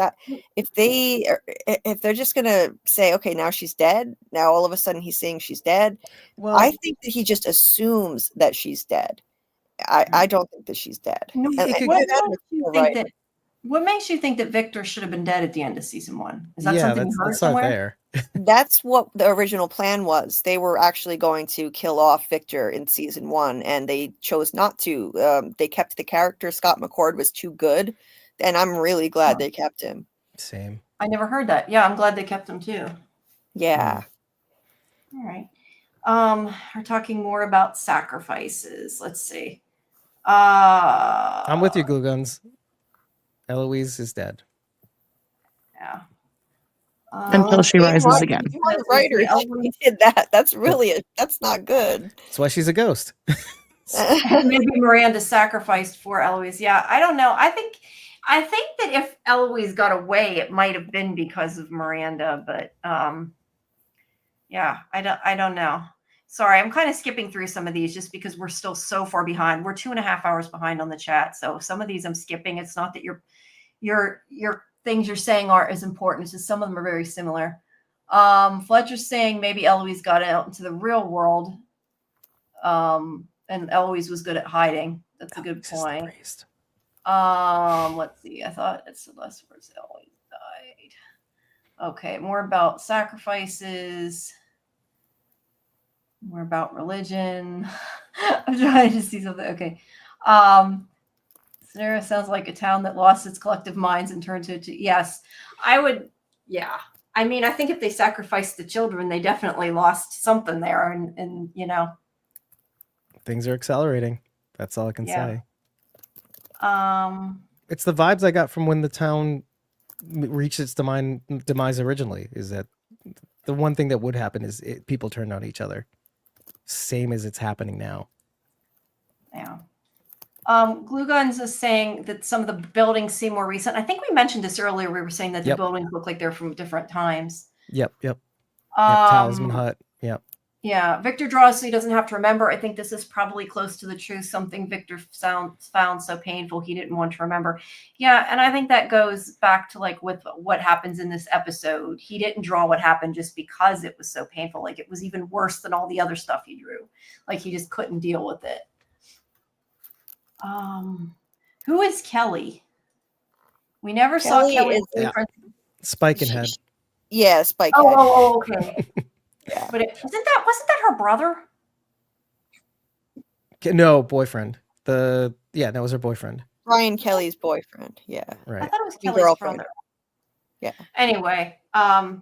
they're just gonna say, okay, now she's dead. Now all of a sudden he's saying she's dead. Well, I think that he just assumes that she's dead. I don't think that she's dead. No, And what makes you think that Victor should have been dead at the end of season 1? Is that yeah, something you heard that's not somewhere? there. that's what the original plan was. They were actually going to kill off Victor in season 1, and they chose not to. They kept the character. Scott McCord was too good, and I'm really glad they kept him. Same. I never heard that. Yeah, I'm glad they kept him too. Yeah. All right. We're talking more about sacrifices. Let's see. I'm with you, Glue Guns. Eloise is dead. Yeah. Until she rises again. The writer, he did that. That's not good. That's why she's a ghost. Maybe Miranda sacrificed for Eloise. Yeah, I don't know. I think that if Eloise got away, it might have been because of Miranda, but yeah, I don't know. Sorry, I'm kind of skipping through some of these just because we're still so far behind. We're 2.5 hours behind on the chat, so some of these I'm skipping. It's not that your things you're saying aren't as important. It's just some of them are very similar. Fletcher's saying maybe Eloise got out into the real world, and Eloise was good at hiding. That's a good point. Let's see. I thought it's Celeste where Eloise died. Okay, more about sacrifices. More about religion. I'm trying to see something. Okay. Scenario sounds like a town that lost its collective minds and turned into yes. I would, yeah. I mean, I think if they sacrificed the children, they definitely lost something there, and you know. Things are accelerating. That's all I can say. Um, It's the vibes I got from when the town reached its demise originally. Is that the one thing that would happen is people turned on each other. Same as it's happening now. Yeah. Glue Guns is saying that some of the buildings seem more recent. I think we mentioned this earlier. We were saying that the buildings look like they're from different times. Yep. Talisman Hut. Yep. Yeah. Victor draws so he doesn't have to remember. I think this is probably close to the truth. Something Victor found so painful he didn't want to remember. Yeah, and I think that goes back to like with what happens in this episode. He didn't draw what happened just because it was so painful. Like it was even worse than all the other stuff he drew. Like he just couldn't deal with it. Who is Kelly? We never saw Kelly. Spike and Head. Yeah, Spike. Oh, okay. Yeah. But wasn't that her brother? No, boyfriend. That was her boyfriend. Brian Kelly's boyfriend. Yeah. Right. I thought it was Kelly's girlfriend. brother. Yeah. Anyway, Could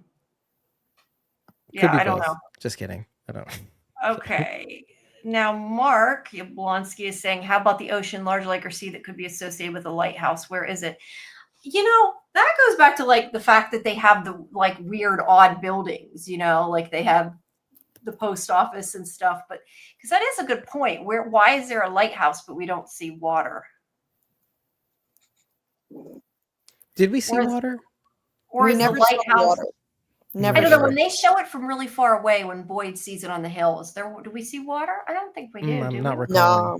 be I don't both. know. Just kidding. I don't know. Okay. Now, Mark Yablonsky is saying, how about the ocean, large lake or sea that could be associated with a lighthouse? Where is it? You know, that goes back to like the fact that they have the like weird, odd buildings, you know, like they have the post office and stuff. But because that is a good point. Why is there a lighthouse, but we don't see water? Did we see water? Or is the lighthouse? Never. I don't know. When they show it from really far away, when Boyd sees it on the hill, do we see water? I don't think we do. I'm do not we? recalling. No,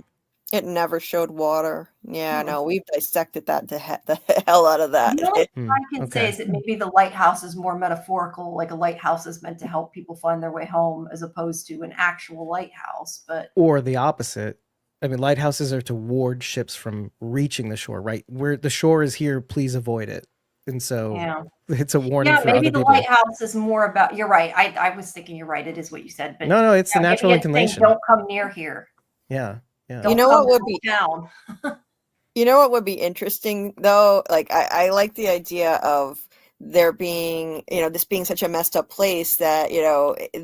it never showed water. Yeah, no, we've dissected that the hell out of that. The only thing I can say is that maybe the lighthouse is more metaphorical, like a lighthouse is meant to help people find their way home as opposed to an actual lighthouse. But or the opposite. I mean, lighthouses are to ward ships from reaching the shore, right? Where the shore is here, please avoid it. And so it's a warning for maybe other the people. Lighthouse is more about. You're right. I was thinking you're right. It is what you said. But no, it's the natural maybe it's saying, inclination. don't come near here. Yeah. Don't you know come what would be down. You know what would be interesting though? Like I like the idea of there being, this being such a messed up place that,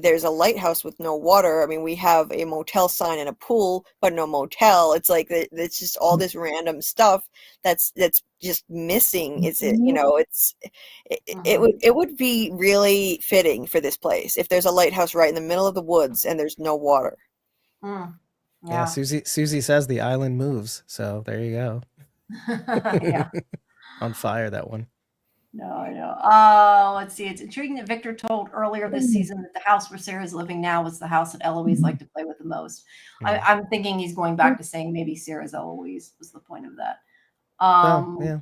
there's a lighthouse with no water. I mean, we have a motel sign and a pool, but no motel. It's like it's just all this random stuff that's just missing. Is it, it would be really fitting for this place if there's a lighthouse right in the middle of the woods and there's no water. Mm. Yeah, Susie says the island moves, so there you go. Yeah. On fire, that one. No, I know. Let's see. It's intriguing that Victor told earlier this season that the house where Sarah's living now was the house that Eloise liked to play with the most. I'm thinking he's going back to saying maybe Sarah's Eloise was the point of that. Yeah.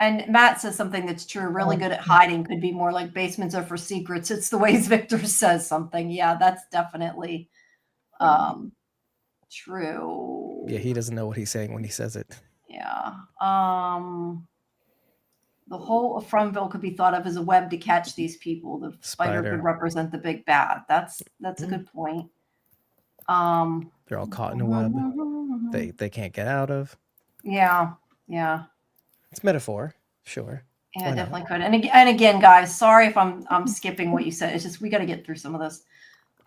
And Matt says something that's true. Really good at hiding could be more like basements are for secrets. It's the ways Victor says something. Yeah, that's definitely true. Yeah, he doesn't know what he's saying when he says it. Yeah. The whole of Fromville could be thought of as a web to catch these people. The spider could represent the big bad. That's a good point. They're all caught in a web they can't get out of. Yeah. It's metaphor, sure. Yeah, definitely could. And again, guys, sorry if I'm skipping what you said. It's just we got to get through some of this.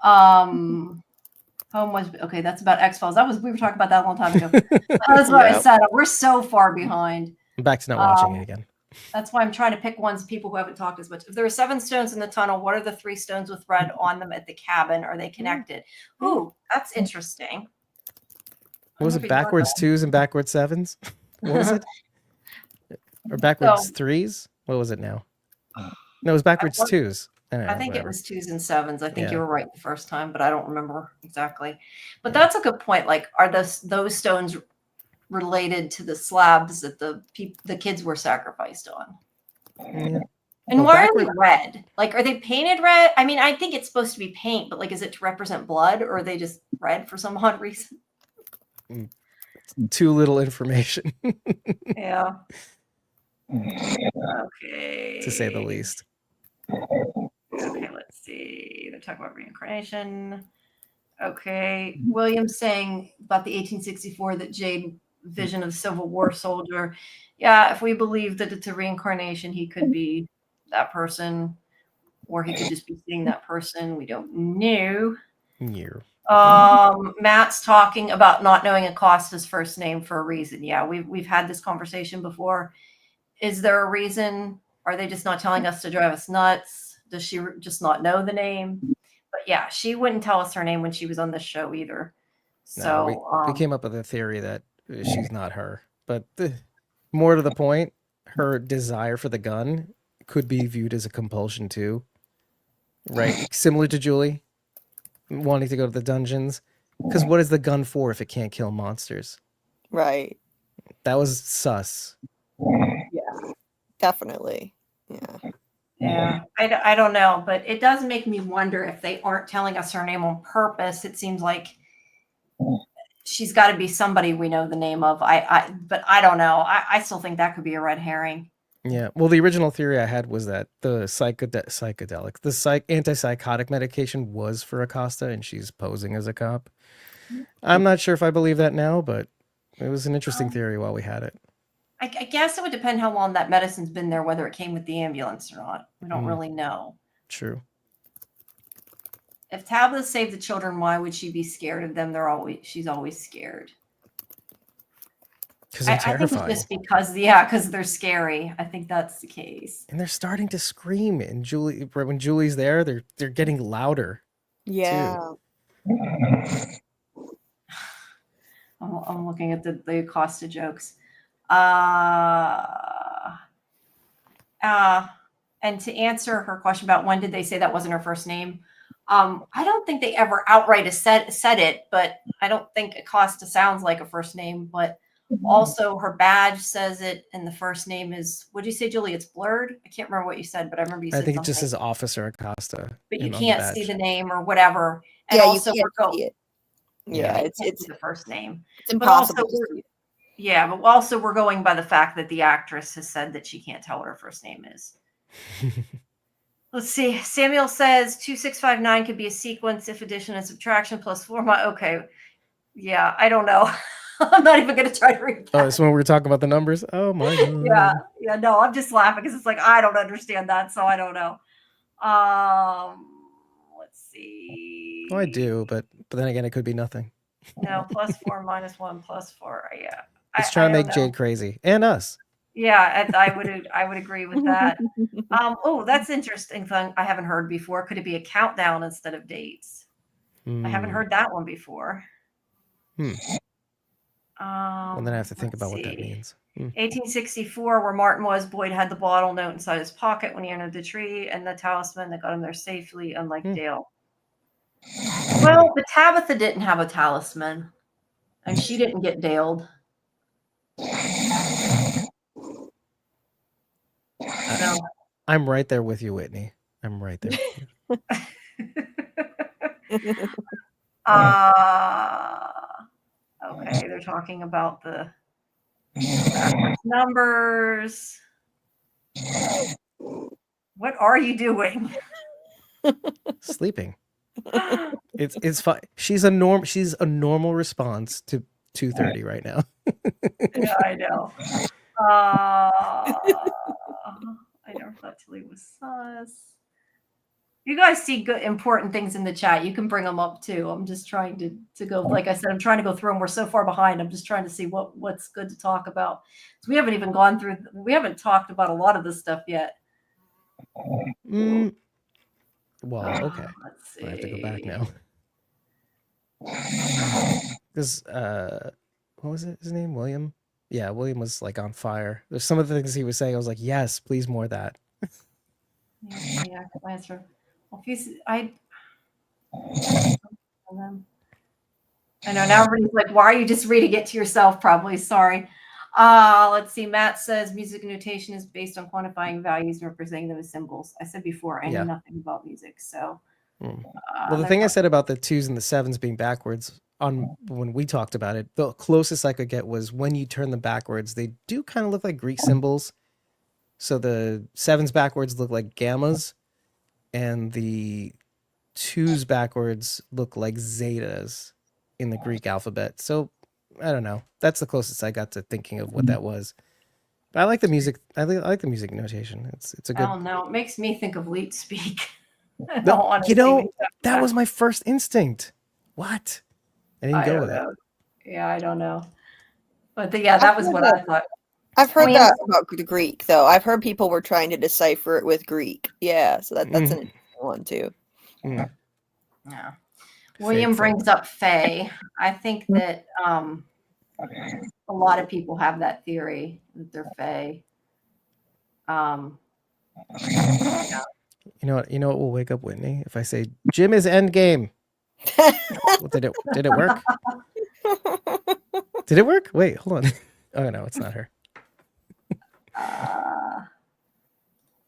Home was okay. That's about X-Files. We were talking about that a long time ago. That's what I said. We're so far behind. I'm back to not watching it again. That's why I'm trying to pick ones people who haven't talked as much. If there are 7 stones in the tunnel, what are the 3 stones with red on them at the cabin? Are they connected? Ooh, that's interesting. What was it? Backwards 2s and backwards 7s? What was it? Or backwards 3s? What was it now? No, it was backwards 2s. I think it was 2s and 7s. I think you were right the first time, but I don't remember exactly. But that's a good point. Like, are those stones related to the slabs that the kids were sacrificed on? Yeah. And why are they red? Like, are they painted red? I mean, I think it's supposed to be paint, but like, is it to represent blood, or are they just red for some odd reason? Too little information. Yeah. Okay. To say the least. Okay, let's see. They're talking about reincarnation. Okay. William's saying about the 1864 that Jade vision of the Civil War soldier. Yeah, if we believe that it's a reincarnation, he could be that person, or he could just be seeing that person. We don't know. Matt's talking about not knowing Acosta's first name for a reason. Yeah, we've had this conversation before. Is there a reason? Are they just not telling us to drive us nuts? Does she just not know the name? But yeah, she wouldn't tell us her name when she was on this show either. So we came up with a theory that she's not her. But more to the point, her desire for the gun could be viewed as a compulsion too. Right? Similar to Julie wanting to go to the dungeons. Because what is the gun for if it can't kill monsters? Right. That was sus. Yeah, definitely. Yeah, I don't know, but it does make me wonder if they aren't telling us her name on purpose. It seems like she's got to be somebody we know the name of. But I don't know. I still think that could be a red herring. Yeah. Well, the original theory I had was that the antipsychotic medication was for Acosta, and she's posing as a cop. I'm not sure if I believe that now, but it was an interesting theory while we had it. I guess it would depend how long that medicine's been there, whether it came with the ambulance or not. We don't really know. True. If Tabitha saved the children, why would she be scared of them? She's always scared. Because they're terrifying. I think it's just because they're scary. I think that's the case. And they're starting to scream. And when Julie's there, they're getting louder. Yeah. Too. I'm looking at the Acosta jokes. And to answer her question about when did they say that wasn't her first name, I don't think they ever outright said it, but I don't think Acosta sounds like a first name. But also her badge says it, and the first name is, what did you say, Julie? It's blurred. I can't remember what you said, but I remember you said I think something. It just says Officer Acosta. But you can't see the name or whatever. And yeah, also you can't see it. Yeah, it's the first name. It's impossible. Yeah, but also we're going by the fact that the actress has said that she can't tell what her first name is. Let's see. Samuel says 2659 could be a sequence if addition and subtraction plus 4. Okay. Yeah, I don't know. I'm not even going to try to read Oh, that. that's when we were talking about the numbers. Oh my god. Yeah, no, I'm just laughing because it's like I don't understand that, so I don't know. Let's see. Oh, I do, but then again, it could be nothing. No, +4 -1 +4. Yeah, It's I trying to don't make know. Jade crazy and us. Yeah, I would agree with that. Oh, that's interesting thing I haven't heard before. Could it be a countdown instead of dates? I haven't Hmm. heard that one before. Well, then I have to think Let's about what that see. means. 1864, where Martin was, Boyd had the bottle note inside his pocket when he entered the tree, and the talisman that got him there safely, unlike Dale. Well, but Tabitha didn't have a talisman, and she didn't get daled. So. I'm right there with you, Whitney. I'm right there with you. Okay, they're talking about the backwards numbers. What are you doing? Sleeping. It's fine. She's a normal response to 2:30 right now. Yeah, I know. I never thought Tilly was sus. You guys see good important things in the chat. You can bring them up too. I'm just trying to go. Like I said, I'm trying to go through them. We're so far behind. I'm just trying to see what's good to talk about. So we haven't even gone through. We haven't talked about a lot of this stuff yet. Well, okay. Let's see. I have to go back now. Because what was it? His name, William? Yeah, William was like on fire. There's some of the things he was saying. I was like, yes, please more of that. Yeah, answer. Well, if you, I know now everybody's like, why are you just reading it to yourself? Probably. Sorry. Let's see. Matt says music notation is based on quantifying values and representing them as symbols. I said before, I know nothing about music, so. Well, the thing I said about the 2s and the 7s being backwards on when we talked about it, the closest I could get was when you turn them backwards, they do kind of look like Greek symbols. So the 7s backwards look like gammas, and the 2s backwards look like zetas in the Greek alphabet. So I don't know. That's the closest I got to thinking of what that was. But I like the music. I like the music notation. It's a good. I don't know. It makes me think of leet speak. That was my first instinct. What? I didn't go with it. Yeah, I don't know. But that was what I thought. I've heard that about the Greek, though. I've heard people were trying to decipher it with Greek. Yeah, so that's an interesting one, too. Yeah. William brings up Fae. I think that a lot of people have that theory that they're Fae. Yeah. You know what will wake up Whitney? If I say Jim is endgame. Did it work? Did it work? Wait, hold on. Oh no, it's not her.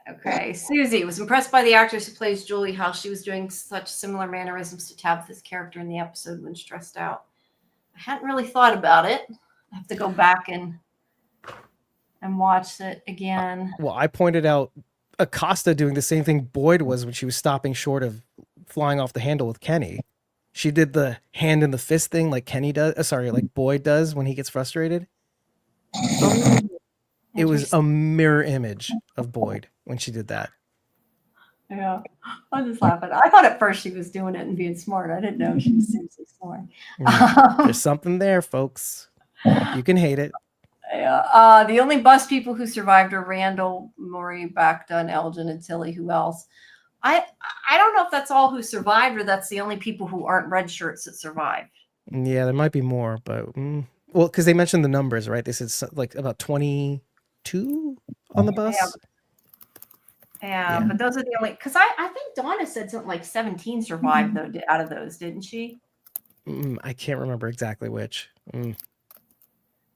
Okay, Susie was impressed by the actress who plays Julie, how she was doing such similar mannerisms to Tabitha's character in the episode when stressed out. I hadn't really thought about it. I have to go back and watch it again. Well, I pointed out Acosta doing the same thing Boyd was when she was stopping short of flying off the handle with Kenny. She did the hand in the fist thing like Kenny does. Like Boyd does when he gets frustrated. It was a mirror image of Boyd when she did that. Yeah, I'm just laughing. I thought at first she was doing it and being smart. I didn't know she was seriously smart. There's something there, folks. You can hate it. Yeah. The only bus people who survived are Randall, Maury, Bacta, Elgin, and Tilly. Who else? I don't know if that's all who survived or that's the only people who aren't red shirts that survived. Yeah, there might be more, but well, because they mentioned the numbers, right? They said like about 22 on the bus. Yeah, but those are the only. Because I think Donna said something like 17 survived though out of those, didn't she? I can't remember exactly which.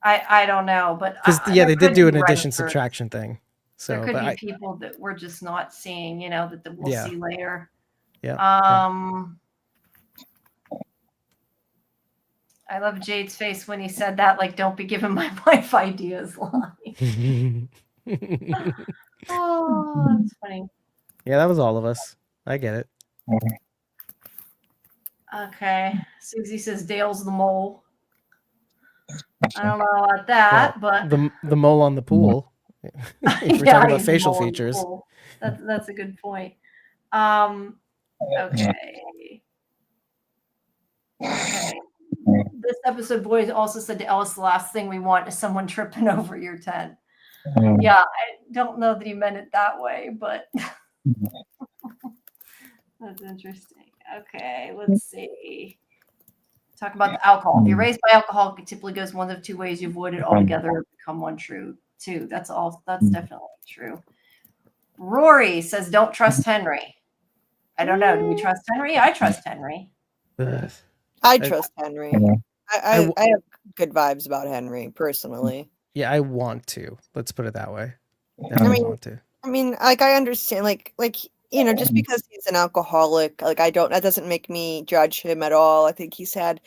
I don't know, but because they did do an addition subtraction thing. So there could be people that we're just not seeing, that we'll see later. Yeah. I love Jade's face when he said that, like, don't be giving my wife ideas line. Oh, that's funny. Yeah, that was all of us. I get it. Okay. Susie says Dale's the mole. I don't know about that, Well, but the mole on the pool. If we're yeah, talking about he's the facial mole in the features. pool. That's a good point. Okay. Okay. This episode, boys also said to Ellis, the last thing we want is someone tripping over your tent. Yeah, I don't know that he meant it that way, but that's interesting. Okay, let's see. Talk about the alcohol. If you're raised by alcohol, it typically goes one of two ways. You avoid it altogether or become one true too. That's definitely true. Rory says, don't trust Henry. I don't know. Do we trust Henry? I trust Henry. Ugh. I trust Henry. I I have good vibes about Henry personally. Yeah, I want to. Let's put it that way. Definitely want to. I mean, like I understand, like you know, just because he's an alcoholic, like that doesn't make me judge him at all. I think he's had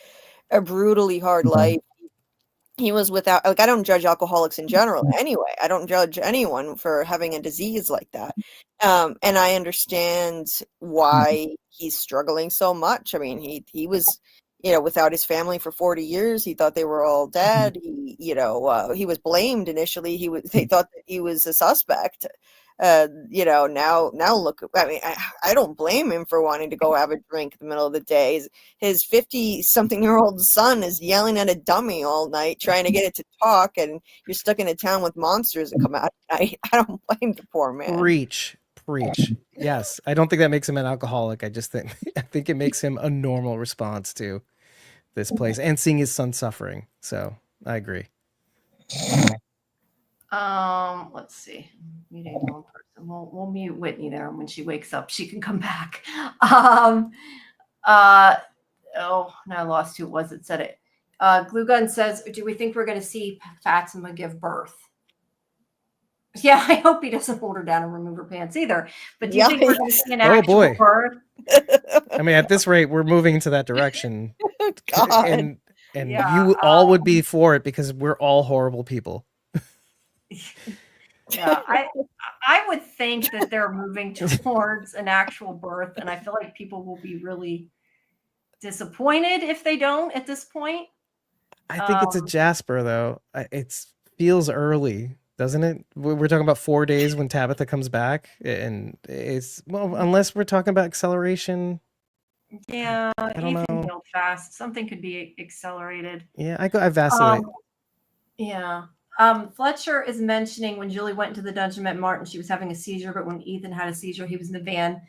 a brutally hard life. He was without, like, I don't judge alcoholics in general anyway. I don't judge anyone for having a disease like that. And I understand why he's struggling so much. I mean, he was, you know, without his family for 40 years. He thought they were all dead. He, you know, he was blamed initially. They thought that he was a suspect. You know, now look, I mean, I don't blame him for wanting to go have a drink in the middle of the day. His 50-something-year-old son is yelling at a dummy all night, trying to get it to talk, and you're stuck in a town with monsters that come out at night. I don't blame the poor man. Preach. Yes, I don't think that makes him an alcoholic. I think it makes him a normal response to this place and seeing his son suffering. So I agree. Let's see. Muting one person. We'll mute Whitney there, and when she wakes up, she can come back. Oh, now I lost who it was that said it. Glue Gun says, do we think we're going to see Fatima give birth? Yeah, I hope he doesn't hold her down and remove her pants either. But do you think we're going to see an actual birth? I mean, at this rate, we're moving into that direction. God. And you all would be for it because we're all horrible people. Yeah, I would think that they're moving towards an actual birth, and I feel like people will be really disappointed if they don't at this point. I think it's a Jasper, though. It feels early, doesn't it? We're talking about 4 days when Tabitha comes back, and it's, well, unless we're talking about acceleration. Yeah, I don't know. Healed fast. Something could be accelerated. Yeah, I vacillate. Yeah. Fletcher is mentioning when Julie went into the dungeon, met Martin, she was having a seizure, but when Ethan had a seizure, he was in the van.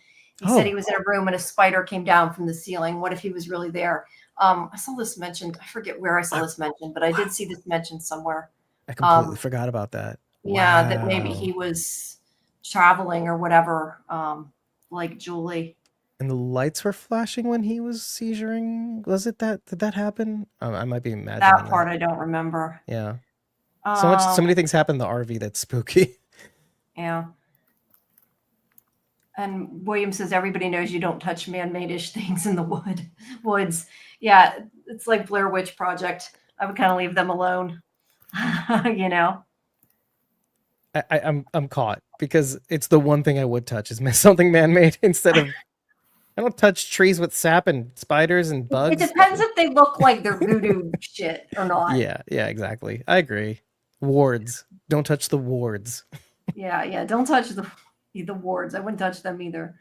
He said he was in a room and a spider came down from the ceiling. What if he was really there? I saw this mentioned. I forget where I saw this mentioned, but I did see this mentioned somewhere. I completely forgot about that. Yeah, that maybe he was traveling or whatever, like Julie. And the lights were flashing when he was seizuring. Was it that? Did that happen? I might be imagining that part. I don't remember. Yeah. So many things happen in the RV that's spooky. Yeah. And William says everybody knows you don't touch man-made-ish things in the woods. Yeah, it's like Blair Witch Project. I would kind of leave them alone. You know. I'm caught because it's the one thing I would touch is something man-made instead of. I don't touch trees with sap and spiders and bugs. It depends if they look like they're voodoo shit or not. Yeah, exactly. I agree. Wards. Don't touch the wards. Yeah. Don't touch the wards. I wouldn't touch them either.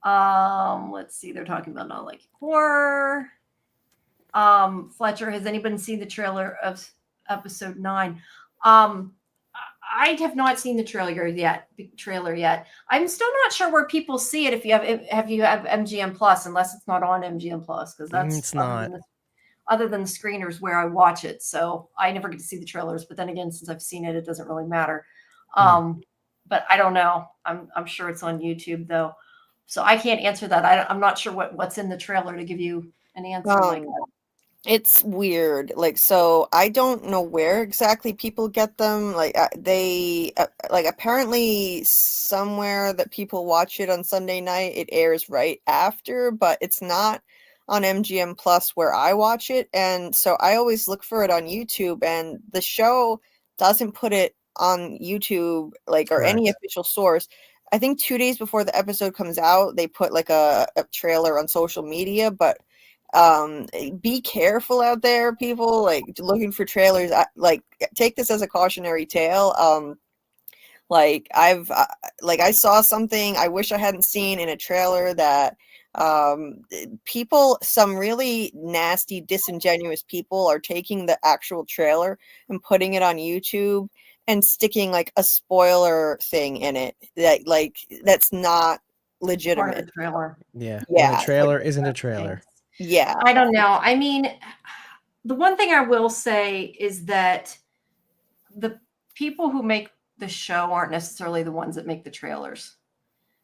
Let's see. They're talking about not like horror. Fletcher, has anyone seen the trailer of episode 9? I have not seen the trailer yet. I'm still not sure where people see it. If you have MGM Plus, unless it's not on MGM Plus, because that's it's not. Other than the screeners where I watch it. So I never get to see the trailers. But then again, since I've seen it, it doesn't really matter. But I don't know. I'm sure it's on YouTube though, so I can't answer that. I'm not sure what's in the trailer to give you an answer like that. It's weird. Like, so I don't know where exactly people get them. Like they like apparently somewhere that people watch it on Sunday night, it airs right after, but it's not on MGM Plus where I watch it. And so I always look for it on YouTube, and the show doesn't put it on YouTube, like, or any official source. I think 2 days before the episode comes out, they put like a trailer on social media, but Be careful out there, people, like looking for trailers. Like, take this as a cautionary tale. Like I saw something I wish I hadn't seen in a trailer that some really nasty, disingenuous people are taking the actual trailer and putting it on YouTube and sticking like a spoiler thing in it that's not Part of legitimate. the trailer. Yeah. Yeah, A trailer isn't a trailer. yeah. I don't know. I mean, the one thing I will say is that the people who make the show aren't necessarily the ones that make the trailers.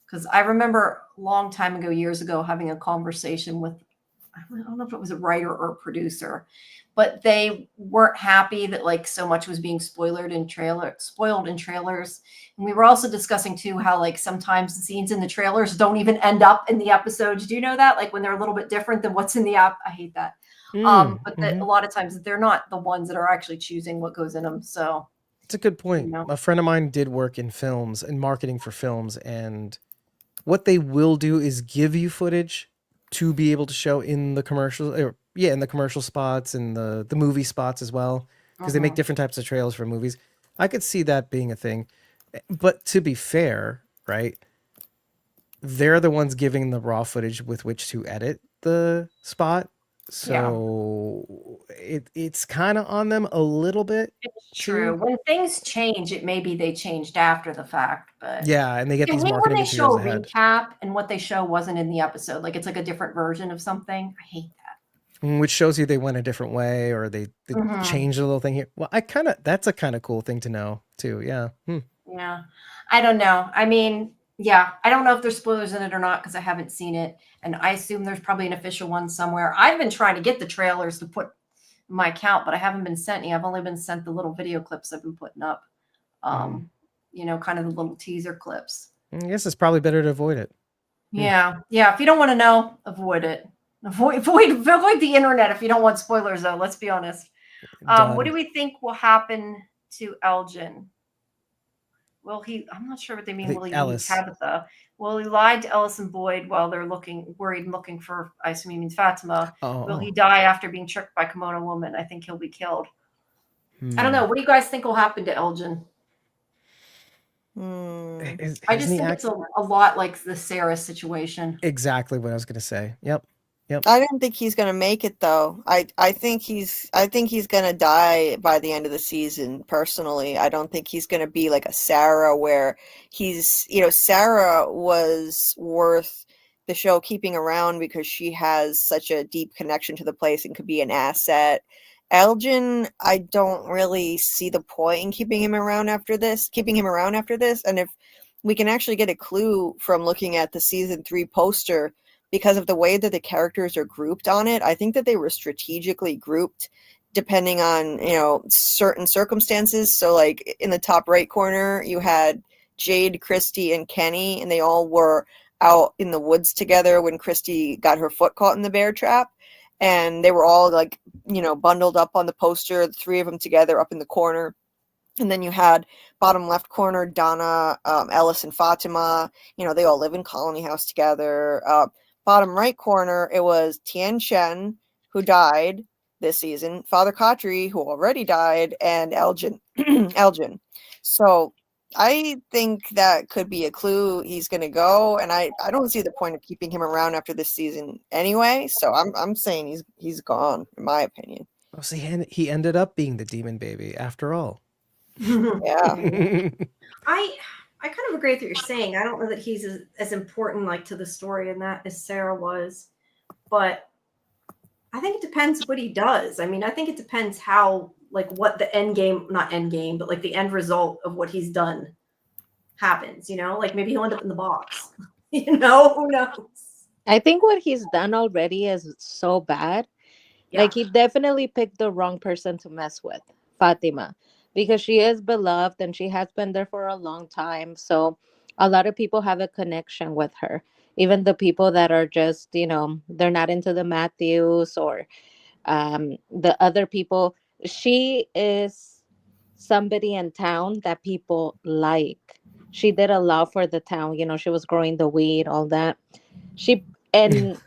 Because I remember a long time ago, years ago, having a conversation with, I don't know if it was a writer or a producer, but they weren't happy that like so much was being spoiled in trailers. And we were also discussing too how like sometimes the scenes in the trailers don't even end up in the episodes. Do you know that? Like when they're a little bit different than what's in the app. I hate that. But that a lot of times they're not the ones that are actually choosing what goes in them. So It's a good point. You know. A friend of mine did work in films and marketing for films, and what they will do is give you footage to be able to show in the commercials, in the commercial spots and the movie spots as well, because they make different types of trailers for movies. I could see that being a thing. But to be fair, right? They're the ones giving the raw footage with which to edit the spot. So it's kind of on them a little bit. It's true. When things change, it may be they changed after the fact, but Yeah, and they get these when marketing they show materials a ahead. recap and what they show wasn't in the episode, like it's like a different version of something. I hate that. Which shows you they went a different way, or they changed a little thing here. Well, that's a kind of cool thing to know too. Yeah. Yeah. I don't know. I mean, yeah, I don't know if there's spoilers in it or not because I haven't seen it. And I assume there's probably an official one somewhere. I've been trying to get the trailers to put in my account, but I haven't been sent any. I've only been sent the little video clips I've been putting up. You know, kind of the little teaser clips. I guess it's probably better to avoid it. Yeah. Yeah. If you don't want to know, avoid it. Avoid the internet if you don't want spoilers, though. Let's be honest. What do we think will happen to Elgin? Will he? I'm not sure what they mean. Will he leave Tabitha? Will he lie to Ellis and Boyd while they're worried and looking for? I assume he means Fatima. Will he die after being tricked by Kimono Woman? I think he'll be killed. I don't know. What do you guys think will happen to Elgin? I just think it's a lot like the Sarah situation. Exactly what I was going to say. Yep. I don't think he's gonna make it though. I think he's gonna die by the end of the season. Personally, I don't think he's gonna be like a Sarah where Sarah was worth the show keeping around because she has such a deep connection to the place and could be an asset. Elgin, I don't really see the point in keeping him around after this. And if we can actually get a clue from looking at the season 3 poster, because of the way that the characters are grouped on it, I think that they were strategically grouped depending on, certain circumstances. So like in the top right corner, you had Jade, Christy, and Kenny, and they all were out in the woods together when Christy got her foot caught in the bear trap. And they were all like, bundled up on the poster, the 3 of them together up in the corner. And then you had bottom left corner, Donna, Ellis, and Fatima. They all live in Colony House together. Bottom right corner, it was Tian Shen, who died this season, Father Khatri, who already died, and Elgin. So I think that could be a clue he's going to go, and I don't see the point of keeping him around after this season anyway. So I'm saying he's gone, in my opinion. Oh, see, he ended up being the demon baby after all. Yeah. I kind of agree with what you're saying. I don't know that he's as important like to the story in that as Sarah was, but I think it depends what he does. I mean, I think it depends how what the not end game, but like the end result of what he's done happens, like maybe he'll end up in the box, who knows? I think what he's done already is so bad. Yeah. Like he definitely picked the wrong person to mess with, Fatima, because she is beloved and she has been there for a long time. So a lot of people have a connection with her. Even the people that are just, they're not into the Matthews or the other people. She is somebody in town that people like. She did a lot for the town. She was growing the weed, all that. And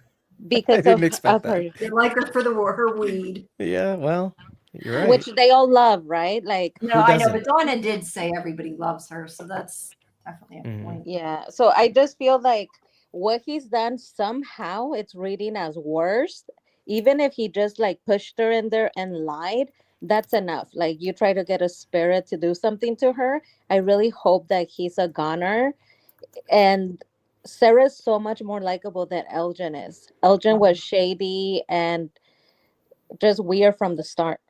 because didn't expect of that. her, They like her for her weed. Yeah, well, you're right. which they all love, right? Like, No, Who I know, doesn't? but Donna did say everybody loves her, so that's definitely a Mhm. point. yeah. So I just feel like what he's done somehow it's reading as worse. Even if he just like pushed her in there and lied, that's enough. Like you try to get a spirit to do something to her. I really hope that he's a goner. And Sarah's so much more likable than Elgin is. Elgin was shady and just weird from the start.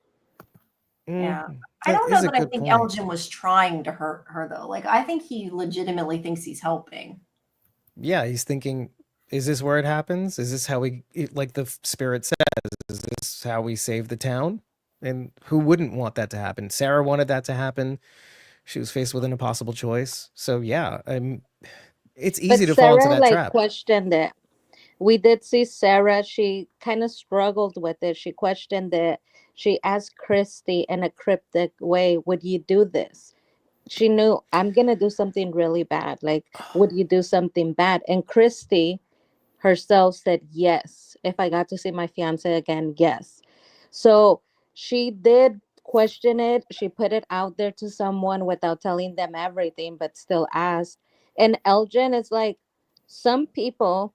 Yeah. Mm, I that don't is know a that I good think point. Elgin was trying to hurt her though. Like I think he legitimately thinks he's helping. Yeah, he's thinking, is this where it happens? Is this how like the spirit says, is this how we save the town? And who wouldn't want that to happen? Sarah wanted that to happen. She was faced with an impossible choice. So yeah, it's easy But to fall into Sarah that like trap. questioned it. We did see Sarah, she kind of struggled with it. She questioned it. She asked Christy in a cryptic way, would you do this? She knew I'm gonna do something really bad. Like, would you do something bad? And Christy herself said yes. If I got to see my fiance again, yes. So she did question it. She put it out there to someone without telling them everything, but still asked. And Elgin is like, some people,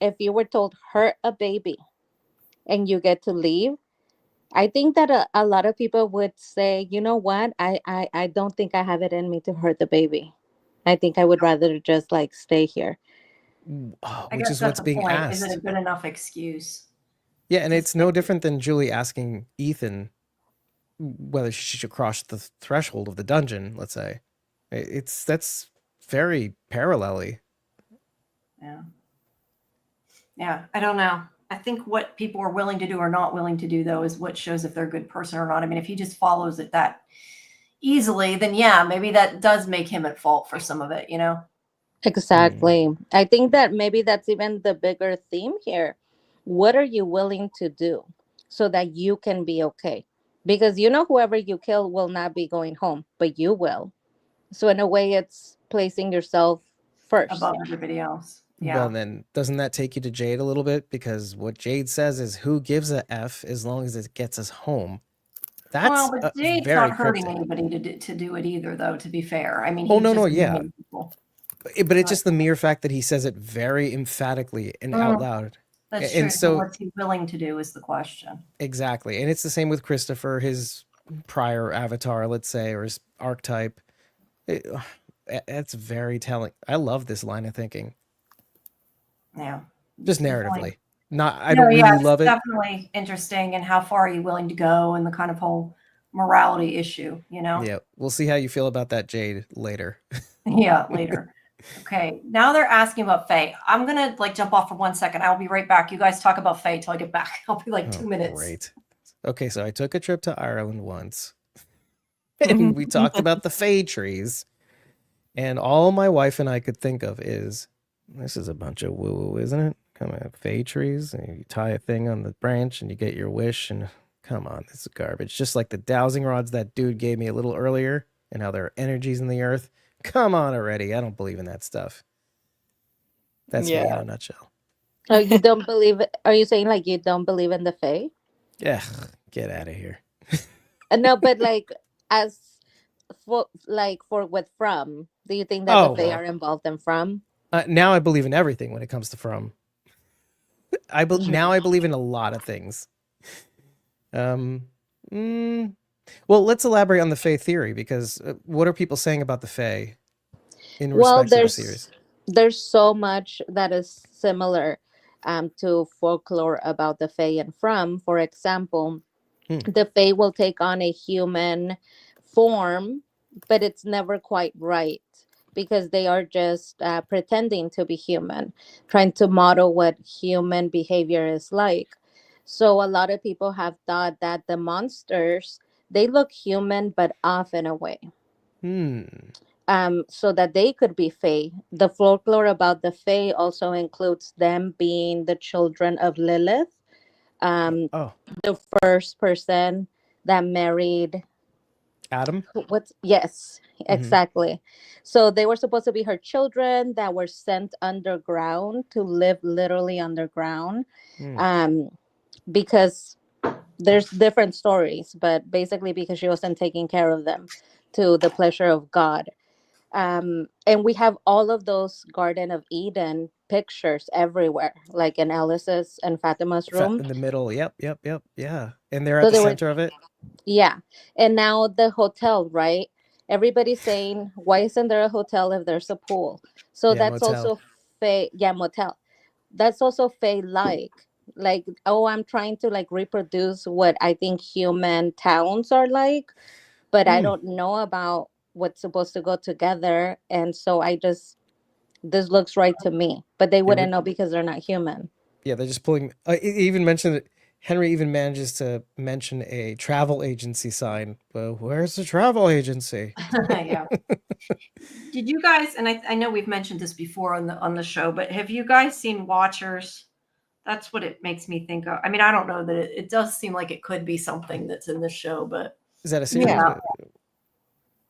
if you were told hurt a baby and you get to leave, I think that a lot of people would say, you know what, I don't think I have it in me to hurt the baby. I think I would rather just like stay here. I Which guess is that's what's the being point. Is it asked. a good enough excuse? Yeah, and to it's no stay? different than Julie asking Ethan whether she should cross the threshold of the dungeon, let's say. That's very parallel-y. Yeah. Yeah. I don't know. I think what people are willing to do or not willing to do though is what shows if they're a good person or not. I mean, if he just follows it that easily, then yeah, maybe that does make him at fault for some of it, you know? Exactly. I think that maybe that's even the bigger theme here. What are you willing to do so that you can be okay? Because you know, whoever you kill will not be going home, but you will. So, in a way, it's placing yourself first. Above everybody else. Well, Yeah. then, doesn't that take you to Jade a little bit? Because what Jade says is, who gives a F as long as it gets us home? That's Well, but Jade's very not hurting cryptic. anybody to do it either, though, to be fair. I mean, Oh, he's no, just yeah. meeting people. But it's But just the mere fact that he says it very emphatically and out loud. that's true. And So so, what's he willing to do is the question. exactly. And it's the same with Christopher, his prior avatar, let's say, or his archetype. It's very telling. I love this line of thinking. Yeah. Just Definitely. narratively. Not, I No, don't yeah, really it's love it. definitely interesting. And how far are you willing to go and the kind of whole morality issue, you know? Yeah, we'll see how you feel about that, Jade, later. Yeah, later. Okay, now they're asking about Faye. I'm gonna like jump off for 1 second. I'll be right back. You guys talk about Faye till I get back. I'll be like 2 minutes. Great. Okay, so I took a trip to Ireland once, and we talked about the Fae trees, and all my wife and I could think of is, this is a bunch of woo-woo, isn't it? Come on, Fae trees, and you tie a thing on the branch, and you get your wish, and come on, this is garbage. Just like the dowsing rods that dude gave me a little earlier, and how there are energies in the earth. Come on already, I don't believe in that stuff. That's me in Yeah. a nutshell. Oh, you don't believe it? Are you saying like you don't believe in the Fae? Yeah, get out of here. No, but like as for with From, do you think that the Oh, Fae well. are involved in From? Now I believe in everything when it comes to From. Now I believe in a lot of things. Well, let's elaborate on the Fae theory, because what are people saying about the Fae in Well, respect to the series? there's so much that is similar to folklore about the Fae and From. For example, the Fae will take on a human form, but it's never quite right because they are just pretending to be human, trying to model what human behavior is like. So a lot of people have thought that the monsters, they look human but off in a way. So that they could be Fae. The folklore about the Fae also includes them being the children of Lilith, Oh, the first person that married Adam. What's yes, Mhm. exactly. So they were supposed to be her children that were sent underground to live literally underground. Mm. Because there's different stories, but basically because she wasn't taking care of them to the pleasure of God. And we have all of those Garden of Eden pictures everywhere, like in Alice's and Fatima's room. In the middle. Yep. Yeah. And they're at So the they were, center of it. yeah. And now the hotel, right? Everybody's saying, why isn't there a hotel if there's a pool? So Yeah, that's motel. also yeah, motel. That's also Faye like, oh, I'm trying to like reproduce what I think human towns are like, but I don't know about what's supposed to go together. And so this looks right to me, but they wouldn't know because they're not human. Yeah, they're just pulling. It even mentioned that Henry even manages to mention a travel agency sign. Well, where's the travel agency? Yeah. Did you guys, and I know we've mentioned this before on the show, but have you guys seen Watchers? That's what it makes me think of. I mean, I don't know that it does seem like it could be something that's in this show, but Is that a series?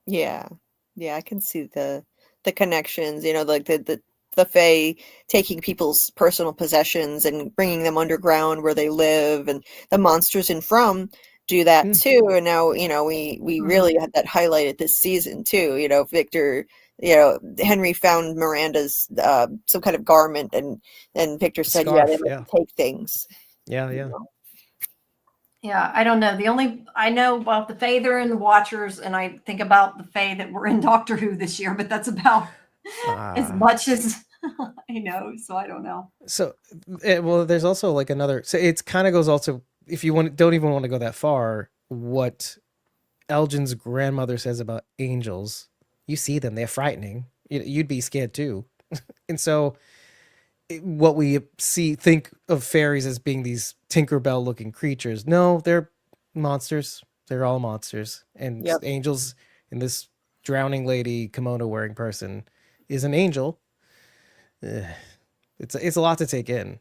Yeah. Yeah, I can see the connections, like the Fae taking people's personal possessions and bringing them underground where they live, and the monsters in From do that too. And now, we really had that highlighted this season too. Victor, Henry found Miranda's some kind of garment, and Victor said, Scarf, yeah, they like to take things. Yeah. yeah, I don't know. The only I know about the Fae that are in the Watchers, and I think about the Fae that were in Doctor Who this year, but that's about as much as I know. So I don't know. So, well, there's also like another. So it kind of goes also. If you don't even want to go that far, what Elgin's grandmother says about angels, you see them, they're frightening. You'd be scared too. And so what we think of fairies as being these Tinkerbell looking creatures. No, they're monsters. They're all monsters. And angels, and this drowning lady kimono wearing person is an angel. It's a lot to take in.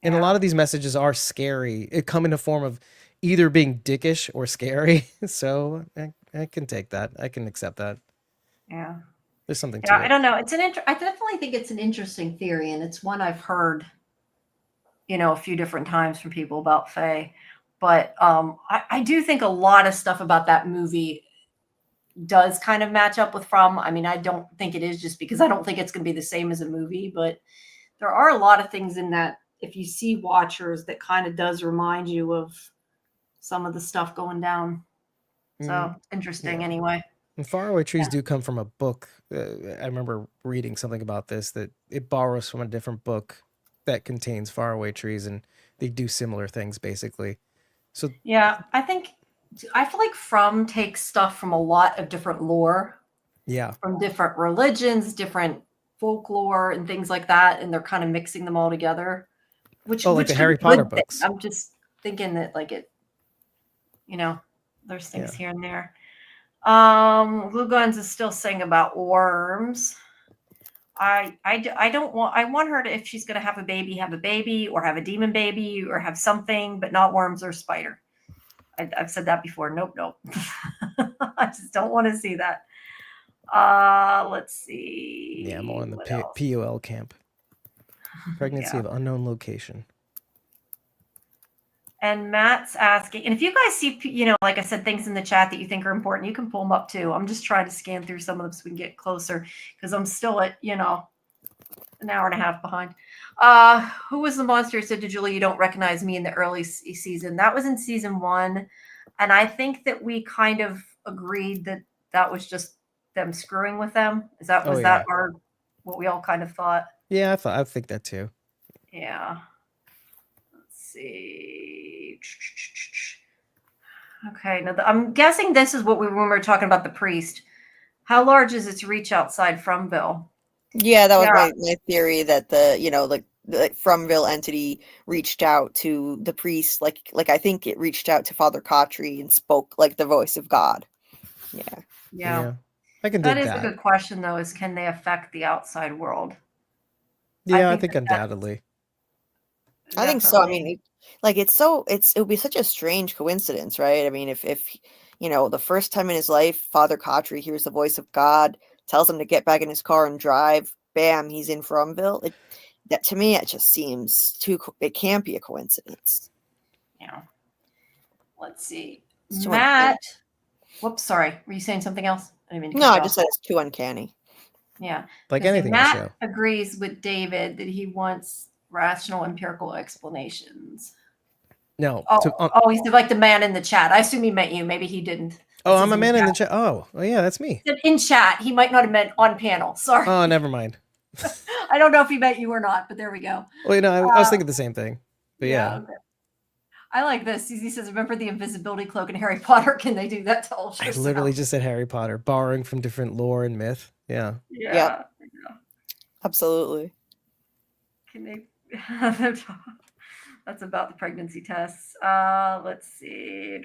And a lot of these messages are scary. It come in the form of either being dickish or scary. So I can take that. I can accept that. Yeah. There's something to Yeah, it. I don't know. I definitely think it's an interesting theory, and it's one I've heard, a few different times from people about Faye. But I do think a lot of stuff about that movie does kind of match up with From. I mean, I don't think it is just because I don't think it's going to be the same as a movie, but there are a lot of things in that, if you see Watchers, that kind of does remind you of some of the stuff going down. So interesting anyway. And faraway trees do come from a book. I remember reading something about this, that it borrows from a different book that contains faraway trees, and they do similar things basically. So yeah, I feel like From takes stuff from a lot of different lore. Yeah. From different religions, different folklore and things like that, and they're kind of mixing them all together. Like the Harry Potter books. I'm just thinking that there's things here and there. Glue Guns is still saying about worms. I want her to, if she's going to have a baby, or have a demon baby, or have something, but not worms or spider. I've said that before. Nope. I just don't want to see that. Let's see. Yeah, I'm on the POL camp. Pregnancy of unknown location. And Matt's asking, and if you guys see, like I said, things in the chat that you think are important, you can pull them up too. I'm just trying to scan through some of them so we can get closer, because I'm still at, an hour and a half behind. Who was the monster who said to Julie, you don't recognize me in the early season? That was in season 1. And I think that we kind of agreed that was just them screwing with them. That what we all kind of thought? Yeah, I think that too. Yeah. Let's see. Okay, now I'm guessing this is what when we were talking about the priest. How large is its reach outside Fromville? Yeah, that was my theory, that the Fromville entity reached out to the priest, like I think it reached out to Father Cautry and spoke like the voice of God. Yeah. I can. That is a good question, though. Is can they affect the outside world? Yeah, I think undoubtedly. I think so. I mean, it would be such a strange coincidence, right? I mean, if the first time in his life, Father Khatri hears the voice of God, tells him to get back in his car and drive. Bam, he's in Fromville. That to me, it just seems it can't be a coincidence. Yeah. Let's see. It's too Matt. Whoops, sorry. Were you saying something else? I didn't mean to cut No, you I off. just said it's too uncanny. Yeah. Like Because anything in the Matt show. agrees with David that he wants rational empirical explanations. No. He's like the man in the chat. I assume he meant you. Maybe he didn't. Oh, I'm a man in the chat. Oh, yeah, that's me. In chat. He might not have meant on panel. Sorry. Oh, never mind. I don't know if he meant you or not, but there we go. Well, I was thinking the same thing. But yeah. Okay. I like this. He says, remember the invisibility cloak in Harry Potter? Can they do that to Ultra? I literally just said Harry Potter, borrowing from different lore and myth. Yeah. Yeah. Absolutely. Can they? That's about the pregnancy tests. Let's see.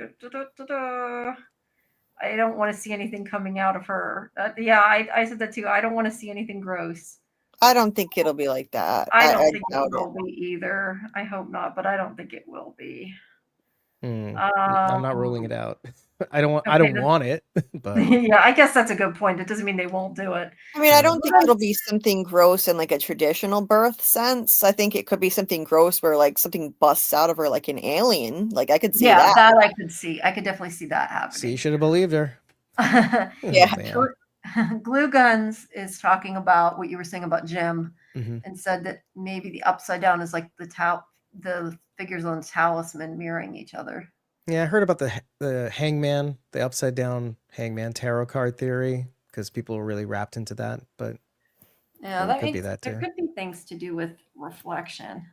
I don't want to see anything coming out of her. I said that too. I don't want to see anything gross. I don't think it'll be like that. I don't think it will be either. I hope not, but I don't think it will be. I'm not ruling it out. I don't want it, but yeah, I guess that's a good point. It doesn't mean they won't do it. I mean, I don't think it'll be something gross in like a traditional birth sense. I think it could be something gross where like something busts out of her like an alien. Like I could see that. Yeah, that I could see. I could definitely see that happening. See, you should have believed her. Yeah. Glue Guns is talking about what you were saying about Jim, and said that maybe the upside down is like the figures on the talisman mirroring each other. Yeah, I heard about the hangman, the upside down hangman tarot card theory, because people were really wrapped into that. But yeah, that could be that too. There could be things to do with reflection.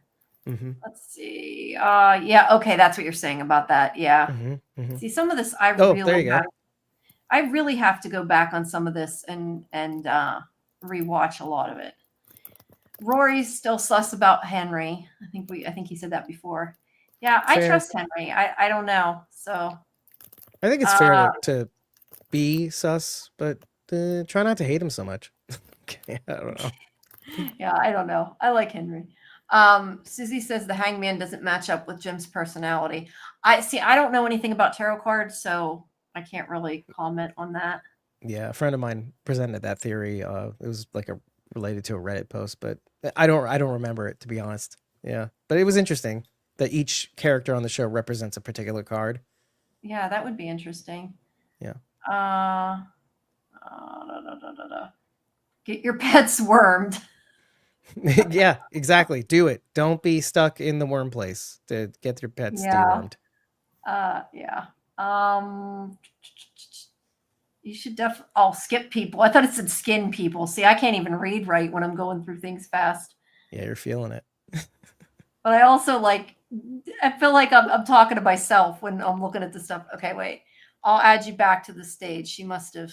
Mm-hmm. Let's see. Yeah, okay, that's what you're saying about that. Yeah. Mm-hmm. See, some of this I really have to go back on some of this and rewatch a lot of it. Rory's still sus about Henry. I think he said that before. Yeah, I trust Henry. I don't know. So I think it's fair to be sus, but try not to hate him so much. Okay, I don't know. Yeah, I don't know. I like Henry. Susie says the hangman doesn't match up with Jim's personality. I don't know anything about tarot cards, so I can't really comment on that. Yeah, a friend of mine presented that theory. It was like related to a Reddit post, but I don't remember it, to be honest. Yeah, but it was interesting that each character on the show represents a particular card. Yeah, that would be interesting. Yeah. Get your pets wormed. Yeah, exactly. Do it. Don't be stuck in the worm place to get your pets dewormed. Yeah. You should skip people. I thought it said skin people. See, I can't even read right when I'm going through things fast. Yeah, you're feeling it. But I also I feel like I'm talking to myself when I'm looking at the stuff. Okay, wait. I'll add you back to the stage. She must have.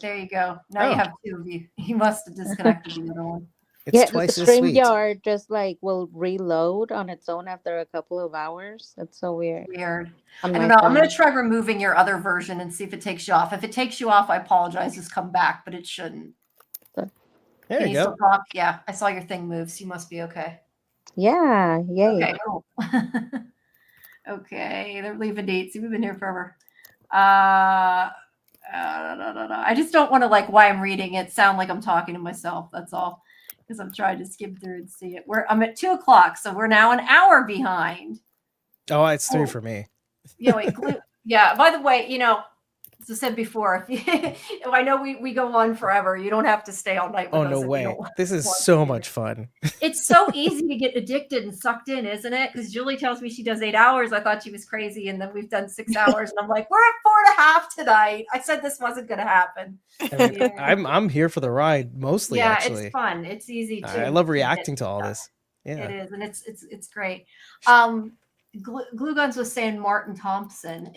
There you go. Now you have two of you. You must have disconnected the other one. It's twice as sweet. StreamYard just will reload on its own after a couple of hours. That's so weird. I don't know. I'm going to try removing your other version and see if it takes you off. If it takes you off, I apologize. Just come back, but it shouldn't. There you go. Yeah, I saw your thing move, so you must be okay. Yeah, yay. Okay, cool. Okay, they're leaving dates. We've been here forever. I just don't want to why I'm reading it sound like I'm talking to myself. That's all. Because I'm trying to skim through and see it. I'm at 2:00, so we're now an hour behind. Oh, it's 3 for me. Yeah, wait. Yeah. By the way, as I said before, I know we go on forever. You don't have to stay all night. Oh, no way. This is so much fun. It's so easy to get addicted and sucked in, isn't it? Because Julie tells me she does 8 hours. I thought she was crazy. And then we've done 6 hours. And I'm like, we're at 4.5 tonight. I said this wasn't going to happen. I mean, I'm here for the ride mostly, actually. It's fun. It's easy too. I love reacting to all this. Yeah. It is. And it's great. Glue Guns was saying Martin Thompson.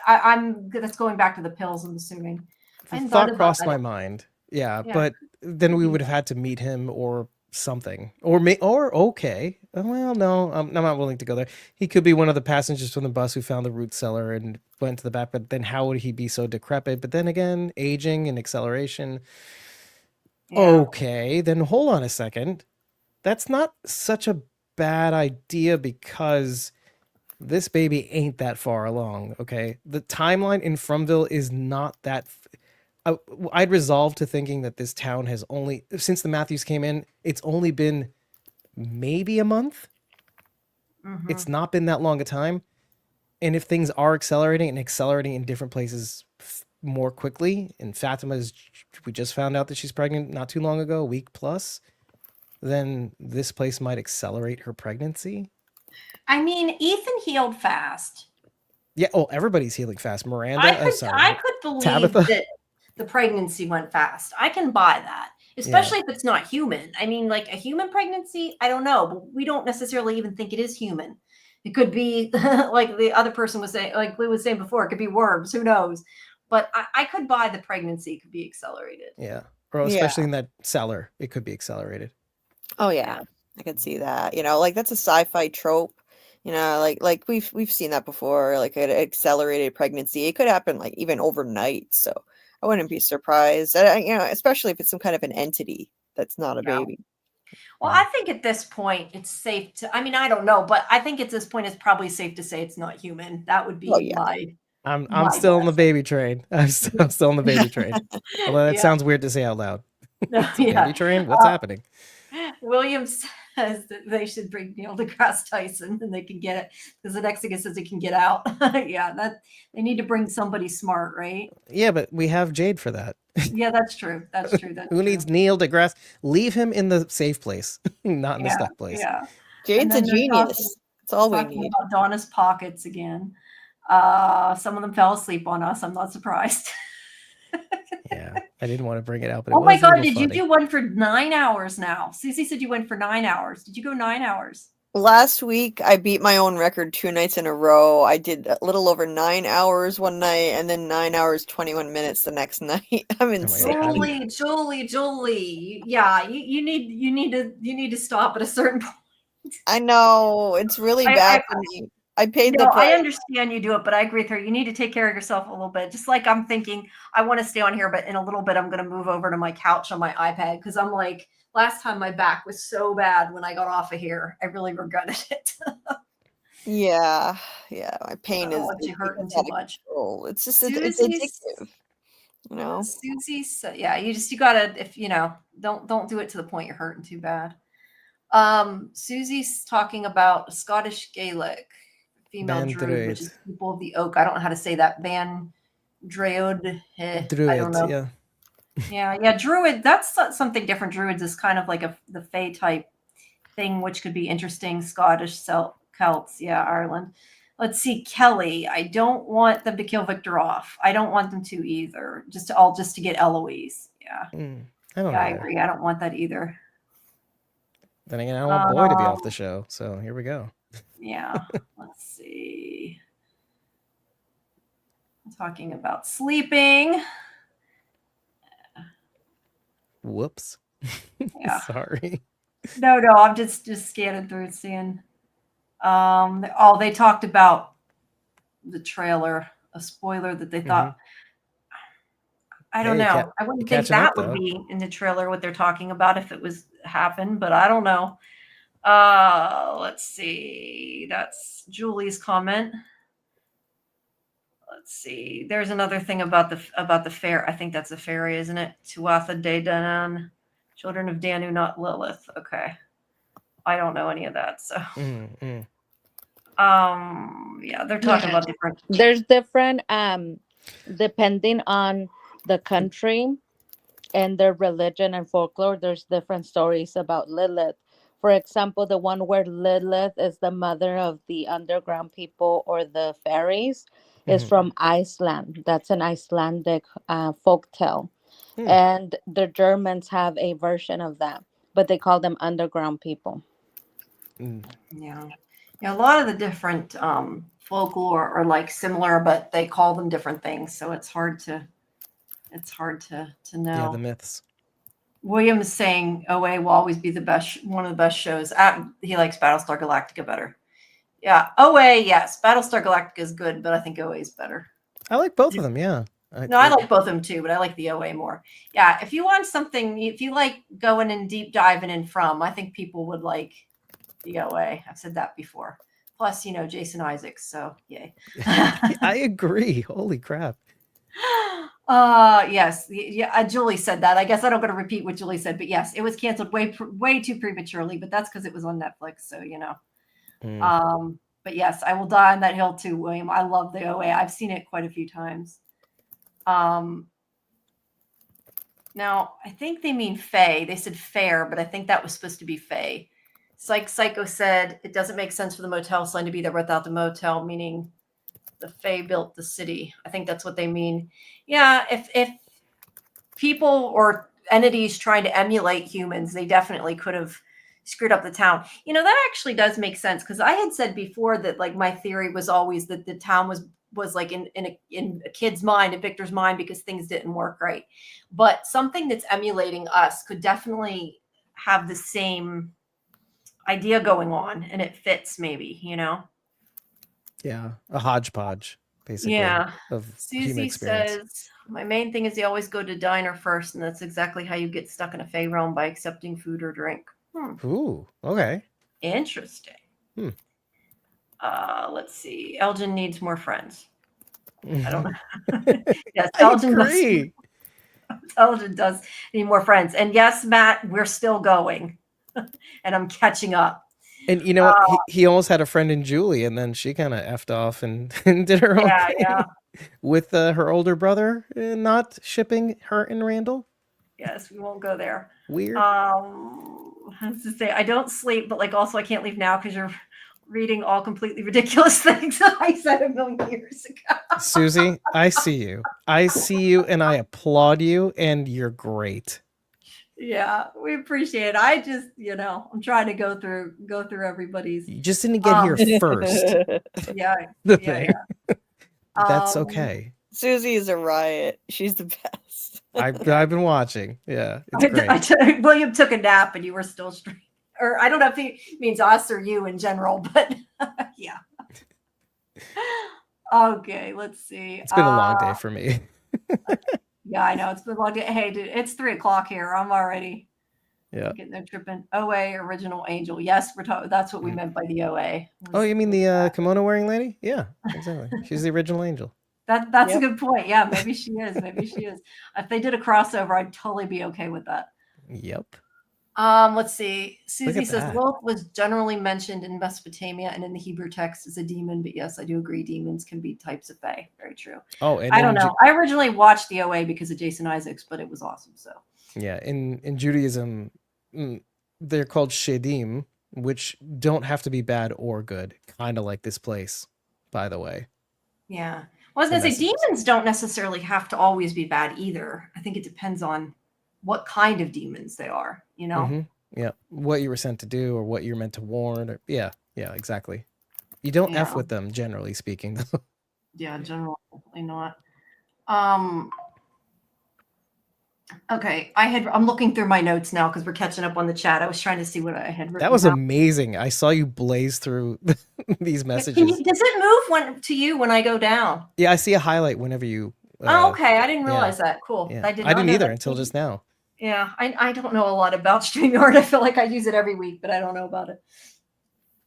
That's going back to the pills, I'm assuming. The thought crossed my mind. Yeah, but then we would have had to meet him or something. Or okay. Well, no, I'm not willing to go there. He could be one of the passengers from the bus who found the root cellar and went to the back, but then how would he be so decrepit? But then again, aging and acceleration. Yeah. Okay, then hold on a second. That's not such a bad idea because this baby ain't that far along. Okay, the timeline in Frumville is not that. I'd resolved to thinking that this town has only, since the Matthews came in, it's only been maybe a month. It's not been that long a time. And if things are accelerating and accelerating in different places more quickly, and Fatima's, we just found out that she's pregnant not too long ago, a week plus, then this place might accelerate her pregnancy. I mean, Ethan healed fast. Yeah. Oh, everybody's healing fast. Miranda, I could believe Tabitha? that the pregnancy went fast. I can buy that, especially if it's not human. I mean, like a human pregnancy, I don't know, but we don't necessarily even think it is human. It could be like the other person was saying, like Lou was saying before, it could be worms. Who knows? But I could buy the pregnancy could be accelerated. Yeah. Or especially in that cellar, it could be accelerated. Oh yeah, I can see that. You know, like that's a sci-fi trope. You know, like we've seen that before, like an accelerated pregnancy. It could happen like even overnight. So I wouldn't be surprised. And, you know, especially if it's some kind of an entity that's not a baby. Well, I think at this point it's safe to. I mean, I don't know, but I think at this point it's probably safe to say it's not human. That would be my. I'm still on the baby train. I'm still on the baby train. Although that sounds weird to say out loud. Baby train? What's happening? Williams says that they should bring Neil deGrasse Tyson and they can get it because the next thing it says it can get out. That they need to bring somebody smart, right? Yeah, but we have Jade for that. Yeah, that's true. That's true. Who needs Neil deGrasse? Leave him in the safe place, not in the stuck place. Yeah, Jade's a genius. That's all we need. About Donna's pockets again. Some of them fell asleep on us. I'm not surprised. Yeah, I didn't want to bring it out, but oh my God, did you do one for 9 hours now? Susie said you went for 9 hours. Did you go 9 hours? Last week, I beat my own record 2 nights in a row. I did a little over 9 hours one night, and then 9 hours 21 minutes the next night. I'm insane. Julie. Yeah, you need to stop at a certain point. I know it's really bad for me. I paid the price. I understand you do it, but I agree with her. You need to take care of yourself a little bit. Just like I'm thinking, I want to stay on here, but in a little bit, I'm going to move over to my couch on my iPad because I'm like, last time my back was so bad when I got off of here. I really regretted it. Yeah, my pain is hurting too much. It's just it's addictive, you know. Susie's, you gotta, if you know, don't do it to the point you're hurting too bad. Susie's talking about Scottish Gaelic female druid, which is people of the oak. I don't know how to say that. Druid. I don't know. Yeah. Druid. That's something different. Druids is kind of like the Fae type thing, which could be interesting. Scottish Celts. Yeah, Ireland. Let's see, Kelly. I don't want them to kill Victor off. I don't want them to either. Just to get Eloise. Yeah. I agree. I don't want that either. Then again, I don't want Boy to be off the show. So here we go. Yeah. Let's see. I'm talking about sleeping. Whoops. Yeah. Sorry. No, I'm just scanning through and seeing. They talked about the trailer, a spoiler that they thought. I don't know. I wouldn't think that would be in the trailer what they're talking about if it was happened, but I don't know. Let's see. That's Julie's comment. Let's see. There's another thing about the fair. I think that's a fairy, isn't it? Tuatha De Danann, children of Danu, not Lilith. Okay. I don't know any of that. So they're talking about different. There's different depending on the country and their religion and folklore. There's different stories about Lilith. For example, the one where Lilith is the mother of the underground people or the fairies is from Iceland. That's an Icelandic folktale. And the Germans have a version of that, but they call them underground people. Yeah, a lot of the different folklore are like similar, but they call them different things. So it's hard to know. Yeah, the myths. William is saying OA will always be one of the best shows. He likes Battlestar Galactica better. Yeah, OA, yes. Battlestar Galactica is good, but I think OA is better. I like both of them, yeah. I like both of them too, but I like the OA more. Yeah, if you want something, if you like going and deep diving in From, I think people would like the OA. I've said that before. Plus, Jason Isaacs. So yay. I agree. Holy crap. Yes. Yeah. Julie said that. I guess I don't got to repeat what Julie said, but yes, it was canceled way too prematurely, but that's because it was on Netflix. So, but yes, I will die on that hill too, William. I love the OA. I've seen it quite a few times. Now I think they mean Fae. They said fair, but I think that was supposed to be Fae. Psycho said it doesn't make sense for the motel sign to be there without the motel, meaning the Fae built the city. I think that's what they mean. Yeah, if people or entities trying to emulate humans, they definitely could have screwed up the town. That actually does make sense, because I had said before that, like, my theory was always that the town was like in a kid's mind, in Victor's mind, because things didn't work right. But something that's emulating us could definitely have the same idea going on, and it fits maybe, Yeah, a hodgepodge, basically. Yeah. Of human Susie experience. says, my main thing is they always go to diner first, and that's exactly how you get stuck in a Fey realm, by accepting food or drink. Ooh, okay. Interesting. Hmm. Let's see. Elgin needs more friends. I don't know. Yes, I Elgin agree. Elgin does need more friends. And yes, Matt, we're still going. And I'm catching up. And you know what? He almost had a friend in Julie, and then she kind of effed off and did her own thing. Yeah. With her older brother not shipping her and Randall. Yes, we won't go there. Weird. I was to say, I don't sleep, but also I can't leave now because you're reading all completely ridiculous things that I said a million years ago. Susie, I see you. I see you, and I applaud you, and you're great. Yeah, we appreciate it. I just, I'm trying to go through everybody's. You just didn't get here first. Yeah. Thing. Yeah. That's okay. Susie is a riot. She's the best. I've been watching. Yeah, it's great. William took a nap, and you were still straight. Or I don't know if he means us or you in general, but yeah. Okay, let's see. It's been a long day for me. Yeah, I know. It's been a long day. Hey, dude, it's 3:00 here. I'm already getting there tripping. OA, original angel. Yes, we're talking. That's what we meant by the OA. Oh, you mean the kimono wearing lady? Yeah, exactly. She's the original angel. That's a good point. Yeah, maybe she is. Maybe she is. If they did a crossover, I'd totally be okay with that. Yep. Let's see. Susie says that. Lilith was generally mentioned in Mesopotamia and in the Hebrew text as a demon, but yes, I do agree. Demons can be types of fae. Very true. Oh, and I don't know. I originally watched the OA because of Jason Isaacs, but it was awesome. So yeah, in Judaism, they're called shedim, which don't have to be bad or good. Kind of like this place, by the way. Yeah. Well, I was going to say, demons don't necessarily have to always be bad either. I think it depends on what kind of demons they are, Mm-hmm. Yeah. What you were sent to do or what you're meant to warn. Or, yeah, exactly. You don't F with them, generally speaking, though. Yeah, generally not. Okay, I'm looking through my notes now because we're catching up on the chat. I was trying to see what I had written. That was amazing. I saw you blaze through these messages. Does it move to you when I go down? Yeah, I see a highlight whenever you. Okay. I didn't realize that. Cool. Yeah. I didn't either until just now. Yeah, I don't know a lot about StreamYard. I feel like I use it every week, but I don't know about it.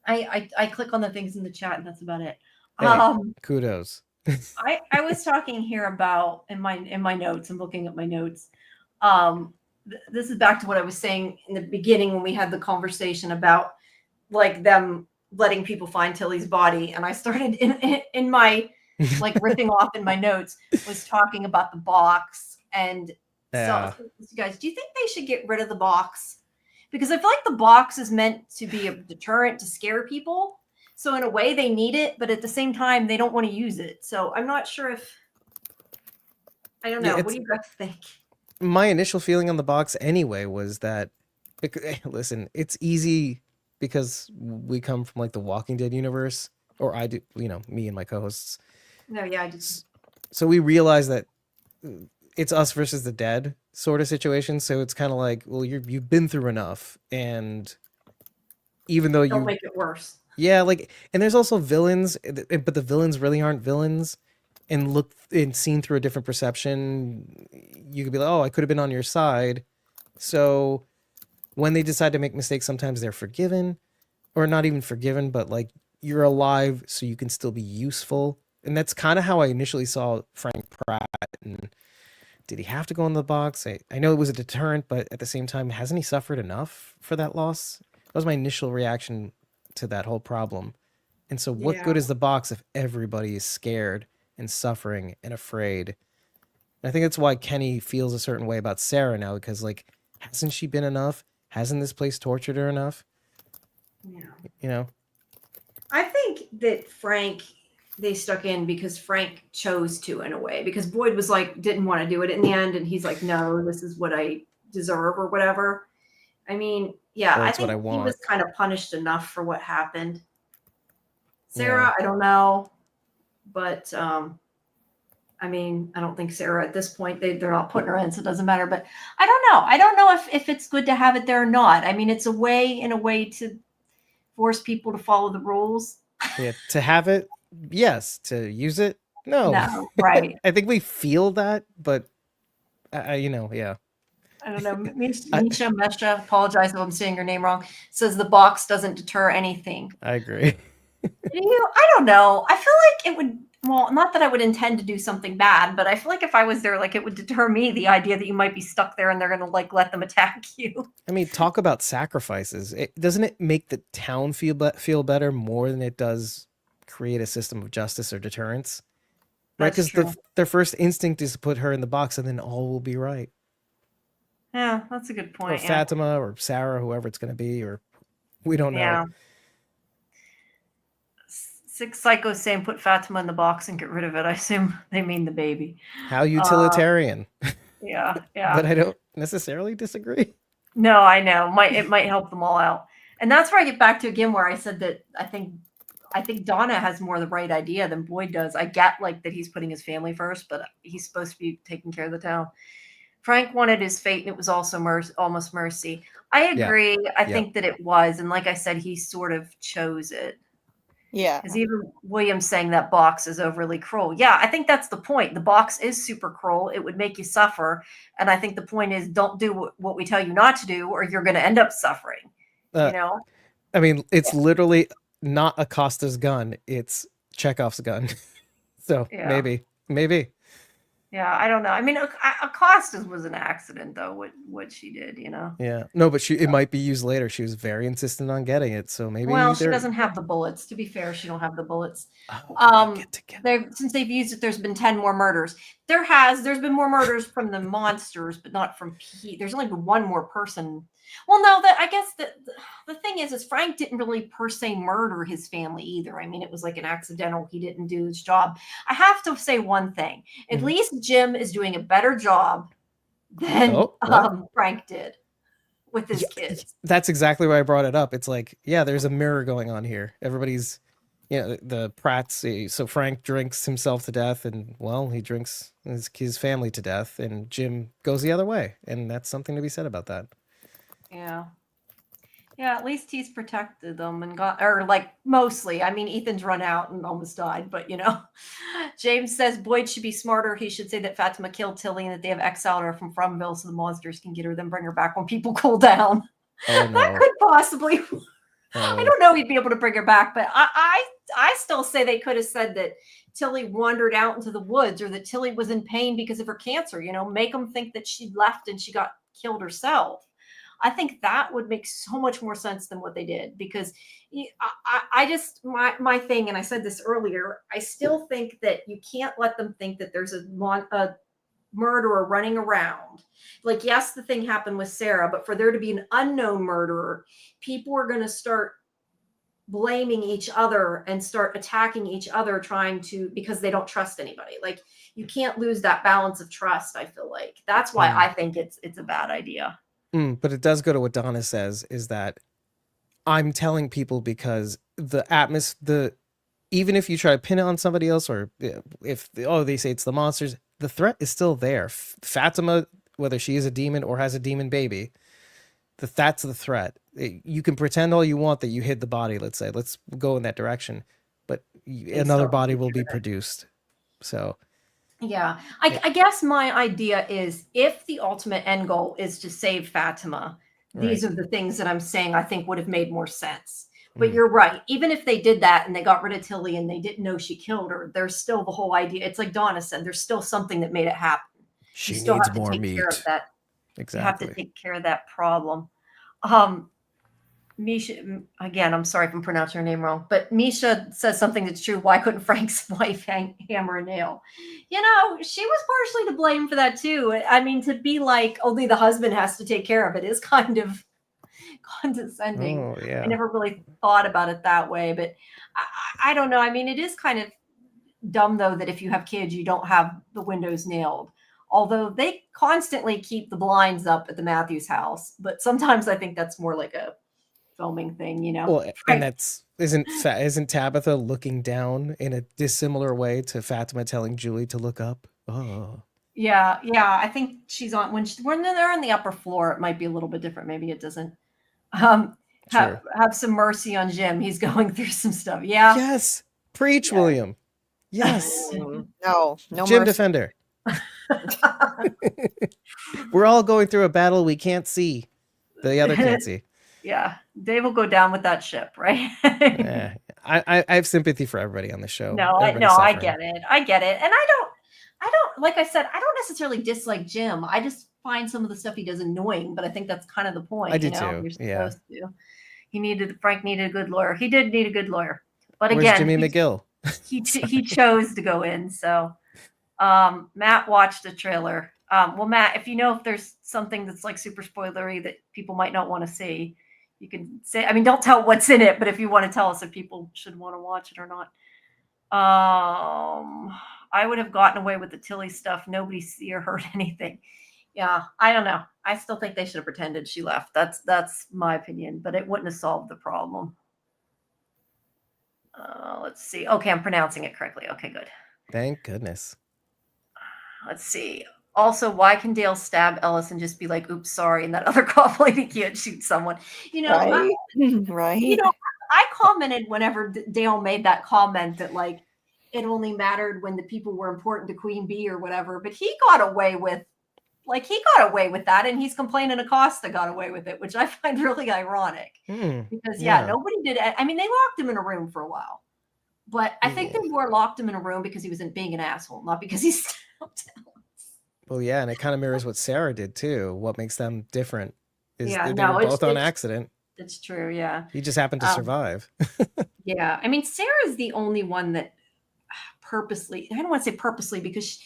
I click on the things in the chat, and that's about it. Hey, kudos. I was talking here about in my notes. I'm looking at my notes. This is back to what I was saying in the beginning when we had the conversation about them letting people find Tilly's body, and I started in my ripping off in my notes was talking about the box. And so you guys, do you think they should get rid of the box? Because I feel like the box is meant to be a deterrent to scare people. So in a way they need it, but at the same time they don't want to use it. So I'm not sure if I don't know. What do you guys think? My initial feeling on the box anyway was that listen, it's easy because we come from the Walking Dead universe, or I do, me and my co-hosts. No, yeah, I just so we realize that it's us versus the dead sort of situation. So it's kind of like, well, you've been through enough, and even though don't make it worse. Yeah, and there's also villains, but the villains really aren't villains, and seen through a different perception. You could be like, oh, I could have been on your side. So when they decide to make mistakes, sometimes they're forgiven, or not even forgiven, but you're alive so you can still be useful. And that's kind of how I initially saw Frank Pratt. And did he have to go in the box? I know it was a deterrent, but at the same time, hasn't he suffered enough for that loss? That was my initial reaction to that whole problem. And so what good is the box if everybody is scared and suffering and afraid? And I think that's why Kenny feels a certain way about Sarah now, because like, hasn't she been enough? Hasn't this place tortured her enough? Yeah. You know? I think that they stuck in because Frank chose to, in a way, because Boyd was like, didn't want to do it in the end. And he's like, no, this is what I deserve or whatever. I mean, yeah, Or I it's what think I he want. was kind of punished enough for what happened. Sarah, I don't know. But, I mean, I don't think Sarah at this point, they're not putting her in, so it doesn't matter. But I don't know. I don't know if it's good to have it there or not. I mean, it's a way to force people to follow the rules. Yeah, to have it, yes. To use it, no. No, right. I think we feel that, but yeah. I don't know. Misha Mesha, apologize if I'm saying your name wrong, says the box doesn't deter anything. I agree. I don't know. I feel like it would, well, not that I would intend to do something bad, but I feel like if I was there, like it would deter me, the idea that you might be stuck there and they're going to like let them attack you. I mean, talk about sacrifices. Doesn't it make the town feel better more than it does create a system of justice or deterrence? Right? That's Because true. their first instinct is to put her in the box and then all will be right. Yeah, that's a good Or point. Yeah. Fatima or Sarah, whoever it's going to be, or we don't know. Yeah. Six Psychos saying put Fatima in the box and get rid of it. I assume they mean the baby. How utilitarian. Yeah, yeah. But I don't necessarily disagree. No, I know. It might help them all out. And that's where I get back to again where I said that I think Donna has more the right idea than Boyd does. I get like that he's putting his family first, but he's supposed to be taking care of the town. Frank wanted his fate, and it was also almost mercy. I agree. I think that it was, and like I said, he sort of chose it. Yeah. Because even Williams saying that box is overly cruel. Yeah, I think that's the point. The box is super cruel. It would make you suffer. And I think the point is don't do what we tell you not to do, or you're going to end up suffering. You know? I mean, it's literally not Acosta's gun. It's Chekhov's gun. So maybe. Yeah, I don't know. I mean, Acosta's was an accident, though, what she did, you know? Yeah. No, but it might be used later. She was very insistent on getting it. So maybe. Well, she doesn't have the bullets. To be fair, she don't have the bullets. Since they've used it, there's been 10 more murders. There's been more murders from the monsters, but not from Pete. There's only been one more person. Well, no, I guess the thing is Frank didn't really per se murder his family either. I mean, it was like an accidental. He didn't do his job. I have to say one thing. At least Jim is doing a better job than Frank did with his kids. That's exactly why I brought it up. It's like, yeah, there's a mirror going on here. Everybody's, the Pratts. So Frank drinks himself to death, and well, he drinks his family to death, and Jim goes the other way, and that's something to be said about that. Yeah. Yeah, at least he's protected them and mostly. I mean, Ethan's run out and almost died, but James says Boyd should be smarter. He should say that Fatima killed Tilly and that they have exiled her from Fromville so the monsters can get her, then bring her back when people cool down. Oh, no. That could possibly. I don't know he'd be able to bring her back, but I still say they could have said that Tilly wandered out into the woods or that Tilly was in pain because of her cancer, make them think that she left and she got killed herself. I think that would make so much more sense than what they did, because I just, my thing, and I said this earlier, I still think that you can't let them think that there's a murderer running around. Like, yes, the thing happened with Sarah, but for there to be an unknown murderer, people are going to start blaming each other and start attacking each other because they don't trust anybody. Like, you can't lose that balance of trust. I feel like that's why I think it's a bad idea. But it does go to what Donna says, is that I'm telling people because the atmosphere, even if you try to pin it on somebody else, or if they say it's the monsters, the threat is still there. Fatima, whether she is a demon or has a demon baby, that's the threat. You can pretend all you want that you hid the body, let's say. Let's go in that direction. But another body will be produced. So... Yeah, I guess my idea is if the ultimate end goal is to save Fatima, these are the things that I'm saying I think would have made more sense. But you're right. Even if they did that and they got rid of Tilly and they didn't know she killed her, there's still the whole idea. It's like Donna said, there's still something that made it happen. She You still needs have to more take care of meat. that. You have to Exactly. take care of that problem. Misha, again, I'm sorry if I'm pronouncing her name wrong, but Misha says something that's true. Why couldn't Frank's wife hammer a nail? You know, she was partially to blame for that too. I mean, to be like only the husband has to take care of it is kind of condescending. Oh I yeah. never really thought about it that way, but I don't know. I mean, it is kind of dumb though that if you have kids, you don't have the windows nailed. Although they constantly keep the blinds up at the Matthews house, but sometimes I think that's more like a filming thing, you know. Well, and that's isn't Tabitha looking down in a dissimilar way to Fatima telling Julie to look up? Oh. Yeah. I think she's on when they're on the upper floor. It might be a little bit different. Maybe it doesn't. Have some mercy on Jim. He's going through some stuff. Yeah. Yes. Preach, Yeah. William. Yes. No Jim mercy. Defender. We're all going through a battle we can't see. The other can't see. Yeah, Dave will go down with that ship, right? I have sympathy for everybody on the show. No, I Everybody's suffering. get it. I get it. And I don't, like I said, I don't necessarily dislike Jim. I just find some of the stuff he does annoying, but I think that's kind of the point. I do you know? too. You're supposed to. Frank needed a good lawyer. He did need a good lawyer. But Where's again, Jimmy McGill? he chose to go in. So Matt watched the trailer. Well, Matt, if you know if there's something that's like super spoilery that people might not want to see, you can say, I mean, don't tell what's in it, but if you want to tell us if people should want to watch it or not. I would have gotten away with the Tilly stuff. Nobody see or heard anything. Yeah, I don't know. I still think they should have pretended she left. That's my opinion, but it wouldn't have solved the problem. Let's see. Okay, I'm pronouncing it correctly. Okay, good. Thank goodness. Let's see. Also, why can Dale stab Ellis and just be like, oops, sorry, and that other cop lady can't shoot someone? You know, Right. You know, I commented whenever Dale made that comment that like it only mattered when the people were important to Queen Bee or whatever, but he got away with that, and he's complaining Acosta got away with it, which I find really ironic. Because nobody did. I mean, they locked him in a room for a while, but I think they more locked him in a room because he wasn't being an asshole, not because he stabbed Ellis. Well, yeah, and it kind of mirrors what Sarah did too. What makes them different is they were both on accident. That's true. Yeah, he just happened to survive. Yeah, I mean, Sarah's the only one that purposely. I don't want to say purposely because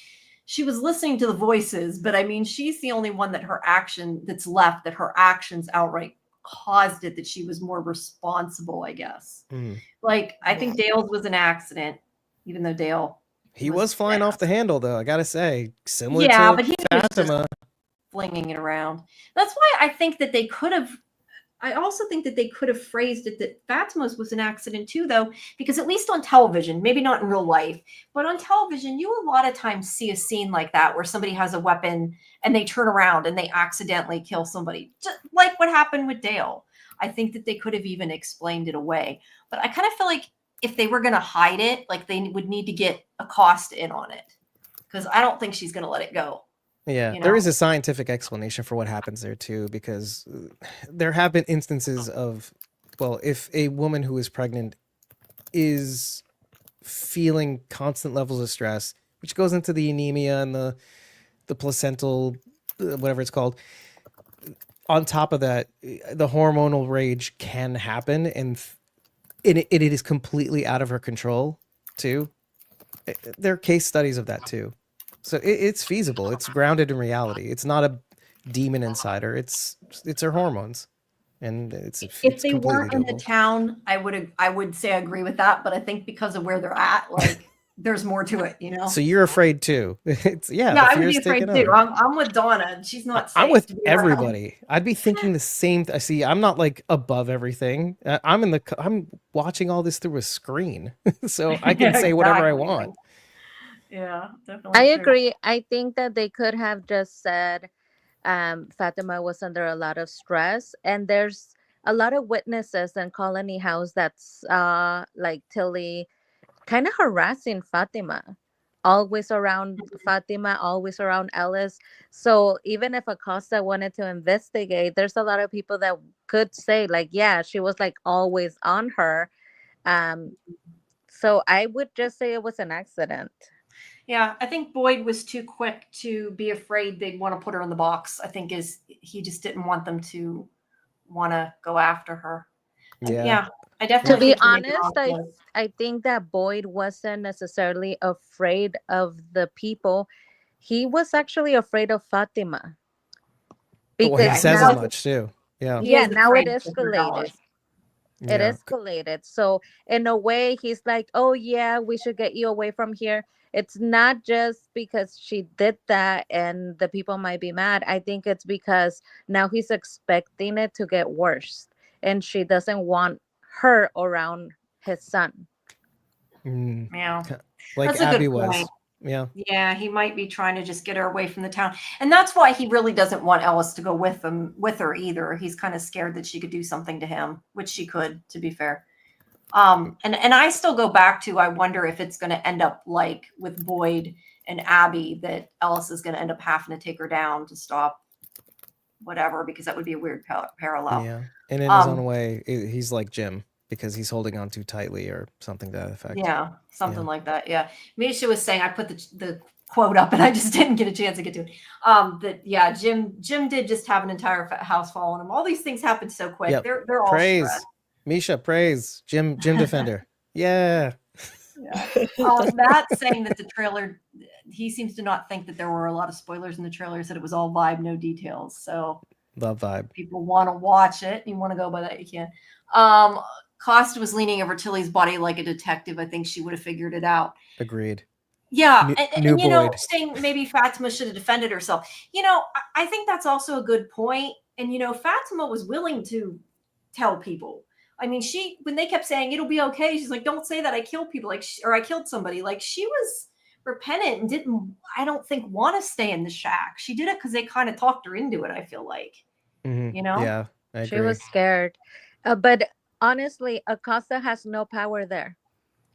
she was listening to the voices, but I mean, she's the only one that her actions outright caused it, that she was more responsible, I guess. Like, I think Dale's was an accident, even though Dale. He was flying off the handle, though, I gotta say. Similar but to he Fatima. was just flinging it around. That's why I think that they could have. I also think that they could have phrased it that Fatima's was an accident too, though, because at least on television, maybe not in real life, but on television, you a lot of times see a scene like that where somebody has a weapon and they turn around and they accidentally kill somebody, just like what happened with Dale. I think that they could have even explained it away, but I kind of feel like if they were going to hide it, like they would need to get Acosta in on it, because I don't think she's going to let it go. Yeah, there is a scientific explanation for what happens there too, because there have been instances of, well, if a woman who is pregnant is feeling constant levels of stress, which goes into the anemia and the placental, whatever it's called, on top of that, the hormonal rage can happen, and it is completely out of her control too. There are case studies of that too. So it's feasible. It's grounded in reality. It's not a demon inside her. It's her hormones, and if they weren't in the town, I would say I agree with that. But I think because of where they're at, like there's more to it, you know. So you're afraid too. I would be afraid too. I'm with Donna. She's not safe. I'm with everybody. I'd be thinking the same. See, I'm not like above everything. I'm watching all this through a screen, so I can say whatever I want. Yeah, definitely. I agree. I think that they could have just said Fatima was under a lot of stress, and there's a lot of witnesses in Colony House that's like Tilly kind of harassing Fatima always around Fatima, always around Ellis. So even if Acosta wanted to investigate, there's a lot of people that could say like, yeah, she was like always on her. Um, so I would just say it was an accident. Yeah, I think Boyd was too quick to be afraid they'd want to put her in the box. I think he just didn't want them to want to go after her. And Yeah. I To definitely be think you made the honest, wrong choice. I think that Boyd wasn't necessarily afraid of the people. He was actually afraid of Fatima Well, he Yeah, because he says as now, was much too. Yeah. he yeah, is now it afraid of her escalated. knowledge. It Yeah. escalated. So in a way, he's like, "Oh yeah, we should get you away from here." It's not just because she did that and the people might be mad. I think it's because now he's expecting it to get worse, and she doesn't want her around his son. Mm, Yeah, like that's a Abby good was. point. Yeah. Yeah, he might be trying to just get her away from the town. And that's why he really doesn't want Ellis to go with her either. He's kind of scared that she could do something to him, which she could, to be fair. And I still go back to, I wonder if it's going to end up like with Boyd and Abby, that Ellis is going to end up having to take her down to stop whatever, because that would be a weird parallel. Yeah. And in his own Um, way, he's like Jim because he's holding on too tightly or something to that effect. Yeah, something Yeah. like that. Yeah. Misha was saying, I put the quote up and I just didn't get a chance to get to it. That yeah, Jim did just have an entire house fall on him. All these things happen so quick. Yep. They're all Praise. stressed. Misha, praise. Jim Defender. Yeah. Yeah. Matt saying that the trailer, he seems to not think that there were a lot of spoilers in the trailer. Said it was all vibe, no details. So Love vibe. people want to watch it. You want to go by that, you can. Costa was leaning over Tilly's body like a detective. I think she would have figured it out. Agreed. Yeah, New and you know, Boyd. saying maybe Fatima should have defended herself. You know, I think that's also a good point. And you know, Fatima was willing to tell people. I mean, when they kept saying it'll be okay, she's like, "Don't say that. I killed people, like, or I killed somebody." Like, she was repentant and didn't, I don't think, want to stay in the shack. She did it because they kind of talked her into it. I feel like, you know. Yeah, I She agree. was scared. But honestly, Acosta has no power there.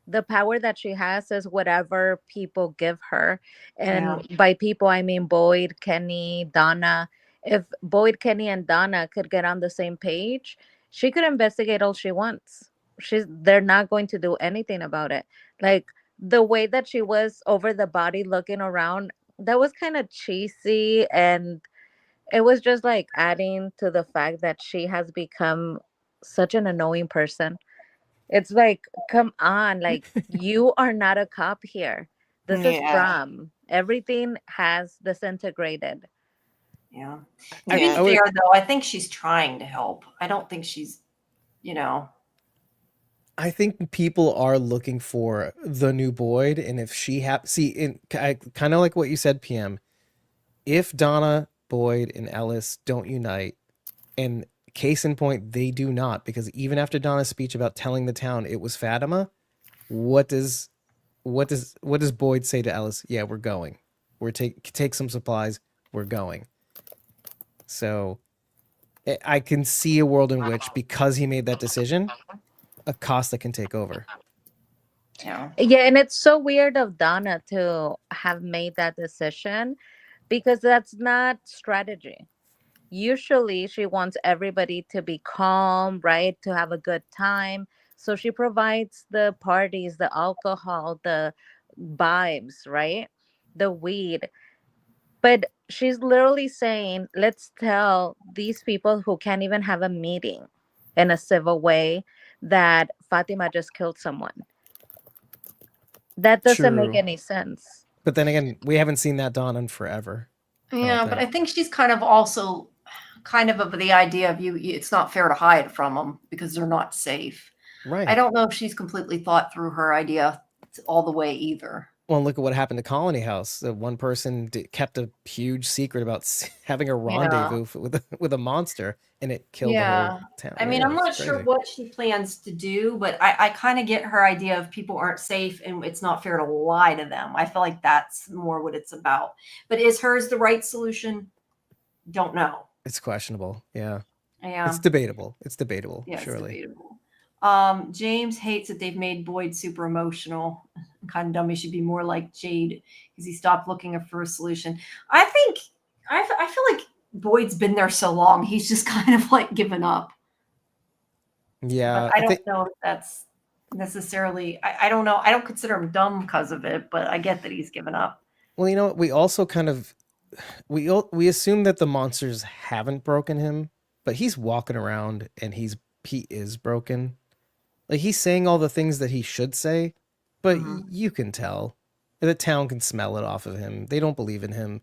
The power that she has is whatever people give her. And by people, I mean Boyd, Kenny, Donna. If Boyd, Kenny, and Donna could get on the same page, she could investigate all she wants. They're not going to do anything about it. Like the way that she was over the body looking around, that was kind of cheesy, and it was just like adding to the fact that she has become such an annoying person. It's like, come on, like you are not a cop here. This is prom. Everything has disintegrated. Yeah. I- To be I would- fair, though, I think she's trying to help. I don't think she's, you know. I think people are looking for the new Boyd, and if she I kind of like what you said, PM. If Donna, Boyd, and Ellis don't unite, and case in point, they do not, because even after Donna's speech about telling the town it was Fatima, what does Boyd say to Ellis? Yeah, we're going. We're take some supplies. We're going. So I can see a world in which, because he made that decision, Acosta can take over. Yeah. Yeah, and it's so weird of Donna to have made that decision because that's not strategy. Usually she wants everybody to be calm, right? To have a good time. So she provides the parties, the alcohol, the vibes, right? The weed. But she's literally saying, let's tell these people who can't even have a meeting in a civil way that Fatima just killed someone. That doesn't make True. any sense. But then again, we haven't seen that Donna in forever. Yeah, but I think she's kind of also of the idea of it's not fair to hide from them because they're not safe. Right. I don't know if she's completely thought through her idea all the way either. Well, look at what happened to Colony House. One person kept a huge secret about having a rendezvous with a monster, and it killed the whole town. I mean, I'm not sure what she plans to do, but I kind of get her idea of people aren't safe and it's not fair to lie to them. I feel like that's more what it's about. But is hers the right solution? Don't know. It's questionable. Yeah. Yeah. It's debatable. Yeah, surely. surely. It's debatable. James hates that they've made Boyd super emotional. kind of dumb. He should be more like Jade because he stopped looking for a solution. I think I feel like Boyd's been there so long, he's just kind of like given up. Yeah, But I don't know if that's necessarily. I don't know. I don't consider him dumb because of it, but I get that he's given up. well, you know, we also kind of we assume that the monsters haven't broken him, but he's walking around and he is broken. Like he's saying all the things that he should say, but you can tell. The town can smell it off of him. They don't believe in him.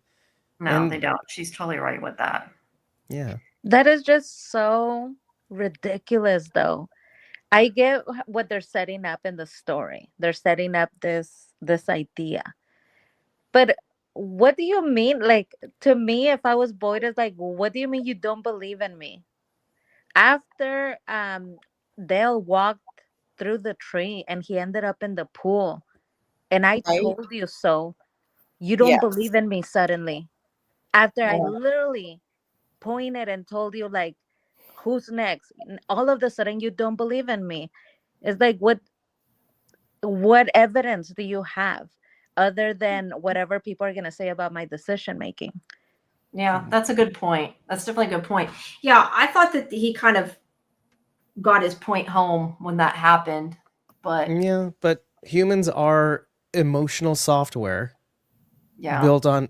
No, they don't. She's totally right with that. Yeah. That is just so ridiculous, though. I get what they're setting up in the story. They're setting up this idea. But what do you mean? Like, to me, if I was Boyd, it's like, what do you mean you don't believe in me? After Dale walked through the tree and he ended up in the pool, and I Right? told you so, you don't Yes. believe in me suddenly. After I Yeah. literally pointed and told you, like, who's next? All of a sudden, you don't believe in me. It's like, what evidence do you have other than whatever people are going to say about my decision making? Yeah, that's a good point. That's definitely a good point. Yeah, I thought that he kind of got his point home when that happened, but Yeah, but humans are emotional software yeah, built on,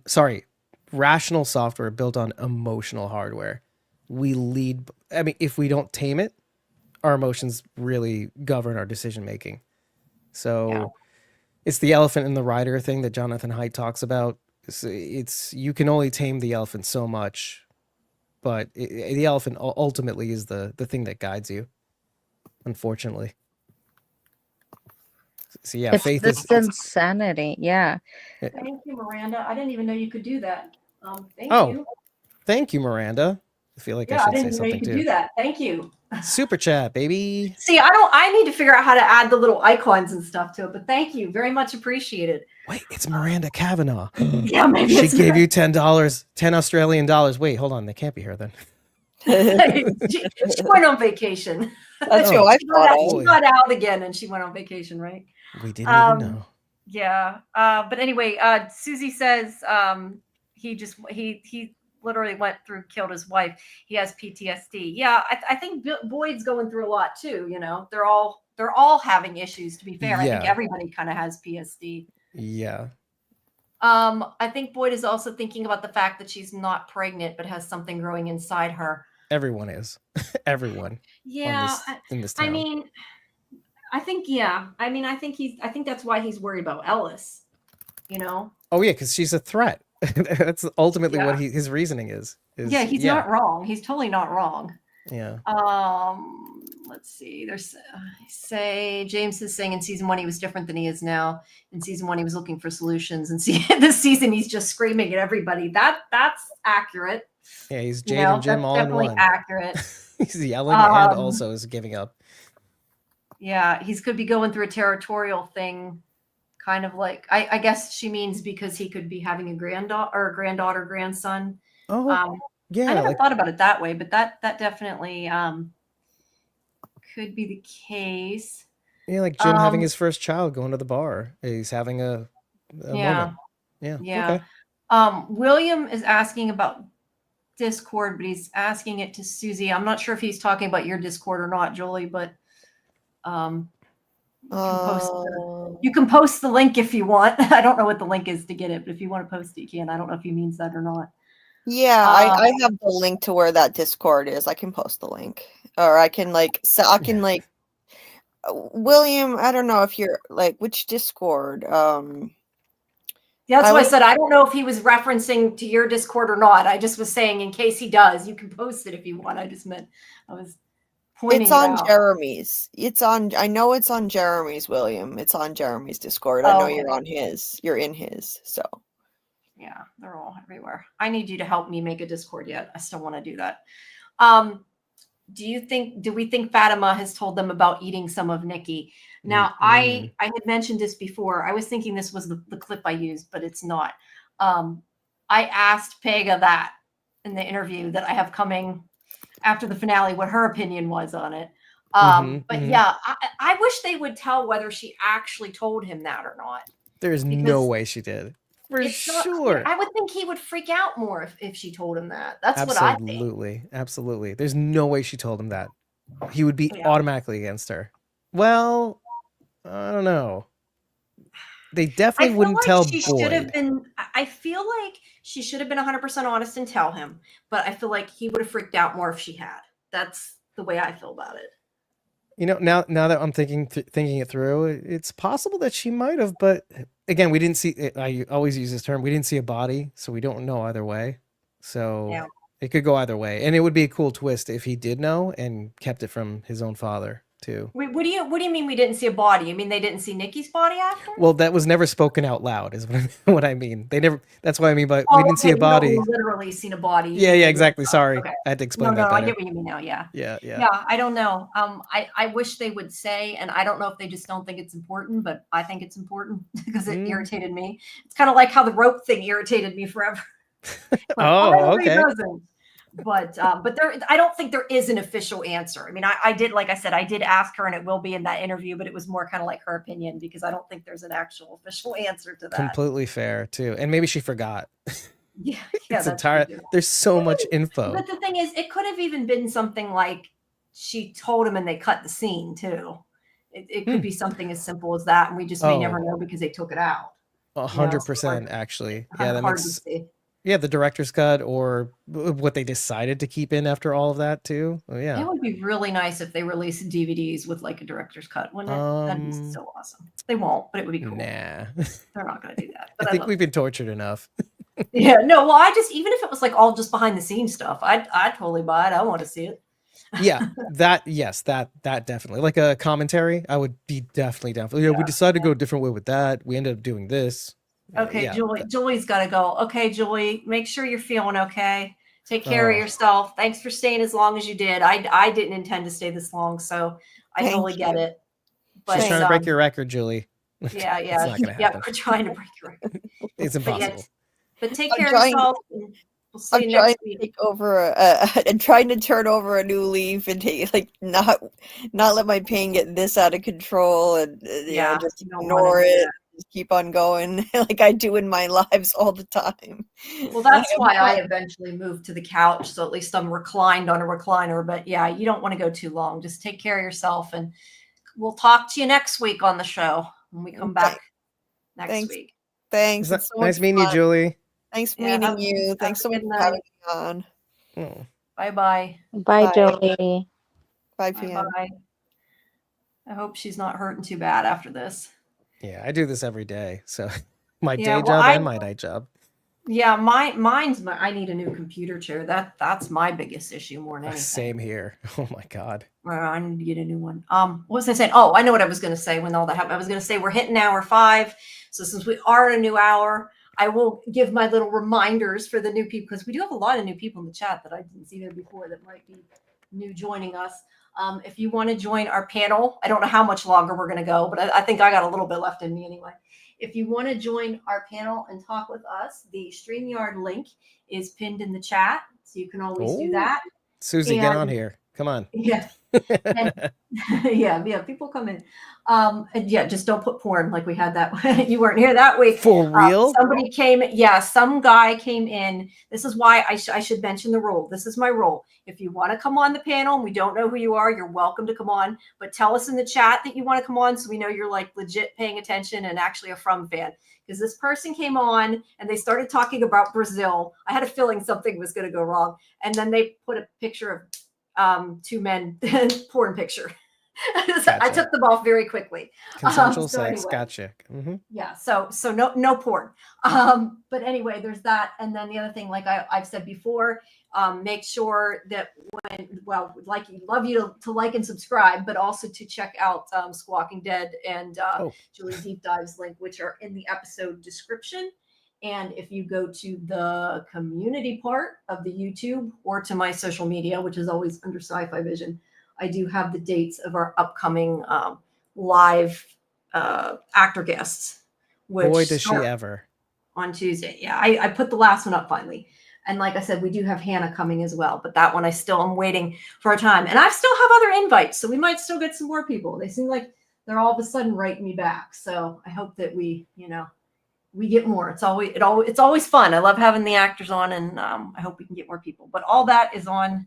rational software built on emotional hardware. We lead, I mean, if we don't tame it, our emotions really govern our decision making. So it's the elephant in the rider thing that Jonathan Haidt talks about. It's you can only tame the elephant so much, but the elephant ultimately is the thing that guides you, unfortunately. So yeah, It's faith this is insanity. Yeah. Thank you, Miranda. I didn't even know you could do that. Thank Oh, you. thank you, Miranda. I feel like Yeah, I I should didn't say even know you something could too. do that. Thank you. Super chat, baby. See, I need to figure out how to add the little icons and stuff to it, but thank you. Very much appreciated. Wait, it's Miranda Kavanaugh. Yeah, maybe She it's gave you $10, 10 Australian dollars. Wait, hold on. They can't be her then. she went on vacation. That's Oh, what I She thought of. boy. got out again and she went on vacation, right? We didn't even know. Yeah. But anyway, Susie says he literally went through, killed his wife. He has PTSD. Yeah, I think Boyd's going through a lot too. You know, they're all having issues. To be fair, I think Yeah. everybody kind of has PSD. Yeah. I think Boyd is also thinking about the fact that she's not pregnant but has something growing inside her. Everyone is. Everyone. Yeah, In this town. I mean, I think I think that's why he's worried about Ellis. You know. Oh yeah, because she's a threat. That's ultimately Yeah. what his reasoning is. Yeah, he's not wrong. He's totally not wrong. Yeah. Let's see. There's James is saying in season 1 he was different than he is now. In season 1 he was looking for solutions, and see this season he's just screaming at everybody. That's accurate. Yeah, he's Jade and Jim that's all in definitely one. accurate. He's yelling and also is giving up. Yeah, he could be going through a territorial thing, kind of like I guess she means because he could be having a granddaughter, grandson. Oh, yeah. I never thought about it that way, but that definitely could be the case. Yeah, like Jim having his first child, going to the bar. He's having a moment. Yeah. Yeah. Okay. William is asking about Discord, but he's asking it to Susie. I'm not sure if he's talking about your Discord or not, Jolie, but you can post the link if you want. I don't know what the link is to get it, but if you want to post it, you can. I don't know if he means that or not. Yeah, I have the link to where that Discord is. I can post the link, or I can William. I don't know if you're like which Discord. Yeah, that's why I said I don't know if he was referencing to your Discord or not. I just was saying in case he does, you can post it if you want. I just meant I was pointing. It's on out. Jeremy's. I know it's on Jeremy's, William. It's on Jeremy's Discord. I know you're on his. You're in his. So. Yeah, they're all everywhere. I need you to help me make a Discord yet. I still want to do that. Do we think Fatima has told them about eating some of Nikki? Now, I had mentioned this before. I was thinking this was the clip I used, but it's not. I asked Pega that in the interview that I have coming after the finale, what her opinion was on it. But yeah, I wish they would tell whether she actually told him that or not. There's no Because way she did. For it's not clear. sure. I would think he would freak out more if she told him that. That's what I think. Absolutely. Absolutely. There's no way she told him that. He would be Yeah. automatically against her. Well, I don't know. They I definitely feel wouldn't like tell she should Boyd. have been. I feel like she should have been 100% honest and tell him. But I feel like he would have freaked out more if she had. That's the way I feel about it. You know, now that I'm thinking it through, it's possible that she might have, but again, we didn't see. I always use this term. We didn't see a body, so we don't know either way. So Yeah. it could go either way, and it would be a cool twist if he did know and kept it from his own father too. Wait, what do you mean we didn't see a body? You mean they didn't see Nikki's body after? Well, that was never spoken out loud, is what I mean. They never. That's what I mean. But we didn't see a okay, body. No, literally seen a body. Yeah, exactly. Sorry, Okay. I had to explain No, that I better. get what you mean now. Yeah. Yeah. Yeah, I don't know. I wish they would say, and I don't know if they just don't think it's important, but I think it's important because it irritated me. It's kind of like how the rope thing irritated me forever. Oh, okay. Doesn't. But there, I don't think there is an official answer. I mean, I did, like I said, I did ask her, and it will be in that interview, but it was more kind of like her opinion because I don't think there's an actual official answer to that. Completely fair too, and maybe she forgot. Yeah, It's entire. There's so much info. But the thing is, it could have even been something like she told him and they cut the scene too. It could be something as simple as that, and we just may never know because they took it out. 100%, actually. Yeah, that Hard makes. to see. Yeah, the director's cut or what they decided to keep in after all of that too. Well, yeah, It would be really nice if they released DVDs with like a director's cut, wouldn't it? That'd be so awesome. They won't, but it would be cool. Nah, They're not going to do that. But I think we've been tortured enough. Yeah, no. Well, I just even if it was like all just behind the scenes stuff, I'd totally buy it. I want to see it. Yeah, that definitely like a commentary. I would be definitely down for. Yeah, we decided to go a different way with that. We ended up doing this. Okay, yeah, Julie's got to go. Okay, Julie, make sure you're feeling okay. Take care of yourself. Thanks for staying as long as you did. I didn't intend to stay this long, so I totally get it. But she's trying to break your record, Julie. Yeah. It's not gonna happen. We're trying to break your record. It's impossible. But take care of yourself. And we'll see you next week. Take over and trying to turn over a new leaf and take not let my pain get this out of control and just ignore it. Just keep on going like I do in my lives all the time. Well, that's why I eventually moved to the couch, so at least I'm reclined on a recliner. But yeah, you don't want to go too long. Just take care of yourself, and we'll talk to you next week on the show when we come back next week. Thanks. So nice meeting you, Julie. Thanks for meeting you. Thanks so much for having me on. Bye-bye. Bye, Joey. Bye, PM. Bye. I hope she's not hurting too bad after this. Yeah, I do this every day. So my day well, job and my night job. Yeah, mine's I need a new computer chair. That's my biggest issue more than anything. Same here. Oh my God. I need to get a new one. What was I saying? Oh, I know what I was going to say when all that happened. I was going to say we're hitting hour 5. So since we are in a new hour, I will give my little reminders for the new people because we do have a lot of new people in the chat that I didn't see there before that might be new joining us. If you want to join our panel, I don't know how much longer we're going to go, but I think I got a little bit left in me anyway. If you want to join our panel and talk with us, the StreamYard link is pinned in the chat, so you can always do that. Susie, get on here. Come on. Yeah. Yeah, people come in. Just don't put porn like we had that. You weren't here that week. For real? Somebody came. Yeah, some guy came in. This is why I should mention the rule. This is my rule. If you want to come on the panel and we don't know who you are, you're welcome to come on. But tell us in the chat that you want to come on so we know you're like legit paying attention and actually a From fan. Because this person came on and they started talking about Brazil. I had a feeling something was going to go wrong. And then they put a picture of 2 men porn picture. So I took them off very quickly. Consensual sex. Anyway. Gotcha. Mm-hmm. Yeah. So no porn. But anyway, there's that. And then the other thing, like I've said before, make sure that love you to like and subscribe, but also to check out Squawking Dead and Julie's Deep Dives link, which are in the episode description. And if you go to the community part of the YouTube or to my social media, which is always under Sci-Fivision, I do have the dates of our upcoming live actor guests. Which boy, does she ever. On Tuesday. Yeah, I put the last one up finally. And like I said, we do have Hannah coming as well, but that one I still am waiting for a time. And I still have other invites, so we might still get some more people. They seem like they're all of a sudden writing me back. So I hope that we get more. It's always fun. I love having the actors on, and I hope we can get more people. But all that is on.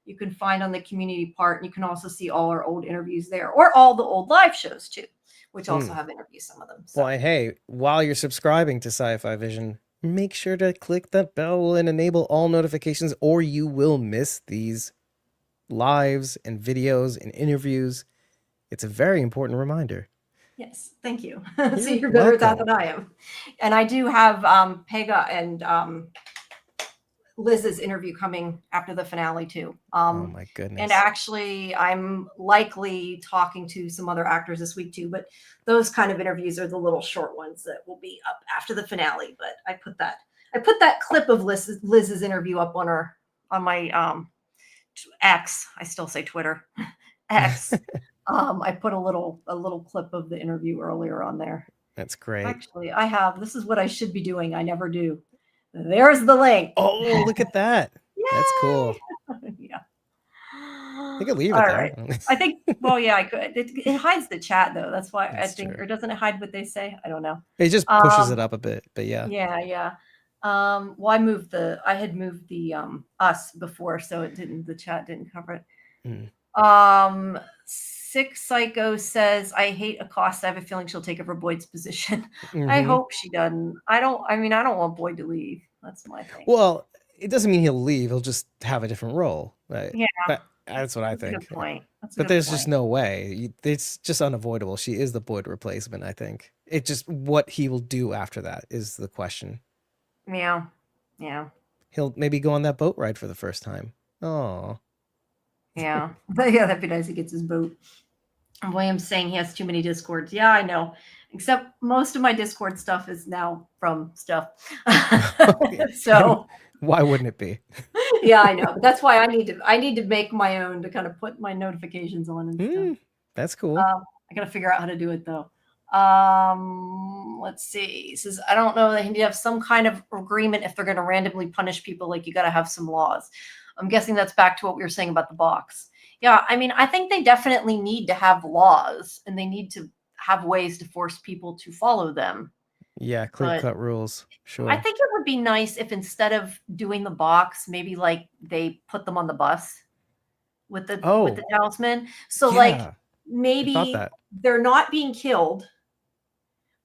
You can find on the community part, and you can also see all our old interviews there, or all the old live shows too, which also have interviews. Some of them. So. Well, hey, while you're subscribing to Sci-Fivision, make sure to click that bell and enable all notifications, or you will miss these lives and videos and interviews. It's a very important reminder. Yes, thank you. You're So you're better at that welcome. than I am. And I do have Pega and Liz's interview coming after the finale too. Oh my goodness. And actually, I'm likely talking to some other actors this week too, but those kind of interviews are the little short ones that will be up after the finale. But I put that clip of Liz's interview up on my X. I still say Twitter. X. I put a little clip of the interview earlier on there. That's great. Actually, this is what I should be doing. I never do. There's the link. Oh, look at that. That's cool. Yeah. I could leave it All there. right. I think, well, yeah, I could. It hides the chat though. That's why That's I think, true. or doesn't it hide what they say? I don't know. It just pushes it up a bit, but yeah. Yeah. Well, I had moved the us before, so the chat didn't cover it. Six Psycho says, I hate Acosta. I have a feeling she'll take over Boyd's position. I hope she doesn't. I don't want Boyd to leave. That's my thing. Well, it doesn't mean he'll leave. He'll just have a different role. Right? Yeah. That's what I That's a think. good point. But there's just no way. It's just unavoidable. She is the Boyd replacement, I think. It just, what he will do after that is the question. Yeah. He'll maybe go on that boat ride for the first time. Oh. Yeah. Yeah, that'd be nice. He gets his boat. And William's saying he has too many Discords. Yeah, I know. Except most of my Discord stuff is now from stuff. So why wouldn't it be? Yeah, I know. But that's why I need to make my own to kind of put my notifications on and stuff. That's cool. I gotta figure out how to do it though. Let's see. He says, I don't know. They need to have some kind of agreement if they're going to randomly punish people. Like you got to have some laws. I'm guessing that's back to what we were saying about the box. Yeah, I mean, I think they definitely need to have laws, and they need to have ways to force people to follow them. Yeah, clear-cut rules. Sure. I think it would be nice if instead of doing the box, maybe like they put them on the bus with the talisman. So like maybe they're not being killed,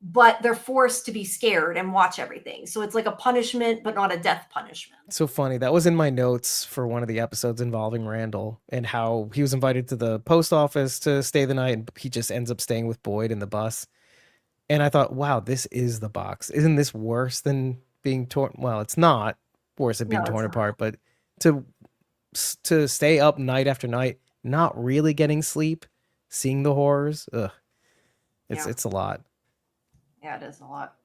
but they're forced to be scared and watch everything. So it's like a punishment, but not a death punishment. So funny. That was in my notes for one of the episodes involving Randall and how he was invited to the post office to stay the night, and he just ends up staying with Boyd in the bus. And I thought, wow, this is the box. Isn't this worse than being torn? Well, it's not worse than being torn apart, but to stay up night after night, not really getting sleep, seeing the horrors, it's a lot. Yeah, it is a lot.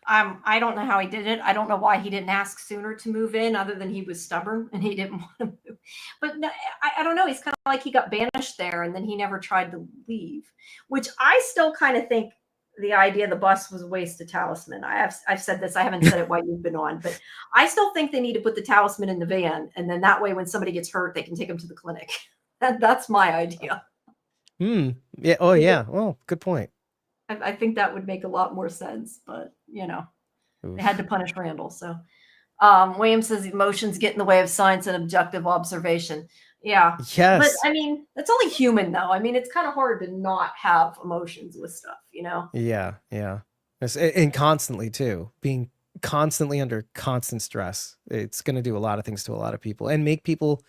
I don't know how he did it. I don't know why he didn't ask sooner to move in, other than he was stubborn and he didn't want to move. But no, I don't know. He's kind of like he got banished there and then he never tried to leave, which I still kind of think the idea of the bus was a waste of talisman. I've said this. I haven't said it while you've been on, but I still think they need to put the talisman in the van, and then that way, when somebody gets hurt, they can take them to the clinic. That's my idea. Yeah. Oh, yeah. Well, good point. I think that would make a lot more sense, but they had to punish Randall. So William says emotions get in the way of science and objective observation. Yeah. Yes. But I mean, it's only human though. I mean, it's kind of hard to not have emotions with stuff, Yeah. And constantly too, being constantly under constant stress. It's going to do a lot of things to a lot of people and make people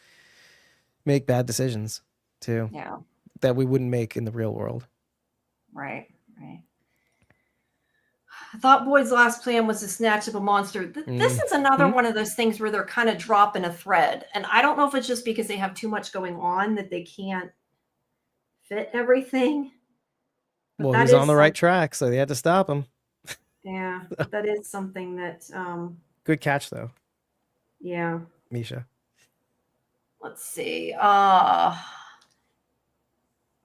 make bad decisions too. Yeah. That we wouldn't make in the real world. Right. I thought Boyd's last plan was to snatch up a monster. This is another one of those things where they're kind of dropping a thread. And I don't know if it's just because they have too much going on that they can't fit everything. But well, he's on the right track, so they had to stop him. Yeah, that is something that... Good catch, though. Yeah. Misha. Let's see. That's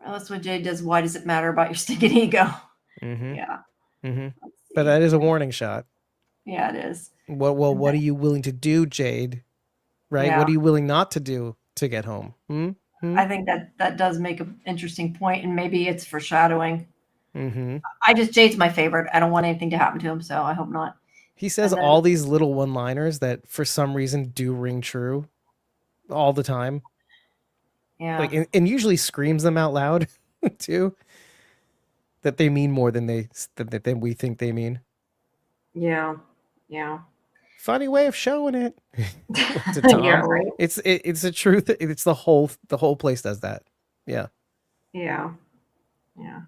what Jade does. Why does it matter about your stinking ego? Yeah. But that is a warning shot. Yeah, it is. What are you willing to do, Jade? Right? Yeah. What are you willing not to do to get home? I think that does make an interesting point, and maybe it's foreshadowing. Mm-hmm. Jade's my favorite. I don't want anything to happen to him, so I hope not. He says And then- all these little one-liners that for some reason do ring true all the time. Yeah. Like, and usually screams them out loud too. That they mean more than than we think they mean. Yeah. Yeah. Funny way of showing it. To Yeah, Tom. right. It's a truth. It's the whole place does that. Yeah. Yeah. Yeah.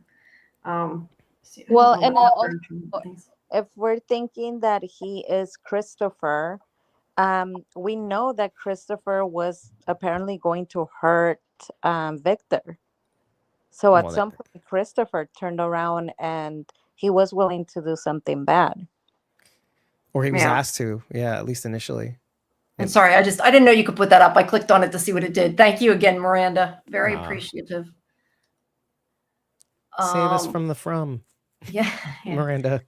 See, Well, I don't and know I what also- things- If we're thinking that he is Christopher, we know that Christopher was apparently going to hurt Victor. So at Well, some point, Christopher turned around and he was willing to do something bad. Or he was Yeah. asked to. Yeah, at least initially. I'm sorry. I didn't know you could put that up. I clicked on it to see what it did. Thank you again, Miranda. Very Ah. appreciative. Save us from the from. Yeah. Yeah. Miranda.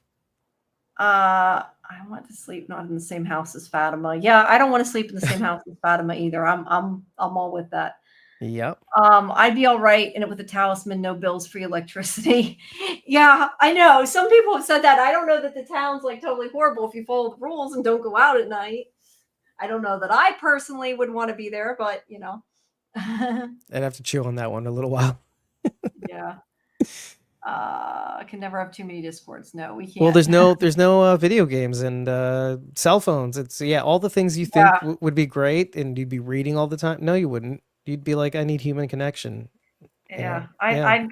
I want to sleep not in the same house as Fatima. Yeah, I don't want to sleep in the same house as Fatima either. I'm all with that. Yep. I'd be all right in it with a talisman, no bills, free electricity. Yeah, I know. Some people have said that. I don't know that the town's like totally horrible if you follow the rules and don't go out at night. I don't know that I personally would want to be there, but you know. I'd have to chew on that one a little while. Yeah. I can never have too many discords. No, we can't. Well, there's no video games and cell phones. It's all the things you think Yeah. would be great and you'd be reading all the time. No, you wouldn't. You'd be like, I need human connection. Yeah, Yeah.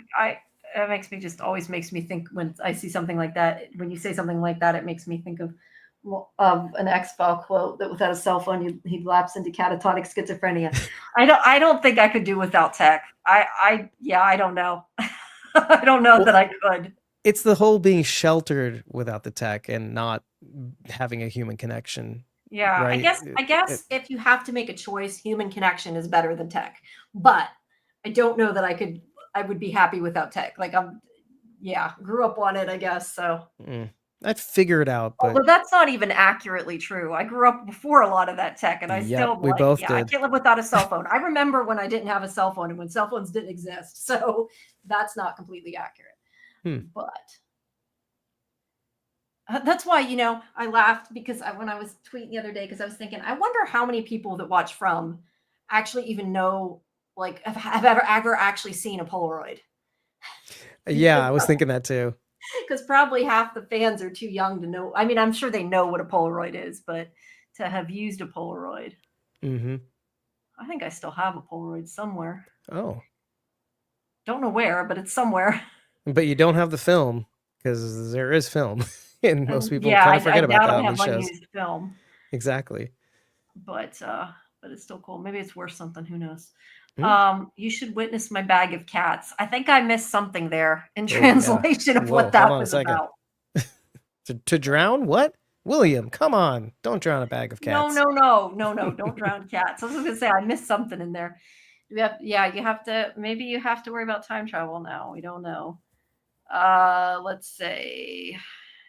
that always makes me think when I see something like that. When you say something like that, it makes me think of an X-File quote that without a cell phone, he'd lapse into catatonic schizophrenia. I don't think I could do without tech. I don't know. I don't know that I could. It's the whole being sheltered without the tech and not having a human connection. Yeah, Right. I guess if you have to make a choice, human connection is better than tech. But I don't know that I would be happy without tech. Like grew up on it, I guess. So I'd figure it out, but although that's not even accurately true. I grew up before a lot of that tech, and I Yep, still we both I did. can't live without a cell phone. I remember when I didn't have a cell phone and when cell phones didn't exist. So that's not completely accurate. But that's why, I laughed because when I was tweeting the other day, because I was thinking, I wonder how many people that watch From actually even know, like, have ever actually seen a Polaroid. yeah, I was thinking that too. Because probably half the fans are too young to know. I mean, I'm sure they know what a Polaroid is, but to have used a Polaroid, Mm-hmm. I think I still have a Polaroid somewhere. Oh, Don't know where, but it's somewhere. but you don't have the film because there is film, and most people Yeah, kind of forget I about doubt that I on have these shows. unused film, Exactly. but it's still cool. Maybe it's worth something. Who knows? Hmm. You should witness my bag of cats. I think I missed something there in yeah. translation of Whoa, what that hold on a was second. about. To drown? What? William, come on! Don't drown a bag of cats. No, don't drown cats. I was gonna say I missed something in there. You have to. Maybe you have to worry about time travel now. We don't know. Let's say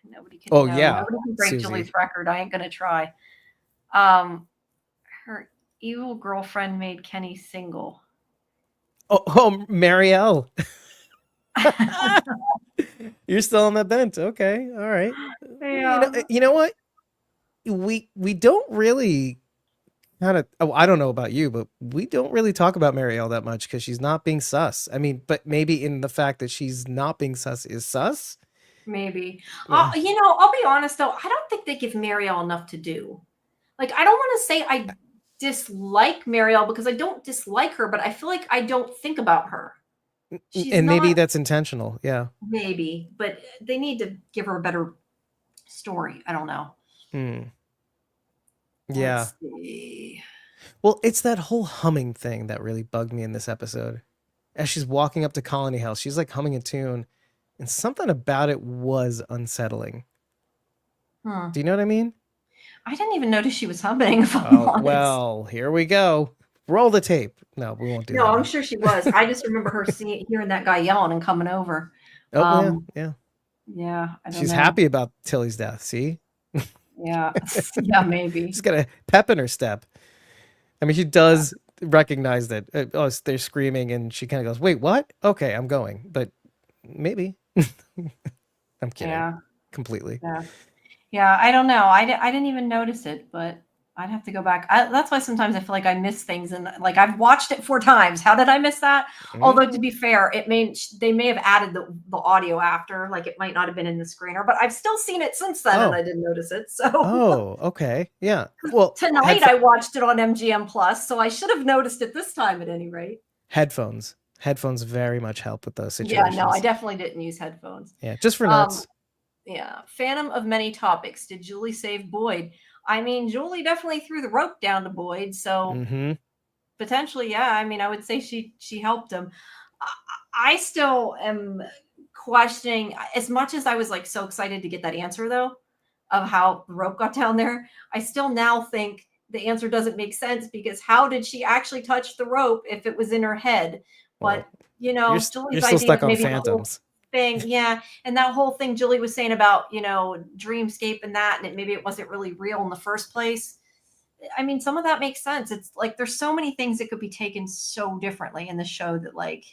nobody can. Oh, no, yeah, nobody can break Susie. Julie's record. I ain't gonna try. Her evil girlfriend made Kenny single. Oh, Marielle. You're still on that bent. Okay, all right. Yeah. You know what? We don't really kind of. Oh, I don't know about you, but we don't really talk about Marielle that much because she's not being sus. I mean, but maybe in the fact that she's not being sus is sus. Maybe. Yeah. I'll be honest though. I don't think they give Marielle enough to do. Like, I don't want to say I dislike Marielle because I don't dislike her, but I feel like I don't think about her. She's And maybe not- that's intentional. Yeah. Maybe, but they need to give her a better story. I don't know. Yeah. Let's see. Well, it's that whole humming thing that really bugged me in this episode. As she's walking up to Colony House, she's like humming a tune, and something about it was unsettling. Do you know what I mean? I didn't even notice she was humming. If I'm Oh, honest. well, here we go. Roll the tape. No, we won't do No, that. I'm sure she was. I just remember her hearing that guy yelling and coming over. Oh, um, yeah. Yeah, I don't She's know. happy about Tilly's death. See? Yeah. Yeah, maybe. She's got a pep in her step. I mean, she does recognize that they're screaming, and she kind of goes, "Wait, what? Okay, I'm going." But maybe I'm kidding, Yeah. completely. Yeah. Yeah, I don't know. I didn't even notice it, but I'd have to go back. That's why sometimes I feel like I miss things, and like I've watched it 4 times. How did I miss that? Although to be fair, they may have added the audio after, like it might not have been in the screener, but I've still seen it since then, and I didn't notice it. So Oh, okay, yeah. Well, tonight I watched it on MGM Plus, so I should have noticed it this time at any rate. headphones very much help with those Yeah, situations. no, I definitely didn't use headphones. Yeah, just for notes. Yeah. Phantom of many topics. Did Julie save Boyd? I mean, Julie definitely threw the rope down to Boyd, so potentially, yeah. I mean, I would say she helped him. I still am questioning, as much as I was like so excited to get that answer though, of how the rope got down there. I still now think the answer doesn't make sense, because how did she actually touch the rope if it was in her head? But you're Julie's still idea stuck on maybe phantoms. Thing, yeah, and that whole thing Julie was saying about dreamscape and that, and maybe it wasn't really real in the first place. I mean, some of that makes sense. It's like there's so many things that could be taken so differently in the show that, like,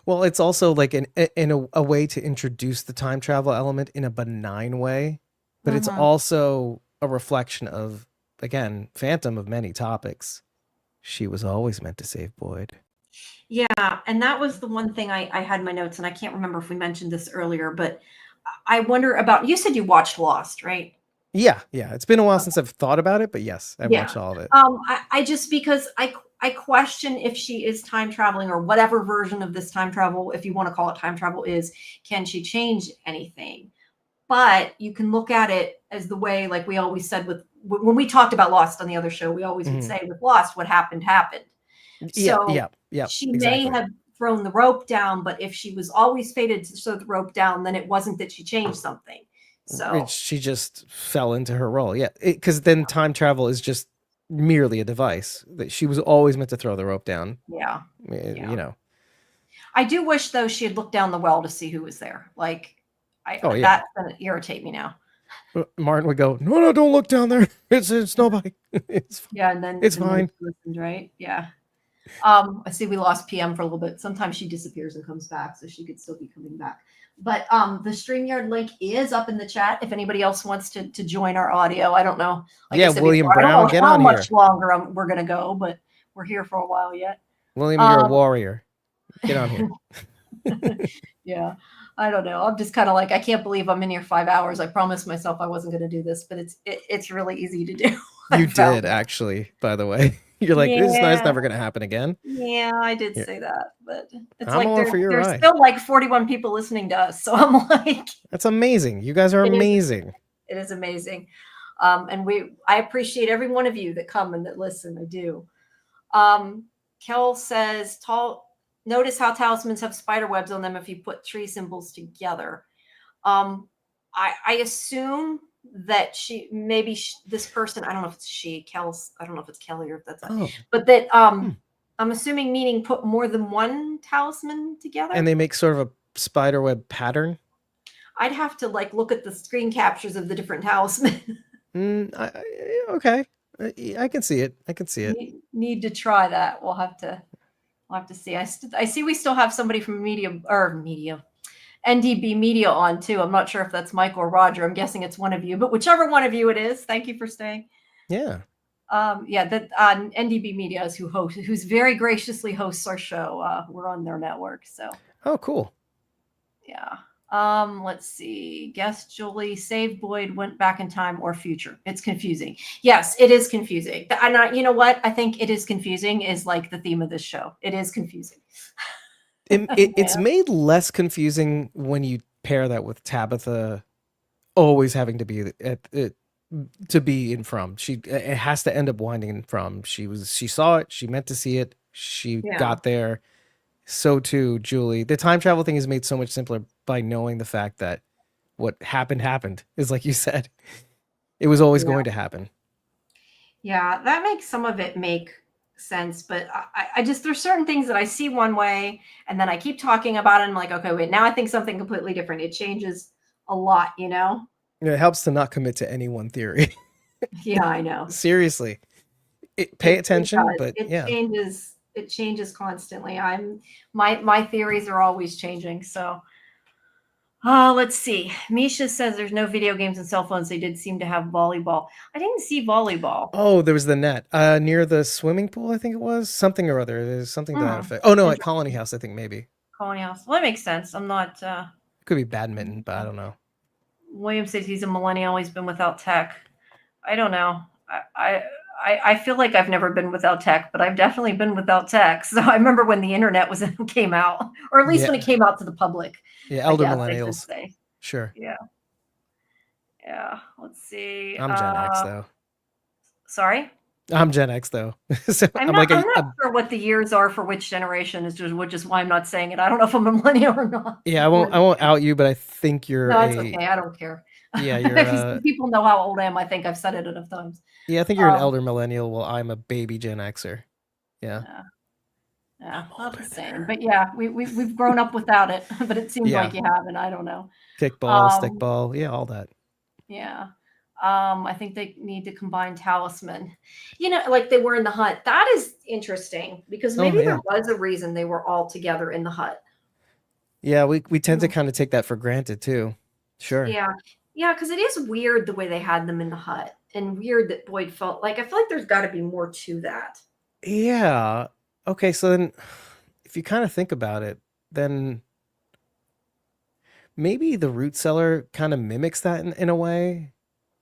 Well, it's also like a way to introduce the time travel element in a benign way, but it's also a reflection of, again, Phantom of many topics. She was always meant to save Boyd. Yeah, and that was the one thing I had in my notes, and I can't remember if we mentioned this earlier, but I wonder about, you said you watched Lost, right? Yeah. It's been a while since I've thought about it, but yes, I've watched all of it. I just, because I question if she is time traveling, or whatever version of this time travel, if you want to call it time travel, can she change anything? But you can look at it as the way, like we always said when we talked about Lost on the other show, we always would say with Lost, what happened happened. So she may have thrown the rope down, but if she was always fated to throw the rope down, then it wasn't that she changed something. So she just fell into her role. Yeah, because then time travel is just merely a device. That she was always meant to throw the rope down. Yeah. I do wish though she had looked down the well to see who was there. Like, that's gonna irritate me now. Martin would go, no, don't look down there. It's nobody. It's fine. Yeah, and then it's fine. Listened, right? Yeah. I see we lost PM for a little bit. Sometimes she disappears and comes back, so she could still be coming back. But the StreamYard link is up in the chat if anybody else wants to join our audio. I don't know. Like William Brown, get on here. How much longer we're going to go, but we're here for a while yet. William, you're a warrior. Get on here. Yeah. I don't know. I'm just kind of like, I can't believe I'm in here 5 hours. I promised myself I wasn't going to do this, but it's really easy to do. You did, actually, by the way. You're like, this is never going to happen again. Yeah, I did say that, but it's I'm like there's still like 41 people listening to us. So I'm like, that's amazing. You guys are amazing. It is amazing. And I appreciate every one of you that come and that listen. I do. Kel says, notice how talismans have spider webs on them if you put tree symbols together. I assume that this person, I don't know if it's I don't know if it's Kelly or if that's but that I'm assuming meaning put more than one talisman together, and they make sort of a spider web pattern. I'd have to like look at the screen captures of the different talismans. Okay, I can see it. Need to try that. We'll have to see. I see we still have somebody from NDB Media on too. I'm not sure if that's Mike or Roger. I'm guessing it's one of you, but whichever one of you it is, thank you for staying. Yeah. That NDB Media is who's very graciously hosts our show. We're on their network, so. Oh, cool. Yeah. Let's see. Guess Julie saved Boyd, went back in time or future. It's confusing. Yes, it is confusing. And you know what? I think it is confusing is like the theme of this show. It is confusing. It's made less confusing when you pair that with Tabitha always having to be in from. It has to end up winding in from. She saw it. She meant to see it. She got there. So too, Julie. The time travel thing is made so much simpler by knowing the fact that what happened is like you said. It was always going to happen. Yeah, that makes some of it make sense, but I just, there's certain things that I see one way and then I keep talking about it and I'm like, okay, wait, now I think something completely different. It changes a lot, you know? It helps to not commit to any one theory. Yeah, I know. Seriously. Pay attention, does. but It yeah. changes. It changes constantly. My theories are always changing. So let's see. Misha says there's no video games and cell phones. They did seem to have volleyball. I didn't see volleyball. Oh, there was the net near the swimming pool, I think it was. Something or other. There's something to that effect. Oh, no, at Colony House, I think maybe. Colony House. Well, that makes sense. I'm not. It could be badminton, but I don't know. William says he's a millennial. He's been without tech. I don't know. I feel like I've never been without tech, but I've definitely been without tech. So I remember when the internet came out, or at least when it came out to the public. Yeah, elder I millennials. say. Sure. Yeah. Yeah. Let's see. I'm Gen X though. Sorry? I'm Gen X though. So I'm not sure what the years are for which generation which is why I'm not saying it. I don't know if I'm a millennial or not. Yeah, I won't out you, but I think you're No, it's okay. I don't care. Yeah, you're people know how old I am. I think I've said it enough times. Yeah, I think you're an elder millennial. Well, I'm a baby Gen Xer. Yeah. Yeah, not the same. But yeah, we've grown up without it. But it seems like you haven't. I don't know. Kickball, stickball, yeah, all that. Yeah. I think they need to combine talisman. You know, like they were in the hut. That is interesting because maybe there was a reason they were all together in the hut. Yeah, we tend to kind of take that for granted too. Sure. Yeah. Yeah, because it is weird the way they had them in the hut, and weird that Boyd felt like. I feel like there's got to be more to that. Yeah. Okay, so then if you kind of think about it, then maybe the root cellar kind of mimics that in a way.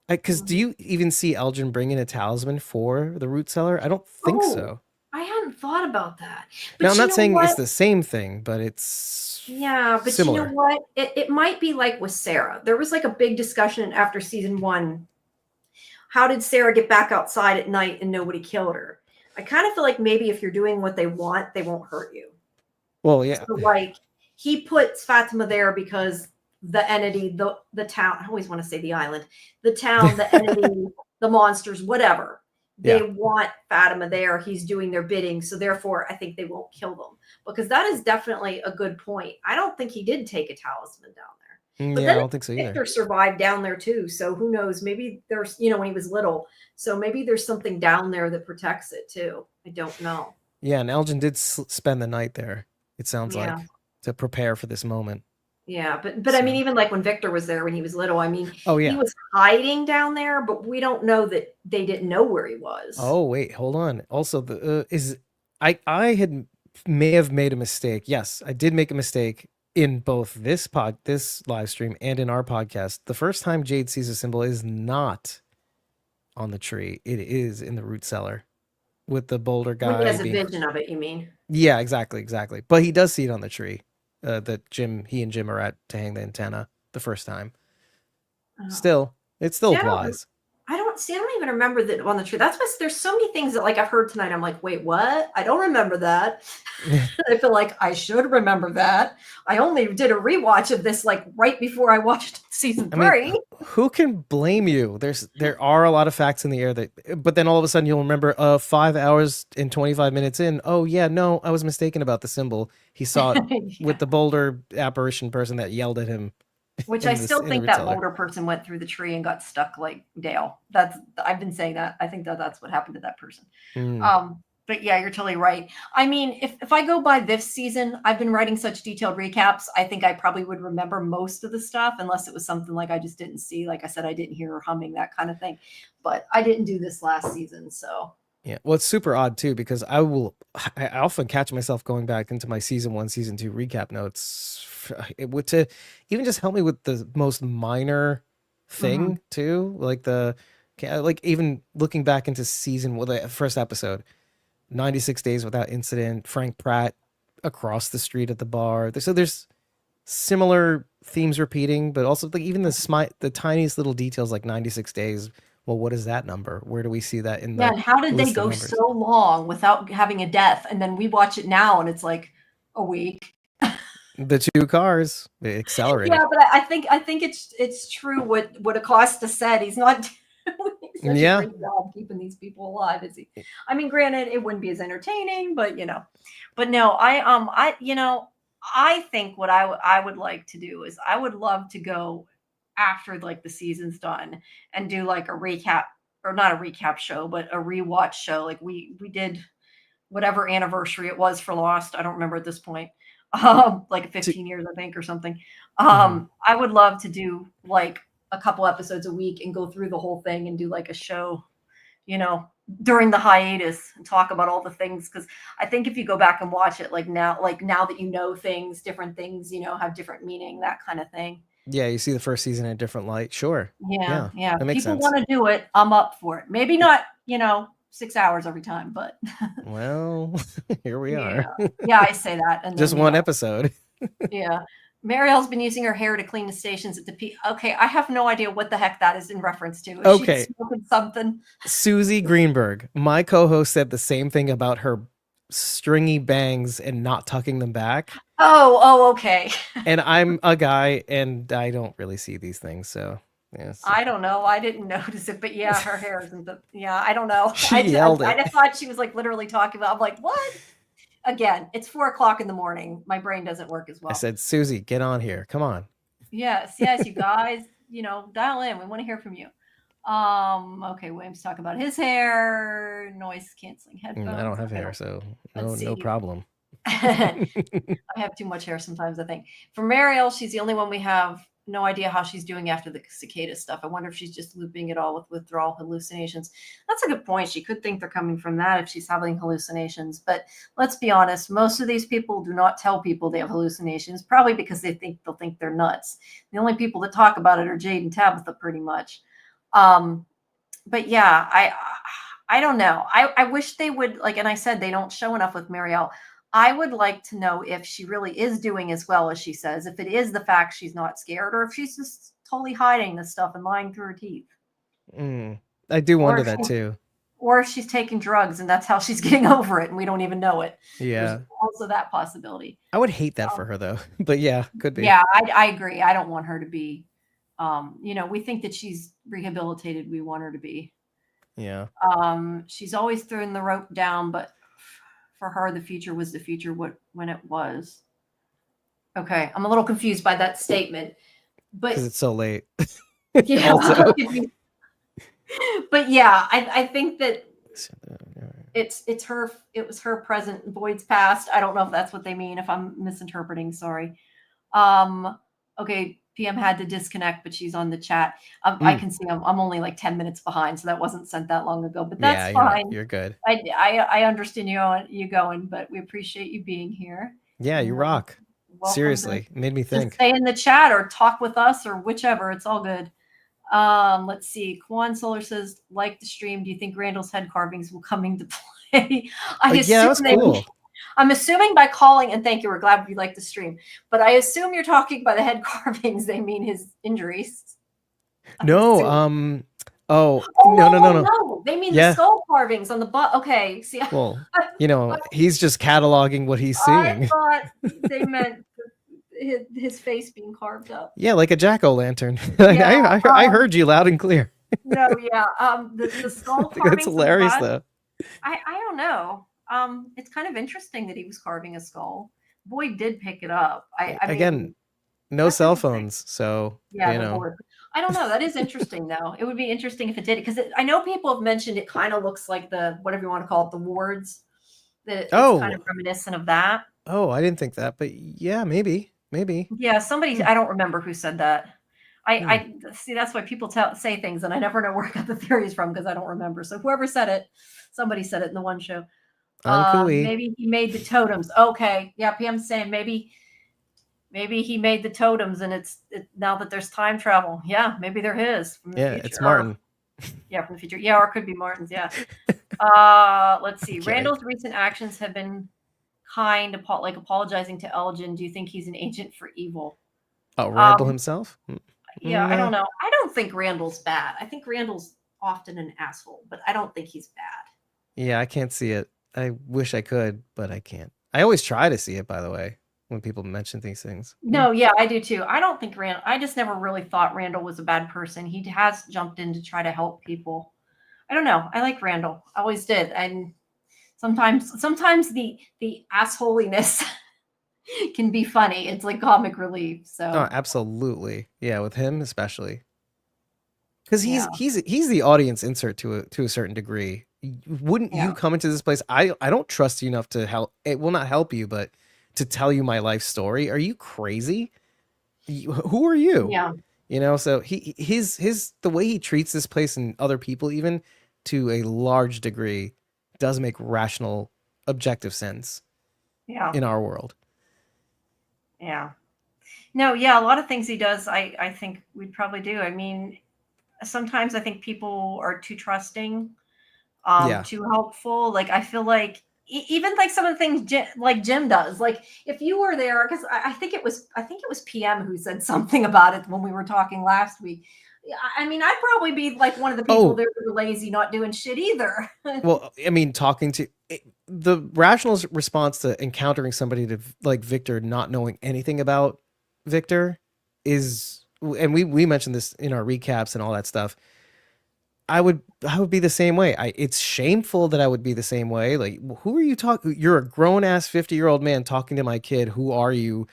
Because do you even see Elgin bringing a talisman for the root cellar? I don't think so. I hadn't thought about that. But now, I'm not saying it's the same thing, but it's but similar. You know what? It might be like with Sarah. There was like a big discussion after season 1. How did Sarah get back outside at night and nobody killed her? I kind of feel like maybe if you're doing what they want, they won't hurt you. Well, yeah. So like he puts Fatima there because the entity, the town, I always want to say the island, the town, the entity, the monsters, whatever. They want Fatima there. He's doing their bidding. So therefore, I think they won't kill them. Because that is definitely a good point. I don't think he did take a talisman down there. But I don't think so either. Victor survived down there too. So who knows? Maybe there's, when he was little. So maybe there's something down there that protects it too. I don't know. Yeah, and Elgin did spend the night there, it sounds like, to prepare for this moment. Yeah, but I mean, even like when Victor was there when he was little, I mean, he was hiding down there, but we don't know that they didn't know where he was. Oh, wait, hold on. Also, I may have made a mistake. Yes, I did make a mistake in both this live stream and in our podcast. The first time Jade sees a symbol is not on the tree. It is in the root cellar with the boulder guy. When he has a vision of it, you mean? Yeah, exactly. But he does see it on the tree. That he and Jim are at to hang the antenna the first time. Still, it still applies. I don't even remember that on the tree. That's why there's so many things that like I've heard tonight. I'm like, wait, what? I don't remember that. I feel like I should remember that. I only did a rewatch of this like right before I watched season 3. I mean, who can blame you? There are a lot of facts in the air but then all of a sudden you'll remember 5 hours and 25 minutes in. Oh yeah, no, I was mistaken about the symbol. He saw it with the boulder apparition person that yelled at him. Which I still think that older person went through the tree and got stuck like Dale. I've been saying that. I think that's what happened to that person. But yeah, you're totally right. I mean, if I go by this season, I've been writing such detailed recaps. I think I probably would remember most of the stuff unless it was something like I just didn't see. Like I said, I didn't hear her humming, that kind of thing. But I didn't do this last season, so. Yeah, well, it's super odd too because I often catch myself going back into my season 1, season 2 recap notes. It would to even just help me with the most minor thing too, like even looking back into the first episode, 96 Days Without Incident, Frank Pratt across the street at the bar. So there's similar themes repeating, but also like even the tiniest little details like 96 days. Well, what is that number? Where do we see that in the and how did they go so long without having a death? And then we watch it now and it's like a week. The 2 cars, they accelerated. Yeah, but I think it's true what Acosta said. He's not doing such a great job keeping these people alive, is he? I mean, granted, it wouldn't be as entertaining, but But no, I think what I would like to do is I would love to go after like the season's done and do like a recap, or not a recap show, but a rewatch show. Like we did whatever anniversary it was for Lost. I don't remember at this point. Like 15 years, I think, or something. I would love to do like a couple episodes a week and go through the whole thing and do like a show, you know, during the hiatus and talk about all the things. Cause I think if you go back and watch it, like now that you know things, different things, you know, have different meaning, that kind of thing. Yeah, you see the first season in a different light. Sure. Yeah. that makes People sense. want to do it. I'm up for it. Maybe not, you know, 6 hours every time, but Well, here we are. yeah, I say that. And Just then, one episode. Yeah. Marielle's been using her hair to clean the stations at the P. Okay, I have no idea what the heck that is in reference to. Is Okay. she smoking something? Susie Greenberg, my co-host, said the same thing about her stringy bangs and not tucking them back. Oh, okay. And I'm a guy and I don't really see these things, so yes. I don't know. I didn't notice it, but yeah, her hair isn't the. Yeah, I don't know. She I yelled I it. just thought she was like literally talking about. I'm like, what? Again, it's 4:00 in the morning. My brain doesn't work as well. I said, Susie, get on here. Come on. Yes, you guys. You know, dial in. We want to hear from you. Okay, William's talking about his hair, noise canceling headphones. I don't have hair, so no problem. I have too much hair sometimes, I think. For Mariel, she's the only one we have no idea how she's doing after the cicada stuff. I wonder if she's just looping it all with withdrawal hallucinations. That's a good point. She could think they're coming from that if she's having hallucinations. But let's be honest, most of these people do not tell people they have hallucinations, probably because they'll think they're nuts. The only people that talk about it are Jade and Tabitha, pretty much. But yeah, I don't know. I wish they would, like, and I said they don't show enough with Marielle. I would like to know if she really is doing as well as she says, if it is the fact she's not scared, or if she's just totally hiding this stuff and lying through her teeth. I do wonder that too. Or if she's taking drugs and that's how she's getting over it and we don't even know it. Yeah. There's also that possibility. I would hate that for her though, but yeah, could be. Yeah, I agree. I don't want her to be, you know, we think that she's rehabilitated. We want her to be. Yeah. She's always throwing the rope down, but for her, the future was the future when it was. Okay, I'm a little confused by that statement, but because it's so late. Yeah, but yeah, I think that it's her. It was her present, Boyd's past. I don't know if that's what they mean. If I'm misinterpreting, sorry. Okay, PM had to disconnect, but she's on the chat. I can see I'm only like 10 minutes behind, so that wasn't sent that long ago. But that's fine. You're good. I understand you going, but we appreciate you being here. Yeah, you rock. Seriously, made me think. Stay in the chat or talk with us or whichever. It's all good. Let's see. Quan Solar says, like the stream, do you think Randall's head carvings will come into play? Yeah, that was cool. I'm assuming by calling, and thank you, we're glad you like the stream, but I assume you're talking by the head carvings, they mean his injuries. No, no. They mean the skull carvings on the butt. Okay, see. Well, you know, he's just cataloging what he's seeing. I thought they meant his face being carved up. Yeah, like a jack-o'-lantern. I heard you loud and clear. No, yeah. The skull carvings. That's hilarious, though. I don't know. It's kind of interesting that he was carving a skull. Boyd did pick it up. I mean, no cell phones, so yeah, you know. Board. I don't know. That is interesting, though. It would be interesting if it did, because I know people have mentioned it kind of looks like the whatever you want to call it, the wards. That it's kind of reminiscent of that. Oh, I didn't think that, but yeah, maybe. Yeah, somebody. I don't remember who said that. I see. That's why people say things, and I never know where I got the theories from because I don't remember. So whoever said it, somebody said it in the one show. Maybe he made the totems. Okay, yeah. PM's saying maybe he made the totems, and it's now that there's time travel. Yeah, maybe they're his. From the future. It's Martin. Yeah, from the future. Yeah, or it could be Martin's. Yeah. Let's see. Okay. Randall's recent actions have been kind, like apologizing to Elgin. Do you think he's an agent for evil? Oh, Randall himself? Yeah, I don't know. I don't think Randall's bad. I think Randall's often an asshole, but I don't think he's bad. Yeah, I can't see it. I wish I could, but I can't. I always try to see it, by the way, when people mention these things. No, yeah, I do too. I don't think I just never really thought Randall was a bad person. He has jumped in to try to help people. I don't know. I like Randall. I always did. And sometimes the assholiness can be funny. It's like comic relief. So Oh, absolutely. Yeah, with him especially. Because yeah, he's the audience insert to a certain degree. Wouldn't yeah, you come into this place? I don't trust you enough to help. It will not help you, but to tell you my life story. Are you crazy? Who are you? yeah, You know. So his the way he treats this place and other people, even to a large degree, does make rational, objective sense yeah, in our world. yeah. No, yeah, a lot of things he does, I think we'd probably do. I mean, sometimes I think people are too trusting, Yeah. too helpful. Like I feel like even like some of the things like Jim does. Like if you were there, because I think it was PM who said something about it when we were talking last week. Yeah, I mean, I'd probably be like one of the people Oh, that were lazy, not doing shit either. well, I mean, the rational response to encountering somebody to like Victor not knowing anything about Victor is, and we mentioned this in our recaps and all that stuff. I would be the same way. It's shameful that I would be the same way. Like, who are you talking? You're a grown ass 50-year-old man talking to my kid. Who are you?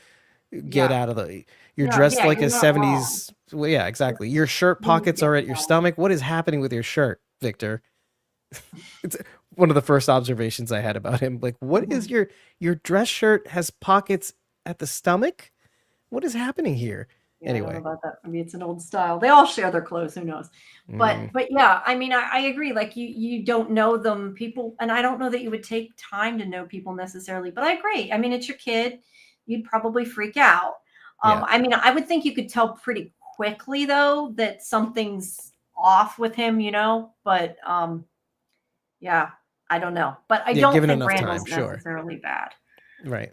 Get Yeah, out of the. You're no, dressed yeah, like you're a not wrong. 70s. Well, yeah, exactly. Your shirt You pockets get are at your wrong. stomach. What is happening with your shirt, Victor? It's one of the first observations I had about him. Like, what is your dress shirt has pockets at the stomach? What is happening here? Yeah, I don't know Anyway, about that. Maybe it's an old style. They all share their clothes. Who knows? But yeah, I mean, I agree. Like you don't know them, people, and I don't know that you would take time to know people necessarily. But I agree. I mean, it's your kid. You'd probably freak out. yeah, I mean, I would think you could tell pretty quickly though that something's off with him. But yeah, I don't know. But I yeah. don't Given think enough time, Randall's sure, necessarily bad. right.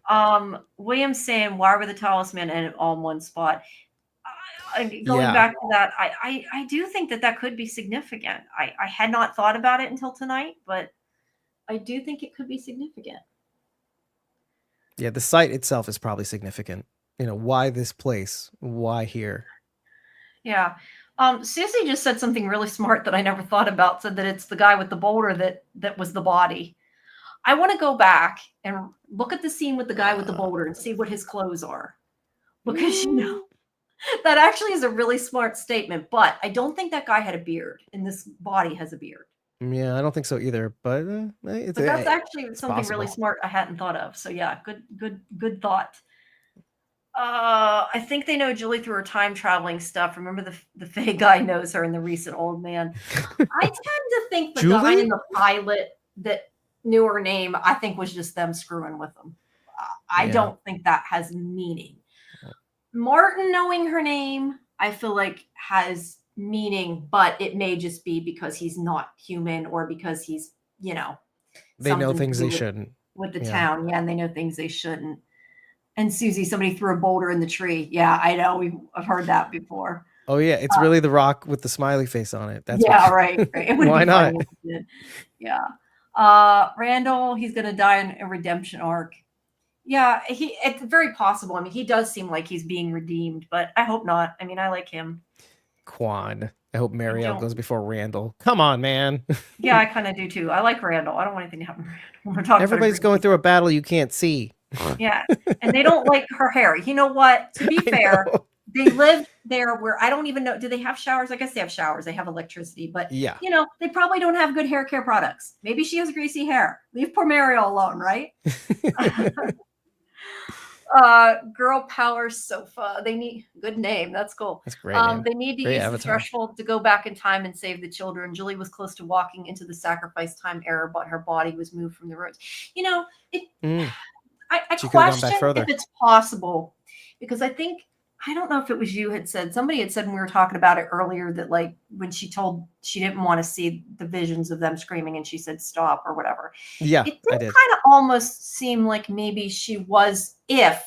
William's saying, why were the talisman in all in one spot? Going Yeah, back to that, I do think that could be significant. I had not thought about it until tonight, but I do think it could be significant. yeah. The site itself is probably significant. Why this place? Why here? Yeah. Sissy just said something really smart that I never thought about. Said that it's the guy with the boulder that was the body. I want to go back and look at the scene with the guy with the boulder and see what his clothes are, because that actually is a really smart statement. But I don't think that guy had a beard, and this body has a beard. Yeah, I don't think so either. But it's But that's actually something really possible. smart I hadn't thought of. So yeah, good thought. I think they know Julie through her time traveling stuff. Remember the Faye guy knows her in the recent Old Man. I tend to think the guy Julie? in the pilot that knew her name, I think was just them screwing with them. I Yeah. don't think that has meaning. Martin knowing her name, I feel like has meaning, but it may just be because he's not human or because he's, They know something to things do they with shouldn't. the Yeah. town. Yeah, and they know things they shouldn't. And Susie, somebody threw a boulder in the tree. Yeah, I know. I've heard that before. Oh yeah, it's really the rock with the smiley face on it. That's Yeah, what, right. It would why be not? funny if it did. Yeah. Randall, he's gonna die in a redemption arc. Yeah, it's very possible. I mean, he does seem like he's being redeemed, but I hope not. I mean, I like him. Quan. I hope Marielle don't- goes before Randall. Come on, man. Yeah, I kind of do too. I like Randall. I don't want anything to happen to Randall. We're talking about Everybody's going through a battle you can't see. Yeah, and they don't like her hair. You know what? To be I fair, know. they live there where I don't even know. Do they have showers? I guess they have showers. They have electricity, but Yeah. they probably don't have good hair care products. Maybe she has greasy hair. Leave poor Mariel alone, right? Girl power sofa. They need good name. That's cool. That's a great. Name. They need to Great use the avatar. threshold to go back in time and save the children. Julie was close to walking into the sacrifice time era, but her body was moved from the roads. I She could've gone back question further. if it's possible, because I don't know if it was you had said, somebody had said when we were talking about it earlier that like when she didn't want to see the visions of them screaming and she said stop or whatever. Yeah, It I did did. kind of almost seem like maybe she was, if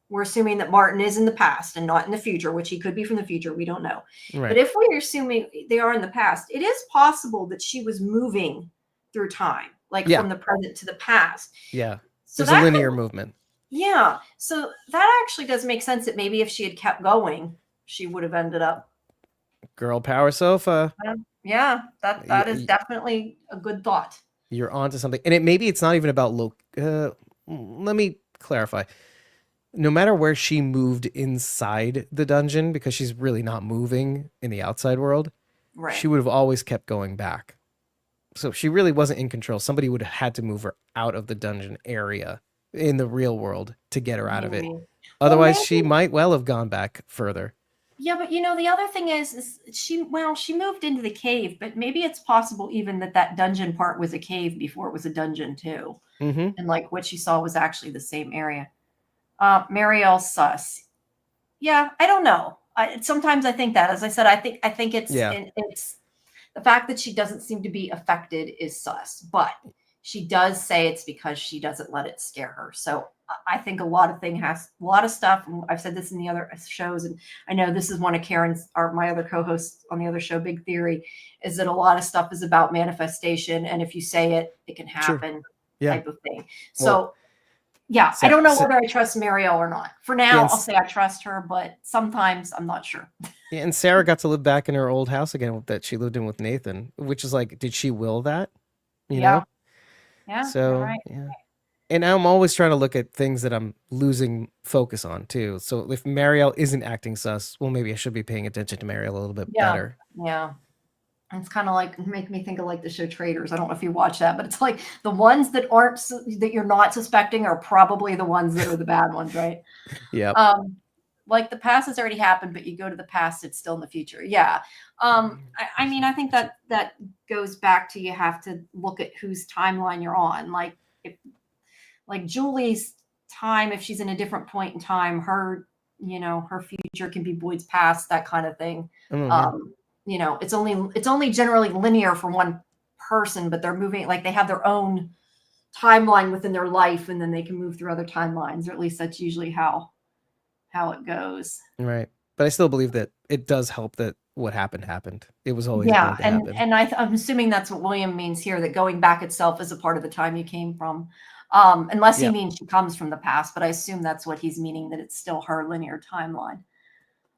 we're assuming that Martin is in the past and not in the future, which he could be from the future, we don't know. Right. But if we're assuming they are in the past, it is possible that she was moving through time, like Yeah. from the present to the past. Yeah. So There's a that linear movement. Yeah. So that actually does make sense that maybe if she had kept going, she would have ended up. Girl power sofa. Yeah, that is definitely a good thought. You're onto something. And maybe it's not even about let me clarify. no matter where she moved inside the dungeon, because she's really not moving in the outside world, Right. she would have always kept going back. So she really wasn't in control. Somebody would have had to move her out of the dungeon area in the real world to get her out of it. Maybe. Otherwise, Well, she might well have gone back further. Yeah, but the other thing is she moved into the cave, but maybe it's possible even that dungeon part was a cave before it was a dungeon too. Mm-hmm. And like what she saw was actually the same area. Marielle sus. Yeah, I don't know. Sometimes I think that, as I said, I think it's it's the fact that she doesn't seem to be affected is sus, but she does say it's because she doesn't let it scare her. So I think a lot of stuff. And I've said this in the other shows, and I know this is one of Karen's or my other co-hosts on the other show. Big Theory is that a lot of stuff is about manifestation, and if you say it, it can happen. Yeah. Type of thing. So. Yeah, I don't know whether I trust Marielle or not. For now, I'll say I trust her, but sometimes I'm not sure. Yeah, and Sarah got to live back in her old house again that she lived in with Nathan, which is like, did she will that? You know? Yeah. So, right. yeah. And I'm always trying to look at things that I'm losing focus on too. So if Marielle isn't acting sus, well, maybe I should be paying attention to Marielle a little bit better. Yeah. It's kind of like make me think of like the show Traitors. I don't know if you watch that, but it's like the ones that you're not suspecting are probably the ones that are the bad ones, right? Yeah. Like the past has already happened, but you go to the past, it's still in the future. Yeah. I mean, I think that goes back to you have to look at whose timeline you're on. Like if Julie's time, if she's in a different point in time, her future can be Boyd's past, that kind of thing. Mm-hmm. It's only generally linear for one person, but they're moving, like they have their own timeline within their life, and then they can move through other timelines, or at least that's usually how it goes. Right. But I still believe that it does help that what happened. It was always going to happen. And I'm assuming that's what William means here, that going back itself is a part of the time you came from. Unless he means she comes from the past, but I assume that's what he's meaning, that it's still her linear timeline.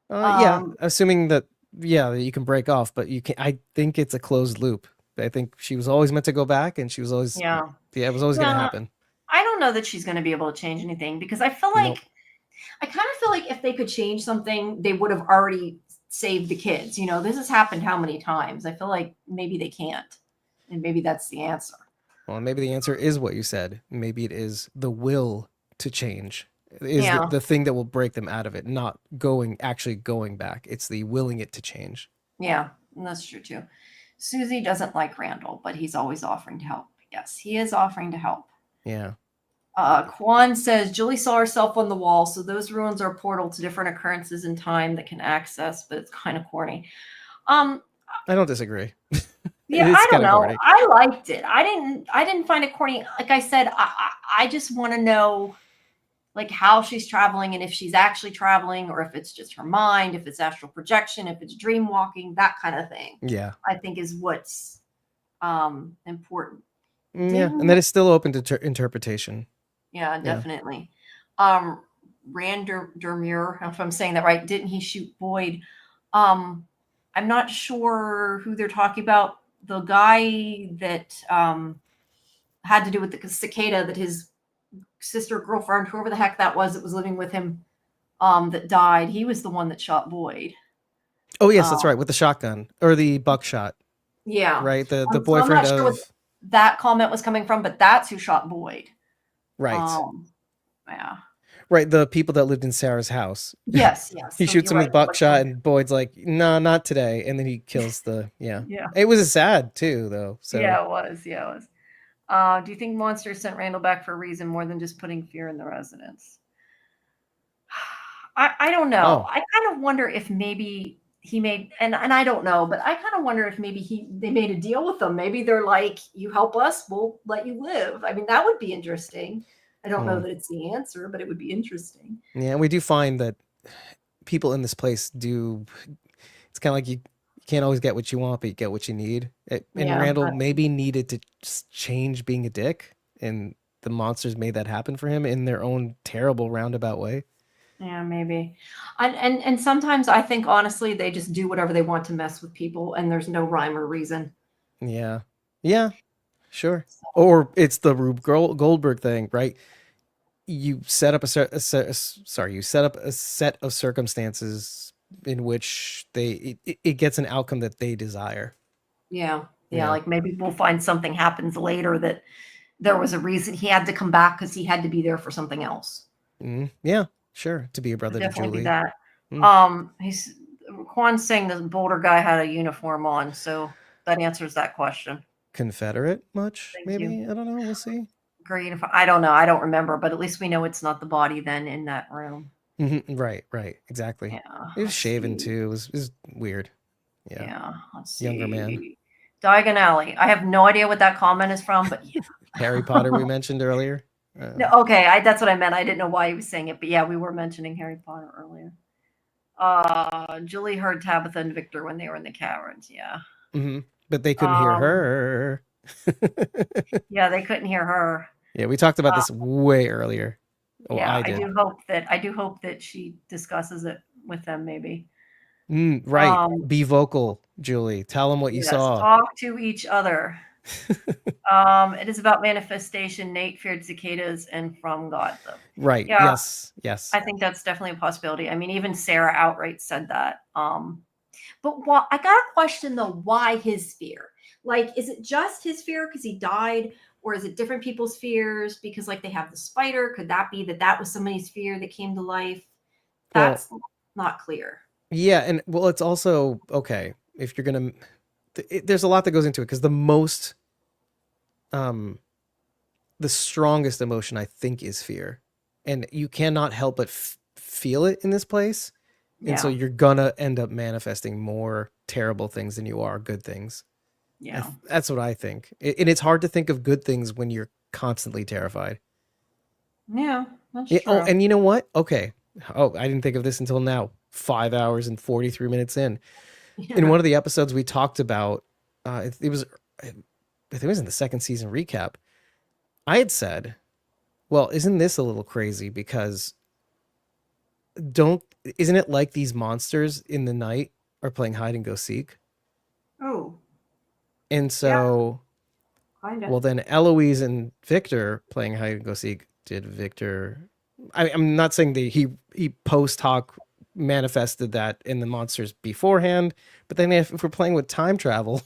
Assuming that you can break off, but you can. I think it's a closed loop. I think she was always meant to go back, and she was always it was always going to happen. I don't know that she's going to be able to change anything, because I feel like I kind of feel like if they could change something, they would have already saved the kids. This has happened how many times? I feel like maybe they can't, and maybe that's the answer. Well, maybe the answer is what you said. Maybe it is the will to change. Is the thing that will break them out of it, not actually going back. It's the willing it to change. Yeah, that's true too. Susie doesn't like Randall, but he's always offering to help. Yes, he is offering to help. Yeah. Kwan says Julie saw herself on the wall, so those ruins are a portal to different occurrences in time that can access, but it's kind of corny. I don't disagree. Yeah, I don't know. Corny. I liked it. I didn't find it corny. Like I said, I just want to know like how she's traveling, and if she's actually traveling, or if it's just her mind, if it's astral projection, if it's dream walking, that kind of thing. Yeah. I think is what's important. Yeah, and that is still open to interpretation. Yeah, definitely. Rand Dermure, I don't know if I'm saying that right. Didn't he shoot Boyd? I'm not sure who they're talking about. The guy that had to do with the cicada that his sister, girlfriend, whoever the heck that was living with him, that died. He was the one that shot Boyd. Oh yes, that's right, with the shotgun or the buckshot. Yeah, right. The boyfriend I'm not sure what that comment was coming from, but that's who shot Boyd. Right. Yeah. Right, the people that lived in Sarah's house. Yes. He shoots him with buckshot, and Boyd's like, "No, not today," and then he kills the. Yeah. It was sad too, though. So yeah, it was. Do you think monsters sent Randall back for a reason more than just putting fear in the residents? I don't know. I kind of wonder if maybe he made, and I don't know, but I kind of wonder if maybe they made a deal with them. Maybe they're like, you help us, we'll let you live. I mean, that would be interesting. I don't know that it's the answer, but it would be interesting. Yeah, and we do find that people in this place do. It's kind of like you can't always get what you want, but you get what you need. And Randall maybe needed to just change being a dick, and the monsters made that happen for him in their own terrible roundabout way. Yeah, maybe. And sometimes I think, honestly, they just do whatever they want to mess with people, and there's no rhyme or reason. Yeah, sure. Or it's the Rube Goldberg thing, right? you set up you set up a set of circumstances in which it gets an outcome that they desire. Yeah. Yeah. Like maybe we'll find something happens later that there was a reason he had to come back because he had to be there for something else. Yeah, sure. To be a brother to Definitely Julie. be that. Mm. He's Juan's saying the Boulder guy had a uniform on, so that answers that question. Confederate much? Thank Maybe? you. I don't know. We'll see. Great. I don't know. I don't remember, but at least we know it's not the body then in that room. Right. Exactly. Yeah. He was shaven too. It was weird. Yeah. Let's see. Younger man. Diagon Alley. I have no idea what that comment is from, but yeah. Harry Potter we mentioned earlier. No, okay, that's what I meant. I didn't know why he was saying it, but yeah, we were mentioning Harry Potter earlier. Julie heard Tabitha and Victor when they were in the caverns. Yeah. But they couldn't hear her. Yeah, they couldn't hear her. Yeah, we talked about this way earlier. Oh, yeah, I did. I do hope that she discusses it with them, maybe. Right. Be vocal, Julie. Tell them what you saw. Talk to each other. It is about manifestation. Nate feared cicadas and from God. Right. Yeah, yes. I think that's definitely a possibility. I mean, even Sarah outright said that. But I got a question though. Why his fear? Like, is it just his fear because he died, or is it different people's fears because like they have the spider? Could that be that was somebody's fear that came to life? That's not clear. Yeah, and well, it's also okay if you're gonna. There's a lot that goes into it because the strongest emotion I think is fear, and you cannot help but feel it in this place, and so you're gonna end up manifesting more terrible things than you are good things. Yeah, that's what I think, and it's hard to think of good things when you're constantly terrified. Yeah, that's true. Oh, and you know what? Okay. Oh, I didn't think of this until now. 5 hours and 43 minutes in. Yeah. In one of the episodes we talked about, I think it was in the second season recap. I had said, well, isn't this a little crazy because isn't it like these monsters in the night are playing hide and go seek? Oh. And so, Kinda. well, then Eloise and Victor playing hide and go seek. Did Victor? I'm not saying that he post hoc manifested that in the monsters beforehand, but then if we're playing with time travel,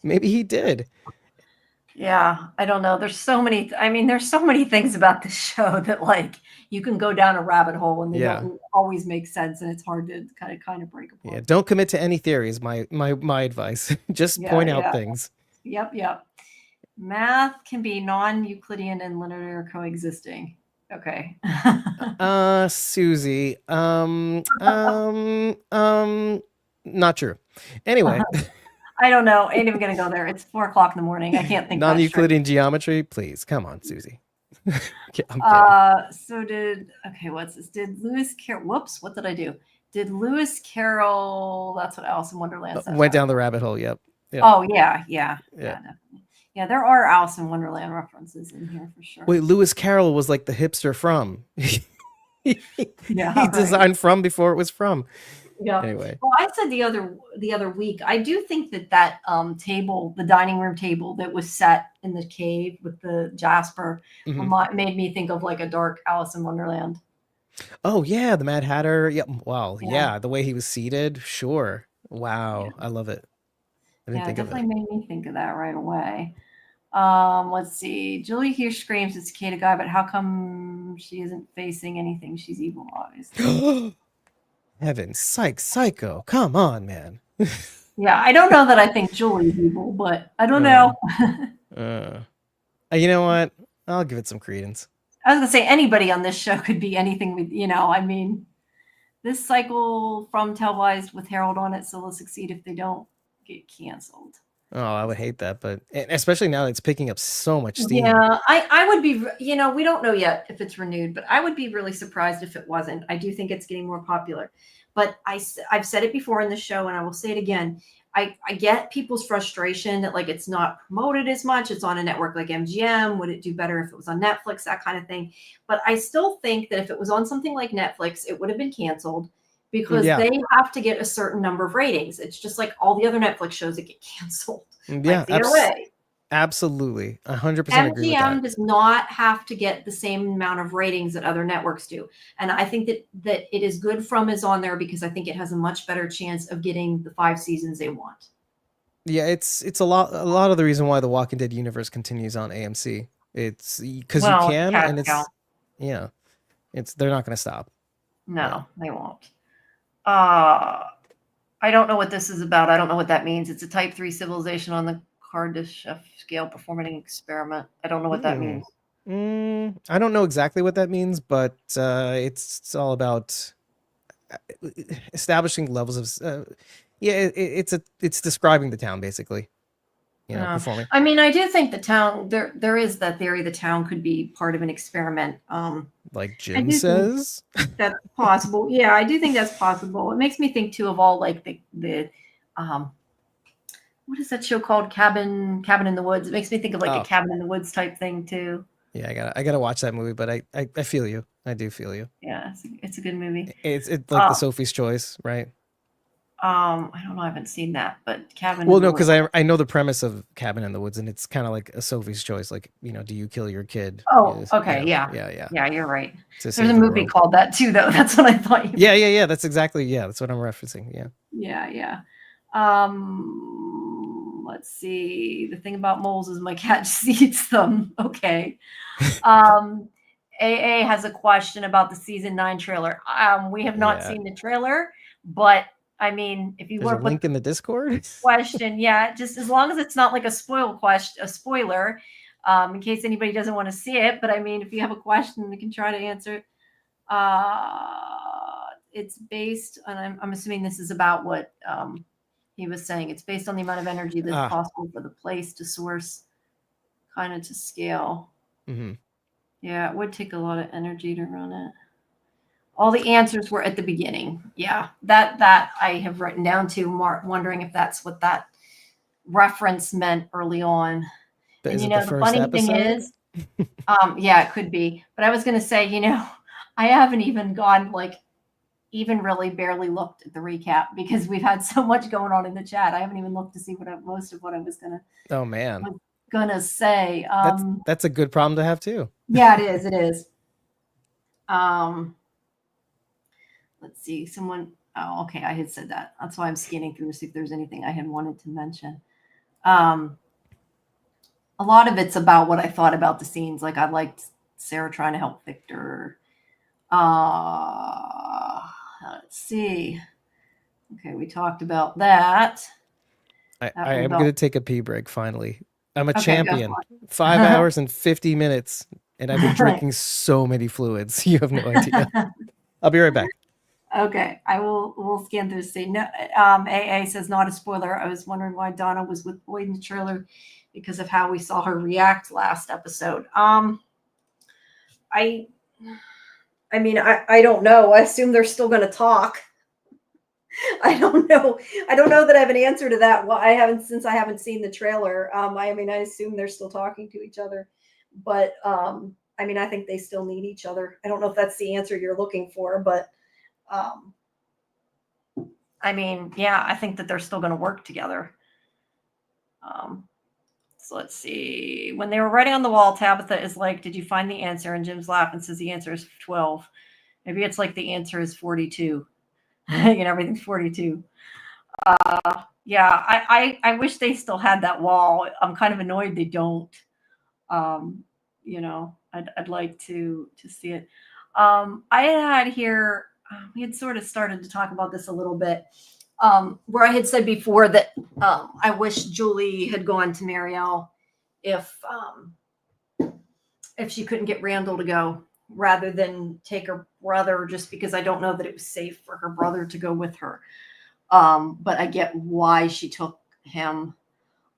maybe he did. Yeah, I don't know. There's so many things about this show that like you can go down a rabbit hole and they don't always make sense, and it's hard to kind of break apart. Yeah, don't commit to any theories. My advice. Just point out things. Yep. Math can be non-Euclidean and linear coexisting. Okay. Susie. Not true. Anyway. I don't know. Ain't even gonna go there. It's 4:00 in the morning. I can't think. Non-Euclidean geometry, please. Come on, Susie. So what's this? Did Lewis Carroll? Whoops, what did I do? Did Lewis Carroll? That's what Alice in Wonderland says. Went down the rabbit hole. Yep. Oh yeah, definitely. Yeah, there are Alice in Wonderland references in here for sure. Wait, Lewis Carroll was like the hipster From. He designed From before it was From. Yeah. Anyway. Well, I said the other week, I do think that table, the dining room table that was set in the cave with the Jasper, made me think of like a dark Alice in Wonderland. Oh yeah, the Mad Hatter. Yep. Wow. Yeah, the way he was seated. Sure. Wow, yeah. I love it. I didn't think of it. Definitely made me think of that right away. Let's see. Julie here screams it's Cicada guy, but how come she isn't facing anything? She's evil, obviously. Heaven, psycho. Come on, man. Yeah, I don't know that I think Julie's evil, but I don't know. You know what? I'll give it some credence. I was gonna say anybody on this show could be anything with, I mean, this cycle from televised with Harold on it, so they'll succeed if they don't get canceled. Oh, I would hate that, but especially now that it's picking up so much steam. Yeah, I would be, we don't know yet if it's renewed, but I would be really surprised if it wasn't. I do think it's getting more popular, but I've said it before in the show and I will say it again. I get people's frustration that like it's not promoted as much. It's on a network like MGM. Would it do better if it was on Netflix? That kind of thing. But I still think that if it was on something like Netflix, it would have been canceled. Because they have to get a certain number of ratings. It's just like all the other Netflix shows that get canceled. Yeah, like Absolutely. 100% agree with MGM that. does not have to get the same amount of ratings that other networks do. And I think that it is good From is on there because I think it has a much better chance of getting the 5 seasons they want. Yeah, it's a lot of the reason why the Walking Dead universe continues on AMC. It's because you Well, can, cat and it's count. yeah, it's they're not going to stop. No, Yeah. they won't. I don't know what this is about. I don't know what that means. It's a type 3 civilization on the Kardashev scale performing an experiment. I don't know what that means. I don't know exactly what that means, but it's all about establishing levels of. It's describing the town basically. Performing. I mean, I do think the town there is that theory the town could be part of an experiment. Like Jim says, that's possible. Yeah, I do think that's possible. It makes me think too of all like the what is that show called? Cabin in the Woods. It makes me think of like a Cabin in the Woods type thing too. Yeah, I gotta watch that movie, but I feel you. I do feel you. Yeah, it's a good movie. It's like the Sophie's Choice, right? I don't know. I haven't seen that, but Cabin. Well, no, because I know the premise of Cabin in the Woods, and it's kind of like a Sophie's Choice. Like, do you kill your kid? Oh, okay, yeah. You're right. There's a movie called that too, though. That's what I thought. Yeah. That's exactly that's what I'm referencing. Yeah. Let's see. The thing about moles is my cat just eats them. Okay. AA has a question about the season 9 trailer. We have not seen the trailer, but I mean, if you There's a link in the Discord question, just as long as it's not like a spoiler, in case anybody doesn't want to see it. But I mean, if you have a question, we can try to answer it. It's based on. I'm assuming this is about what he was saying. It's based on the amount of energy that's possible for the place to source, kind of to scale. Mm-hmm. Yeah, it would take a lot of energy to run it. All the answers were at the beginning. Yeah, that I have written down too, wondering if that's what that reference meant early on. But and the funny episode? thing is, it could be. But I was going to say, I haven't even gone even really barely looked at the recap because we've had so much going on in the chat. I haven't even looked to see most of what I was going to. Oh man. Gonna say. That's a good problem to have too. Yeah, it is. It is. Let's see. Someone. Oh, okay. I had said that. That's why I'm scanning through to see if there's anything I had wanted to mention. A lot of it's about what I thought about the scenes. Like I liked Sarah trying to help Victor. Let's see. Okay, we talked about that. I am going to take a pee break finally. I'm a champion. 5 hours and 50 minutes, and I've been drinking so many fluids. You have no idea. I'll be right back. Okay, we'll scan through to see. No, AA says not a spoiler. I was wondering why Donna was with Boyd in the trailer because of how we saw her react last episode. I mean, I don't know. I assume they're still going to talk. I don't know. I don't know that I have an answer to that. Well, I haven't seen the trailer. I mean, I assume they're still talking to each other, but I mean, I think they still need each other. I don't know if that's the answer you're looking for, but I mean, yeah, I think that they're still going to work together. So let's see. When they were writing on the wall, Tabitha is like, "Did you find the answer?" And Jim's laughing and says the answer is 12. Maybe it's like the answer is 42. Everything's 42. Yeah, I wish they still had that wall. I'm kind of annoyed they don't. I'd like to see it. I had here, we had sort of started to talk about this a little bit, where I had said before that I wish Julie had gone to Marielle if she couldn't get Randall to go, rather than take her brother, just because I don't know that it was safe for her brother to go with her. But I get why she took him.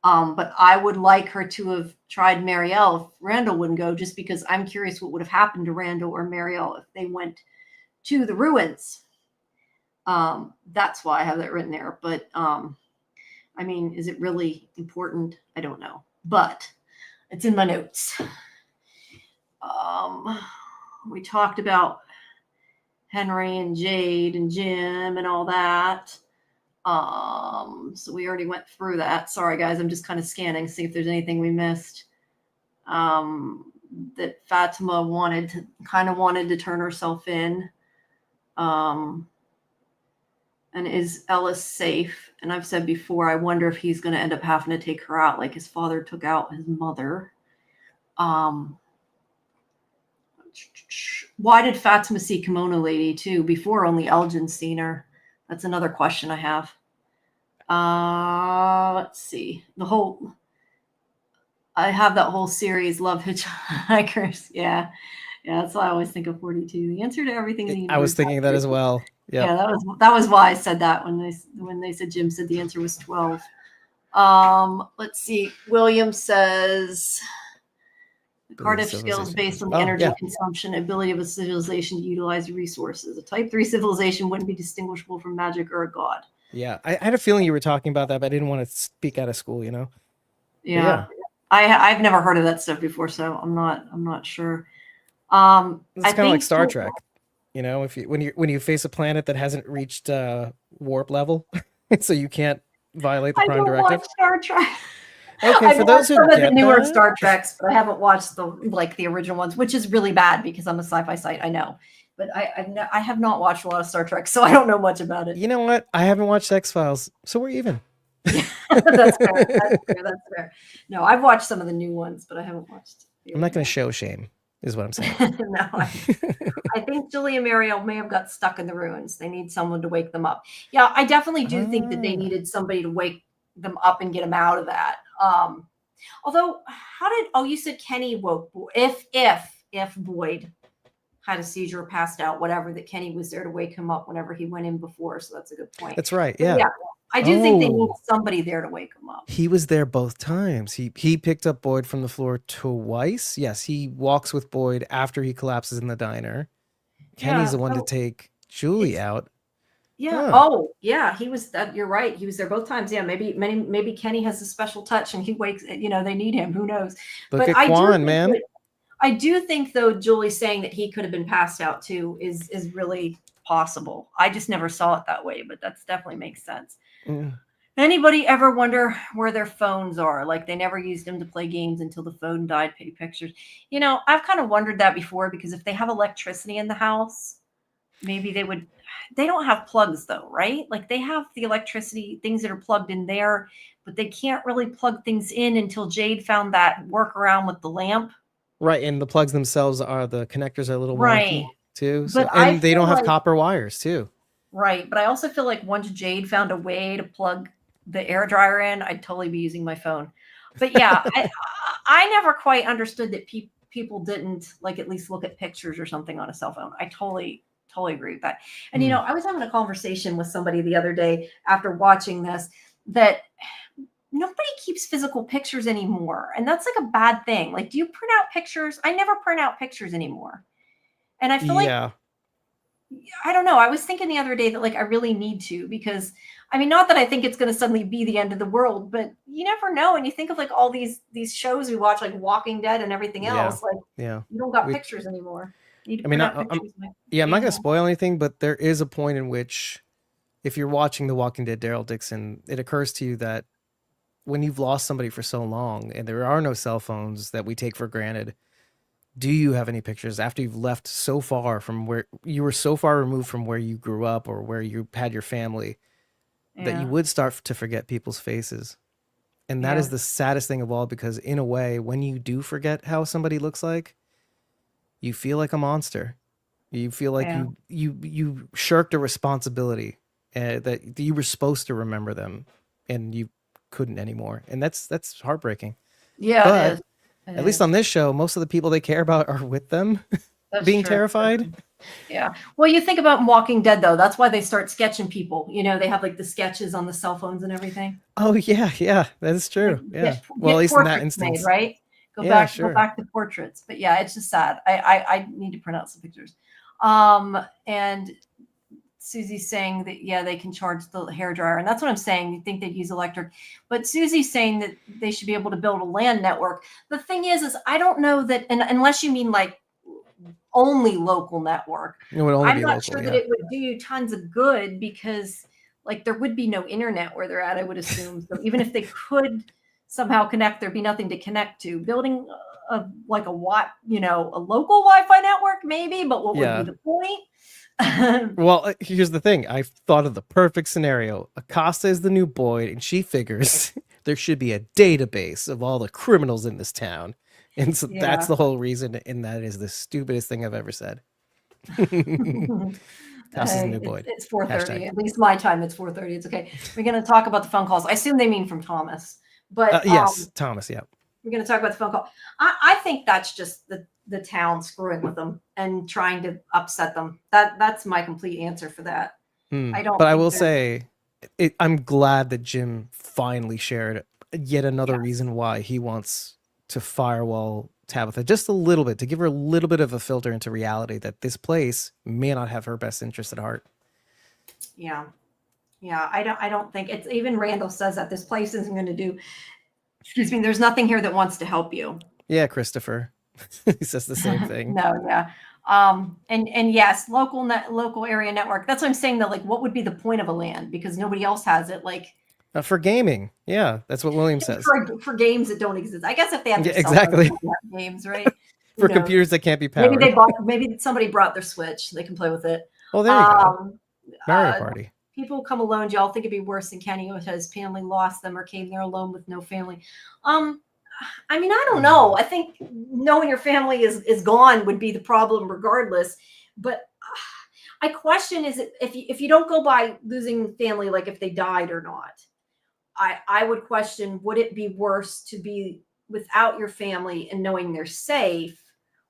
But I would like her to have tried Marielle if Randall wouldn't go, just because I'm curious what would have happened to Randall or Marielle if they went to the ruins. That's why I have that written there. But I mean, is it really important? I don't know, but it's in my notes. We talked about Henry and Jade and Jim and all that. So we already went through that. Sorry, guys. I'm just kind of scanning, see if there's anything we missed. That Fatima wanted to turn herself in. And is Ellis safe? And I've said before, I wonder if he's going to end up having to take her out like his father took out his mother. Why did Fatima see Kimono Lady too? Before only Elgin seen her. That's another question I have. Let's see. I have that whole series, Love Hitchhikers. Yeah. That's why I always think of 42. The answer to everything in the universe. I was thinking that as well. Yep. Yeah, that was why I said that when they said Jim said the answer was 12. Let's see. William says the Cardiff skills based on the energy consumption, ability of a civilization to utilize resources. A type 3 civilization wouldn't be distinguishable from magic or a god. Yeah, I had a feeling you were talking about that, but I didn't want to speak out of school, you know? Yeah. I've never heard of that stuff before, so I'm not sure. It's kind of like Star Trek. You know, when you face a planet that hasn't reached warp level, so you can't violate the Prime Directive. Watch Star Trek. Okay, for those who get the newer that, Star Treks, but I haven't watched the original ones, which is really bad because I'm a sci-fi site. I know, but I have not watched a lot of Star Trek, so I don't know much about it. You know what? I haven't watched X-Files, so we're even. That's fair. That's fair. No, I've watched some of the new ones, but I haven't watched. I'm not going to show shame, is what I'm saying. No, I think Julie and Mariel may have got stuck in the ruins. They need someone to wake them up. Yeah, I definitely do think that they needed somebody to wake them up and get them out of that. Although, you said Kenny woke if Boyd had a seizure, passed out, whatever, that Kenny was there to wake him up whenever he went in before. So that's a good point. That's right. Yeah. I do think they need somebody there to wake him up. He was there both times. He picked up Boyd from the floor twice. Yes, he walks with Boyd after he collapses in the diner. Kenny's the one to take Julie out. Yeah. Oh, yeah. He was. You're right. He was there both times. Yeah. Maybe Kenny has a special touch, and he wakes. They need him. Who knows? Look at Quan, man. I do think, though, Julie saying that he could have been passed out too is really possible. I just never saw it that way, but that's definitely makes sense. Yeah. Anybody ever wonder where their phones are? Like they never used them to play games until the phone died, pay pictures. I've kind of wondered that before because if they have electricity in the house, maybe they would. They don't have plugs though, right? Like they have the electricity things that are plugged in there, but they can't really plug things in until Jade found that workaround with the lamp. Right, and the plugs themselves the connectors are a little wonky too. So, But and they don't have copper wires too. Right, but I also feel like once Jade found a way to plug the air dryer in, I'd totally be using my phone. But yeah, I never quite understood that people didn't at least look at pictures or something on a cell phone. I totally agree with that. And I was having a conversation with somebody the other day after watching this that nobody keeps physical pictures anymore. And that's like a bad thing. Like, do you print out pictures? I never print out pictures anymore. And I feel I don't know. I was thinking the other day that I really need to, because not that I think it's going to suddenly be the end of the world, but you never know. And you think of all these shows we watch, like Walking Dead and everything else. You don't got pictures anymore. I'm not going to spoil anything, but there is a point in which if you're watching The Walking Dead, Daryl Dixon, it occurs to you that when you've lost somebody for so long and there are no cell phones that we take for granted, do you have any pictures after you've left so far from where you were so far removed from where you grew up or where you had your family that you would start to forget people's faces? And that is the saddest thing of all, because in a way, when you do forget how somebody looks like, you feel like a monster. You feel like you shirked a responsibility that you were supposed to remember them and you couldn't anymore. And that's heartbreaking. Yeah, but it is. At least on this show, most of the people they care about are with them, being terrified. Yeah. Well, you think about Walking Dead, though. That's why they start sketching people. They have the sketches on the cell phones and everything. Oh, yeah. That is true. At least in that instance. Made, right? Go back to portraits. But yeah, it's just sad. I need to print out some pictures. And Susie's saying that, they can charge the hairdryer. And that's what I'm saying. You think they'd use electric. But Susie's saying that they should be able to build a LAN network. The thing is I don't know that, and unless you mean only local network, It would only I'm be not local, sure that it would do you tons of good, because like there would be no internet where they're at, I would assume. So even if they could somehow connect, there'd be nothing to connect to. Building a local Wi-Fi network, maybe, but what would be the point? Well, here's the thing. I've thought of the perfect scenario. Acosta is the new Boyd, and she figures there should be a database of all the criminals in this town. And so that's the whole reason, and that is the stupidest thing I've ever said. Acosta's the new Boyd. It's 4:30. Hashtag. At least my time, it's 4:30. It's okay. We're going to talk about the phone calls. I assume they mean from Thomas. But yes, Thomas, yeah. We're going to talk about the phone call. I think that's just the town screwing with them and trying to upset them. That's my complete answer for that. I don't. But I will say, I'm glad that Jim finally shared yet another reason why he wants to firewall Tabitha just a little bit, to give her a little bit of a filter into reality that this place may not have her best interest at heart. Yeah. I don't think it's, even Randall says that this place isn't going to do. Excuse me. There's nothing here that wants to help you. Yeah, Christopher. He says the same thing. No, yeah. And yes, local area network. That's what I'm saying, that like, what would be the point of a LAN? Because nobody else has it. Like for gaming. Yeah, that's what William says. For games that don't exist. I guess if they have exactly games, right? For computers that can't be powered. Maybe somebody brought their Switch. They can play with it. Oh, there you go. Mario Party. People come alone. Do y'all think it'd be worse than Kenny, who his family lost them or came there alone with no family? I mean, I don't know. I think knowing your family is gone would be the problem regardless. But I question, is it, if you don't go by losing family, like if they died or not, I would question, would it be worse to be without your family and knowing they're safe,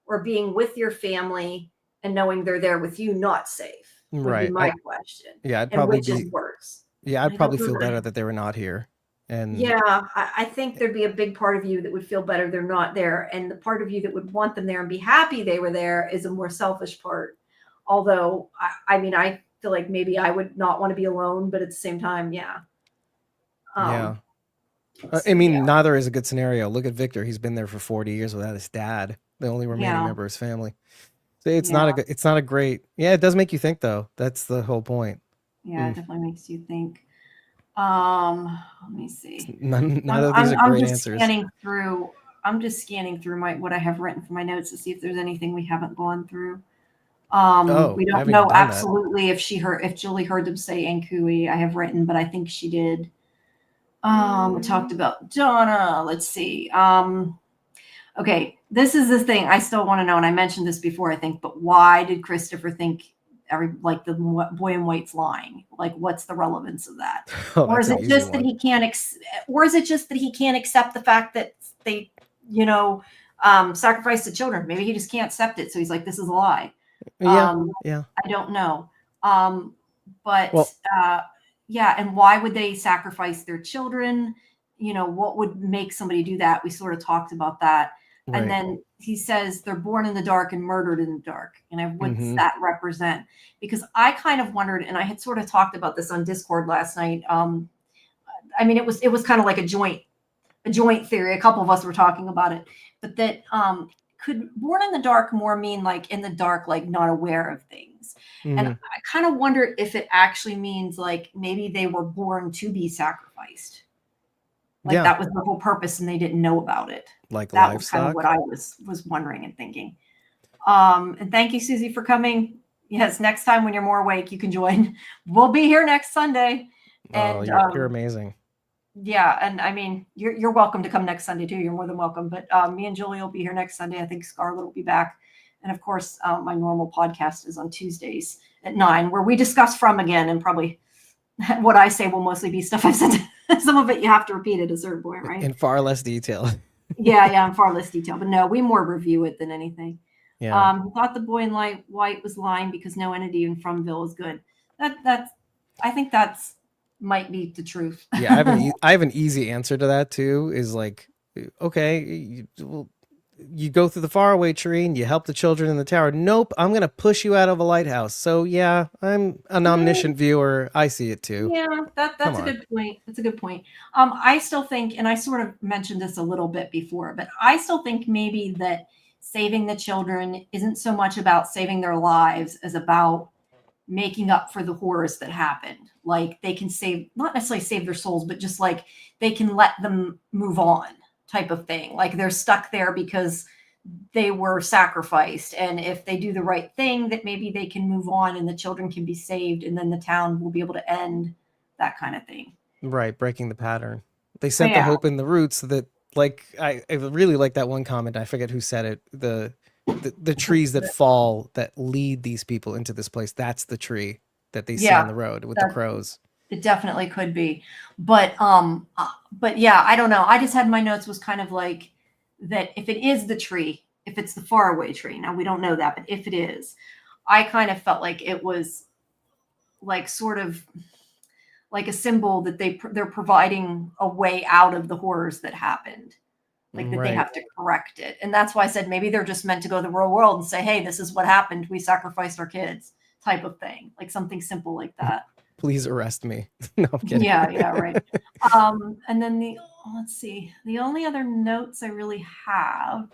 or being with your family and knowing they're there with you not safe? Would be my question. Yeah, I'd probably which is worse. Yeah, I'd probably feel better that they were not here. And yeah, I think there'd be a big part of you that would feel better they're not there. And the part of you that would want them there and be happy they were there is a more selfish part. Although, I mean, I feel like maybe I would not want to be alone, but at the same time, yeah. I mean, neither is a good scenario. Look at Victor. He's been there for 40 years without his dad, the only remaining member of his family. So it's not a great, it does make you think though. That's the whole point. Yeah, it definitely makes you think. Let me see. None of these are great answers. I'm just scanning through what I have written for my notes to see if there's anything we haven't gone through. We don't know absolutely if Julie heard them say Ankui. I have written, but I think she did. We talked about Donna. Let's see. Okay, this is the thing I still want to know, and I mentioned this before, I think, but why did Christopher think the boy in white's lying? Like, what's the relevance of that? Or is it just that he can't accept the fact that they, sacrificed the children? Maybe he just can't accept it, so he's like, this is a lie. I don't know. And why would they sacrifice their children? What would make somebody do that? We sort of talked about that. Right. And then he says they're born in the dark and murdered in the dark. And what's that represent? Because I kind of wondered, and I had sort of talked about this on Discord last night. I mean, it was kind of like a joint theory. A couple of us were talking about it, but that could born in the dark more mean like in the dark, like not aware of things. And I kind of wonder if it actually means like maybe they were born to be sacrificed. Like that was the whole purpose and they didn't know about it. Like that livestock? Was kind of what I was wondering and thinking. And thank you, Susie, for coming. Yes, next time when you're more awake, you can join. We'll be here next Sunday. And you're amazing. Yeah, and I mean, you're welcome to come next Sunday too. You're more than welcome. But me and Julie will be here next Sunday. I think Scarlett will be back. And of course, my normal podcast is on Tuesdays at 9, where we discuss From again, and probably what I say will mostly be stuff I've said. Some of it you have to repeat at a certain point, right? In far less detail. Yeah, in far less detail. But no, we more review it than anything. Yeah. Thought the boy in white was lying because no entity in Fromville is good. I think that's might be the truth. Yeah, I have an easy answer to that too. Is like, okay, you go through the faraway tree and you help the children in the tower. Nope, I'm gonna push you out of a lighthouse. So yeah, I'm an omniscient viewer. I see it too. Yeah, that's a good point. That's a good point. I still think, and I sort of mentioned this a little bit before, but I still think maybe that saving the children isn't so much about saving their lives as about making up for the horrors that happened. Like they can save, not necessarily save their souls, but just like they can let them move on type of thing. Like they're stuck there because they were sacrificed. And if they do the right thing, that maybe they can move on and the children can be saved. And then the town will be able to end, that kind of thing. Right, breaking the pattern. They sent the Yeah. hope in the roots that, like, I really like that one comment. I forget who said it. The trees that fall that lead these people into this place. That's the tree that they see Yeah, on the road with the crows. It definitely could be. But yeah, I don't know. I just had my notes was kind of like that if it is the tree, if it's the faraway tree, now we don't know that, but if it is, I kind of felt like it was like sort of like a symbol that they're providing a way out of the horrors that happened. Like that they Right. have to correct it. And that's why I said maybe they're just meant to go to the real world and say, hey, this is what happened. We sacrificed our kids type of thing. Like something simple like that. Please arrest me. No, I'm kidding. Yeah, right. And then let's see. The only other notes I really have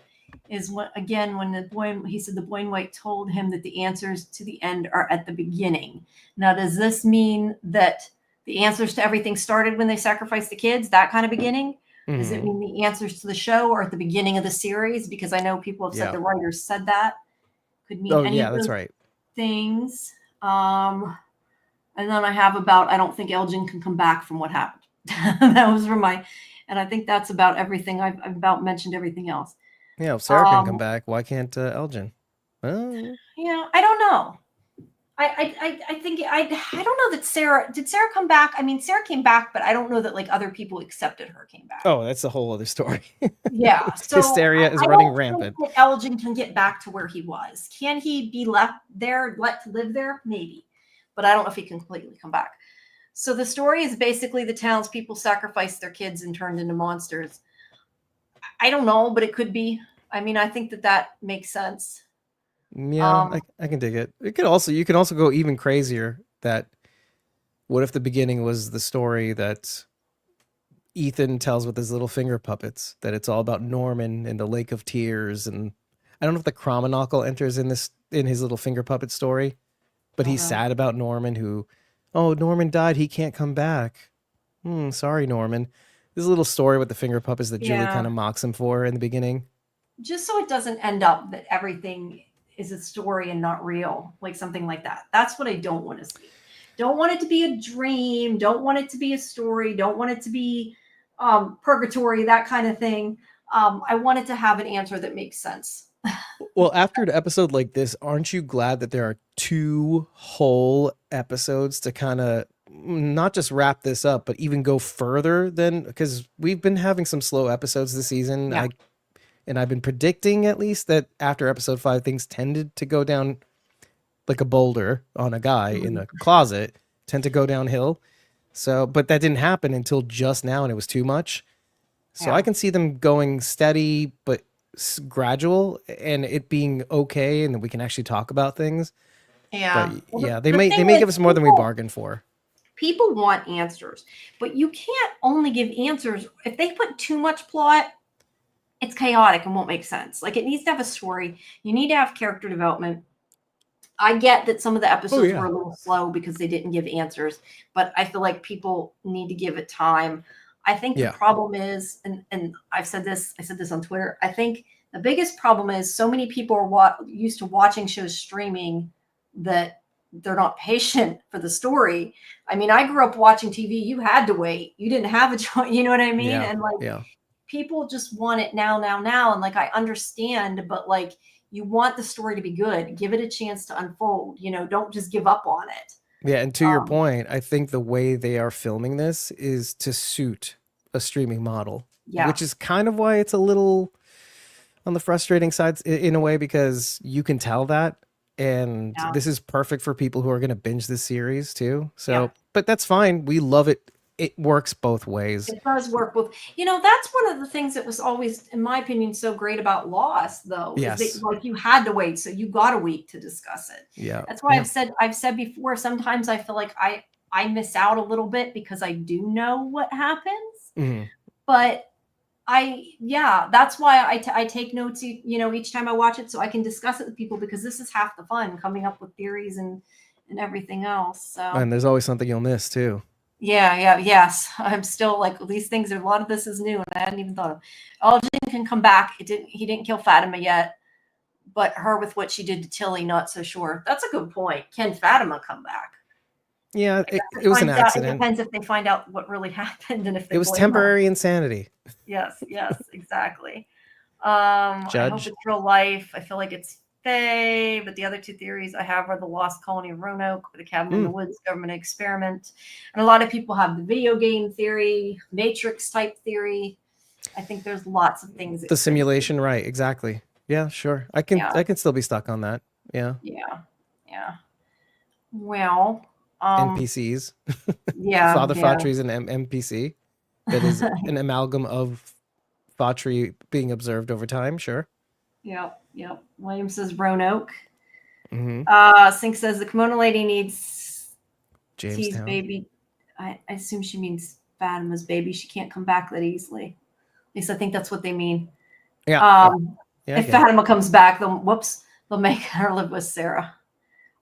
is when the boy, he said the boy in white told him that the answers to the end are at the beginning. Now, does this mean that the answers to everything started when they sacrificed the kids, that kind of beginning? Does it mean the answers to the show are at the beginning of the series? Because I know people have said the writers said that. Could mean any of that's those right. things. And then I have about, I don't think Elgin can come back from what happened. That was from and I think that's about everything. I've about mentioned everything else. Yeah, if Sarah can come back, why can't Elgin? Oh. Yeah, I don't know. I think I don't know that did Sarah come back? I mean, Sarah came back, but I don't know that like other people accepted her came back. Oh, that's a whole other story. Yeah. So Hysteria is running rampant. Think that Elgin can get back to where he was. Can he be left there, let to live there? Maybe. But I don't know if he can completely come back. So the story is basically the townspeople sacrificed their kids and turned into monsters. I don't know, but it could be. I mean, I think that makes sense. Yeah, I can dig it. You can also go even crazier. That what if the beginning was the story that Ethan tells with his little finger puppets, that it's all about Norman and the Lake of Tears, and I don't know if the Chromonocle enters in his little finger puppet story, but he's sad about Norman Norman died, he can't come back. Sorry, Norman. This little story with the finger puppets that Julie kind of mocks him for in the beginning. Just so it doesn't end up that everything is a story and not real, like something like that. That's what I don't want to see. Don't want it to be a dream. Don't want it to be a story. Don't want it to be purgatory, that kind of thing. I want it to have an answer that makes sense. Well, after an episode like this, aren't you glad that there are 2 whole episodes to kind of not just wrap this up, but even go further than, because we've been having some slow episodes this season. Yeah. And I've been predicting at least that after episode 5, things tended to go down like a boulder on a guy in a closet, tend to go downhill. So, but that didn't happen until just now, and it was too much. So I can see them going steady, but gradual, and it being okay, and we can actually talk about things. Yeah. But yeah, they may give us more than we bargained for. People want answers, but you can't only give answers. If they put too much plot, it's chaotic and won't make sense. Like it needs to have a story. You need to have character development. I get that some of the episodes were a little slow because they didn't give answers, but I feel like people need to give it time. I think the problem is, and I said this on Twitter, I think the biggest problem is so many people are used to watching shows streaming that they're not patient for the story. I mean, I grew up watching TV. You had to wait. You didn't have a choice. You know what I mean? Yeah, and like, people just want it now. And like, I understand, but like, you want the story to be good. Give it a chance to unfold. Don't just give up on it. Yeah, and to your point, I think the way they are filming this is to suit a streaming model, which is kind of why it's a little on the frustrating side in a way, because you can tell that. And this is perfect for people who are going to binge this series too. So, but that's fine. We love it. It works both ways. It does work both. That's one of the things that was always, in my opinion, so great about Lost, though. Yes. Is that, like, you had to wait, so you got a week to discuss it. Yeah. That's why I've said before, sometimes I feel like I miss out a little bit because I do know what happens. Mm-hmm. But that's why I take notes, each time I watch it, so I can discuss it with people, because this is half the fun, coming up with theories and and everything else. So And there's always something you'll miss too. yes. I'm still like these things. A lot of this is new, and I hadn't even thought of. Elgin can come back. He didn't kill Fatima yet, but her with what she did to Tilly, not so sure. That's a good point. Can Fatima come back? Yeah, it was an It accident. depends if they find out what really happened and if they It was blame her. temporary insanity. Yes, exactly. I hope Judge. it's real life. I feel like it's Faye, but the other two theories I have are the lost colony of Roanoke, the cabin in the woods, government experiment. And a lot of people have the video game theory, Matrix type theory. I think there's lots of things. The simulation, right? Exactly. Yeah, sure. I can still be stuck on that. Yeah. Well, NPCs. yeah. Father Fatri is an NPC that is an amalgam of Fatri being observed over time. Sure. Yep. William says Roanoke. Mm-hmm. Sink says the kimono lady needs T's Jamestown. baby. I assume she means Fatima's baby. She can't come back that easily. At least I think that's what they mean. Yeah. If Fatima comes back, they'll make her live with Sarah.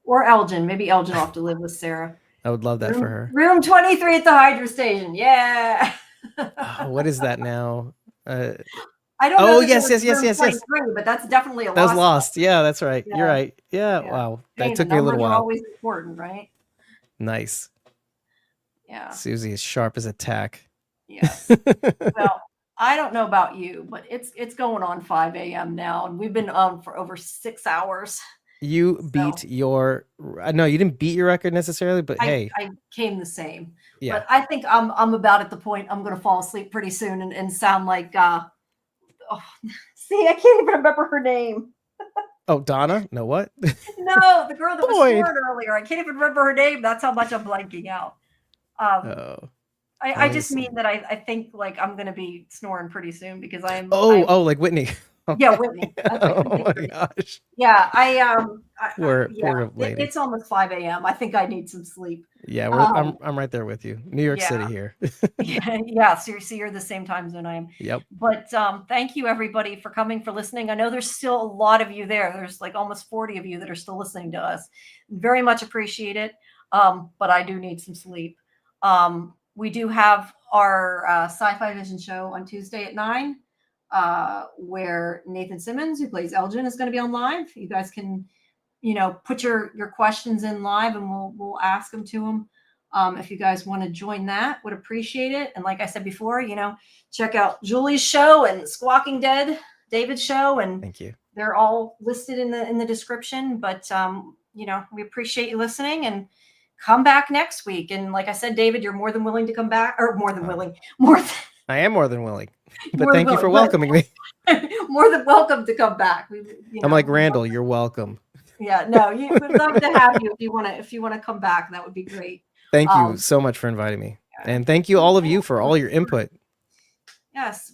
Or Elgin. Maybe Elgin will have to live with Sarah. I would love that for her. Room 23 at the Hydra Station. Yeah. What is that now? I don't know. Yes. But that's definitely a That was lost. lost. Yeah, that's right. Yeah. You're right. Yeah. Yeah. Wow. Hey, That took the me a little numbers are while. always important, right? Nice. Yeah. Susie is sharp as a tack. Yes. Well, I don't know about you, but it's going on 5 a.m. now, and we've been on for over 6 hours. You beat your no, you didn't beat your record necessarily, but hey, I came the same. yeah. But I think I'm about at the point I'm going to fall asleep pretty soon and sound like see, I can't even remember her name. Oh, Donna? No, what? No, the girl that was Boyd. snoring earlier. I can't even remember her name. That's how much I'm blanking out. I just mean that I think like I'm going to be snoring pretty soon because I'm. Like Whitney. Yeah, Whitney. Oh my gosh. Yeah, Poor lady. It's almost 5 a.m. I think I need some sleep. Yeah, I'm right there with you. New York City here. Yeah. So you're the same time zone I am. Yep. But thank you everybody for coming, for listening. I know there's still a lot of you there. There's like almost 40 of you that are still listening to us. Very much appreciate it. But I do need some sleep. We do have our Sci-Fivision show on Tuesday at 9. Where Nathan Simmons, who plays Elgin, is going to be on live. You guys can, put your questions in live, and we'll ask them to him. If you guys want to join that, would appreciate it. And like I said before, check out Julie's show and Squawking Dead, David's show, and thank you. They're all listed in the description. But we appreciate you listening, and come back next week. And like I said, David, you're more than willing to come back, or more than willing, I am more than willing. But thank you for welcoming me. More than welcome to come back. I'm like Randall. You're welcome. Yeah, no, we'd love to have you if you want to come back. That would be great. Thank you so much for inviting me, and thank you all of you for all your input. Yes,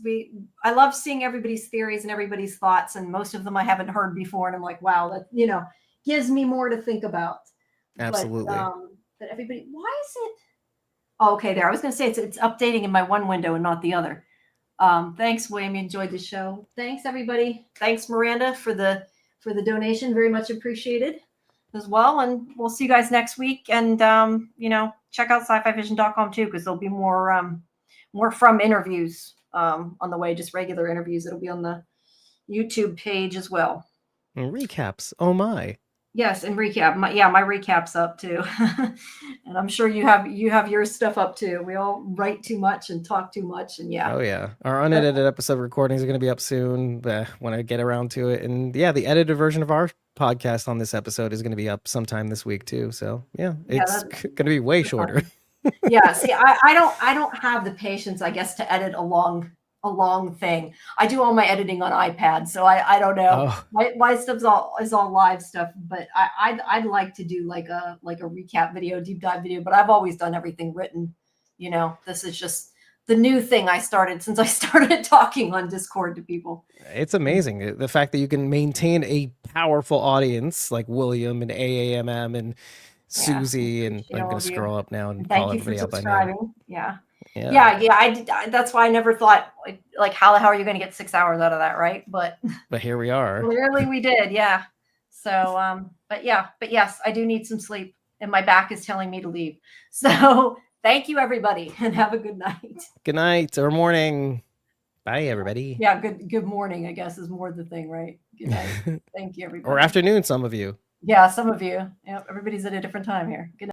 I love seeing everybody's theories and everybody's thoughts, and most of them I haven't heard before, and I'm like, wow, that gives me more to think about. Absolutely. But everybody, why is it? Oh, okay, there. I was going to say it's updating in my one window and not the other. Thanks, William. You enjoyed the show. Thanks, everybody. Thanks, Miranda, for the donation. Very much appreciated as well. And we'll see you guys next week. And check out scifivision.com too, because there'll be more from interviews on the way, just regular interviews. It'll be on the YouTube page as well. And recaps. Oh my. Yes, and recap. My recap's up too, and I'm sure you have your stuff up too. We all write too much and talk too much, and yeah. Oh yeah, our unedited episode recordings are going to be up soon when I get around to it, and yeah, the edited version of our podcast on this episode is going to be up sometime this week too. So yeah, it's going to be way shorter. Yeah, see, I don't have the patience, I guess, to edit a long thing. I do all my editing on iPad, so I don't know. Oh. My stuff's is all live stuff, but I'd like to do like a recap video, deep dive video, but I've always done everything written. This is just the new thing I started since I started talking on Discord to people. It's amazing the fact that you can maintain a powerful audience like William and AAMM and Susie, and I'm going to scroll up now and call everybody out by name. Yeah. That's why I never thought like how the hell are you going to get 6 hours out of that, right? But here we are. Clearly we did, yeah. So but yes, I do need some sleep. and my back is telling me to leave. So thank you, everybody, and have a good night. Good night or morning. Bye, everybody. Yeah, good morning, I guess, is more the thing, right? Good night. Thank you, everybody. Or afternoon, some of you. Yeah, some of you. Yeah, everybody's at a different time here. Good night.